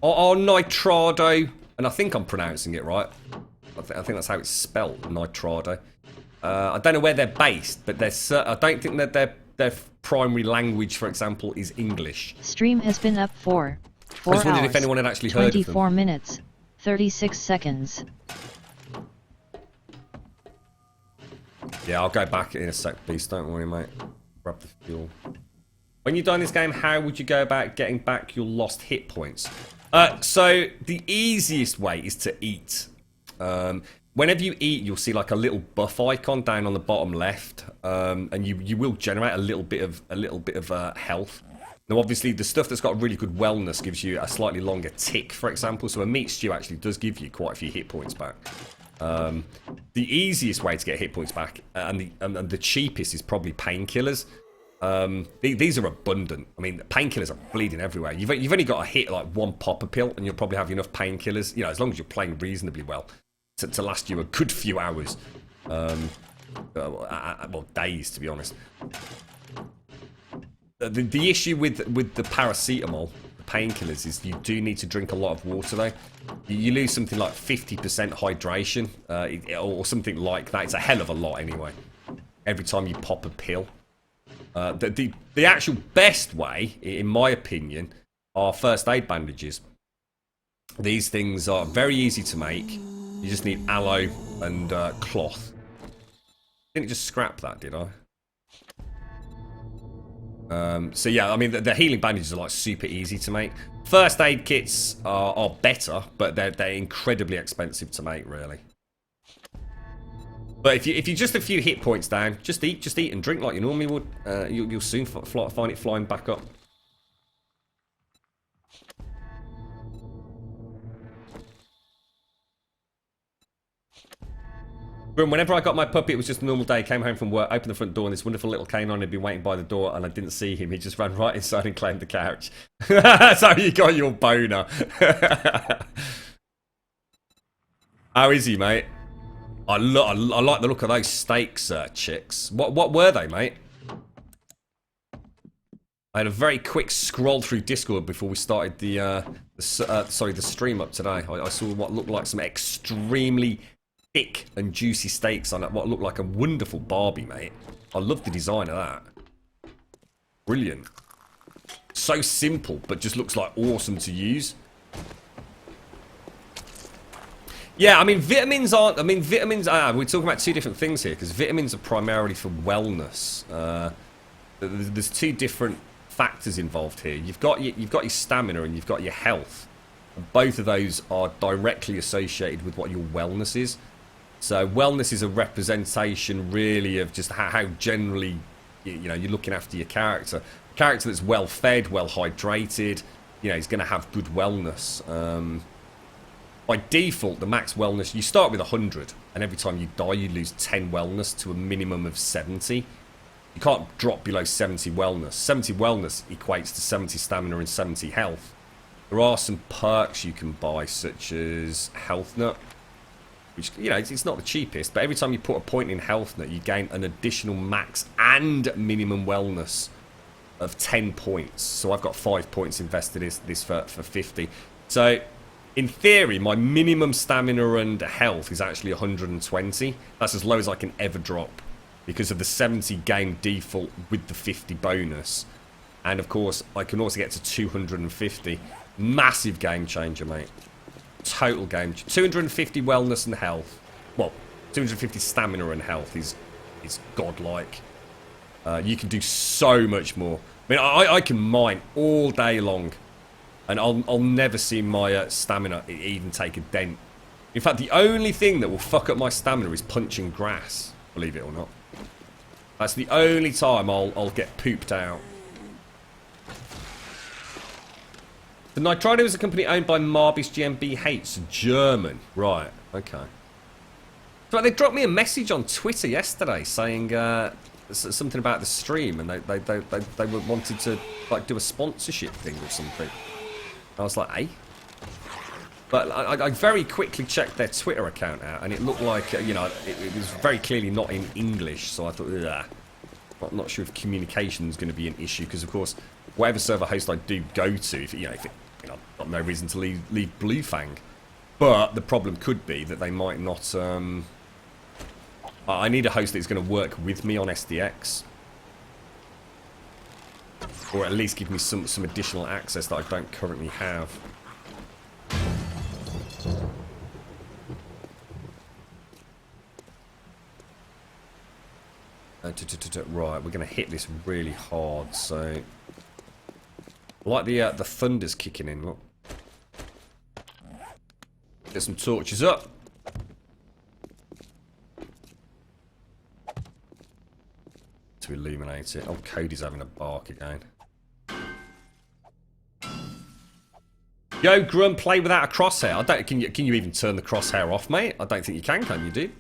Or Nitrado, and I think I'm pronouncing it right. I think that's how it's spelled, Nitrado. I don't know where they're based, but I don't think that their primary language, for example, is English. Stream has been up for 4 I just wondered hours, if anyone had actually heard of them. 24 minutes, 36 seconds. Yeah, I'll go back in a sec, Beast. Don't worry, mate. Grab the fuel. When you die in this game, how would you go about getting back your lost hit points? So the easiest way is to eat. Whenever you eat, you'll see like a little buff icon down on the bottom left, and you will generate a little bit of health. Now, obviously, the stuff that's got really good wellness gives you a slightly longer tick, for example. So a meat stew actually does give you quite a few hit points back. The easiest way to get hit points back, and the cheapest, is probably painkillers. These are abundant. I mean, painkillers are bleeding everywhere. You've only got to hit like one popper pill, and you'll probably have enough painkillers. You know, as long as you're playing reasonably well, to last you a good few hours. Well, days, to be honest. The issue with the paracetamol, the painkillers, is you do need to drink a lot of water though. You lose something like 50% hydration, or something like that. It's a hell of a lot anyway. Every time you pop a pill. The actual best way, in my opinion, are first aid bandages. These things are very easy to make. You just need aloe and cloth. Didn't just scrap that, did I? So yeah, I mean, the healing bandages are like super easy to make. First aid kits are better, but they're incredibly expensive to make, really. But if you're just a few hit points down, just eat and drink like you normally would. You'll soon find it flying back up. Whenever I got my puppy, it was just a normal day. Came home from work, opened the front door, and this wonderful little canine had been waiting by the door, and I didn't see him. He just ran right inside and claimed the couch. That's how you got your boner. How is he, mate? I like the look of those steaks, chicks. What were they, mate? I had a very quick scroll through Discord before we started the stream up today. I saw what looked like some extremely thick and juicy steaks on what looked like a wonderful Barbie, mate. I love the design of that. Brilliant. So simple, but just looks like awesome to use. Yeah, I mean, vitamins aren't... I mean, vitamins... we're talking about two different things here, because vitamins are primarily for wellness. There's two different factors involved here. You've got your stamina and you've got your health. Both of those are directly associated with what your wellness is. So wellness is a representation, really, of just how generally, you know, you're looking after your character. A character that's well fed, well hydrated, you know, is going to have good wellness. By default, the max wellness, you start with 100, and every time you die, you lose 10 wellness to a minimum of 70. You can't drop below 70 wellness. 70 wellness equates to 70 stamina and 70 health. There are some perks you can buy, such as Health Nut, which, you know, it's not the cheapest, but every time you put a point in Health Nut, you gain an additional max and minimum wellness of 10 points. So I've got 5 points invested in this for 50. So, in theory, my minimum stamina and health is actually 120. That's as low as I can ever drop, because of the 70 game default with the 50 bonus. And of course, I can also get to 250. Massive game changer, mate. Total game changer. 250 wellness and health. Well, 250 stamina and health is godlike. You can do so much more. I mean, I can mine all day long, and I'll never see my stamina even take a dent. In fact, the only thing that will fuck up my stamina is punching grass, believe it or not. That's the only time I'll get pooped out. The Nitrado is a company owned by Marbis GmbH, German. Right, okay. So they dropped me a message on Twitter yesterday saying something about the stream, and they wanted to like do a sponsorship thing or something. I was like, eh? But I very quickly checked their Twitter account out, and it looked like, you know, it was very clearly not in English, so I thought, I'm not sure if communication is going to be an issue, because, of course, whatever server host I do go to, if I've got no reason to leave Bluefang. But the problem could be that they might not... I need a host that's going to work with me on SDX. Or at least give me some additional access that I don't currently have. Right, we're going to hit this really hard, so... I like the thunder's kicking in, look. Get some torches up. To illuminate it. Oh, Cody's having a bark again. Yo, Grum, play without a crosshair. I don't. Can you even turn the crosshair off, mate? I don't think you can you, dude?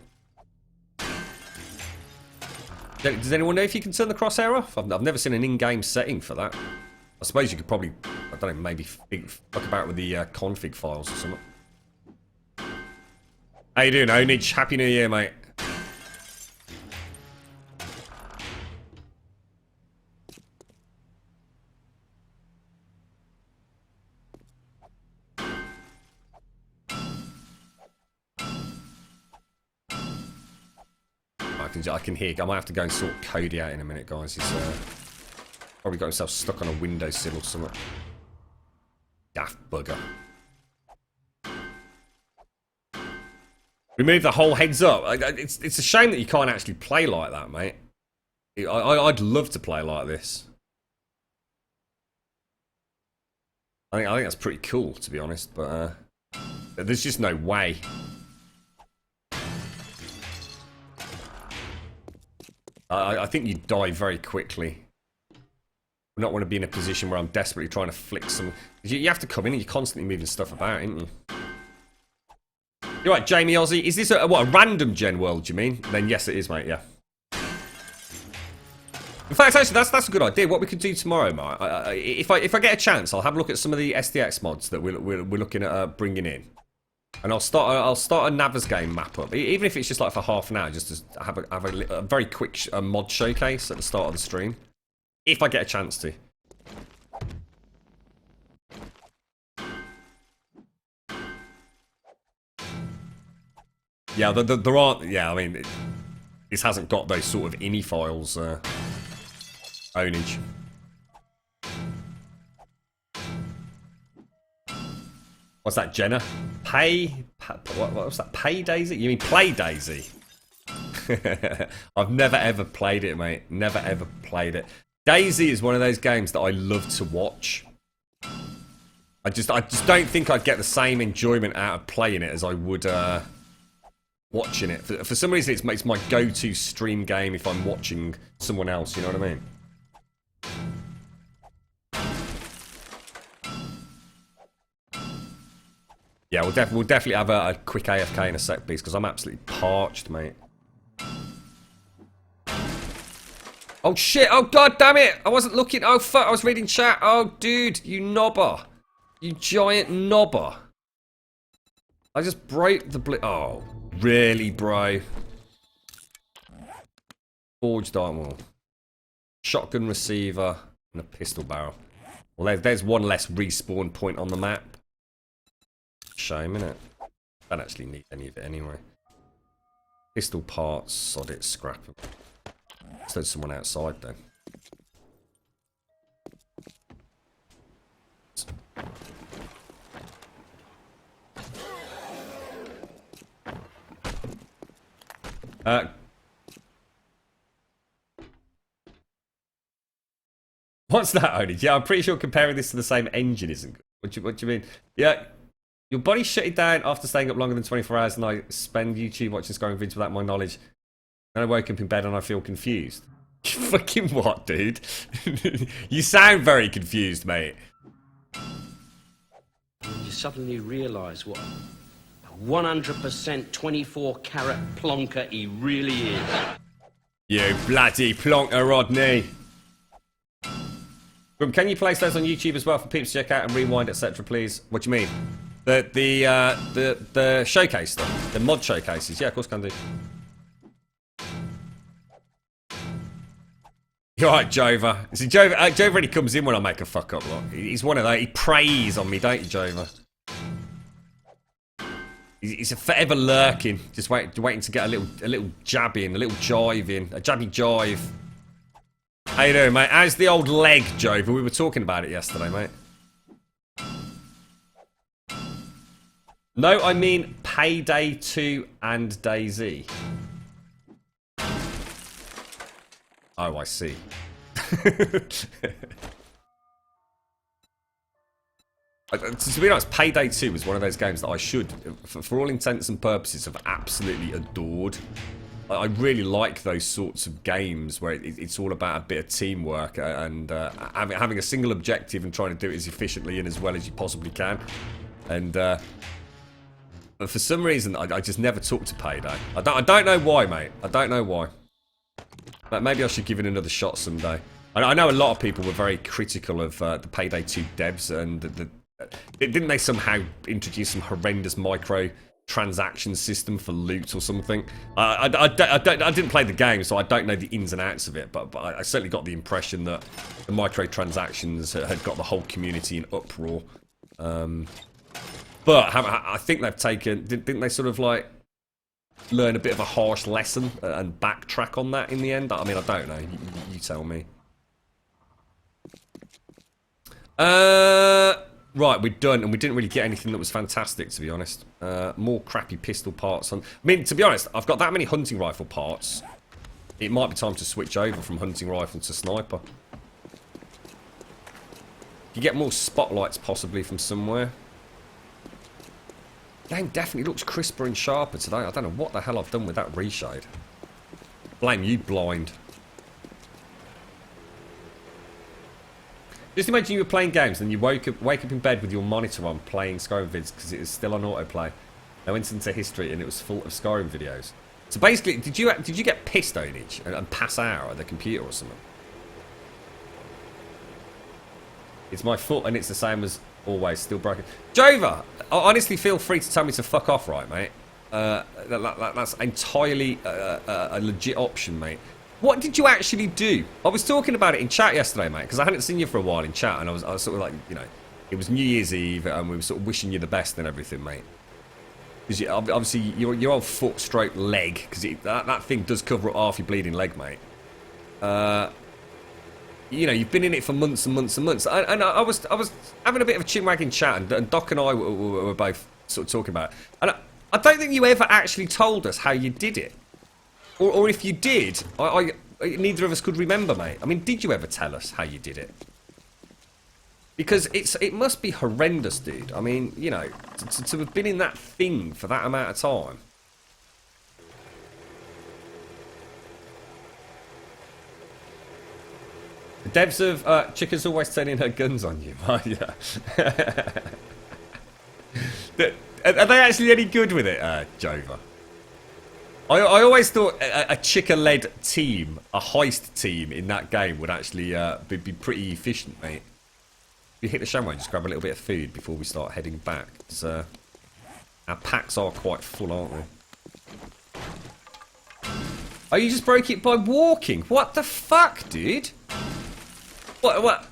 Does anyone know if you can turn the crosshair off? I've never seen an in-game setting for that. I suppose you could probably, I don't know, maybe fuck about with the config files or something. How you doing, Onage? Happy New Year, mate. I can hear. I might have to go and sort Cody out in a minute, guys. He's probably got himself stuck on a windowsill or something. Daft bugger. Remove the whole heads up. It's a shame that you can't actually play like that, mate. I'd love to play like this. I think that's pretty cool, to be honest, but there's just no way. I think you die very quickly. I not want to be in a position where I'm desperately trying to flick some... You have to come in and you're constantly moving stuff about, ain't you? You're right, Jamie Ozzy. Is this a random gen world, do you mean? Then yes, it is, mate, yeah. In fact, actually, that's a good idea. What we could do tomorrow, mate, if I get a chance, I'll have a look at some of the SDX mods that we're looking at bringing in. And I'll start a Navas game map up, even if it's just like for half an hour, just to have a very quick mod showcase at the start of the stream, if I get a chance to. Yeah, there aren't. Yeah, I mean, this hasn't got those sort of ini files. Ownage. What's that, Jenna? Pay What was that? Pay Daisy? You mean Play Daisy? I've never ever played it, mate. Never ever played it. Daisy is one of those games that I love to watch. I just don't think I'd get the same enjoyment out of playing it as I would watching it. For some reason, it's my go-to stream game if I'm watching someone else. You know what I mean? Yeah, we'll definitely have a quick AFK in a sec, please, because I'm absolutely parched, mate. Oh shit! Oh god damn it! I wasn't looking. Oh fuck! I was reading chat. Oh dude, you knobber, you giant knobber! I just broke the Oh, really, bro? Forged armor, shotgun receiver, and a pistol barrel. Well, there's one less respawn point on the map. Shame, innit? Don't actually need any of it anyway. Pistol parts, sod it, scrap them. There's someone outside then. What's that, Oni? Yeah, I'm pretty sure comparing this to the same engine isn't good. What do you mean? Yeah, your body shut it down after staying up longer than 24 hours, and I spend YouTube watching Skyrim videos without my knowledge. And I woke up in bed and I feel confused. Fucking what, dude? You sound very confused, mate. You suddenly realise what a 100% 24 carat plonker he really is. You bloody plonker, Rodney. Can you place those on YouTube as well for people to check out and rewind, etc., please? What do you mean? The showcase stuff, the mod showcases. Yeah, of course, can do. You're right, Jova. See, Jova really comes in when I make a fuck up. Look, he's one of those. He preys on me, don't you, Jova? He's a forever lurking, just waiting to get a little jab in, a little jive in, a jabby jive. How you doing, mate? How's the old leg, Jova? We were talking about it yesterday, mate. No, I mean Payday 2 and DayZ. Oh, I see. To be honest, Payday 2 was one of those games that I should, for all intents and purposes, have absolutely adored. I really like those sorts of games where it's all about a bit of teamwork and having a single objective and trying to do it as efficiently and as well as you possibly can. And but for some reason, I just never took to Payday. I don't know why, mate. I don't know why. But maybe I should give it another shot someday. I know a lot of people were very critical of the Payday 2 devs, and didn't they somehow introduce some horrendous micro transaction system for loot or something? I didn't play the game, so I don't know the ins and outs of it, but I certainly got the impression that the microtransactions had got the whole community in uproar. But I think they've taken... Didn't they sort of like learn a bit of a harsh lesson and backtrack on that in the end? I mean, I don't know. You tell me. Right, we're done, and we didn't really get anything that was fantastic, to be honest. More crappy pistol parts. I mean, to be honest, I've got that many hunting rifle parts. It might be time to switch over from hunting rifle to sniper. You get more spotlights, possibly, from somewhere. Game definitely looks crisper and sharper today. I don't know what the hell I've done with that reshade. Blame you, blind. Just imagine you were playing games and you wake up in bed with your monitor on playing Skyrim vids because it was still on autoplay. I went into history and it was full of Skyrim videos. So basically, did you get pissed, Onage, and pass out at the computer or something? It's my foot and it's the same as always, still broken. Jova, honestly, feel free to tell me to fuck off, right, mate? That's entirely a legit option, mate. What did you actually do? I was talking about it in chat yesterday, mate, because I hadn't seen you for a while in chat, and I was sort of like, you know, it was New Year's Eve, and we were sort of wishing you the best and everything, mate. Because obviously your old foot stroke leg, because that thing does cover up half your bleeding leg, mate. You know, you've been in it for months and months and months, and I was having a bit of a chinwag in chat, and Doc and I were both sort of talking about it. And I don't think you ever actually told us how you did it. Or if you did, neither of us could remember, mate. I mean, did you ever tell us how you did it? Because it must be horrendous, dude. I mean, you know, to have been in that thing for that amount of time. The devs of Chicken's always turning her guns on you. Yeah. Are they actually any good with it, Jova? I always thought a Chica-led team, a heist team in that game would actually be pretty efficient, mate. If you hit the shamway, just grab a little bit of food before we start heading back. Because our packs are quite full, aren't they? Oh, you just broke it by walking? What the fuck, dude? What?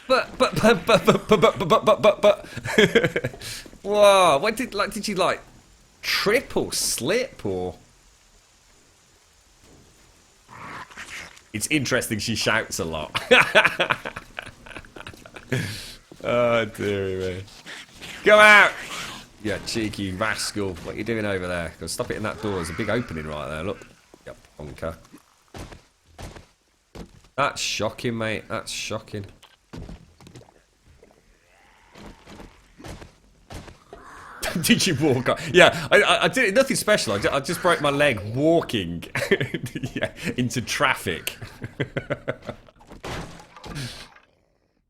But. Whoa, what did you like trip or slip or? It's interesting she shouts a lot. Oh dear me. Go out! You cheeky rascal. What are you doing over there? Go stop it in that door. There's a big opening right there, look. Yep, bonker. That's shocking, mate. That's shocking. Did you walk up? Yeah, I did nothing special. I just broke my leg walking yeah, into traffic.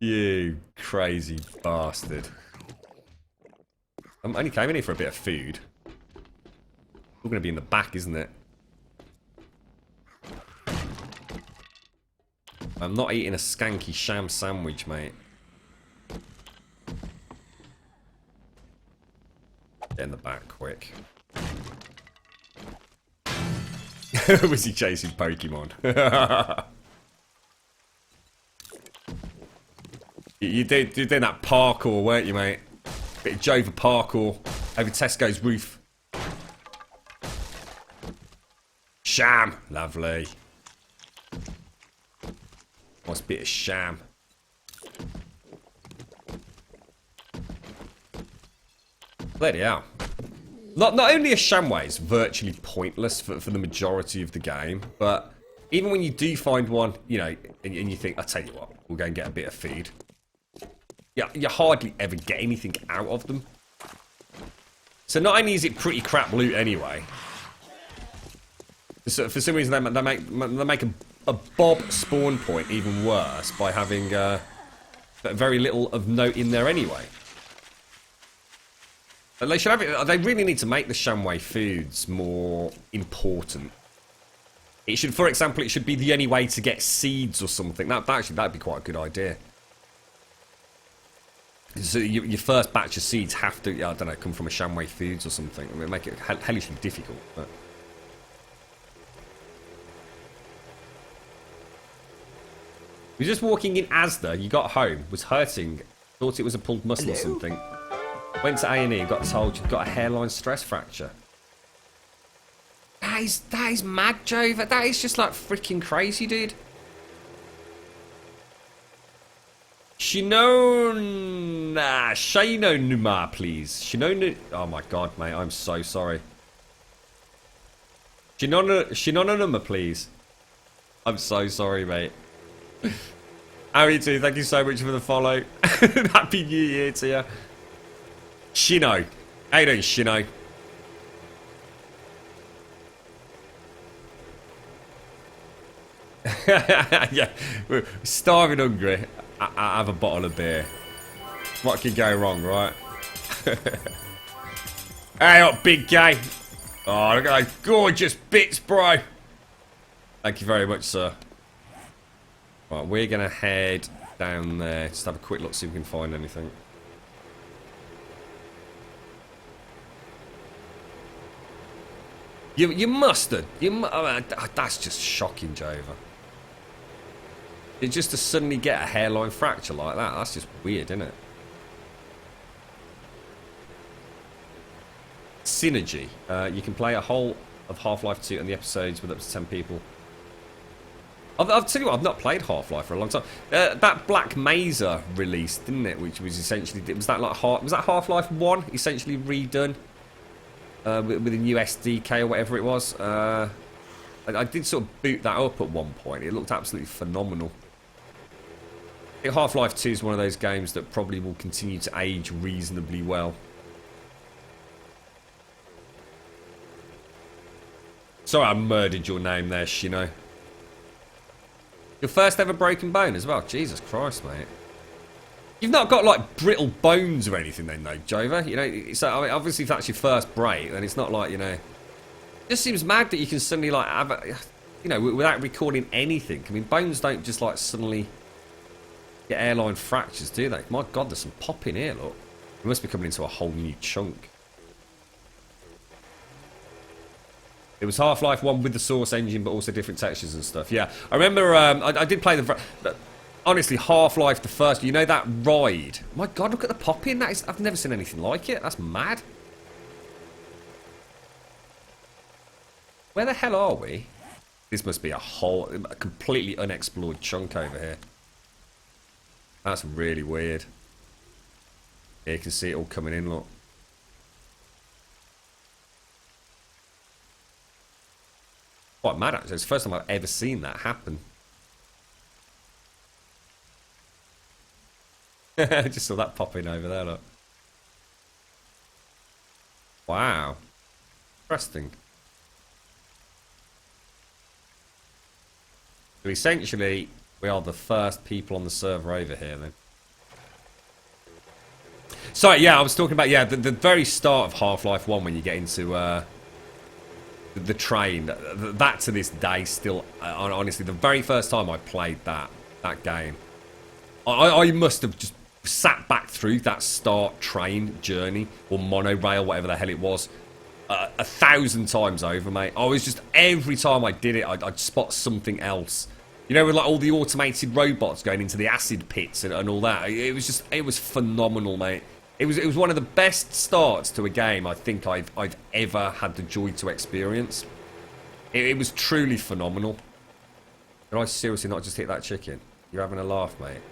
You crazy bastard. I only came in here for a bit of food. We're going to be in the back, isn't it? I'm not eating a skanky sham sandwich, mate. Get in the back quick. Was he chasing Pokemon? You're doing that parkour, weren't you, mate? Bit of Jova parkour over Tesco's roof. Sham! Lovely. Nice bit of sham. Bloody hell. Not only are shamways virtually pointless for the majority of the game, but even when you do find one, you know, and you think, I'll tell you what, we'll go and get a bit of food. Yeah, you hardly ever get anything out of them. So not only is it pretty crap loot anyway, so for some reason they make a Bob spawn point even worse by having very little of note in there anyway. But they should have it. They really need to make the shamway foods more important. It should, for example, it should be the only way to get seeds or something. That'd be quite a good idea. So your first batch of seeds have to, I don't know, come from a shamway foods or something. I mean, make it hellishly difficult. But you're just walking in Asda. You got home, was hurting, thought it was a pulled muscle or something. Went to A&E, got told you've got a hairline stress fracture. That is mad, Jova. That is just like freaking crazy, dude. Shino Numa, please. Shino. Oh my god, mate, I'm so sorry. Shino Numa, please. I'm so sorry, mate. How are you too? Thank you so much for the follow. Happy New Year to you. Shino. How you doing, Shino? Yeah, we're starving hungry. I have a bottle of beer. What could go wrong, right? Hey up, big guy. Oh, look at those gorgeous bits, bro. Thank you very much, sir. Right, we're going to head down there. Just have a quick look, see if we can find anything. You must have. That's just shocking, Jova. It's just to suddenly get a hairline fracture like that. That's just weird, isn't it? Synergy. You can play a whole of Half-Life 2 and the episodes with up to 10 people. I'll tell you what, I've not played Half-Life for a long time. That Black Mesa release, didn't it? Which was essentially, was that Half-Life 1 essentially redone? with a new SDK or whatever it was. I did sort of boot that up at one point. It looked absolutely phenomenal. I think Half-Life 2 is one of those games that probably will continue to age reasonably well. Sorry I murdered your name there, Shino. Your first ever broken bone as well. Jesus Christ, mate. You've not got, like, brittle bones or anything then, though, Jover. You know, so, I mean, obviously if that's your first break, then it's not like, you know... It just seems mad that you can suddenly, like, have a... You know, without recording anything. I mean, bones don't just, like, suddenly get airline fractures, do they? My God, there's some pop in here, look. We must be coming into a whole new chunk. It was Half-Life 1 with the Source engine, but also different textures and stuff. Yeah, I remember I did play the... Honestly, Half-Life the first... You know that ride? My God, look at the pop in. That is, I've never seen anything like it. That's mad. Where the hell are we? This must be a completely unexplored chunk over here. That's really weird. Yeah, you can see it all coming in, look. Quite mad, actually. It's the first time I've ever seen that happen. I just saw that pop in over there, look. Wow. Interesting. So essentially, we are the first people on the server over here, then. Sorry, yeah, I was talking about, yeah, the very start of Half-Life 1 when you get into... the train, that to this day still, honestly, the very first time I played that game, I must have just sat back through that start train journey, or monorail, whatever the hell it was, 1,000 times over, mate. I was just, every time I did it, I'd spot something else. You know, with like all the automated robots going into the acid pits and all that. It was phenomenal, mate. It was one of the best starts to a game I think I've ever had the joy to experience. It was truly phenomenal. Did I seriously not just hit that chicken? You're having a laugh, mate.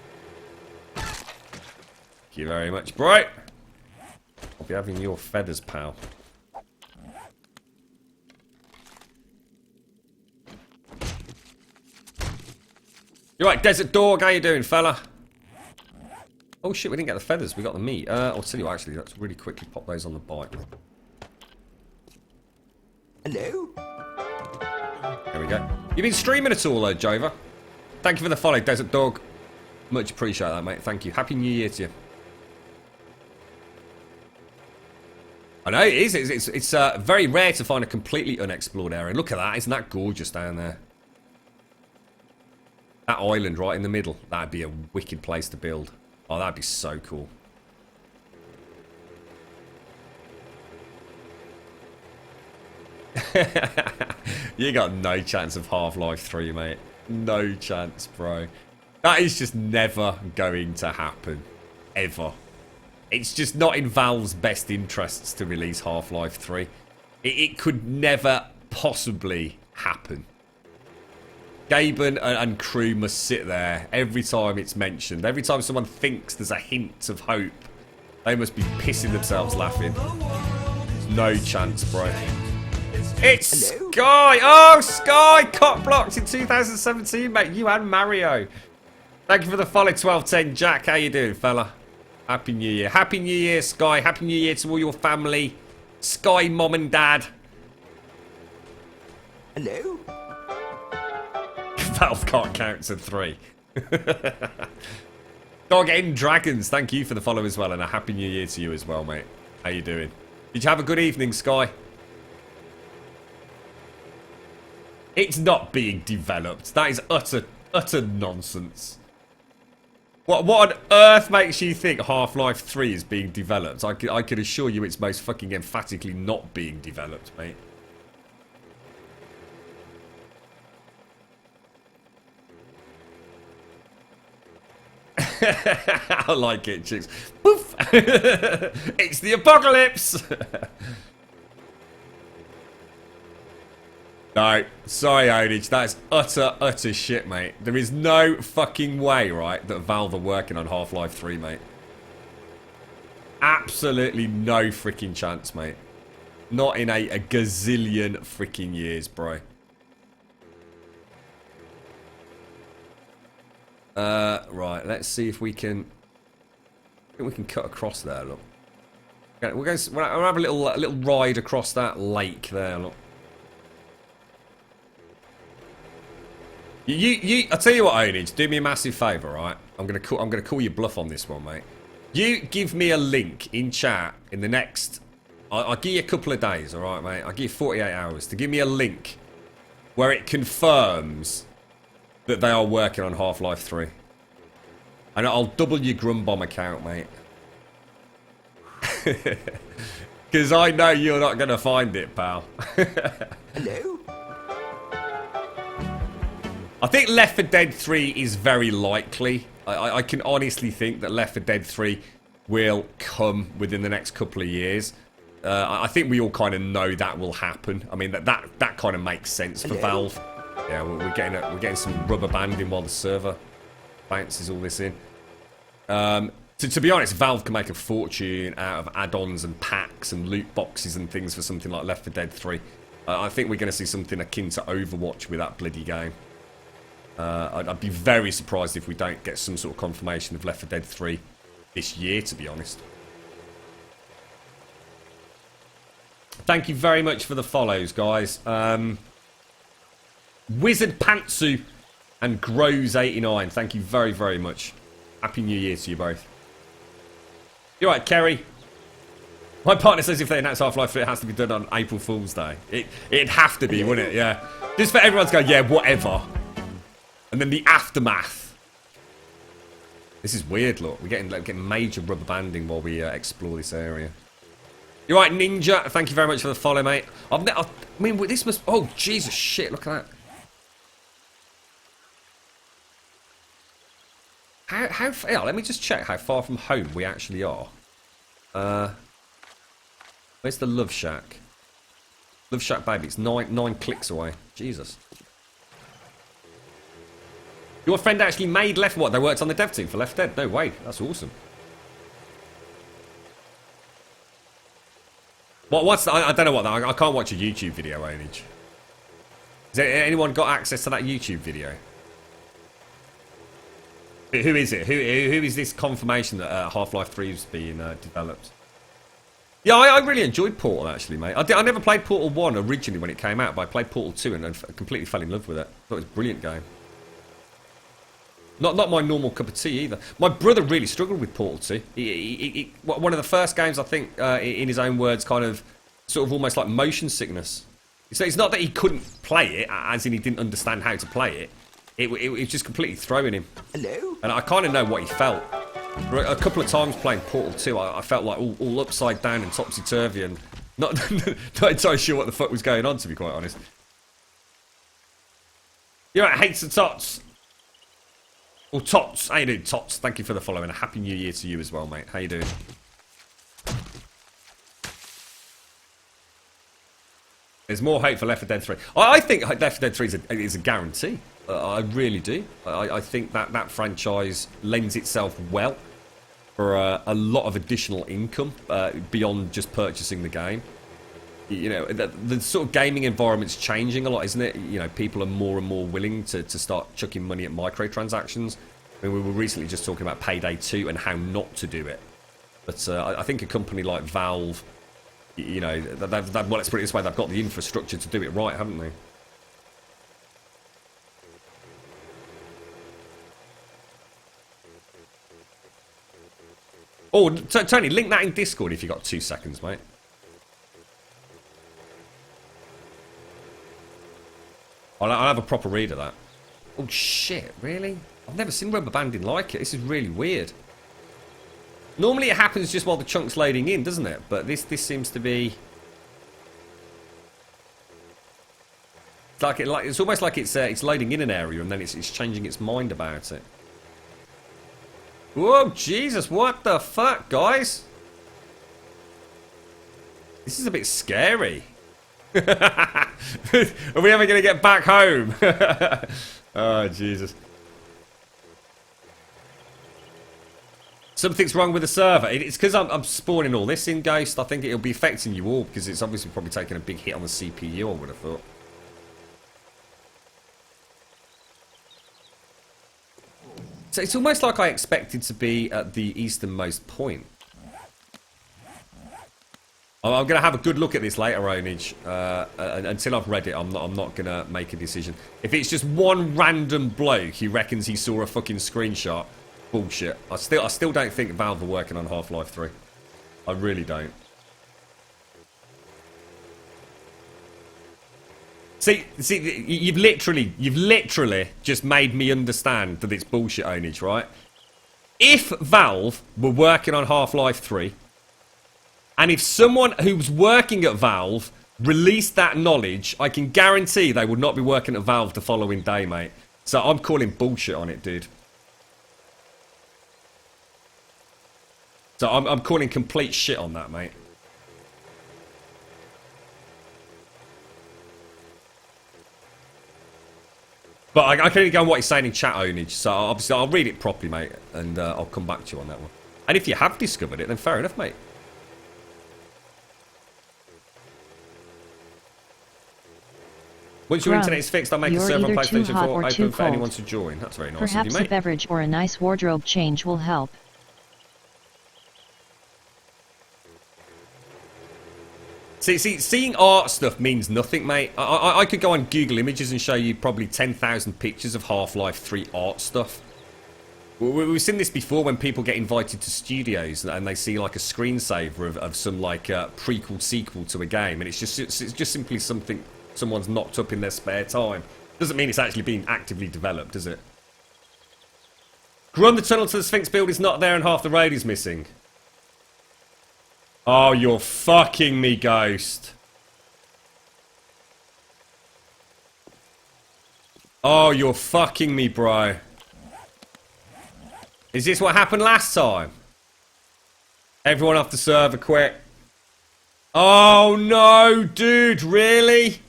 Thank you very much, bro. I'll be having your feathers, pal. You're right, Desert Dog. How you doing, fella? Oh shit, we didn't get the feathers, we got the meat. I'll tell you what, actually, let's really quickly pop those on the bike. Hello? There we go. You been streaming at all, Jover? Thank you for the follow, Desert Dog. Much appreciate that, mate. Thank you. Happy New Year to you. I know, it is. It's very rare to find a completely unexplored area. Look at that. Isn't that gorgeous down there? That island right in the middle. That'd be a wicked place to build. Oh, that'd be so cool. You got no chance of Half-Life 3, mate. No chance, bro. That is just never going to happen. Ever. It's just not in Valve's best interests to release Half-Life 3. It could never possibly happen. Gaben and crew must sit there every time it's mentioned. Every time someone thinks there's a hint of hope, they must be pissing themselves laughing. No chance, bro. It's Hello? Sky! Oh, Sky! Cop blocked in 2017, mate. You and Mario. Thank you for the follow, 1210. Jack, how you doing, fella? Happy New Year. Happy New Year, Sky. Happy New Year to all your family. Sky, mom and dad. Hello? Valve can't count to 3. Dog End Dragons, thank you for the follow as well, and a happy New Year to you as well, mate. How you doing? Did you have a good evening, Sky? It's not being developed. That is utter nonsense. What on earth makes you think Half-Life 3 is being developed? I could assure you it's most fucking emphatically not being developed, mate. I like it, chicks. Poof! It's the apocalypse! No, sorry, Odich. That is utter shit, mate. There is no fucking way, right, that Valve are working on Half-Life 3, mate. Absolutely no freaking chance, mate. Not in a gazillion freaking years, bro. Right, let's see if we can... I think we can cut across there, look. Okay, we'll have a little ride across that lake there, look. I'll tell you what, Onage, do me a massive favour, right? I'm gonna call you bluff on this one, mate. You give me a link in chat in the next... I'll give you a couple of days, alright, mate? I'll give you 48 hours to give me a link where it confirms that they are working on Half-Life 3. And I'll double your Grumbul account, mate. Because I know you're not going to find it, pal. Hello? I think Left 4 Dead 3 is very likely. I can honestly think that Left 4 Dead 3 will come within the next couple of years. I think we all kind of know that will happen. I mean, that kind of makes sense for Valve. Yeah, we're getting some rubber banding while the server bounces all this in. To be honest, Valve can make a fortune out of add-ons and packs and loot boxes and things for something like Left 4 Dead 3. I think we're going to see something akin to Overwatch with that bloody game. I'd be very surprised if we don't get some sort of confirmation of Left 4 Dead 3 this year, to be honest. Thank you very much for the follows, guys. Wizard Pantsu and Grows89. Thank you very, very much. Happy New Year to you both. You're right, Kerry. My partner says if they announce Half-Life 3, it has to be done on April Fool's Day. It'd have to be, wouldn't it? Yeah. Just for everyone to go, yeah, whatever. And then the aftermath. This is weird, look. We're getting major rubber banding while we explore this area. You're right, Ninja. Thank you very much for the follow, mate. I mean, this must... Oh, Jesus, shit. Look at that. How yeah, let me just check how far from home we actually are. Where's the Love Shack? Love Shack, baby. It's nine clicks away. Jesus. Your friend actually made Left... What? They worked on the dev team for Left Dead? No way. That's awesome. What's... I don't know what... I can't watch a YouTube video, Onage. Has anyone got access to that YouTube video? Who is it? Who is this confirmation that Half-Life 3 is being developed? Yeah, I really enjoyed Portal, actually, mate. I never played Portal 1 originally when it came out, but I played Portal 2 and I completely fell in love with it. I thought it was a brilliant game. Not my normal cup of tea, either. My brother really struggled with Portal 2. One of the first games, I think, in his own words, kind of, sort of almost like motion sickness. So it's not that he couldn't play it, as in he didn't understand how to play it. It was just completely throwing him. Hello? And I kind of know what he felt. A couple of times playing Portal 2, I felt like all upside down and topsy-turvy and not entirely sure what the fuck was going on, to be quite honest. You're right, hates the tots. Or tots. How you doing, tots? Thank you for the follow and a happy new year to you as well, mate. How you doing? There's more hope for Left 4 Dead 3. I think Left 4 Dead 3 is a guarantee. I really do. I think that franchise lends itself well for a lot of additional income beyond just purchasing the game. You know, the sort of gaming environment's changing a lot, isn't it? You know, people are more and more willing to start chucking money at microtransactions. I mean, we were recently just talking about Payday 2 and how not to do it. But I think a company like Valve, you know, well, let's put it this way, they've got the infrastructure to do it right, haven't they? Oh, Tony, link that in Discord if you got 2 seconds, mate. I'll have a proper read of that. Oh, shit, really? I've never seen rubber banding like it. This is really weird. Normally it happens just while the chunk's loading in, doesn't it? But this seems to be... It's almost like it's loading in an area and then it's changing its mind about it. Whoa, Jesus, what the fuck, guys? This is a bit scary. Are we ever going to get back home? Oh, Jesus. Something's wrong with the server. It's because I'm spawning all this in, Ghost. I think it'll be affecting you all because it's obviously probably taking a big hit on the CPU, I would have thought. So it's almost like I expected to be at the easternmost point. I'm going to have a good look at this later, Onage. Until I've read it, I'm not going to make a decision. If it's just one random bloke who reckons he saw a fucking screenshot, bullshit. I still don't think Valve are working on Half-Life 3. I really don't. See, you've literally just made me understand that it's bullshit, Onage, right? If Valve were working on Half-Life 3, and if someone who's working at Valve released that knowledge, I can guarantee they would not be working at Valve the following day, mate. So I'm calling bullshit on it, dude. So I'm calling complete shit on that, mate. But I can only go on what he's saying in chat, Onage. So obviously I'll read it properly, mate, and I'll come back to you on that one. And if you have discovered it, then fair enough, mate. Once your internet is fixed, I'll make a server on PlayStation 4 open for anyone to join. That's very nice of you, mate. Perhaps a beverage or a nice wardrobe change will help. See, seeing art stuff means nothing, mate. I could go on Google Images and show you probably 10,000 pictures of Half-Life 3 art stuff. We've seen this before when people get invited to studios and they see like a screensaver of some like prequel sequel to a game, and it's just simply something someone's knocked up in their spare time. Doesn't mean it's actually being actively developed, does it? Run the tunnel to the Sphinx build is not there and half the road is missing. Oh, you're fucking me, Ghost. Oh, you're fucking me, bro. Is this what happened last time? Everyone off the server quick. Oh no, dude, really?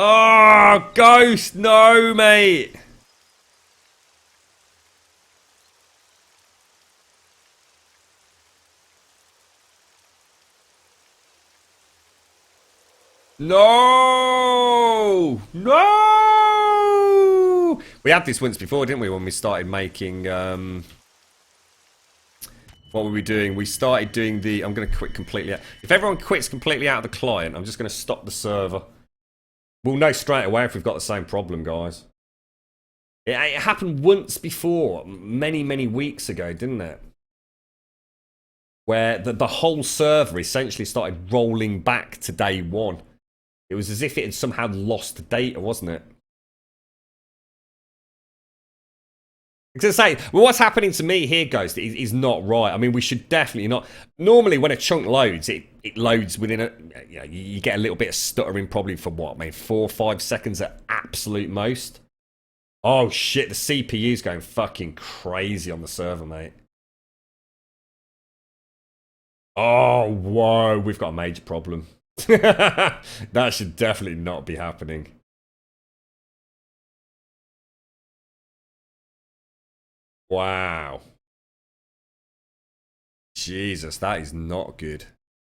Oh, Ghost, no, mate. No! No! We had this once before, didn't we, when we started making, what were we doing? We started doing the... I'm going to quit completely out. If everyone quits completely out of the client, I'm just going to stop the server. We'll know straight away if we've got the same problem, guys. It happened once before, many, many weeks ago, didn't it? Where the whole server essentially started rolling back to day one. It was as if it had somehow lost data, wasn't it? Because I say, well, what's happening to me here, Ghost, is not right. I mean, we should definitely not... Normally, when a chunk loads, it loads within a... You know, you get a little bit of stuttering probably for what, maybe 4 or 5 seconds at absolute most. Oh, shit, the CPU's going fucking crazy on the server, mate. Oh, whoa, we've got a major problem. That should definitely not be happening. Wow. Jesus, that is not good.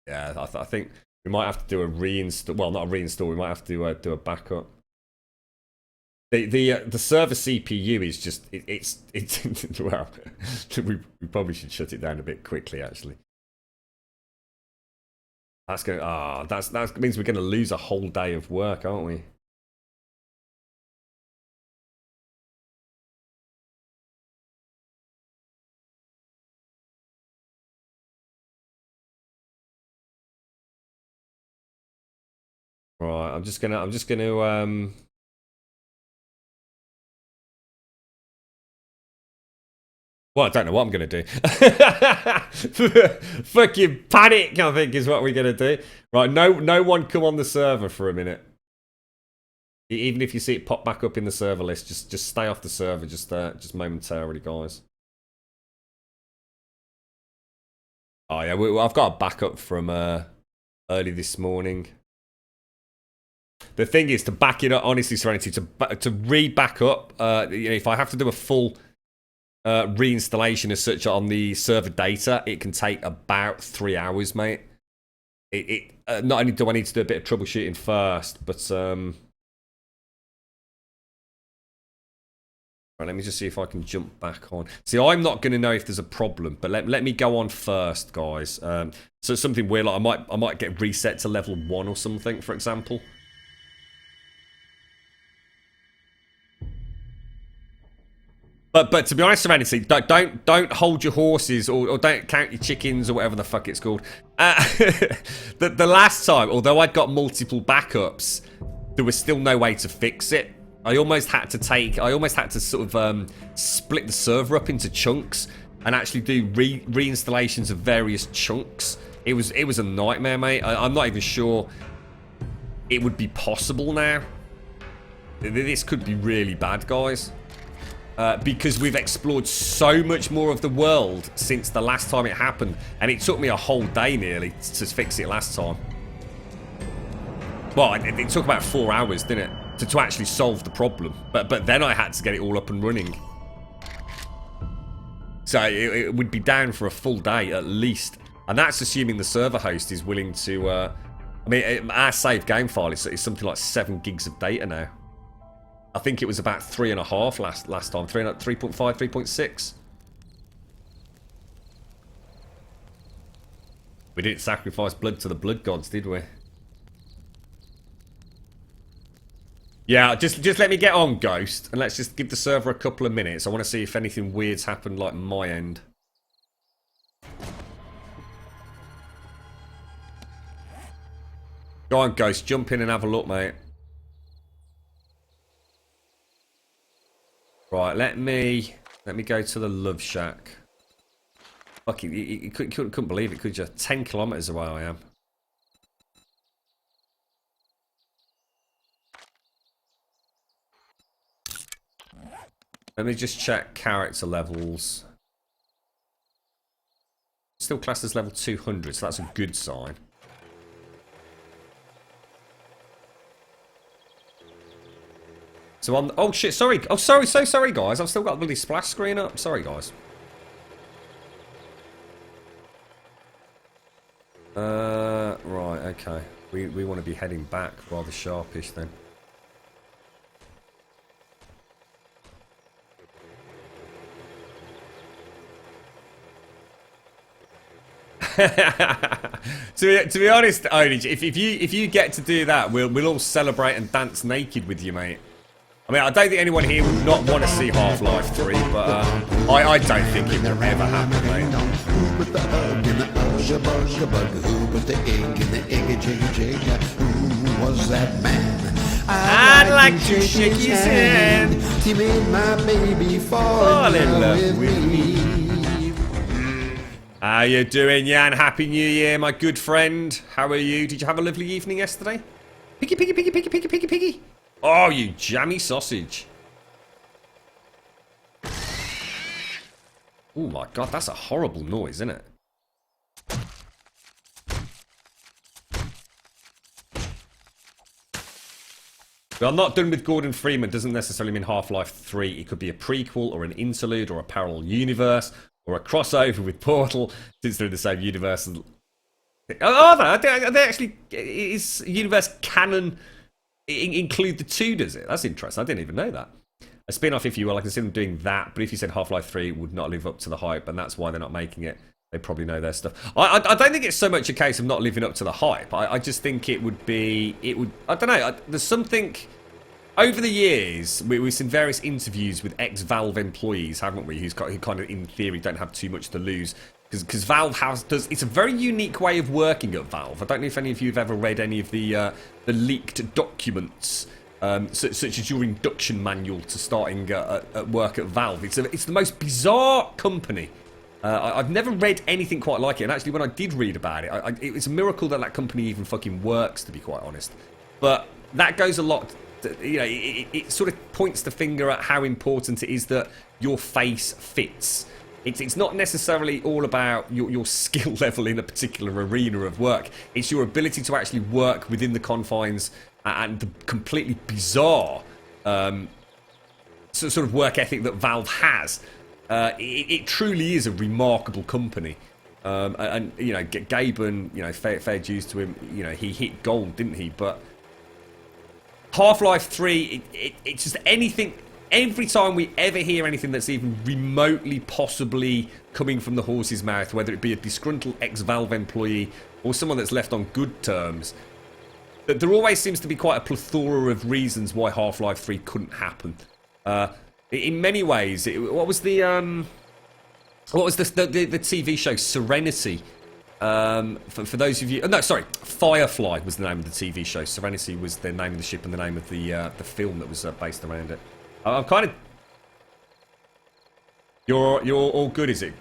Yeah, I think we might have to do a reinstall. Well, not a reinstall. We might have to do a backup. The server CPU is just it's well. we probably should shut it down a bit quickly. Actually, that's going. That means we're going to lose a whole day of work, aren't we? Right, I'm just gonna well, I don't know what I'm gonna do. Fucking panic, I think, is what we're gonna do. Right, no one come on the server for a minute. Even if you see it pop back up in the server list, just stay off the server just momentarily, guys. Oh yeah, I've got a backup from early this morning. The thing is to back it up, honestly, Serenity, to re-back up. You know, if I have to do a full reinstallation as such on the server data, it can take about 3 hours, mate. Not only do I need to do a bit of troubleshooting first, but right, let me just see if I can jump back on. See, I'm not going to know if there's a problem, but let me go on first, guys. So something weird, like I might get reset to level 1 or something, for example. But to be honest, Serenity, don't hold your horses or don't count your chickens or whatever the fuck it's called. The last time, although I'd got multiple backups, there was still no way to fix it. I almost had to sort of split the server up into chunks and actually do reinstallations of various chunks. It was a nightmare, mate. I'm not even sure it would be possible now. This could be really bad, guys. Because we've explored so much more of the world since the last time it happened. And it took me a whole day nearly to fix it last time. Well, it took about 4 hours, didn't it? To actually solve the problem. But then I had to get it all up and running. So it would be down for a full day at least. And that's assuming the server host is willing to... I mean, our saved game file is something like 7 gigs of data now. I think it was about 3.5 last time. 3.5, 3.6. We didn't sacrifice blood to the blood gods, did we? Yeah, just let me get on, Ghost, and let's just give the server a couple of minutes. I want to see if anything weird's happened, like my end. Go on, Ghost, jump in and have a look, mate. Right, let me go to the Love Shack. Fuck, you couldn't believe it, could you? 10 kilometers away I am. Let me just check character levels. Still classed as level 200, so that's a good sign. So on... Oh shit, sorry. Oh, sorry, so sorry, guys. I've still got the bloody splash screen up. Sorry, guys. Right, okay. We want to be heading back rather sharpish then. to be honest, Onage, if you get to do that, we'll all celebrate and dance naked with you, mate. I mean, I don't think anyone here would not want to see Half-Life 3, but I don't think it will ever happen, mate. Who put the hug in the bug? Who put the egg in the egg? Who was that man? I'd like to shake his hand. He made my baby fall in love with me. How you doing, Jan? Happy New Year, my good friend. How are you? Did you have a lovely evening yesterday? Piggy, piggy, piggy, piggy, piggy, piggy, piggy. Oh, you jammy sausage. Oh my god, that's a horrible noise, isn't it? But I'm not done with Gordon Freeman doesn't necessarily mean Half-Life 3. It could be a prequel or an interlude or a parallel universe or a crossover with Portal since they're in the same universe. Are they actually... Is universe canon... include the 2, does it? That's interesting. I didn't even know that. A spin-off, if you will, I can see them doing that, but if you said Half-Life 3 would not live up to the hype, and that's why they're not making it, they probably know their stuff. I don't think it's so much a case of not living up to the hype. I just think it would... I don't know. There's something... Over the years, we've seen various interviews with ex-Valve employees, haven't we, who kind of, in theory, don't have too much to lose. Because Valve does... It's a very unique way of working at Valve. I don't know if any of you have ever read any of the leaked documents, such as your induction manual to starting at work at Valve. It's the most bizarre company. I've never read anything quite like it. And actually, when I did read about it, it's a miracle that company even fucking works, to be quite honest. But that goes a lot... You know, it sort of points the finger at how important it is that your face fits. It's not necessarily all about your skill level in a particular arena of work. It's your ability to actually work within the confines and the completely bizarre sort of work ethic that Valve has. It truly is a remarkable company. And you know, Gaben, you know, fair dues to him. You know, he hit gold, didn't he? But Half-Life 3, it's just anything. Every time we ever hear anything that's even remotely possibly coming from the horse's mouth, whether it be a disgruntled ex-Valve employee or someone that's left on good terms, that there always seems to be quite a plethora of reasons why Half-Life 3 couldn't happen. In many ways, what was the TV show Serenity? For those of you, no, sorry, Firefly was the name of the TV show. Serenity was the name of the ship and the name of the film that was based around it. I'm kind of. You're all good, is it,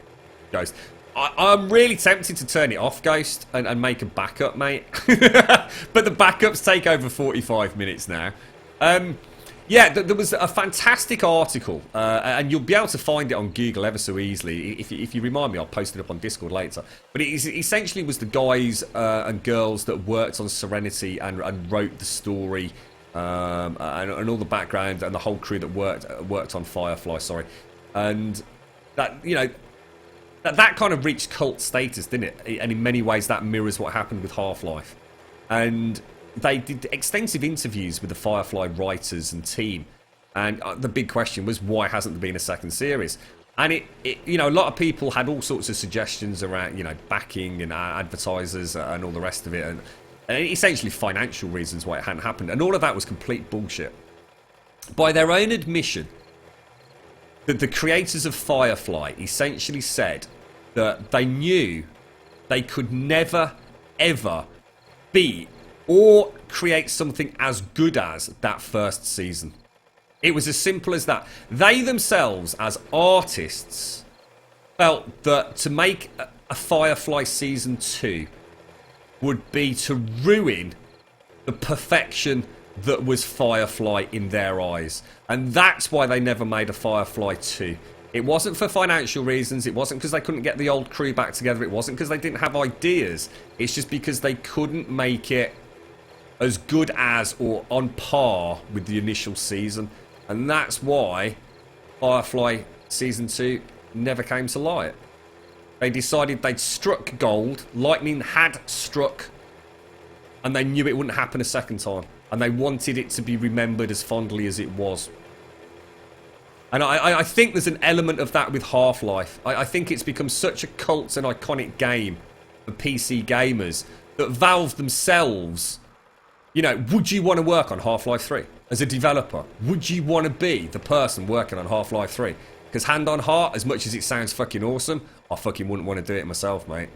Ghost? I'm really tempted to turn it off, Ghost, and make a backup, mate. But the backups take over 45 minutes now. Yeah, there was a fantastic article, and you'll be able to find it on Google ever so easily. If you remind me, I'll post it up on Discord later. But it essentially was the guys and girls that worked on Serenity and wrote the story, and all the background and the whole crew that worked on Firefly. Sorry, and that, you know, that kind of reached cult status, didn't it? And in many ways, that mirrors what happened with Half-Life. And they did extensive interviews with the Firefly writers and team, and the big question was, why hasn't there been a second series? And it you know, a lot of people had all sorts of suggestions around, you know, backing and advertisers and all the rest of it, and essentially financial reasons why it hadn't happened, and all of that was complete bullshit. By their own admission, that the creators of Firefly essentially said that they knew they could never, ever be or create something as good as that first season. It was as simple as that. They themselves, as artists, felt that to make a Firefly Season 2 would be to ruin the perfection that was Firefly in their eyes. And that's why they never made a Firefly 2. It wasn't for financial reasons. It wasn't because they couldn't get the old crew back together. It wasn't because they didn't have ideas. It's just because they couldn't make it as good as or on par with the initial season. And that's why Firefly Season 2 never came to light. They decided they'd struck gold, lightning had struck, and they knew it wouldn't happen a second time. And they wanted it to be remembered as fondly as it was. And I think there's an element of that with Half-Life. I think it's become such a cult and iconic game for PC gamers that Valve themselves, you know, would you want to work on Half-Life 3 as a developer? Would you want to be the person working on Half-Life 3? Because hand on heart, as much as it sounds fucking awesome, I fucking wouldn't want to do it myself, mate.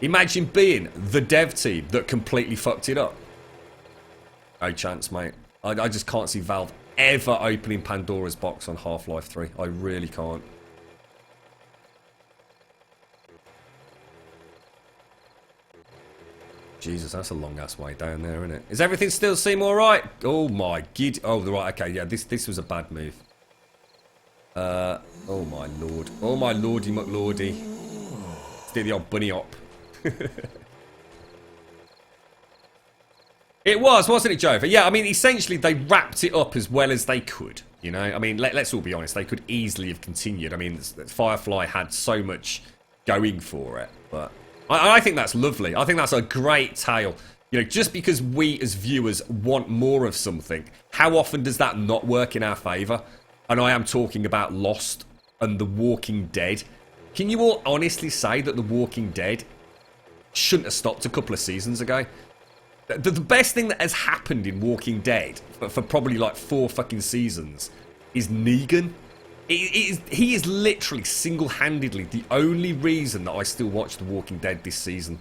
Imagine being the dev team that completely fucked it up. No chance, mate. I just can't see Valve ever opening Pandora's box on Half-Life 3. I really can't. Jesus, that's a long-ass way down there, isn't it? Is everything still seem alright? Oh my gid... Oh, right, okay, yeah, this was a bad move. Oh my lord. Oh my lordy McLordy. Let's do the old bunny hop. It was, wasn't it, Jover? Yeah, I mean, essentially, they wrapped it up as well as they could, you know? I mean, let's all be honest, they could easily have continued. I mean, Firefly had so much going for it, but I think that's lovely. I think that's a great tale. You know, just because we as viewers want more of something, how often does that not work in our favour? And I am talking about Lost and The Walking Dead. Can you all honestly say that The Walking Dead shouldn't have stopped a couple of seasons ago? The best thing that has happened in Walking Dead for probably like 4 fucking seasons is Negan. He is literally single-handedly the only reason that I still watch The Walking Dead this season.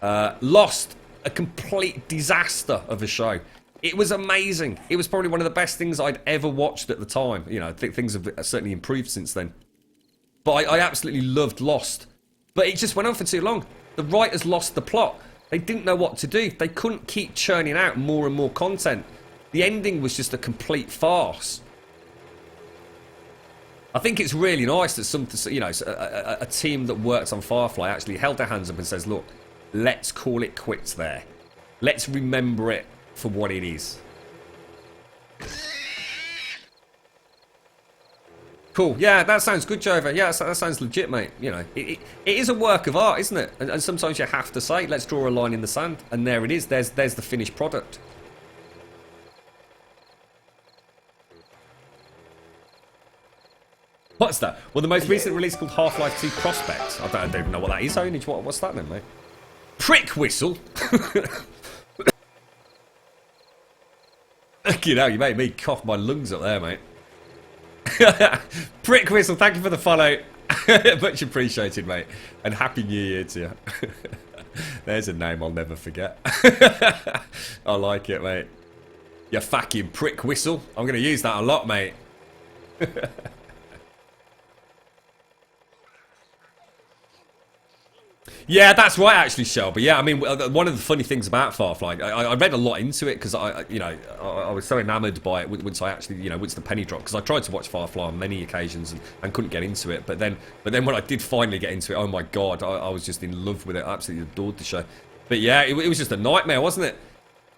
Lost, a complete disaster of a show. It was amazing. It was probably one of the best things I'd ever watched at the time. You know, I think things have certainly improved since then. But I absolutely loved Lost. But it just went on for too long. The writers lost the plot. They didn't know what to do. They couldn't keep churning out more and more content. The ending was just a complete farce. I think it's really nice that a team that works on Firefly actually held their hands up and says, look, let's call it quits there. Let's remember it for what it is. Cool. Yeah, that sounds good, Jover. Yeah, that sounds legit, mate. You know, it is a work of art, isn't it? And sometimes you have to say, let's draw a line in the sand. And there it is. There's the finished product. What's that? Well, the most recent release called Half-Life 2 Prospect. I don't even know what that is, Ownage. What's that then, mate? Prick whistle? You know, you made me cough my lungs up there, mate. Prick whistle, thank you for the follow. Much appreciated, mate. And Happy New Year to you. There's a name I'll never forget. I like it, mate. You fucking prick whistle. I'm going to use that a lot, mate. Yeah, that's right, actually, Shelby. Yeah, I mean, one of the funny things about Firefly, I read a lot into it because I was so enamoured by it once I actually, once the penny dropped. Because I tried to watch Firefly on many occasions and couldn't get into it. But then when I did finally get into it, oh my god, I was just in love with it. I absolutely adored the show. But yeah, it was just a nightmare, wasn't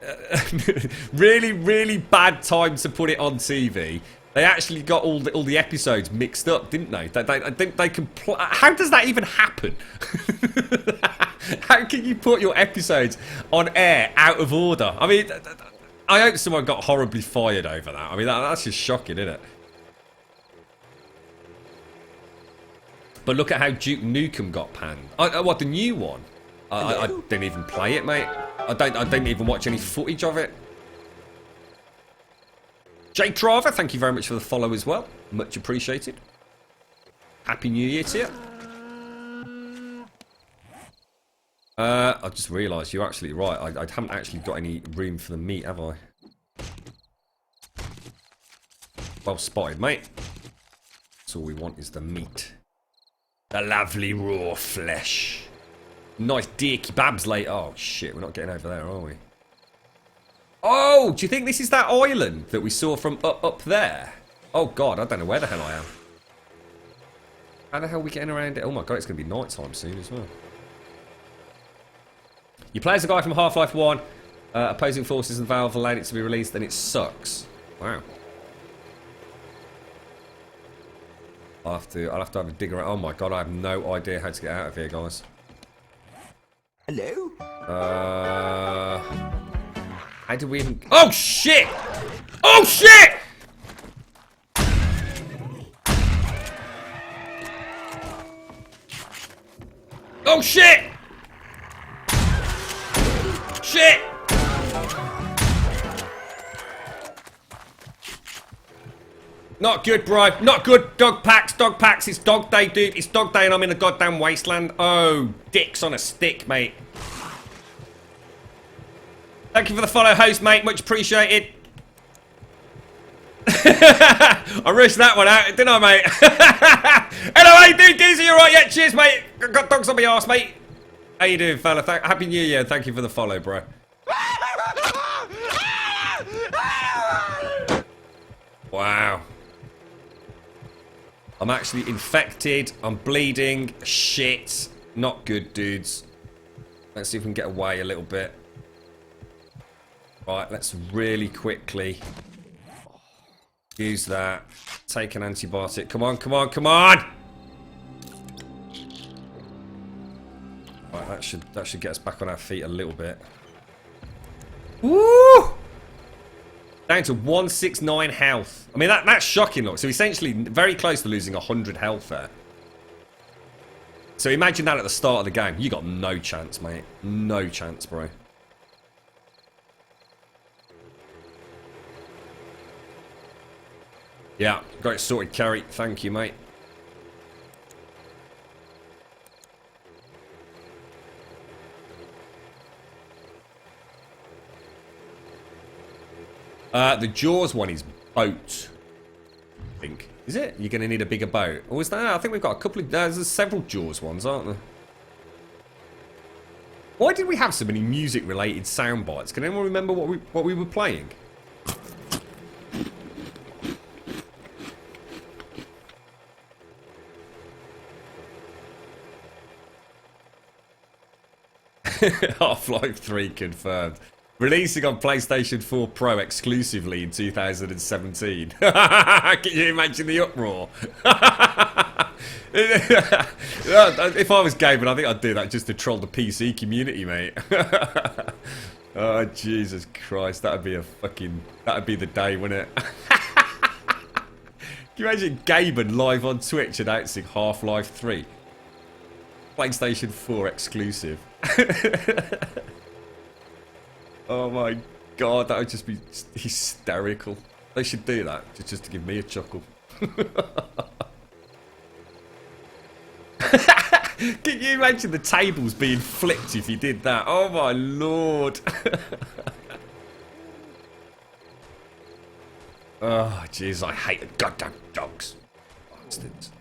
it? Really, really bad time to put it on TV. They actually got all the episodes mixed up, didn't they? I think they can. How does that even happen? How can you put your episodes on air out of order? I mean, I hope someone got horribly fired over that. I mean, that's just shocking, isn't it? But look at how Duke Nukem got panned. What, the new one? I didn't even play it, mate. I didn't even watch any footage of it. Jake Driver, thank you very much for the follow as well. Much appreciated. Happy New Year to you. I just realised you're absolutely right. I haven't actually got any room for the meat, have I? Well spotted, mate. That's all we want is the meat. The lovely raw flesh. Nice deer kebabs later. Oh shit, we're not getting over there, are we? Oh, do you think this is that island that we saw from up there? Oh god, I don't know where the hell I am. How the hell are we getting around it? Oh my god, it's going to be night time soon as well. You play as a guy from Half-Life 1, opposing forces and Valve allowed it to be released, and it sucks. Wow. I'll have to have a dig around. Oh my god, I have no idea how to get out of here, guys. Hello? How did we even... Oh shit! Oh shit! Oh shit! Shit! Not good, bro. Not good. Dog packs. It's dog day, dude. It's dog day and I'm in a goddamn wasteland. Oh, dicks on a stick, mate. Thank you for the follow, host, mate. Much appreciated. I rushed that one out, didn't I, mate? Hello, hey, dude, Geezer, you alright? Yeah, cheers, mate. Got dogs on my arse, mate. How you doing, fella? Happy New Year. Thank you for the follow, bro. Wow. I'm actually infected. I'm bleeding. Shit. Not good, dudes. Let's see if we can get away a little bit. Right, let's really quickly use that. Take an antibiotic. Come on, come on, come on! Right, that should get us back on our feet a little bit. Woo! Down to 169 health. I mean, that's shocking, look. So essentially, very close to losing 100 health there. So imagine that at the start of the game. You got no chance, mate. No chance, bro. Yeah, got it sorted, Carrie. Thank you, mate. The Jaws one is boat, I think. Is it? You're going to need a bigger boat. Or is that? I think we've got a couple of... there's several Jaws ones, aren't there? Why did we have so many music-related sound bites? Can anyone remember what we were playing? Half-Life 3 confirmed. Releasing on PlayStation 4 Pro exclusively in 2017. Can you imagine the uproar? If I was gaming, I think I'd do that just to troll the PC community, mate. Oh, Jesus Christ. That'd be the day, wouldn't it? Can you imagine Gaben live on Twitch announcing Half-Life 3? PlayStation 4 exclusive. Oh my god, that would just be hysterical. They should do that, just to give me a chuckle. Can you imagine the tables being flipped if you did that? Oh my lord. Oh jeez, I hate the goddamn dogs. Bastards.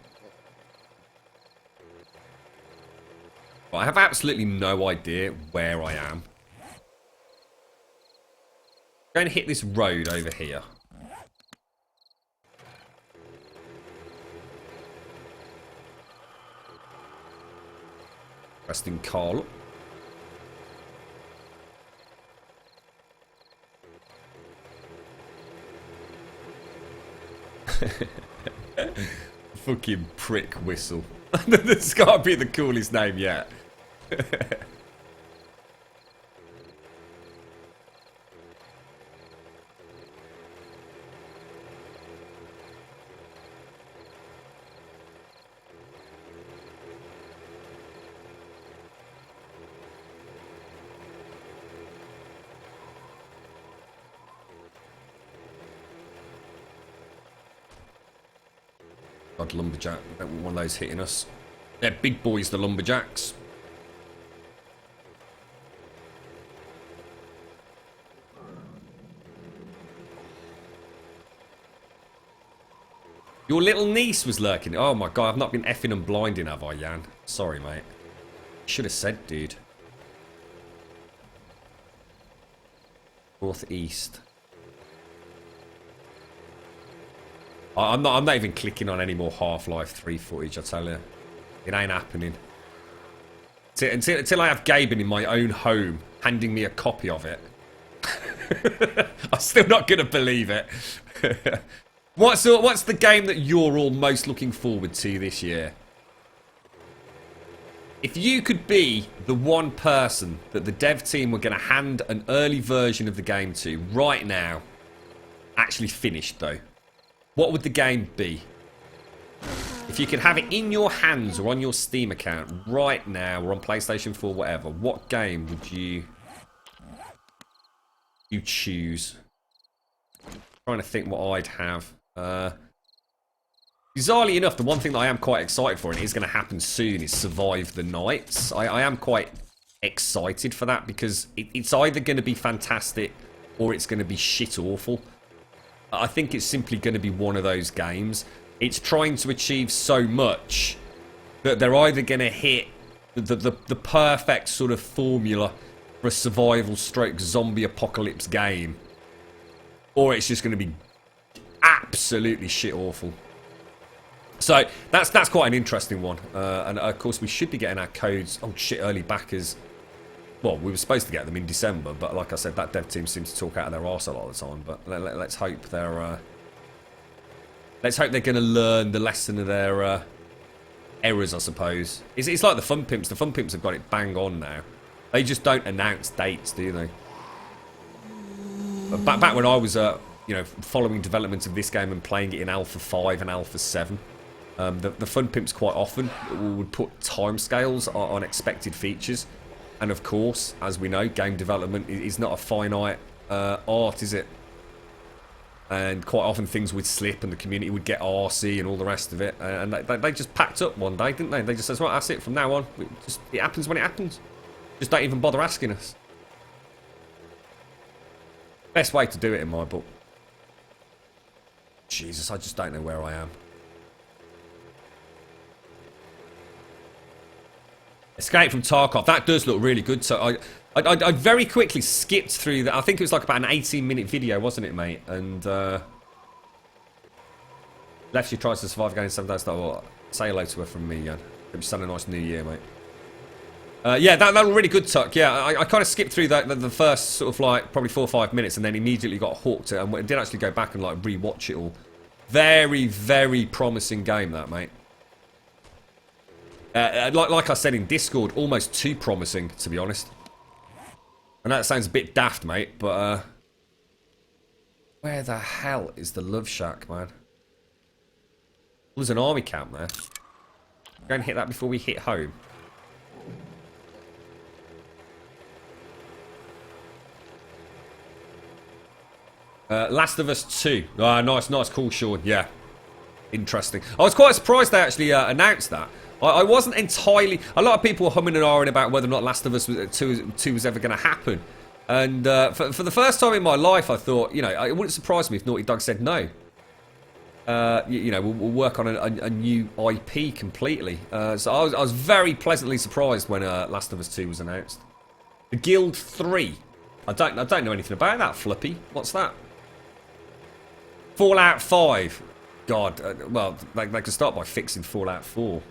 I have absolutely no idea where I am. I'm going to hit this road over here. Resting Carl. Fucking prick whistle. That's got to be the coolest name yet. God, lumberjack. Don't want one of those hitting us. They're big boys, the lumberjacks. Your little niece was lurking. Oh my god, I've not been effing and blinding, have I, Jan? Sorry, mate. Should have said, dude. Northeast. I'm not even clicking on any more Half-Life 3 footage, I tell you. It ain't happening. Until I have Gaben in my own home handing me a copy of it. I'm still not going to believe it. What's the game that you're all most looking forward to this year? If you could be the one person that the dev team were going to hand an early version of the game to right now, actually finished though, what would the game be? If you could have it in your hands or on your Steam account right now or on PlayStation 4, whatever, what game would you choose? I'm trying to think what I'd have. Bizarrely enough, the one thing that I am quite excited for, and it is going to happen soon, is Survive the Nights. I am quite excited for that because it's either going to be fantastic or it's going to be shit awful. I think it's simply going to be one of those games. It's trying to achieve so much that they're either going to hit the perfect sort of formula for a survival stroke zombie apocalypse game, or it's just going to be absolutely shit awful. So that's quite an interesting one. And of course we should be getting our codes. Oh shit, early backers. Well, we were supposed to get them in December, but like I said, that dev team seems to talk out of their arse a lot of the time. But let's hope they're going to learn the lesson of their errors, I suppose. It's like the Fun Pimps. The Fun Pimps have got it bang on now. They just don't announce dates, do they? But back when I was, following development of this game and playing it in Alpha 5 and Alpha 7, the Fun Pimps quite often would put timescales on expected features. And of course, as we know, game development is not a finite art, is it? And quite often things would slip and the community would get arsey and all the rest of it. And they just packed up one day, didn't they? They just said, right, that's it, from now on. It happens when it happens. Just don't even bother asking us. Best way to do it in my book. Jesus, I just don't know where I am. Escape from Tarkov. That does look really good. So I very quickly skipped through that. I think it was like about an 18-minute video, wasn't it, mate? And Lefty tries to survive again in 7 days. Well, say hello to her from me, Jan. Hope you had a nice New Year, mate. Yeah, that was really good, Tuck. Yeah, I kind of skipped through the first sort of like probably 4 or 5 minutes, and then immediately got hooked, and did actually go back and like re-watch it all. Very, very promising game, that, mate. Like I said in Discord, almost too promising, to be honest. I know that sounds a bit daft, mate, but where the hell is the Love Shack, man? There's an army camp there. Go and hit that before we hit home. Last of Us 2. Ah, nice, cool, Sean. Yeah. Interesting. I was quite surprised they actually announced that. I wasn't entirely... A lot of people were humming and ahhing about whether or not Last of Us 2 was ever going to happen. And for the first time in my life, I thought, you know, it wouldn't surprise me if Naughty Dog said no. You know, we'll work on a new IP completely. So I was very pleasantly surprised when Last of Us 2 was announced. The Guild 3. I don't know anything about that, Flippy. What's that? Fallout 5. God, well, they could start by fixing Fallout 4.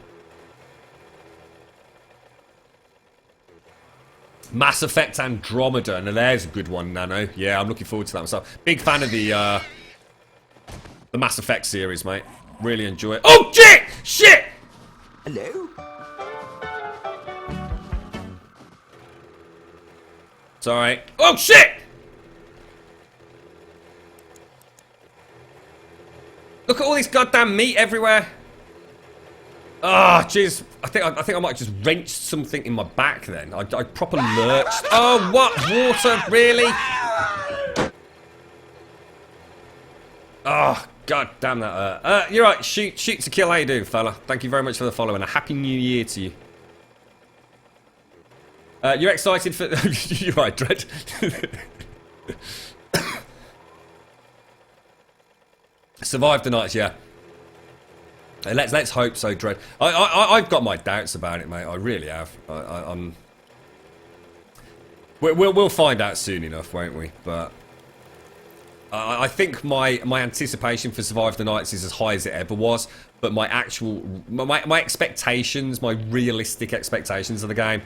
Mass Effect Andromeda. Now there's a good one, Nano. Yeah, I'm looking forward to that myself. Big fan of the Mass Effect series, mate. Really enjoy it. Oh, shit! Shit! Hello? Sorry. Oh, shit! Look at all this goddamn meat everywhere. Ah, jeez. I think I might have just wrenched something in my back then. I proper lurched. Oh, what? Water? Really? Oh, god damn that. You're right. Shoot to kill. How you doing, fella? Thank you very much for the follow and a happy new year to you. You're excited for... You're right, Dread. Survive the nights, yeah. Let's hope so, Dread. I've got my doubts about it, mate. I really have. We'll find out soon enough, won't we? But I think my anticipation for Survive the Nights is as high as it ever was. But my actual my expectations, my realistic expectations of the game,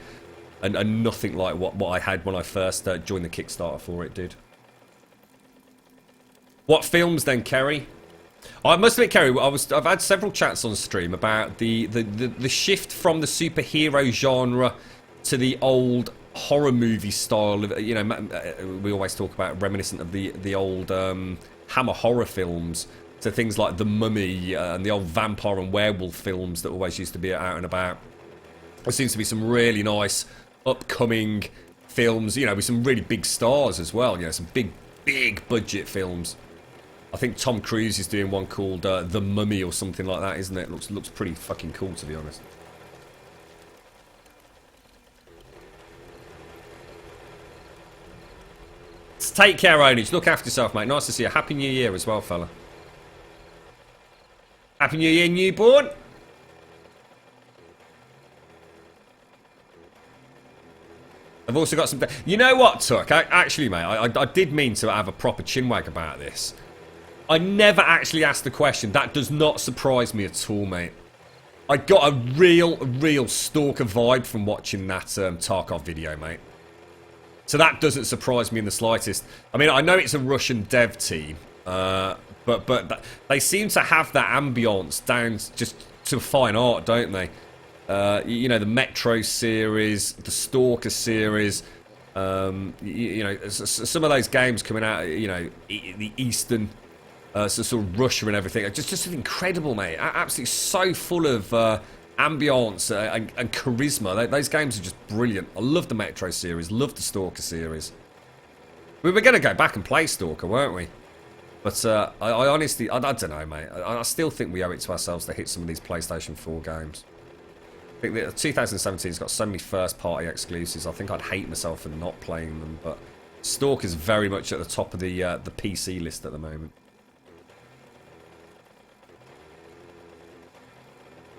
and nothing like what I had when I first joined the Kickstarter for it, dude. What films then, Kerry? I must admit, Kerry, I've had several chats on stream about the shift from the superhero genre to the old horror movie style. You know, we always talk about reminiscent of the old Hammer horror films to things like The Mummy and the old vampire and werewolf films that always used to be out and about. There seems to be some really nice upcoming films, you know, with some really big stars as well. You know, some big budget films. I think Tom Cruise is doing one called The Mummy or something like that, isn't it? Looks pretty fucking cool, to be honest. Take care, Onage. Look after yourself, mate. Nice to see you. Happy New Year as well, fella. Happy New Year, newborn. I've also got some... You know what, Tuck? Actually, mate, I did mean to have a proper chinwag about this. I never actually asked the question. That does not surprise me at all, mate. I got a real stalker vibe from watching that Tarkov video, mate. So that doesn't surprise me in the slightest. I mean, I know it's a Russian dev team, but they seem to have that ambience down just to fine art, don't they? You know, the Metro series, the Stalker series, you know, some of those games coming out, you know, the Eastern... so sort of Russia and everything. Just incredible, mate. Absolutely so full of ambience and charisma. Those games are just brilliant. I love the Metro series. Love the Stalker series. We were going to go back and play Stalker, weren't we? But I honestly, I don't know, mate. I still think we owe it to ourselves to hit some of these PlayStation 4 games. I think that 2017's got so many first-party exclusives. I think I'd hate myself for not playing them. But Stalker's very much at the top of the PC list at the moment.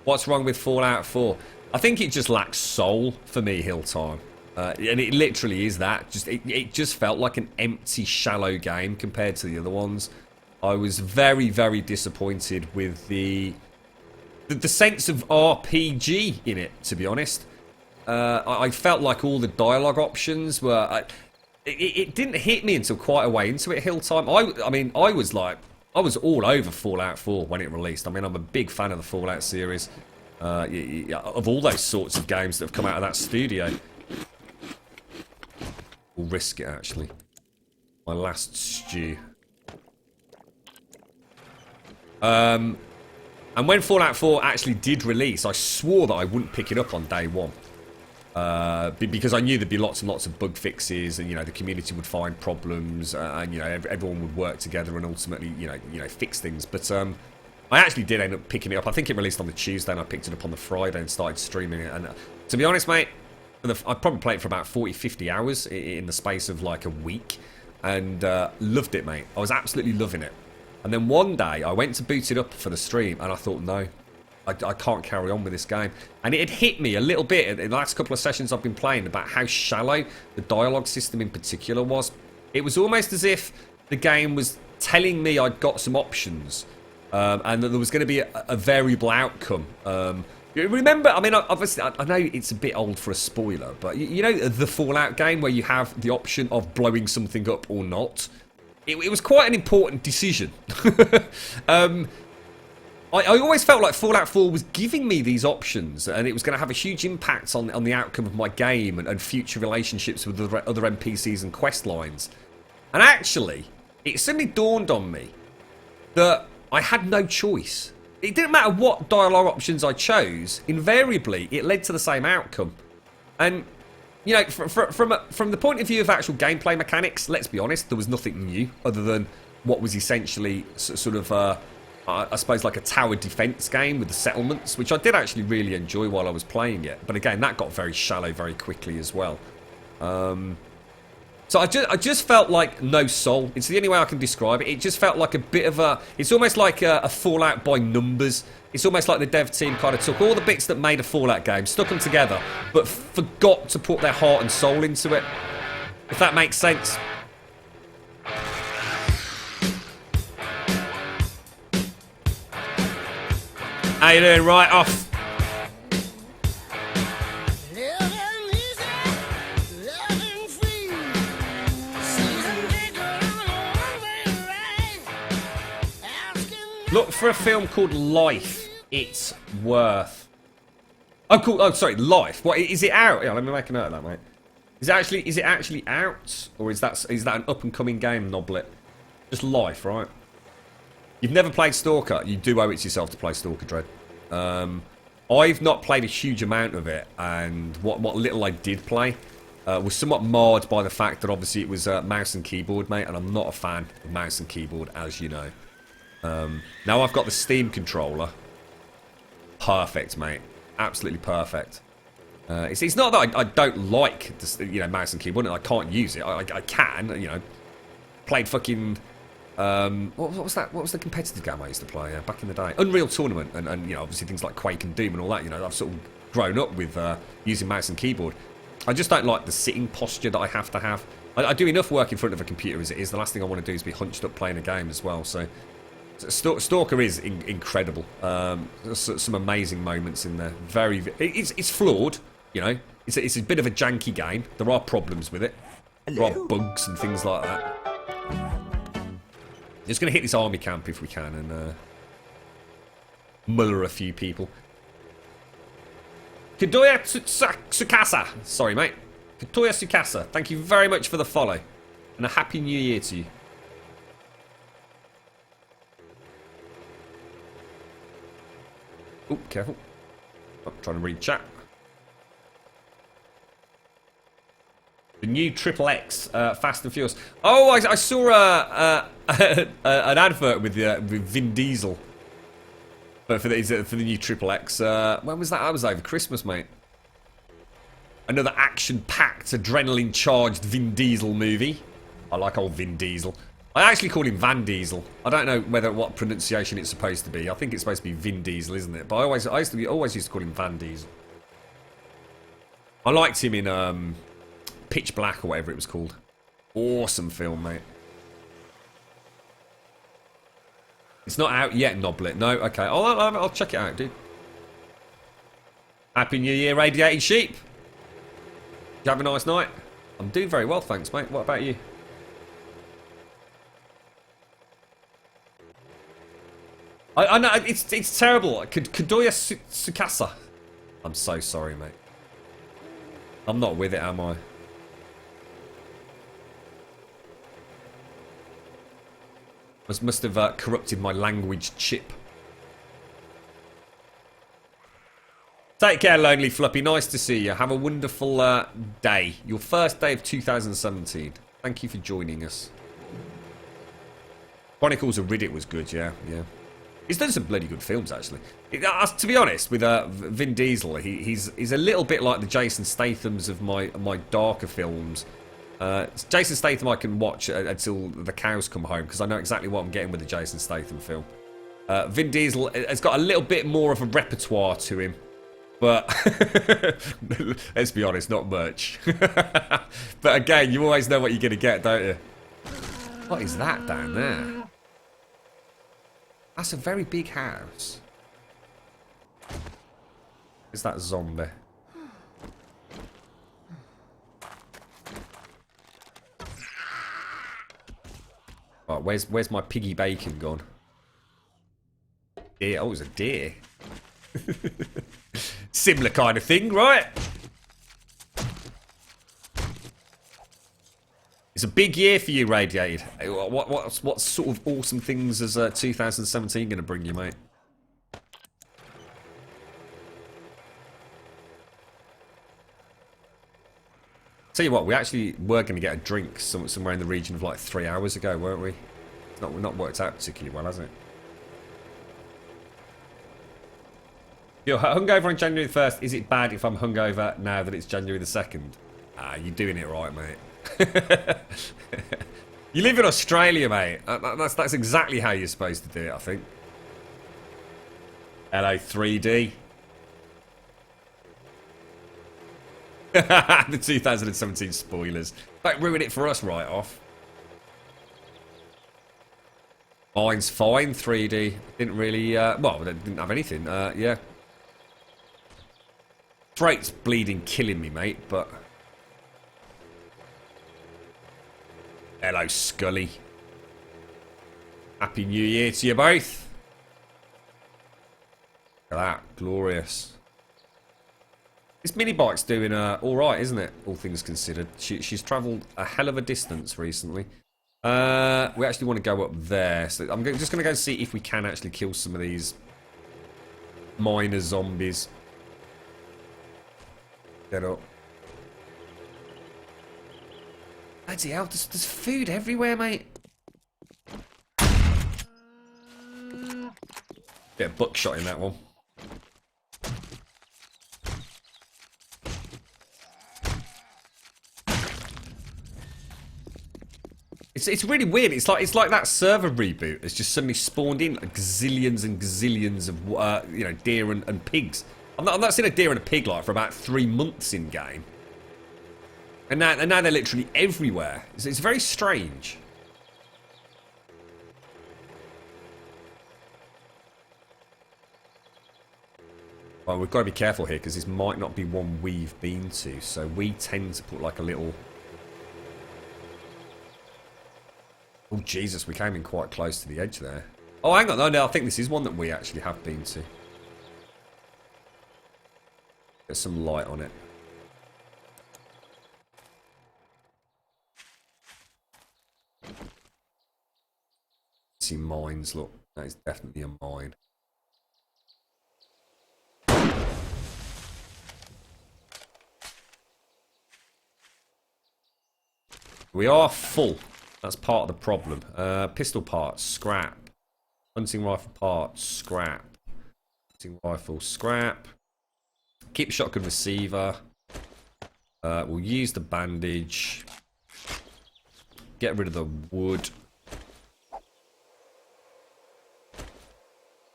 What's wrong with Fallout 4? I think it just lacks soul for me, Hilltime. And it literally is that. It just felt like an empty, shallow game compared to the other ones. I was very, very disappointed with the sense of RPG in it, to be honest. I felt like all the dialogue options were... it didn't hit me until quite a way into it, Hilltime. I mean, I was all over Fallout 4 when it released. I mean, I'm a big fan of the Fallout series. Of all those sorts of games that have come out of that studio. We'll risk it, actually. My last stew. And when Fallout 4 actually did release, I swore that I wouldn't pick it up on day one. Because I knew there'd be lots and lots of bug fixes, and the community would find problems, and everyone would work together and ultimately fix things. But I actually did end up picking it up. I think it released on the Tuesday, and I picked it up on the Friday and started streaming it. And to be honest, mate, I probably played it for about 40-50 hours in the space of like a week, and loved it, mate. I was absolutely loving it. And then one day I went to boot it up for the stream, and I thought, no, I can't carry on with this game. And it had hit me a little bit in the last couple of sessions I've been playing about how shallow the dialogue system in particular was. It was almost as if the game was telling me I'd got some options, and that there was going to be a variable outcome. Remember, I mean, obviously, I know it's a bit old for a spoiler, but you know the Fallout game where you have the option of blowing something up or not? It was quite an important decision. I always felt like Fallout 4 was giving me these options, and it was going to have a huge impact on the outcome of my game and future relationships with the other NPCs and quest lines. And actually, it suddenly dawned on me that I had no choice. It didn't matter what dialogue options I chose, invariably it led to the same outcome. And, from the point of view of actual gameplay mechanics, let's be honest, there was nothing new other than what was essentially sort of, I suppose, like a tower defense game with the settlements, which I did actually really enjoy while I was playing it. But again, that got very shallow very quickly as well. So I just felt like no soul. It's the only way I can describe it. It just felt like a bit of a... It's almost like a Fallout by numbers. It's almost like the dev team kind of took all the bits that made a Fallout game, stuck them together, but forgot to put their heart and soul into it. If that makes sense. How you doing? Right off. Look for a film called Life. It's worth. Oh, cool. Oh, sorry, Life. What is it out? Yeah, let me make a note of that, mate. Is it actually out, or is that an up and coming game, Noblet? Just Life, right? You've never played Stalker. You do owe it to yourself to play Stalker, Dread. I've not played a huge amount of it, and what little I did play was somewhat marred by the fact that obviously it was mouse and keyboard, mate, and I'm not a fan of mouse and keyboard, as you know. Now I've got the Steam controller. Perfect, mate. Absolutely perfect. It's not that I don't like the, mouse and keyboard and I can't use it. I can, Played fucking... what was that? What was the competitive game I used to play back in the day? Unreal Tournament and obviously things like Quake and Doom and all that. I've sort of grown up with using mouse and keyboard. I just don't like the sitting posture that I have to have. I do enough work in front of a computer as it is. The last thing I want to do is be hunched up playing a game as well. So Stalker is incredible. Some amazing moments in there. It's flawed, It's a bit of a janky game. There are problems with it. Hello? There are bugs and things like that. Just going to hit this army camp if we can and muller a few people. Kadoya Tsukasa. Sorry, mate. Kadoya Tsukasa. Thank you very much for the follow. And a happy new year to you. Oh, careful. I'm trying to read chat. The new Triple X, Fast and Furious. Oh, I saw an advert with Vin Diesel for the new Triple X. When was that? That was over Christmas, mate. Another action-packed, adrenaline-charged Vin Diesel movie. I like old Vin Diesel. I actually call him Van Diesel. I don't know what pronunciation it's supposed to be. I think it's supposed to be Vin Diesel, isn't it? But I always used to call him Van Diesel. I liked him in Pitch Black or whatever it was called. Awesome film, mate. It's not out yet, Noblet. No, okay. I'll check it out, dude. Happy New Year, Radiated Sheep. you have a nice night? I'm doing very well, thanks, mate. What about you? I know, it's terrible. Kadoya Tsukasa. I'm so sorry, mate. I'm not with it, am I? Must have corrupted my language chip. Take care, Lonely Fluppy. Nice to see you. Have a wonderful day. Your first day of 2017. Thank you for joining us. Chronicles of Riddick was good, yeah. He's done some bloody good films, actually. To be honest, with Vin Diesel, he's a little bit like the Jason Stathams of my darker films. Jason Statham I can watch until the cows come home, because I know exactly what I'm getting with the Jason Statham film. Vin Diesel has got a little bit more of a repertoire to him, but let's be honest, not much. But again, you always know what you're going to get, don't you? What is that down there? That's a very big house. Is that zombie? Right, where's my piggy bacon gone? Deer. Oh, it's a deer. Similar kind of thing, right? It's a big year for you, Radiated. What sort of awesome things is 2017 going to bring you, mate? Tell you what, we actually were going to get a drink somewhere in the region of like 3 hours ago, weren't we? It's not worked out particularly well, has it? You're hungover on January the 1st. Is it bad if I'm hungover now that it's January the 2nd? Ah, you're doing it right, mate. You live in Australia, mate. That's exactly how you're supposed to do it, I think. Hello, 3D. The 2017 spoilers. Don't ruin it for us right off. Mine's fine, 3D. Didn't really, well, didn't have anything. Yeah. Throat's bleeding, killing me, mate, but... Hello, Scully. Happy New Year to you both. Look at that. Glorious. This mini bike's doing alright, isn't it? All things considered. She's travelled a hell of a distance recently. We actually want to go up there. So I'm just going to go see if we can actually kill some of these minor zombies. Get up. Bloody hell, there's food everywhere, mate. Bit of buckshot in that one. It's really weird. It's like that server reboot has just suddenly spawned in like gazillions and gazillions of you know, deer and pigs. I've not seen a deer and a pig like for about 3 months in game. And now they're literally everywhere. It's very strange. Well, we've got to be careful here because this might not be one we've been to. So we tend to put like a little... Oh, Jesus, we came in quite close to the edge there. Oh, hang on. No, I think this is one that we actually have been to. Get some light on it. See mines, look. That is definitely a mine. We are full. That's part of the problem. Pistol parts, scrap. Hunting rifle parts, scrap. Hunting rifle, scrap. Keep shotgun receiver. We'll use the bandage. Get rid of the wood.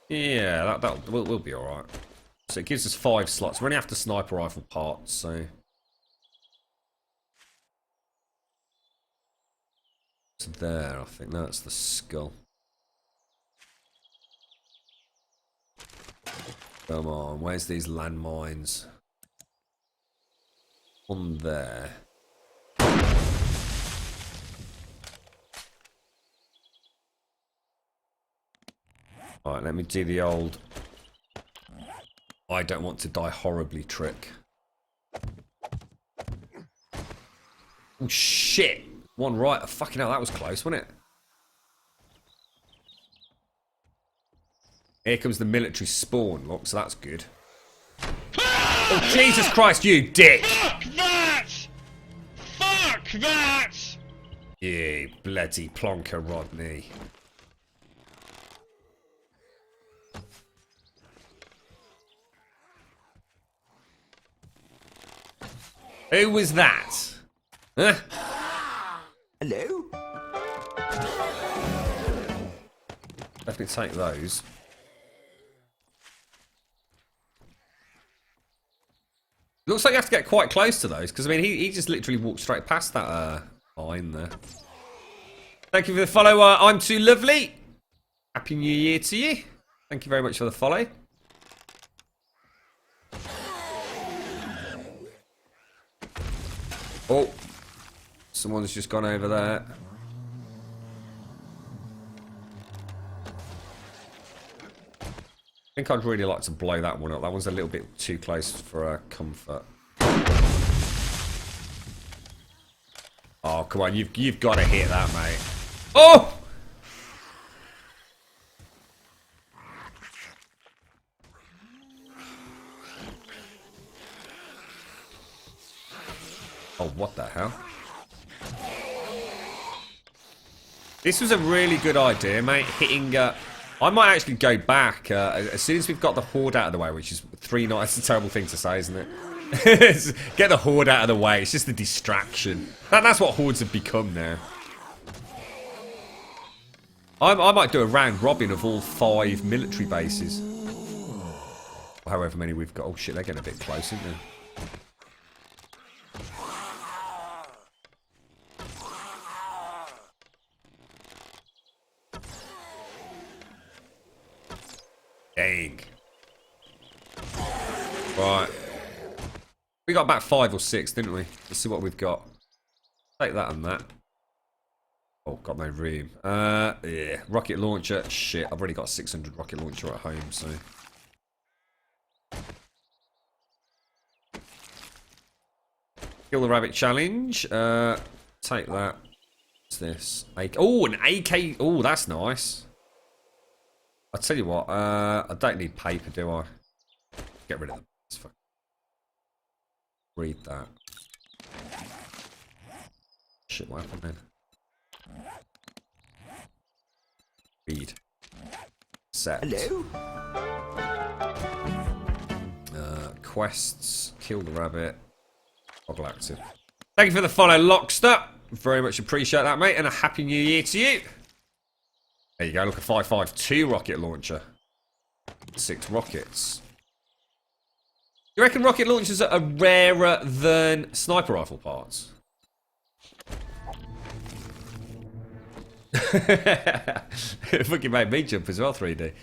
Yeah, we'll be alright. So it gives us 5 slots. We're only after sniper rifle parts, so... It's there, I think. That's the skull. Come on, where's these landmines? on there. Alright, let me do the old I don't want to die horribly trick. Oh shit! One right. Fucking hell, that was close, wasn't it? Here comes the military spawn, look, so that's good. Oh, Jesus Christ, you dick! Fuck that! Fuck that! You bloody plonker, Rodney. Who was that? Huh? Hello? Definitely take those. Looks like you have to get quite close to those, because I mean, he just literally walked straight past that line there. Thank you for the follow. I'm too lovely. Happy New Year to you. Thank you very much for the follow. Oh, someone's just gone over there. I think I'd really like to blow that one up. That one's a little bit too close for comfort. Oh, come on. You've got to hit that, mate. Oh! Oh, what the hell? This was a really good idea, mate. Hitting... I might actually go back as soon as we've got the horde out of the way, which is 3 nights. It's a terrible thing to say, isn't it? Get the horde out of the way. It's just a distraction. That's what hordes have become now. I might do a round robin of all 5 military bases. However many we've got. Oh shit, they're getting a bit close, aren't they? Dang. Right. We got about 5 or 6, didn't we? Let's see what we've got. Take that and that. Oh, got no room. Yeah. Rocket launcher. Shit, I've already got 600 rocket launcher at home, so... Kill the rabbit challenge. Take that. What's this? Oh, an AK. Oh, that's nice. I'll tell you what, I don't need paper, do I? Get rid of them. Read that. Shit, what happened then? Read. Set. Hello? Quests. Kill the rabbit. Toggle active. Thank you for the follow, Lockster. Very much appreciate that, mate, and a happy new year to you. There you go, look, a 5.52 rocket launcher. 6 rockets. You reckon rocket launchers are rarer than sniper rifle parts? It fucking made me jump as well, 3D.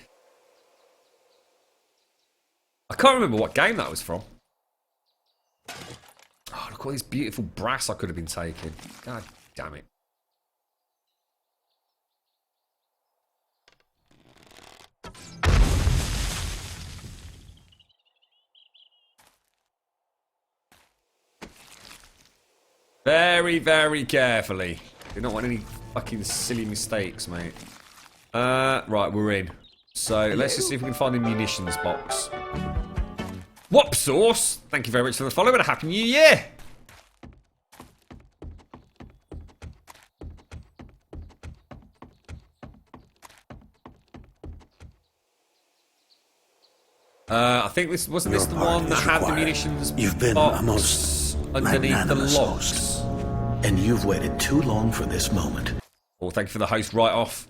I can't remember what game that was from. Oh, look at all this beautiful brass I could have been taking. God damn it. Very, very carefully. You don't want any fucking silly mistakes, mate. Right, we're in. So, let's just see if we can find a munitions box. Whoop sauce! Thank you very much for the follow and a happy new year! I think this wasn't this the one that had the munitions You've been box a most underneath the magnanimous logs. host, and you've waited too long for this moment. Oh, thank you for the host write-off.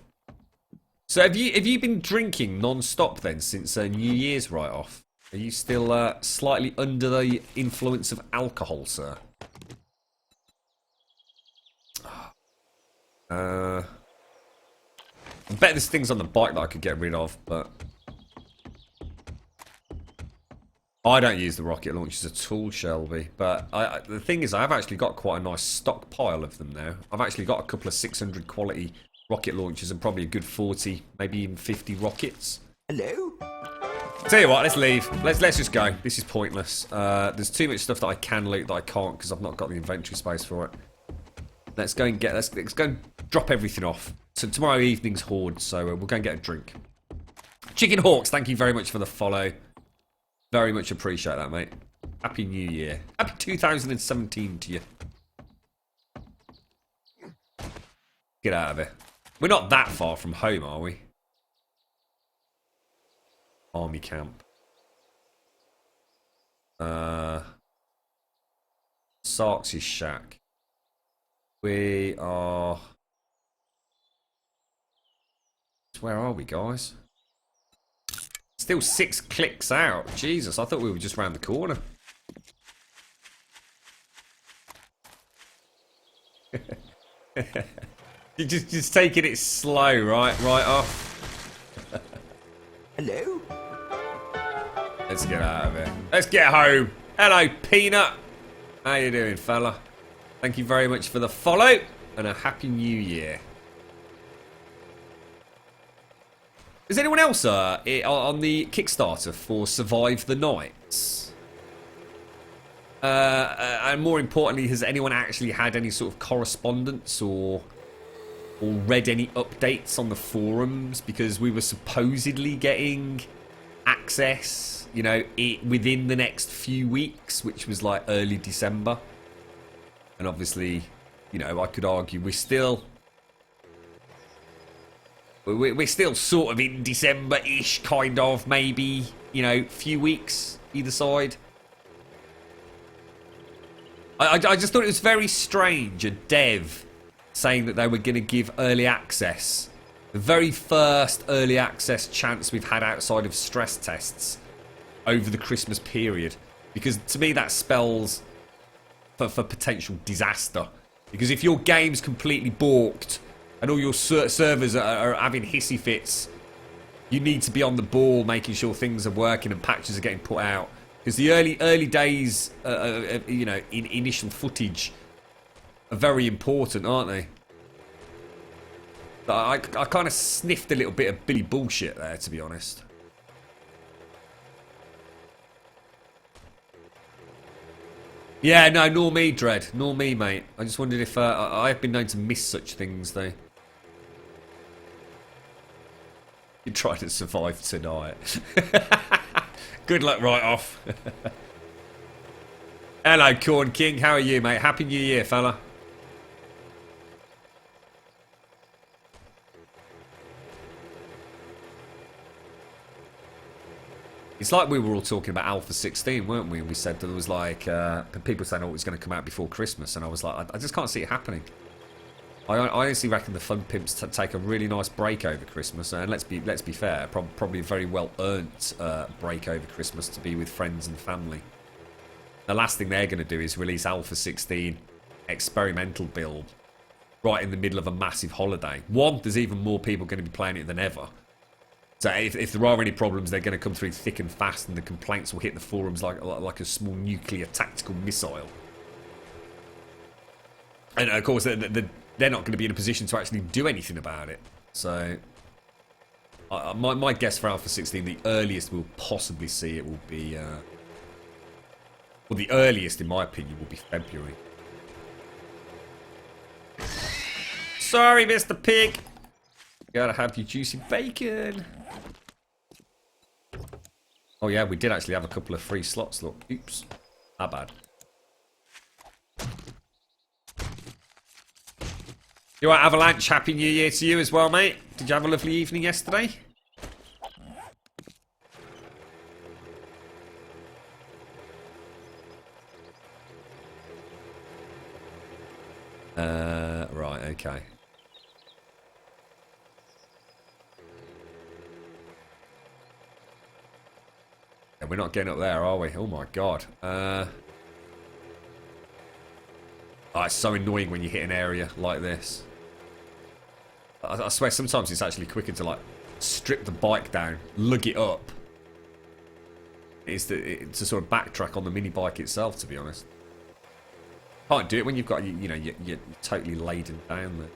So have you been drinking non-stop then since New Year's write-off? Are you still slightly under the influence of alcohol, sir? I bet there's things on the bike that I could get rid of, but... I don't use the rocket launchers at all, Shelby. But the thing is, I've actually got quite a nice stockpile of them now. I've actually got a couple of 600 quality rocket launchers and probably a good 40, maybe even 50 rockets. Hello? Tell you what, let's leave. Let's just go. This is pointless. There's too much stuff that I can loot that I can't because I've not got the inventory space for it. Let's go and let's go and drop everything off. So tomorrow evening's Horde, so we'll go and get a drink. Chicken Hawks, thank you very much for the follow. Very much appreciate that, mate. Happy New Year. Happy 2017 to you. Get out of here. We're not that far from home, are we? Army camp. Sarks' shack. We are... Where are we, guys? Still 6 clicks out. Jesus, I thought we were just round the corner. You're just taking it slow, right off. Hello? Let's get out of here. Let's get home. Hello, Peanut. How you doing, fella? Thank you very much for the follow and a happy New Year. Is anyone else on the Kickstarter for Survive the Nights? And more importantly, has anyone actually had any sort of correspondence or read any updates on the forums? Because we were supposedly getting access, you know, within the next few weeks, which was like early December. And obviously, you know, I could argue we're still sort of in December-ish, kind of, maybe, you know, few weeks either side. I just thought it was very strange, a dev saying that they were going to give early access. The very first early access chance we've had outside of stress tests over the Christmas period. Because to me that spells for potential disaster. Because if your game's completely balked and all your servers are having hissy fits, you need to be on the ball making sure things are working and patches are getting put out. Because the early days, you know, in initial footage are very important, aren't they? But I kind of sniffed a little bit of Billy bullshit there, to be honest. Yeah, no, nor me, Dread. Nor me, mate. I just wondered if I have been known to miss such things, though. You try to survive tonight. Good luck right off. Hello, Corn King. How are you, mate? Happy New Year, fella. It's like we were all talking about Alpha 16, weren't we? We said that there was like people saying, "Oh, it's going to come out before Christmas," and I was like, I just can't see it happening. I honestly reckon the Fun Pimps take a really nice break over Christmas, and let's be fair, probably a very well earned break over Christmas to be with friends and family. The last thing they're going to do is release Alpha 16 experimental build right in the middle of a massive holiday. One, there's even more people going to be playing it than ever. So if there are any problems, they're going to come through thick and fast, and the complaints will hit the forums like a small nuclear tactical missile. And of course, they're not going to be in a position to actually do anything about it. So my guess for Alpha 16, the earliest we'll possibly see it will be... well, the earliest, in my opinion, will be February. Sorry, Mr. Pig. Gotta have your juicy bacon. Oh yeah, we did actually have a couple of free slots, look. Oops. Not bad. You alright, Avalanche? Happy New Year to you as well, mate. Did you have a lovely evening yesterday? Right, okay. Yeah, we're not getting up there, are we? Oh my god. Oh, it's so annoying when you hit an area like this. I swear sometimes it's actually quicker to like strip the bike down, lug it up, is to sort of backtrack on the mini bike itself, to be honest. Can't do it when you've got, you know, you're totally laden down there.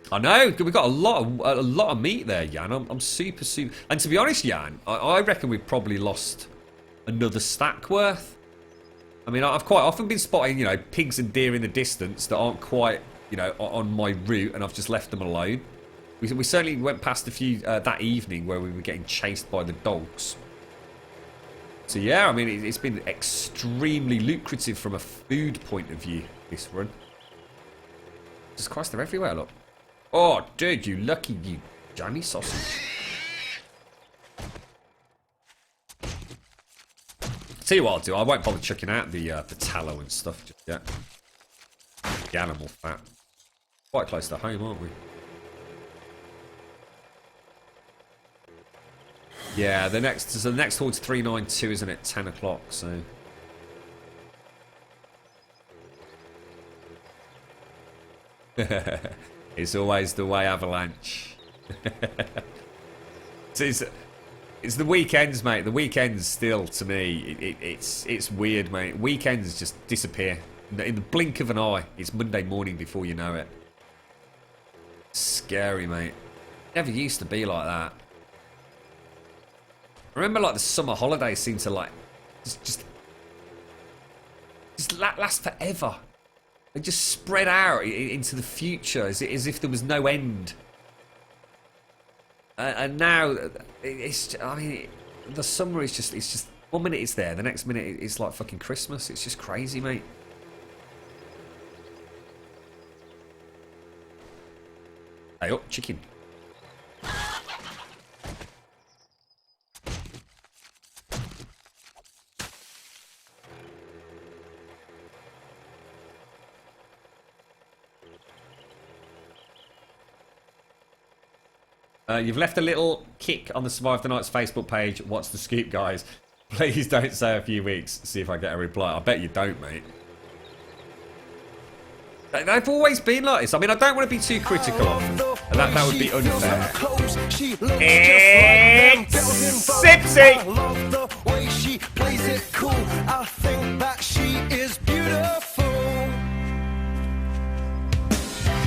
I know, we've got a lot of meat there, Jan. I'm super... And to be honest, Jan, I reckon we've probably lost another stack worth. I mean, I've quite often been spotting, you know, pigs and deer in the distance that aren't quite, you know, on my route, and I've just left them alone. We certainly went past a few that evening where we were getting chased by the dogs. So yeah, I mean, it's been extremely lucrative from a food point of view, this run. Jesus Christ, they're everywhere, look. Oh, dude, you lucky, you Johnny sausage. Tell you what I'll do, I won't bother chucking out the tallow and stuff just yet. The animal fat. Quite close to home, aren't we? Yeah, the next horde's 392, isn't it? 10 o'clock, so... It's always the way, Avalanche. It's the weekends, mate. The weekends still, to me, it's weird, mate. Weekends just disappear. In the blink of an eye, it's Monday morning before you know it. Scary, mate. Never used to be like that. I remember, like, the summer holidays seemed to, like, just last forever. They just spread out into the future as if there was no end. And now, I mean, the summer is just, it's just, 1 minute it's there, the next minute it's like fucking Christmas. It's just crazy, mate. Hey up, chicken. You've left a little kick on the Survive the Nights Facebook page. What's the scoop, guys? Please don't say a few weeks. See if I get a reply. I bet you don't, mate. They've always been like this. I mean, I don't want to be too critical of them. And that would be unfair. It's Sipsy! I love the way she plays it cool. I think that she is beautiful.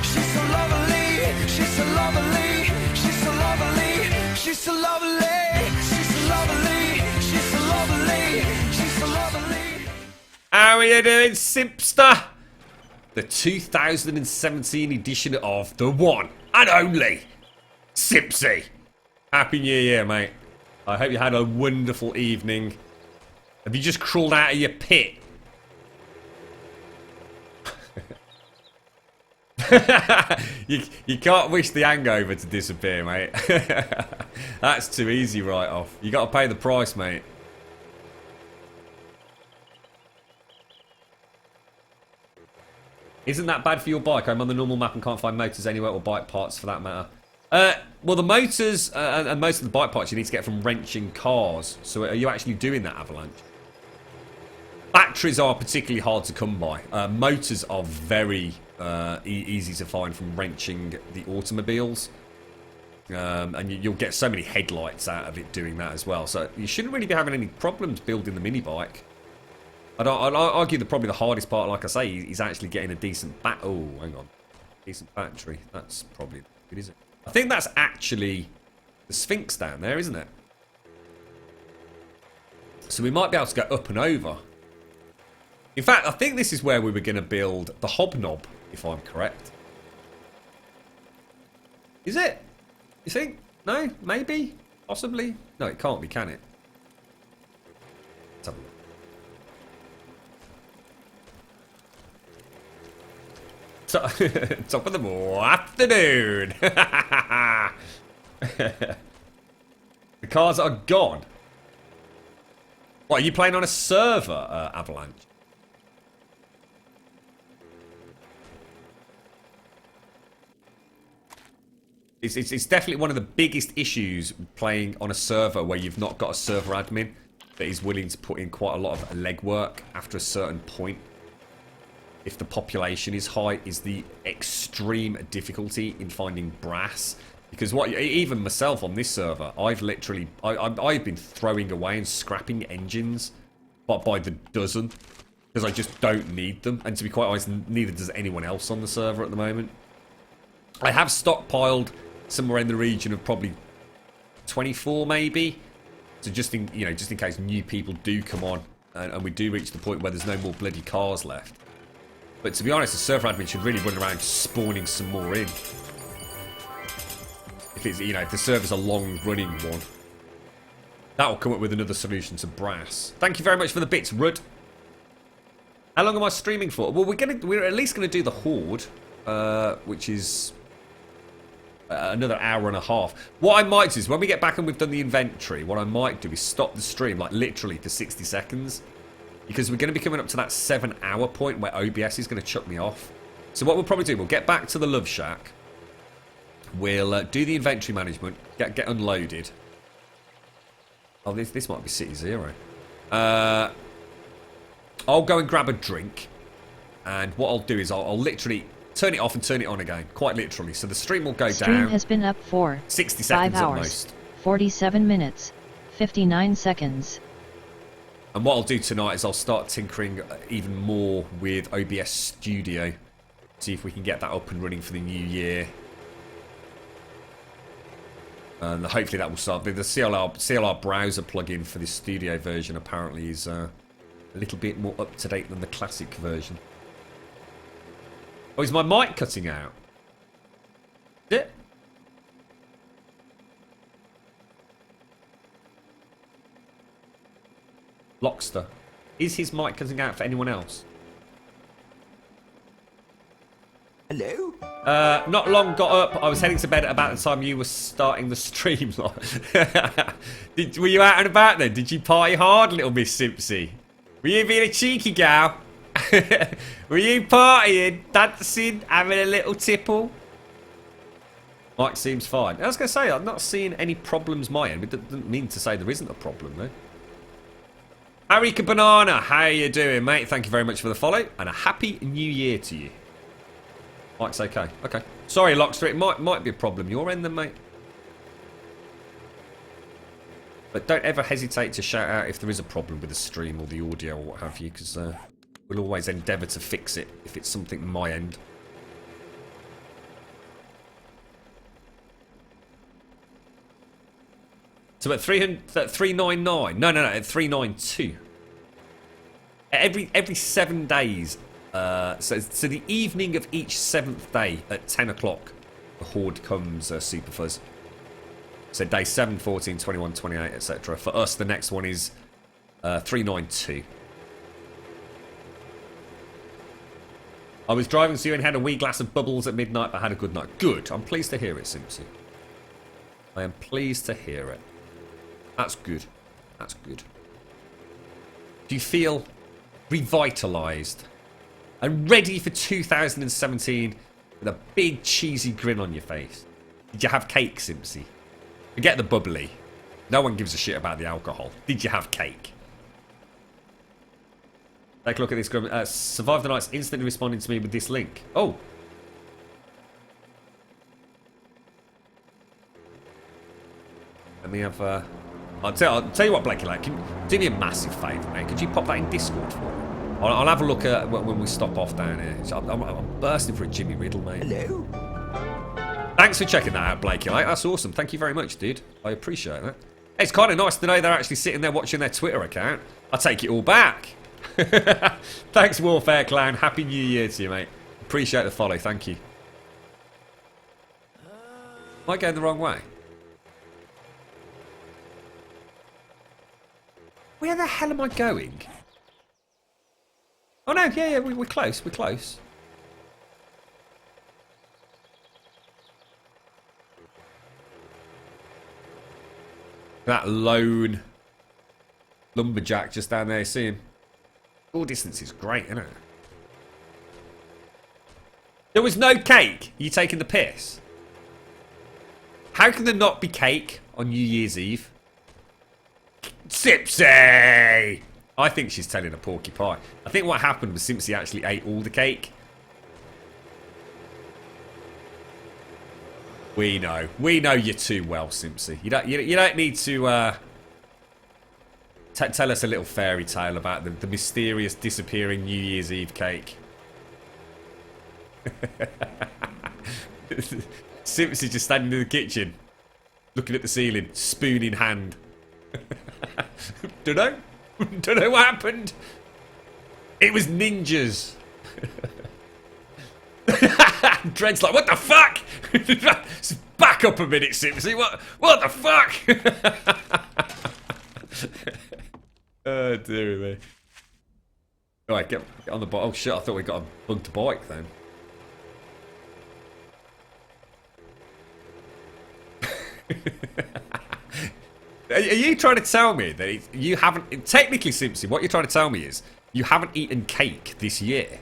She's so lovely. She's so lovely. She's so lovely. She's so lovely. She's so lovely. She's so lovely. She's so lovely. How are you doing, Simpster? The 2017 edition of the one and only Sipsy. Happy New Year, mate. I hope you had a wonderful evening. Have you just crawled out of your pit? you can't wish the hangover to disappear, mate. That's too easy right off. You got to pay the price, mate. Isn't that bad for your bike? I'm on the normal map and can't find motors anywhere, or bike parts for that matter. Well, the motors and most of the bike parts you need to get from wrenching cars. So are you actually doing that, Avalanche? Batteries are particularly hard to come by. Motors are very easy to find from wrenching the automobiles. And you'll get so many headlights out of it doing that as well. So you shouldn't really be having any problems building the mini bike. I'd argue that probably the hardest part, like I say, is actually getting a decent oh, hang on. Decent battery. That's probably good, is it? I think that's actually the Sphinx down there, isn't it? So we might be able to go up and over. In fact, I think this is where we were going to build the Hobnob, if I'm correct. Is it? You think? No? Maybe? Possibly? No, it can't be, can it? Let's have a look. Top of the afternoon. The cars are gone. What, are you playing on a server, Avalanche? It's definitely one of the biggest issues playing on a server where you've not got a server admin that is willing to put in quite a lot of legwork after a certain point. If the population is high, is the extreme difficulty in finding brass Because even myself on this server, I've literally... I've been throwing away and scrapping engines by the dozen. Because I just don't need them. And to be quite honest, neither does anyone else on the server at the moment. I have stockpiled somewhere in the region of probably 24 maybe. So just in case new people do come on and we do reach the point where there's no more bloody cars left. But to be honest, the server admin should really run around spawning some more in. If it's, if the server's a long-running one. That'll come up with another solution to brass. Thank you very much for the bits, Rud. How long am I streaming for? Well, we're at least gonna do the Horde, which is another hour and a half. What I might do is when we get back and we've done the inventory, what I might do is stop the stream, like literally for 60 seconds. Because we're going to be coming up to that 7-hour point where OBS is going to chuck me off. So what we'll probably do, we'll get back to the Love Shack. We'll do the inventory management, get unloaded. Oh, this might be City Zero. I'll go and grab a drink. And what I'll do is I'll literally turn it off and turn it on again. Quite literally. So the stream will go down. Stream has been up for 60 seconds 5 at hours, most. 47 minutes, 59 seconds. And what I'll do tonight is I'll start tinkering even more with OBS Studio. See if we can get that up and running for the new year. And hopefully that will start. The CLR browser plugin for this studio version apparently is a little bit more up to date than the classic version. Oh, is my mic cutting out? Is it? Lockster. Is his mic cutting out for anyone else? Hello? Not long got up. I was heading to bed at about the time you were starting the stream. Were you out and about then? Did you party hard, little Miss Simpsy? Were you being a cheeky gal? Were you partying, dancing, having a little tipple? Mike seems fine. I was going to say, I'm not seeing any problems my end. It doesn't mean to say there isn't a problem, though. Harika Banana, how you doing, mate? Thank you very much for the follow, and a happy new year to you. Mike's okay. Okay. Sorry, Lockster, it might be a problem your end then, mate. But don't ever hesitate to shout out if there is a problem with the stream or the audio or what have you, because we'll always endeavour to fix it if it's something my end. So at 399, no, at 392. Every 7 days. So the evening of each 7th day at 10 o'clock, the Horde comes Super Fuzz. So day 7, 14, 21, 28, etc. For us, the next one is 392. I was driving to you and had a wee glass of bubbles at midnight, but had a good night. Good. I'm pleased to hear it, Simpsy. I am pleased to hear it. That's good. That's good. Do you feel revitalised and ready for 2017 with a big cheesy grin on your face? Did you have cake, Simpsy? Forget the bubbly. No one gives a shit about the alcohol. Did you have cake? Take a look at this. Survive the Night's instantly responding to me with this link. Oh. Let me have... I'll tell you what, Blakey, like, can you do me a massive favour, mate? Could you pop that in Discord for me? I'll have a look at when we stop off down here. I'm bursting for a Jimmy Riddle, mate. Hello? Thanks for checking that out, Blakey. That's awesome. Thank you very much, dude. I appreciate that. It's kind of nice to know they're actually sitting there watching their Twitter account. I take it all back. Thanks, Warfare Clown. Happy New Year to you, mate. Appreciate the follow. Thank you. Am I going the wrong way? Where the hell am I going? Oh no, yeah, we're close, we're close. That lone lumberjack just down there, see him? All distance is great, isn't it? There was no cake. Are you taking the piss? How can there not be cake on New Year's Eve? Simpsy! I think she's telling a porky pie. I think what happened was Simpsy actually ate all the cake. We know you too well, Simpsy. You don't need to tell us a little fairy tale about the mysterious disappearing New Year's Eve cake. Simpsy just standing in the kitchen, looking at the ceiling, spoon in hand. Don't know what happened. It was ninjas. Dred's like, what the fuck? Back up a minute, Simpsy. What the fuck? Oh, dear me. Alright, get on the bike. Oh shit, I thought we got a bugged bike then. Are you trying to tell me that you haven't... Technically, Simpsy, what you're trying to tell me is you haven't eaten cake this year?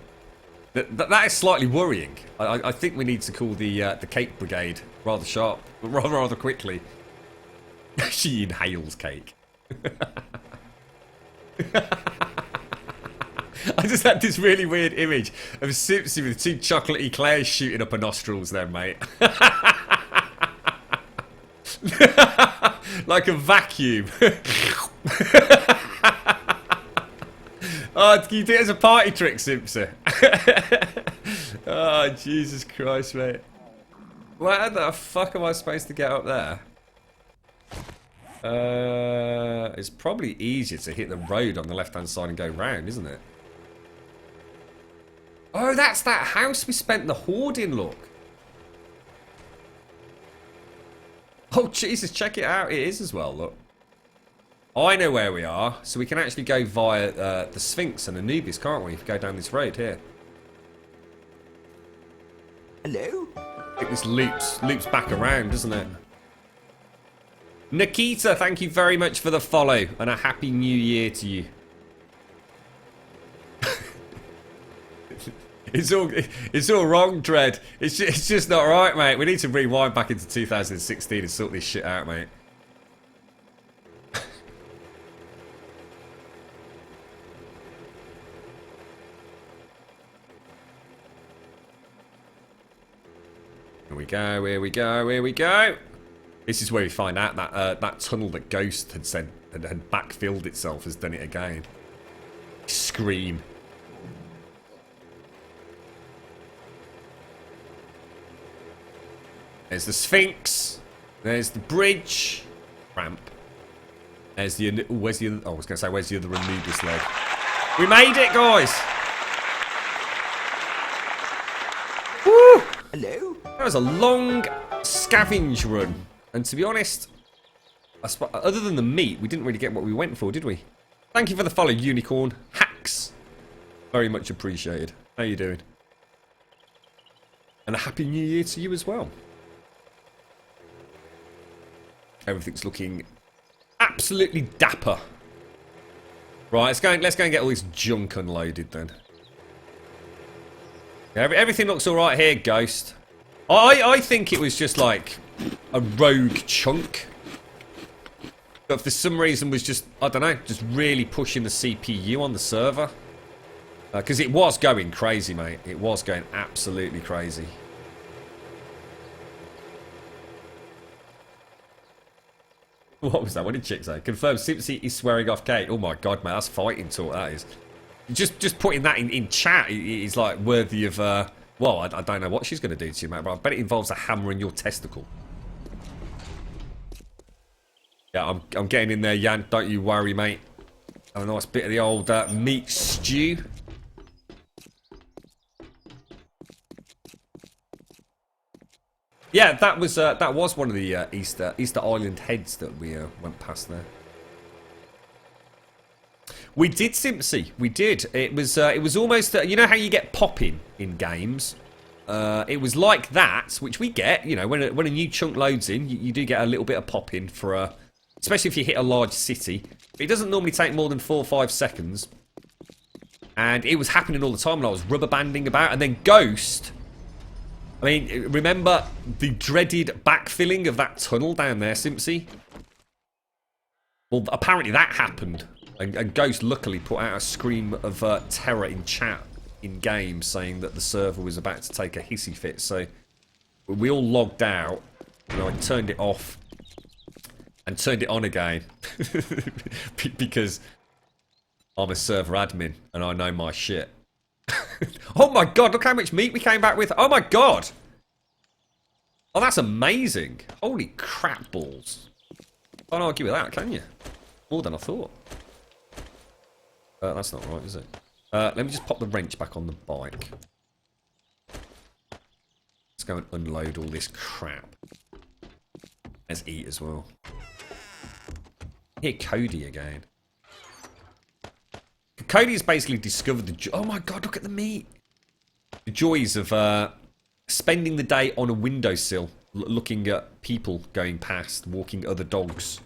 That is slightly worrying. I think we need to call the cake brigade rather sharp, rather quickly. She inhales cake. I just had this really weird image of Simpsy with two chocolate eclairs shooting up her nostrils then, mate. Like a vacuum. Oh, can you do it as a party trick, Simpson? Oh, Jesus Christ, mate. Where the fuck am I supposed to get up there? It's probably easier to hit the road on the left-hand side and go round, isn't it? Oh, that's that house we spent the hoard in, look. Oh, Jesus, check it out. It is as well, look. I know where we are, so we can actually go via the Sphinx and Anubis, can't we? If we go down this road here. Hello? I think this loops back around, doesn't it? Nikita, thank you very much for the follow, and a happy new year to you. It's all wrong, Dread. It's just not right, mate. We need to rewind back into 2016 and sort this shit out, mate. Here we go, here we go, here we go. This is where we find out that that tunnel that Ghost had sent had backfilled itself has done it again. Scream. There's the Sphinx. There's the bridge. Ramp. There's the... Ooh, where's the other... Oh, I was going to say, where's the other Anubis leg? We made it, guys! Woo! Hello? That was a long scavenge run. And to be honest, other than the meat, we didn't really get what we went for, did we? Thank you for the follow, Unicorn. Hacks. Very much appreciated. How you doing? And a happy new year to you as well. Everything's looking absolutely dapper. Right, let's go and get all this junk unloaded then. Everything looks alright here, Ghost. I think it was just like a rogue chunk. But for some reason was just, I don't know, just really pushing the CPU on the server. Because it was going crazy, mate. It was going absolutely crazy. What was that? What did Chick say? Confirm Simpsy is swearing off Kate. Oh my god, man, that's fighting talk, that is. Just putting that in chat is like worthy of, well, I don't know what she's going to do to you, mate, but I bet it involves a hammer in your testicle. Yeah, I'm getting in there, Jan. Don't you worry, mate. Have a nice bit of the old meat stew. Yeah, that was one of the Easter Island heads that we went past there. We did, Simpsy. We did. It was almost you know how you get popping in games. It was like that, which we get. You know, when a new chunk loads in, you do get a little bit of popping for especially if you hit a large city. But it doesn't normally take more than 4 or 5 seconds. And it was happening all the time when I was rubber banding about, and then Ghost. I mean, remember the dreaded backfilling of that tunnel down there, Simpsy? Well, apparently that happened. And Ghost luckily put out a scream of terror in chat, in game, saying that the server was about to take a hissy fit. So we all logged out, And I turned it off and turned it on again because I'm a server admin and I know my shit. Oh my god, look how much meat we came back with. Oh my god. Oh, that's amazing. Holy crap balls. Can't argue with that, can you? More than I thought. That's not right, is it? Let me just pop the wrench back on the bike. Let's go and unload all this crap. Let's eat as well. Here, Cody again. Cody has basically discovered the... Oh my god, look at the meat. The joys of spending the day on a windowsill, looking at people going past, walking other dogs.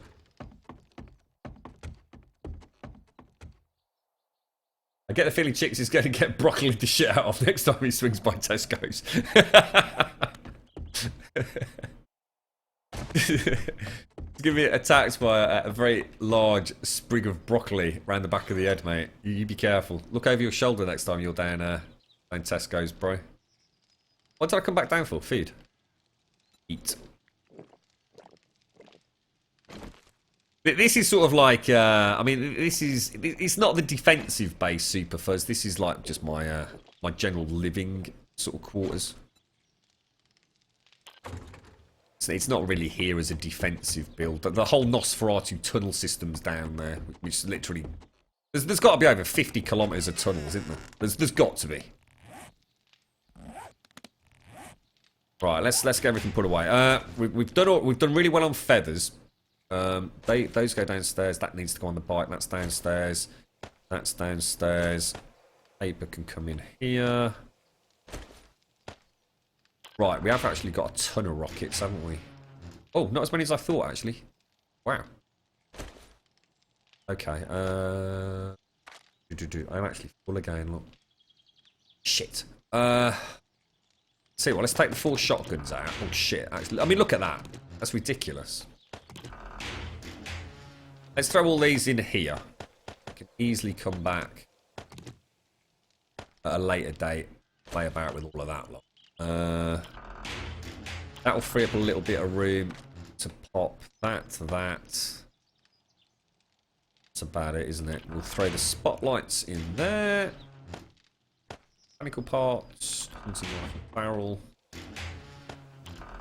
I get the feeling Chicks is going to get broccoli the shit out of next time he swings by Tesco's. Give me attacked by a very large sprig of broccoli around the back of the head, mate. You be careful. Look over your shoulder next time you're down Tesco's, bro. What did I come back down for? Food. Eat. This is sort of like, I mean, it's not the defensive base Super Fuzz. This is like just my my general living sort of quarters. So it's not really here as a defensive build. The whole Nosferatu tunnel system's down there, which literally... There's got to be over 50 kilometres of tunnels, isn't there? There's got to be. Right, let's get everything put away. We've done really well on feathers. Those go downstairs. That needs to go on the bike. That's downstairs. That's downstairs. Paper can come in here. Right, we have actually got a ton of rockets, haven't we? Oh, not as many as I thought, actually. Wow. Okay, I'm actually full again, look. Shit. See what, let's take the 4 shotguns out. Oh, shit, actually. I mean, look at that. That's ridiculous. Let's throw all these in here. I can easily come back at a later date, play about with all of that lot. That'll free up a little bit of room to pop that. That's about it, isn't it? We'll throw the spotlights in there. Mechanical parts, hunting rifle barrel.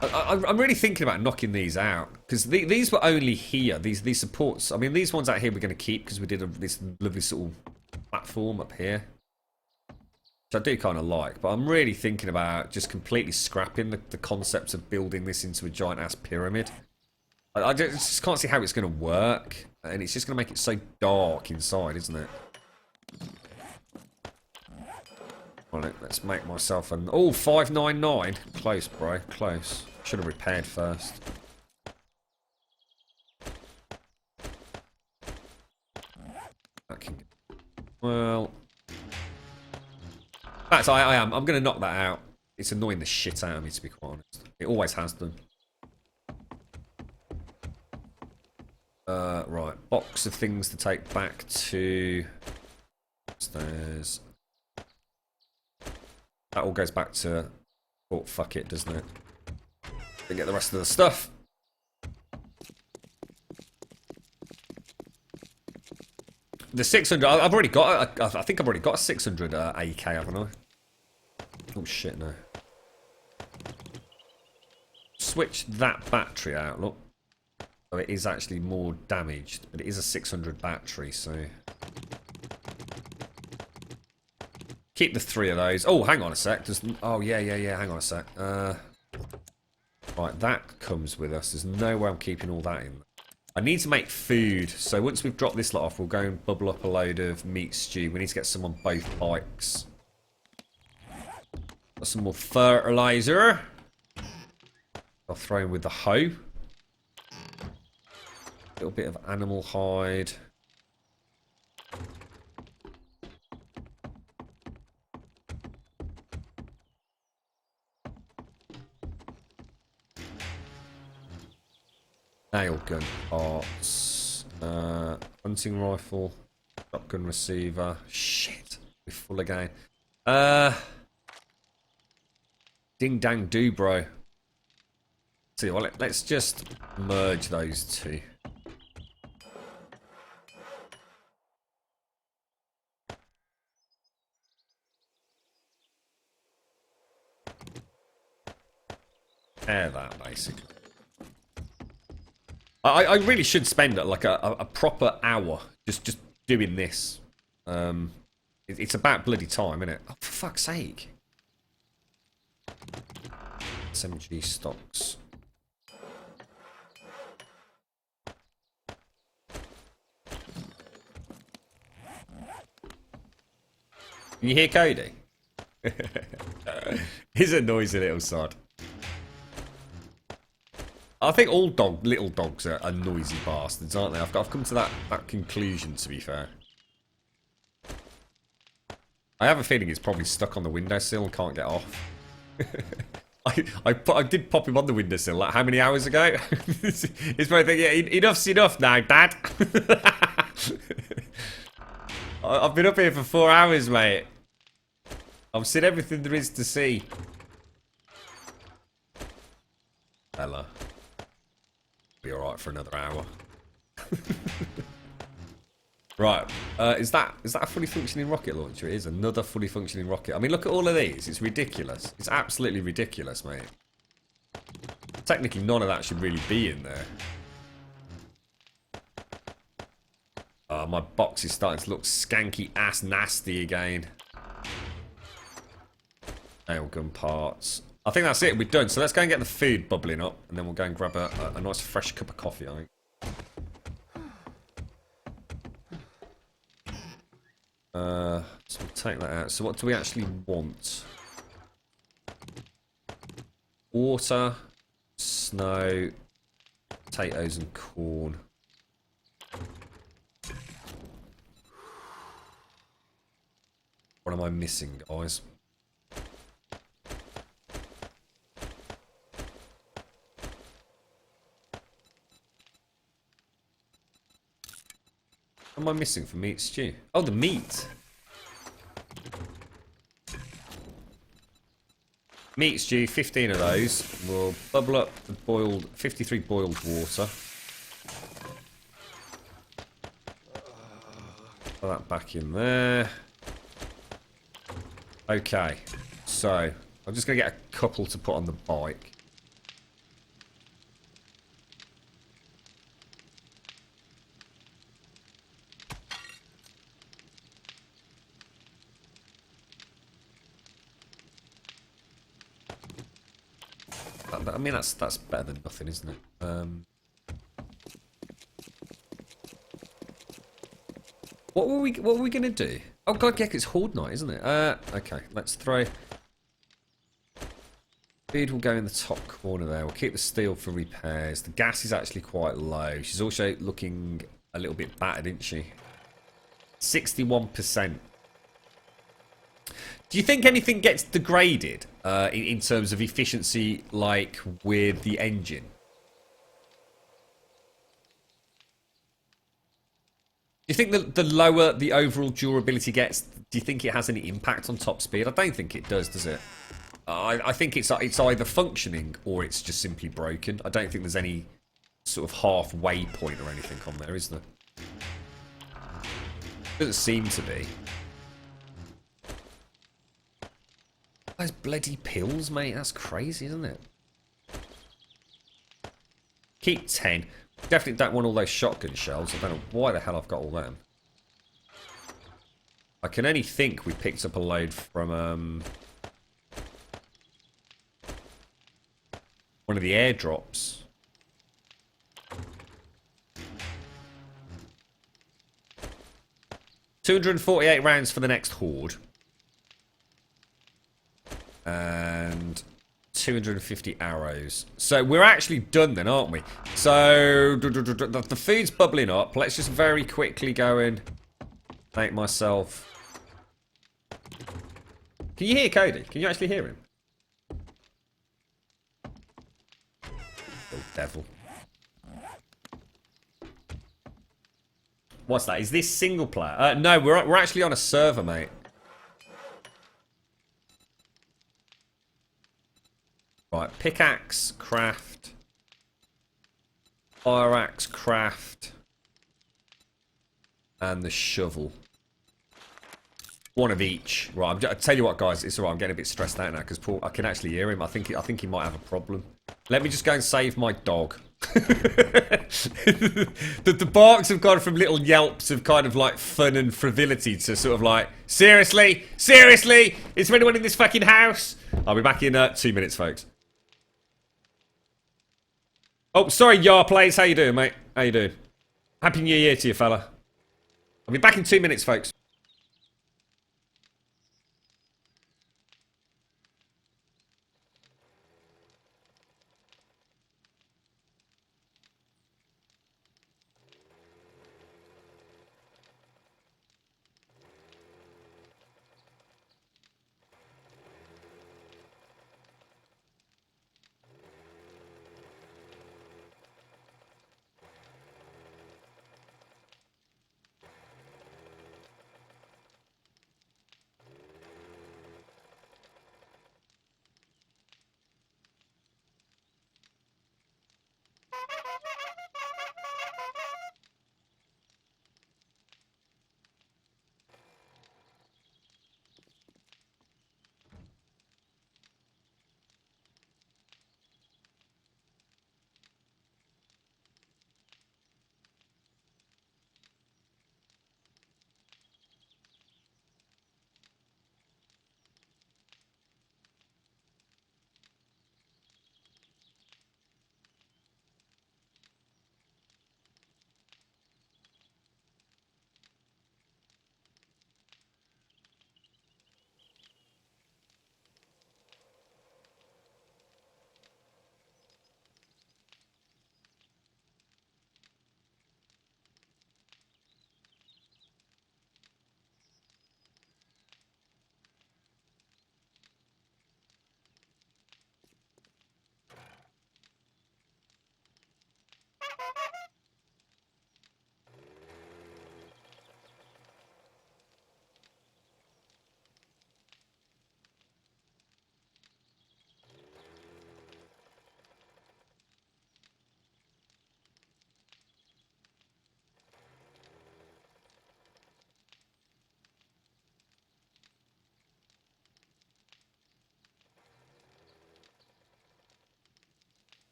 I'm really thinking about knocking these out because these were only here. These supports. I mean, these ones out here we're going to keep because we did this lovely sort of platform up here, which I do kind of like. But I'm really thinking about just completely scrapping the concept of building this into a giant ass pyramid. I just can't see how it's going to work, and it's just going to make it so dark inside, isn't it? Right, let's make myself an... Oh, 599. Close, bro. Close. Should have repaired first. That can... Well... That's I am. I'm going to knock that out. It's annoying the shit out of me, to be quite honest. It always has done. Right. Box of things to take back to... Upstairs. That all goes back to... Oh, fuck it, doesn't it? Then get the rest of the stuff. The 600... I've already got... I think I've already got a 600 AK, haven't I? Oh, shit, no. Switch that battery out, look. So it is actually more damaged, but it is a 600 battery, so... Keep the 3 of those. Oh, hang on a sec. Oh, yeah. Hang on a sec. Right, that comes with us. There's no way I'm keeping all that in. I need to make food. So once we've dropped this lot off, we'll go and bubble up a load of meat stew. We need to get some on both bikes. Got some more fertilizer. I'll throw in with the hoe. A little bit of animal hide. Nail gun parts. Hunting rifle. Shotgun receiver. Shit. We're full again. Ding dang do, bro. See, well, let's just merge those two. Pair that, basically. I really should spend like a proper hour just doing this. It's about bloody time, isn't it? Oh, for fuck's sake. SMG stocks. Can you hear Cody? He's a noisy little sod. I think all little dogs are noisy bastards, aren't they? I've come to that conclusion, to be fair. I have a feeling it's probably stuck on the windowsill and can't get off. I did pop him on the windowsill, like, how many hours ago? He's probably thinking, yeah, enough's enough now, Dad. I've been up here for 4 hours, mate. I've seen everything there is to see. Bella. Be alright for another hour. Right, is that a fully functioning rocket launcher? It is another fully functioning rocket. I mean, look at all of these. It's ridiculous. It's absolutely ridiculous, mate. Technically, none of that should really be in there. My box is starting to look skanky ass nasty again. Nailgun parts. I think that's it. We're done. So let's go and get the food bubbling up, and then we'll go and grab a nice fresh cup of coffee, I think. So we'll take that out. So what do we actually want? Water, snow, potatoes and corn. What am I missing, guys? What am I missing for meat stew? Oh, the meat. Meat stew, 15 of those. We'll bubble up the boiled, 53 boiled water. Put that back in there. Okay, so I'm just going to get a couple to put on the bike. I mean, that's better than nothing, isn't it? What were we gonna do? Oh god, yeah, it's Horde night, isn't it? Okay, let's throw. Food will go in the top corner there. We'll keep the steel for repairs. The gas is actually quite low. She's also looking a little bit battered, isn't she? 61%. Do you think anything gets degraded in terms of efficiency, like with the engine? Do you think the lower the overall durability gets, do you think it has any impact on top speed? I don't think it does it? I think it's either functioning or it's just simply broken. I don't think there's any sort of halfway point or anything on there, is there? Doesn't seem to be. Those bloody pills, mate. That's crazy, isn't it? Keep 10. Definitely don't want all those shotgun shells. I don't know why the hell I've got all them. I can only think we picked up a load from one of the airdrops. $248 rounds for the next horde. And 250 arrows. So we're actually done then, aren't we? So the food's bubbling up. Let's just very quickly go and make myself. Can you hear Cody? Can you actually hear him? Oh, devil. What's that? Is this single player? No, we're actually on a server, mate. Right, pickaxe, craft. Fire axe craft. And the shovel. One of each. Right, I tell you what, guys, it's alright. I'm getting a bit stressed out now because Paul, I can actually hear him. I think he might have a problem. Let me just go and save my dog. the barks have gone from little yelps of kind of like fun and frivolity to sort of like, seriously, seriously, is there anyone in this fucking house? I'll be back in 2 minutes, folks. Oh, sorry, Yarplays. How you doing, mate? How you doing? Happy New Year to you, fella. I'll be back in 2 minutes, folks.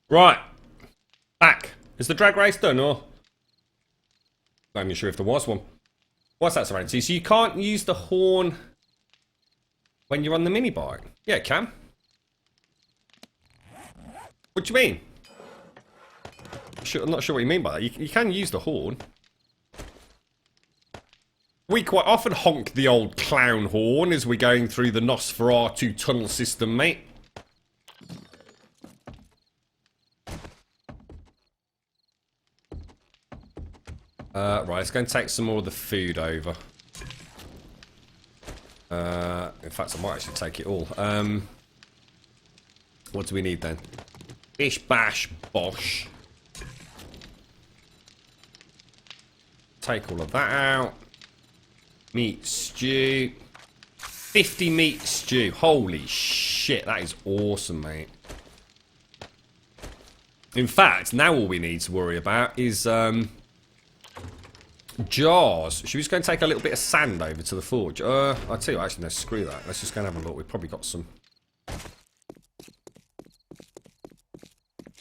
Right. Back. Is the drag race done, or? Not even sure if there was one. What's that, Serenity? So you can't use the horn when you're on the mini bike? Yeah, it can. What do you mean? I'm not sure what you mean by that. You can use the horn. We quite often honk the old clown horn as we're going through the Nosferatu tunnel system, mate. Right, let's go and take some more of the food over. In fact, I might actually take it all. What do we need then? Bish, bash, bosh. Take all of that out. Meat stew. 50 meat stew. Holy shit, that is awesome, mate. In fact, now all we need to worry about is jars. Should we just go and take a little bit of sand over to the forge? I'll tell you what, actually, no, screw that. Let's just go and have a look. We've probably got some.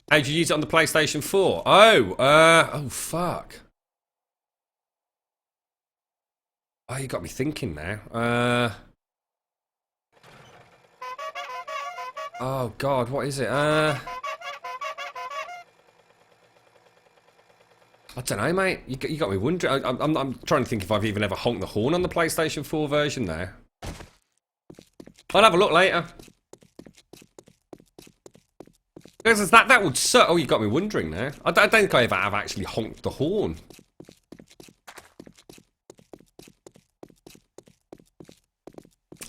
How did you use it on the PlayStation 4? Oh, fuck. Oh, you got me thinking now. Oh, God, what is it? I don't know, mate. You got me wondering. I'm trying to think if I've even ever honked the horn on the PlayStation 4 version there. I'll have a look later. Because that would suck. Oh, you got me wondering now. I don't think I ever have actually honked the horn.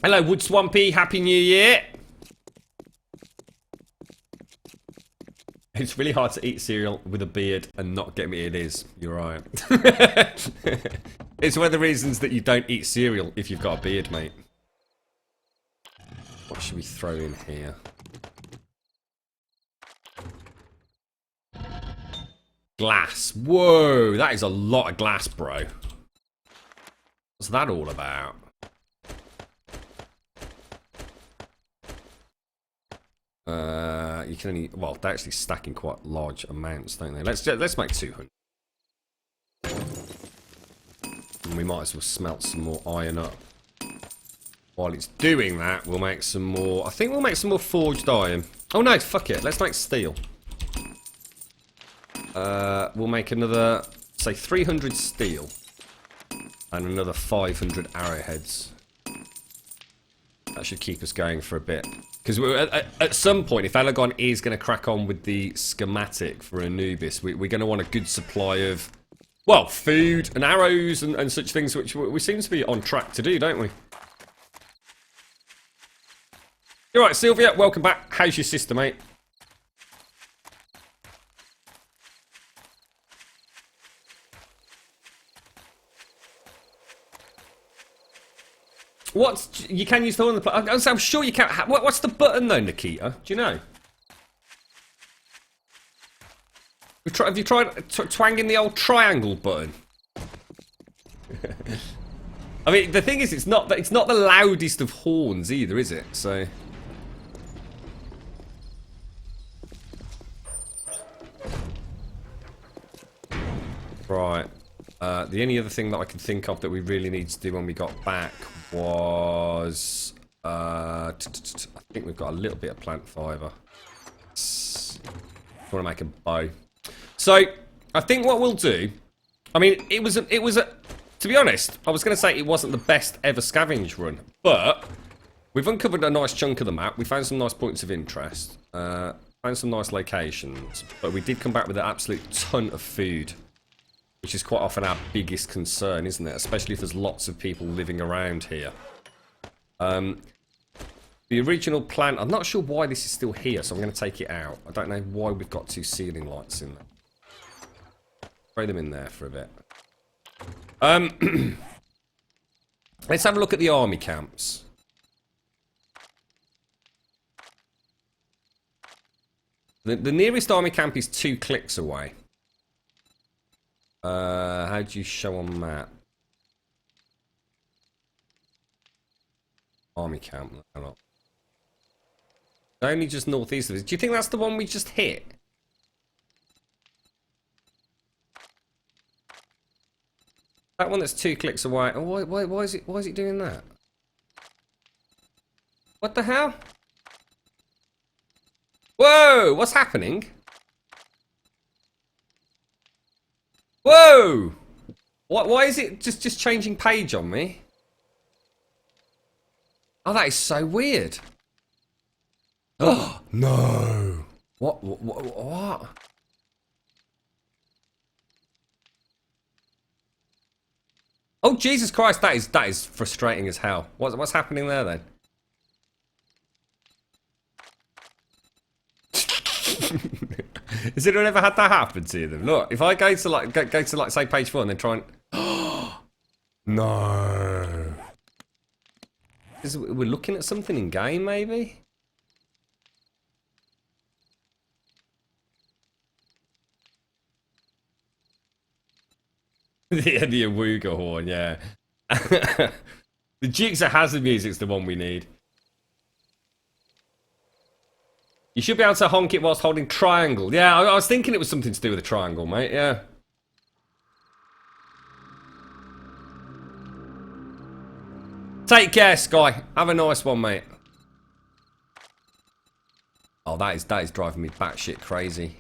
Hello, Wood Swampy. Happy New Year. It's really hard to eat cereal with a beard and not get me. It is. You're right. It's one of the reasons that you don't eat cereal if you've got a beard, mate. What should we throw in here? Glass. Whoa, that is a lot of glass, bro. What's that all about? You can only, well, they're actually stacking quite large amounts, don't they? Let's make 200. And we might as well smelt some more iron up. While it's doing that, we'll make some more. I think we'll make some more forged iron. Oh no, fuck it. Let's make steel. We'll make another, say, 300 steel. And another 500 arrowheads. That should keep us going for a bit. Because at some point, if Elegon is going to crack on with the schematic for Anubis, we're going to want a good supply of, well, food and arrows and such things, which we seem to be on track to do, don't we? You're right, Sylvia. Welcome back. How's your sister, mate? You can use the horn on the I'm sure you can. What's the button though, Nikita? Do you know? Have you tried twanging the old triangle button? I mean, the thing is, it's not the loudest of horns either, is it? So. Right. The only other thing that I can think of that we really need to do when we got back was I think we've got a little bit of plant fibre. I want to make a bow. So I think what we'll do, I mean, it was a to be honest, I was going to say it wasn't the best ever scavenge run, but we've uncovered a nice chunk of the map. We found some nice points of interest, found some nice locations, but we did come back with an absolute ton of food. Which is quite often our biggest concern, isn't it? Especially if there's lots of people living around here. The original plan, I'm not sure why this is still here, so I'm going to take it out. I don't know why we've got 2 ceiling lights in there. Throw them in there for a bit. Let's have a look at the army camps. The nearest army camp is 2 clicks away. How do you show on map? Army camp. Only just northeast of it. Do you think that's the one we just hit? That one that's 2 clicks away. Oh, why is it doing that? What the hell? Whoa! What's happening? Whoa! Why is it just changing page on me? Oh, that is so weird. Oh no! What? Oh Jesus Christ! That is frustrating as hell. What's happening there then? Has anyone ever had that happen to them? Look, if I go to like say page 4 and then try and no, we're looking at something in game maybe. The Awooga horn, yeah. The Dukes of Hazzard music's the one we need. You should be able to honk it whilst holding triangle. Yeah, I was thinking it was something to do with a triangle, mate, yeah. Take care, Sky. Have a nice one, mate. Oh, that is driving me batshit crazy.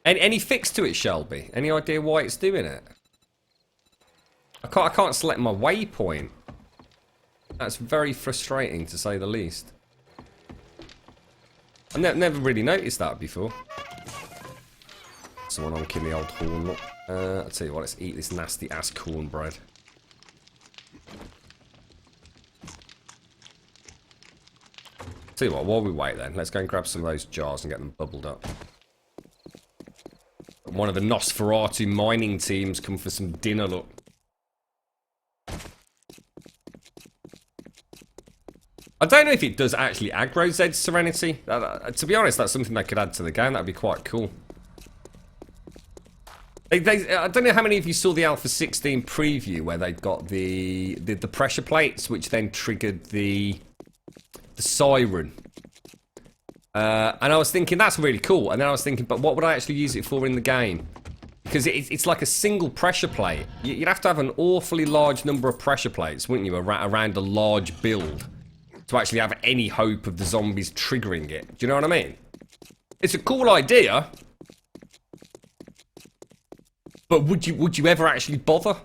Any fix to it, Shelby? Any idea why it's doing it? I can't select my waypoint. That's very frustrating, to say the least. I've never really noticed that before. Someone honking the old horn. Look. I'll tell you what, let's eat this nasty ass cornbread. Tell you what, while we wait then, let's go and grab some of those jars and get them bubbled up. One of the Nosferatu mining teams come for some dinner, look. I don't know if it does actually aggro Zed's Serenity. To be honest, that's something they could add to the game. That'd be quite cool. I don't know how many of you saw the Alpha 16 preview where they got the pressure plates, which then triggered the siren. And I was thinking, that's really cool. And then I was thinking, but what would I actually use it for in the game? Because it's like a single pressure plate. You'd have to have an awfully large number of pressure plates, wouldn't you, around a large build to actually have any hope of the zombies triggering it. Do you know what I mean? It's a cool idea. But would you ever actually bother?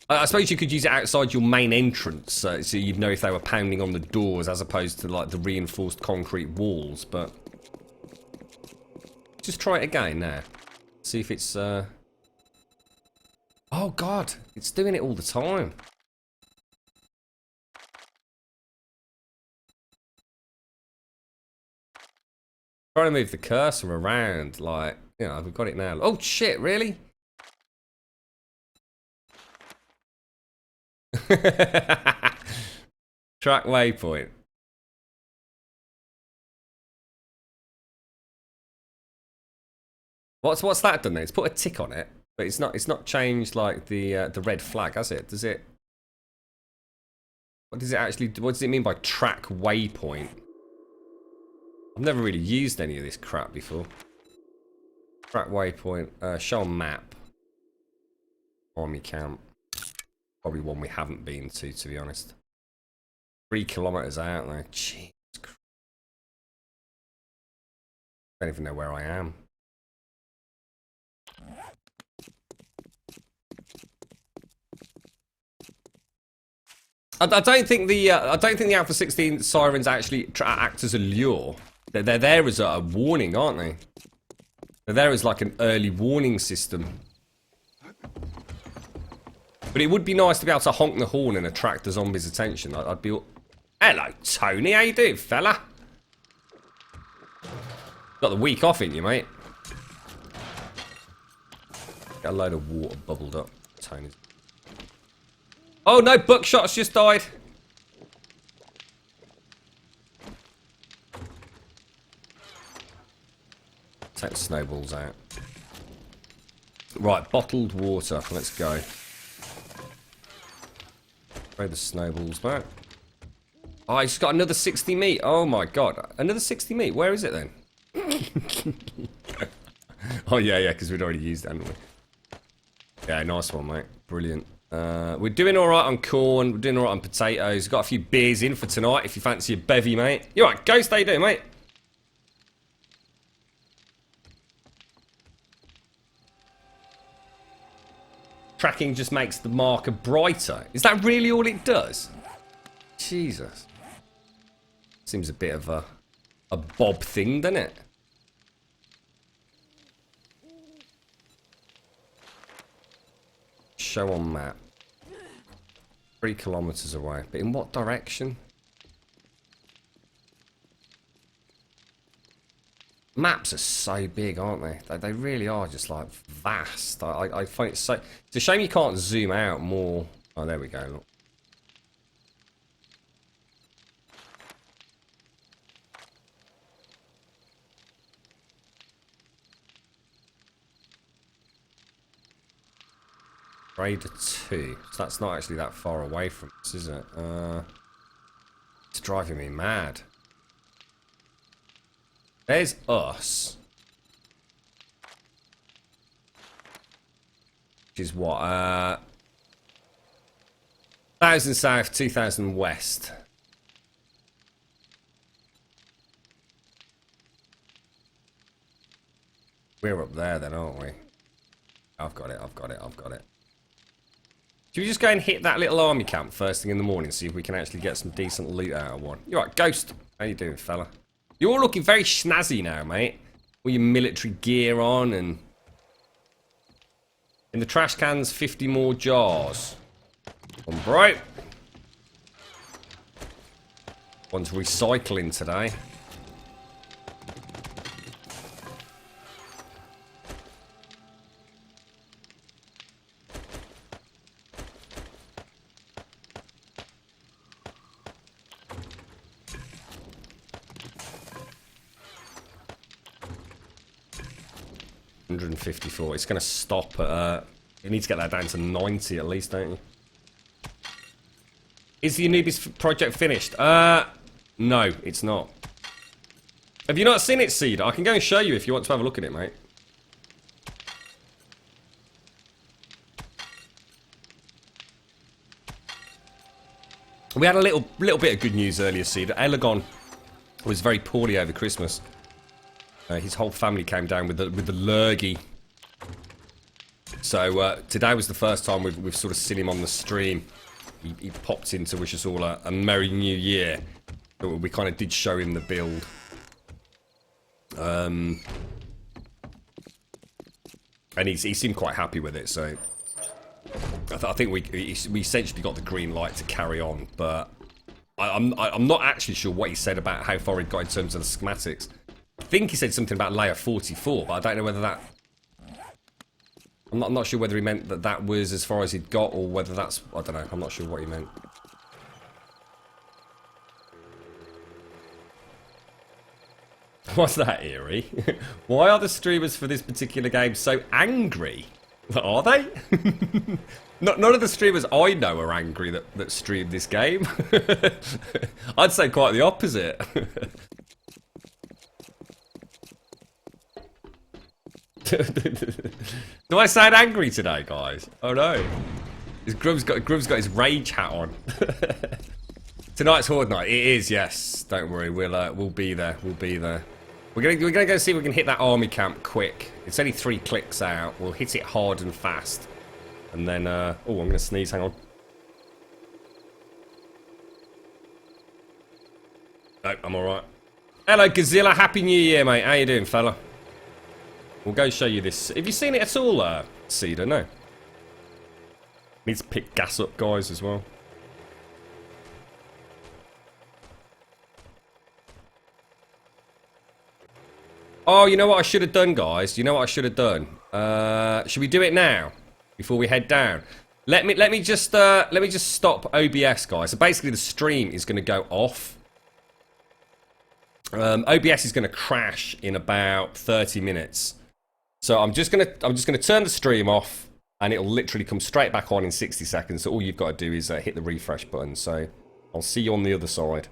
I suppose you could use it outside your main entrance, so you'd know if they were pounding on the doors as opposed to like the reinforced concrete walls, but... Just try it again now. See if it's... Oh god, it's doing it all the time. Trying to move the cursor around, like, you know, we've got it now. Oh shit, really? Track waypoint. What's that done then? It's put a tick on it, but it's not changed like the red flag, has it? Does it? What does it mean by track waypoint? I've never really used any of this crap before. Track waypoint, show on map. Army camp. Probably one we haven't been to be honest. 3 kilometers out there. Jesus Christ. I don't even know where I am. I don't think the Alpha 16 sirens actually act as a lure. They're there as a warning, aren't they? They're there as like an early warning system. But it would be nice to be able to honk the horn and attract the zombies' attention. I'd be... Hello, Tony. How you doing, fella? Got the week off in you, mate. Got a load of water bubbled up. Tony's... Oh, no. Buckshot's just died. Take the snowballs out. Right, bottled water. Let's go. Throw the snowballs back. Oh, he's got another 60 meat. Oh my god. Another 60 meat. Where is it then? Oh yeah, because we'd already used it, hadn't we? Yeah, nice one, mate. Brilliant. We're doing all right on corn. We're doing all right on potatoes. Got a few beers in for tonight if you fancy a bevy, mate. You all right, Ghost? How you doing, mate? Tracking just makes the marker brighter. Is that really all it does? Jesus. Seems a bit of a Bob thing, doesn't it? Show on map. 3 kilometers away. But in what direction? Maps are so big, aren't they? They really are just like vast. I find it so... It's a shame you can't zoom out more. Oh, there we go. Look. Raider 2. So that's not actually that far away from us, is it? It's driving me mad. There's us. Which is what? 1,000 south, 2,000 west. We're up there then, aren't we? I've got it, I've got it, I've got it. Should we just go and hit that little army camp first thing in the morning, see if we can actually get some decent loot out of one? You alright, Ghost? How you doing, fella? You're all looking very snazzy now, mate. All your military gear on and... In the trash cans, 50 more jars. Come on, bro. One's recycling today. $154. It's going to stop at... you need to get that down to 90 at least, don't you? Is the Anubis project finished? No, it's not. Have you not seen it, Seed? I can go and show you if you want to have a look at it, mate. We had a little bit of good news earlier, Seed. Elagon was very poorly over Christmas. His whole family came down with the lurgy. So today was the first time we've sort of seen him on the stream. He popped in to wish us all a Merry New Year. But we kind of did show him the build. And he seemed quite happy with it, so... I think we essentially got the green light to carry on, but... I'm not actually sure what he said about how far he'd got in terms of the schematics. I think he said something about layer 44, but I don't know whether that... I'm not sure whether he meant that was as far as he'd got, or whether that's... I don't know, I'm not sure what he meant. What's that, Eerie? Why are the streamers for this particular game so angry? Are they? None of the streamers I know are angry that stream this game. I'd say quite the opposite. Do I sound angry today, guys? Oh no. Grub's got his rage hat on. Tonight's Horde night. It is, yes. Don't worry, we'll be there. We'll be there. We're gonna go see if we can hit that army camp quick. It's only 3 clicks out. We'll hit it hard and fast. And then oh, I'm gonna sneeze, hang on. No, I'm alright. Hello Godzilla, happy new year, mate. How you doing, fella? We'll go show you this. Have you seen it at all, Cedar? No. Needs to pick gas up, guys, as well. Oh, you know what I should have done, guys? You know what I should have done? Should we do it now? Before we head down? Let me just stop OBS, guys. So basically the stream is gonna go off. OBS is gonna crash in about 30 minutes. So I'm just gonna turn the stream off, and it'll literally come straight back on in 60 seconds. So all you've got to do is hit the refresh button. So I'll see you on the other side.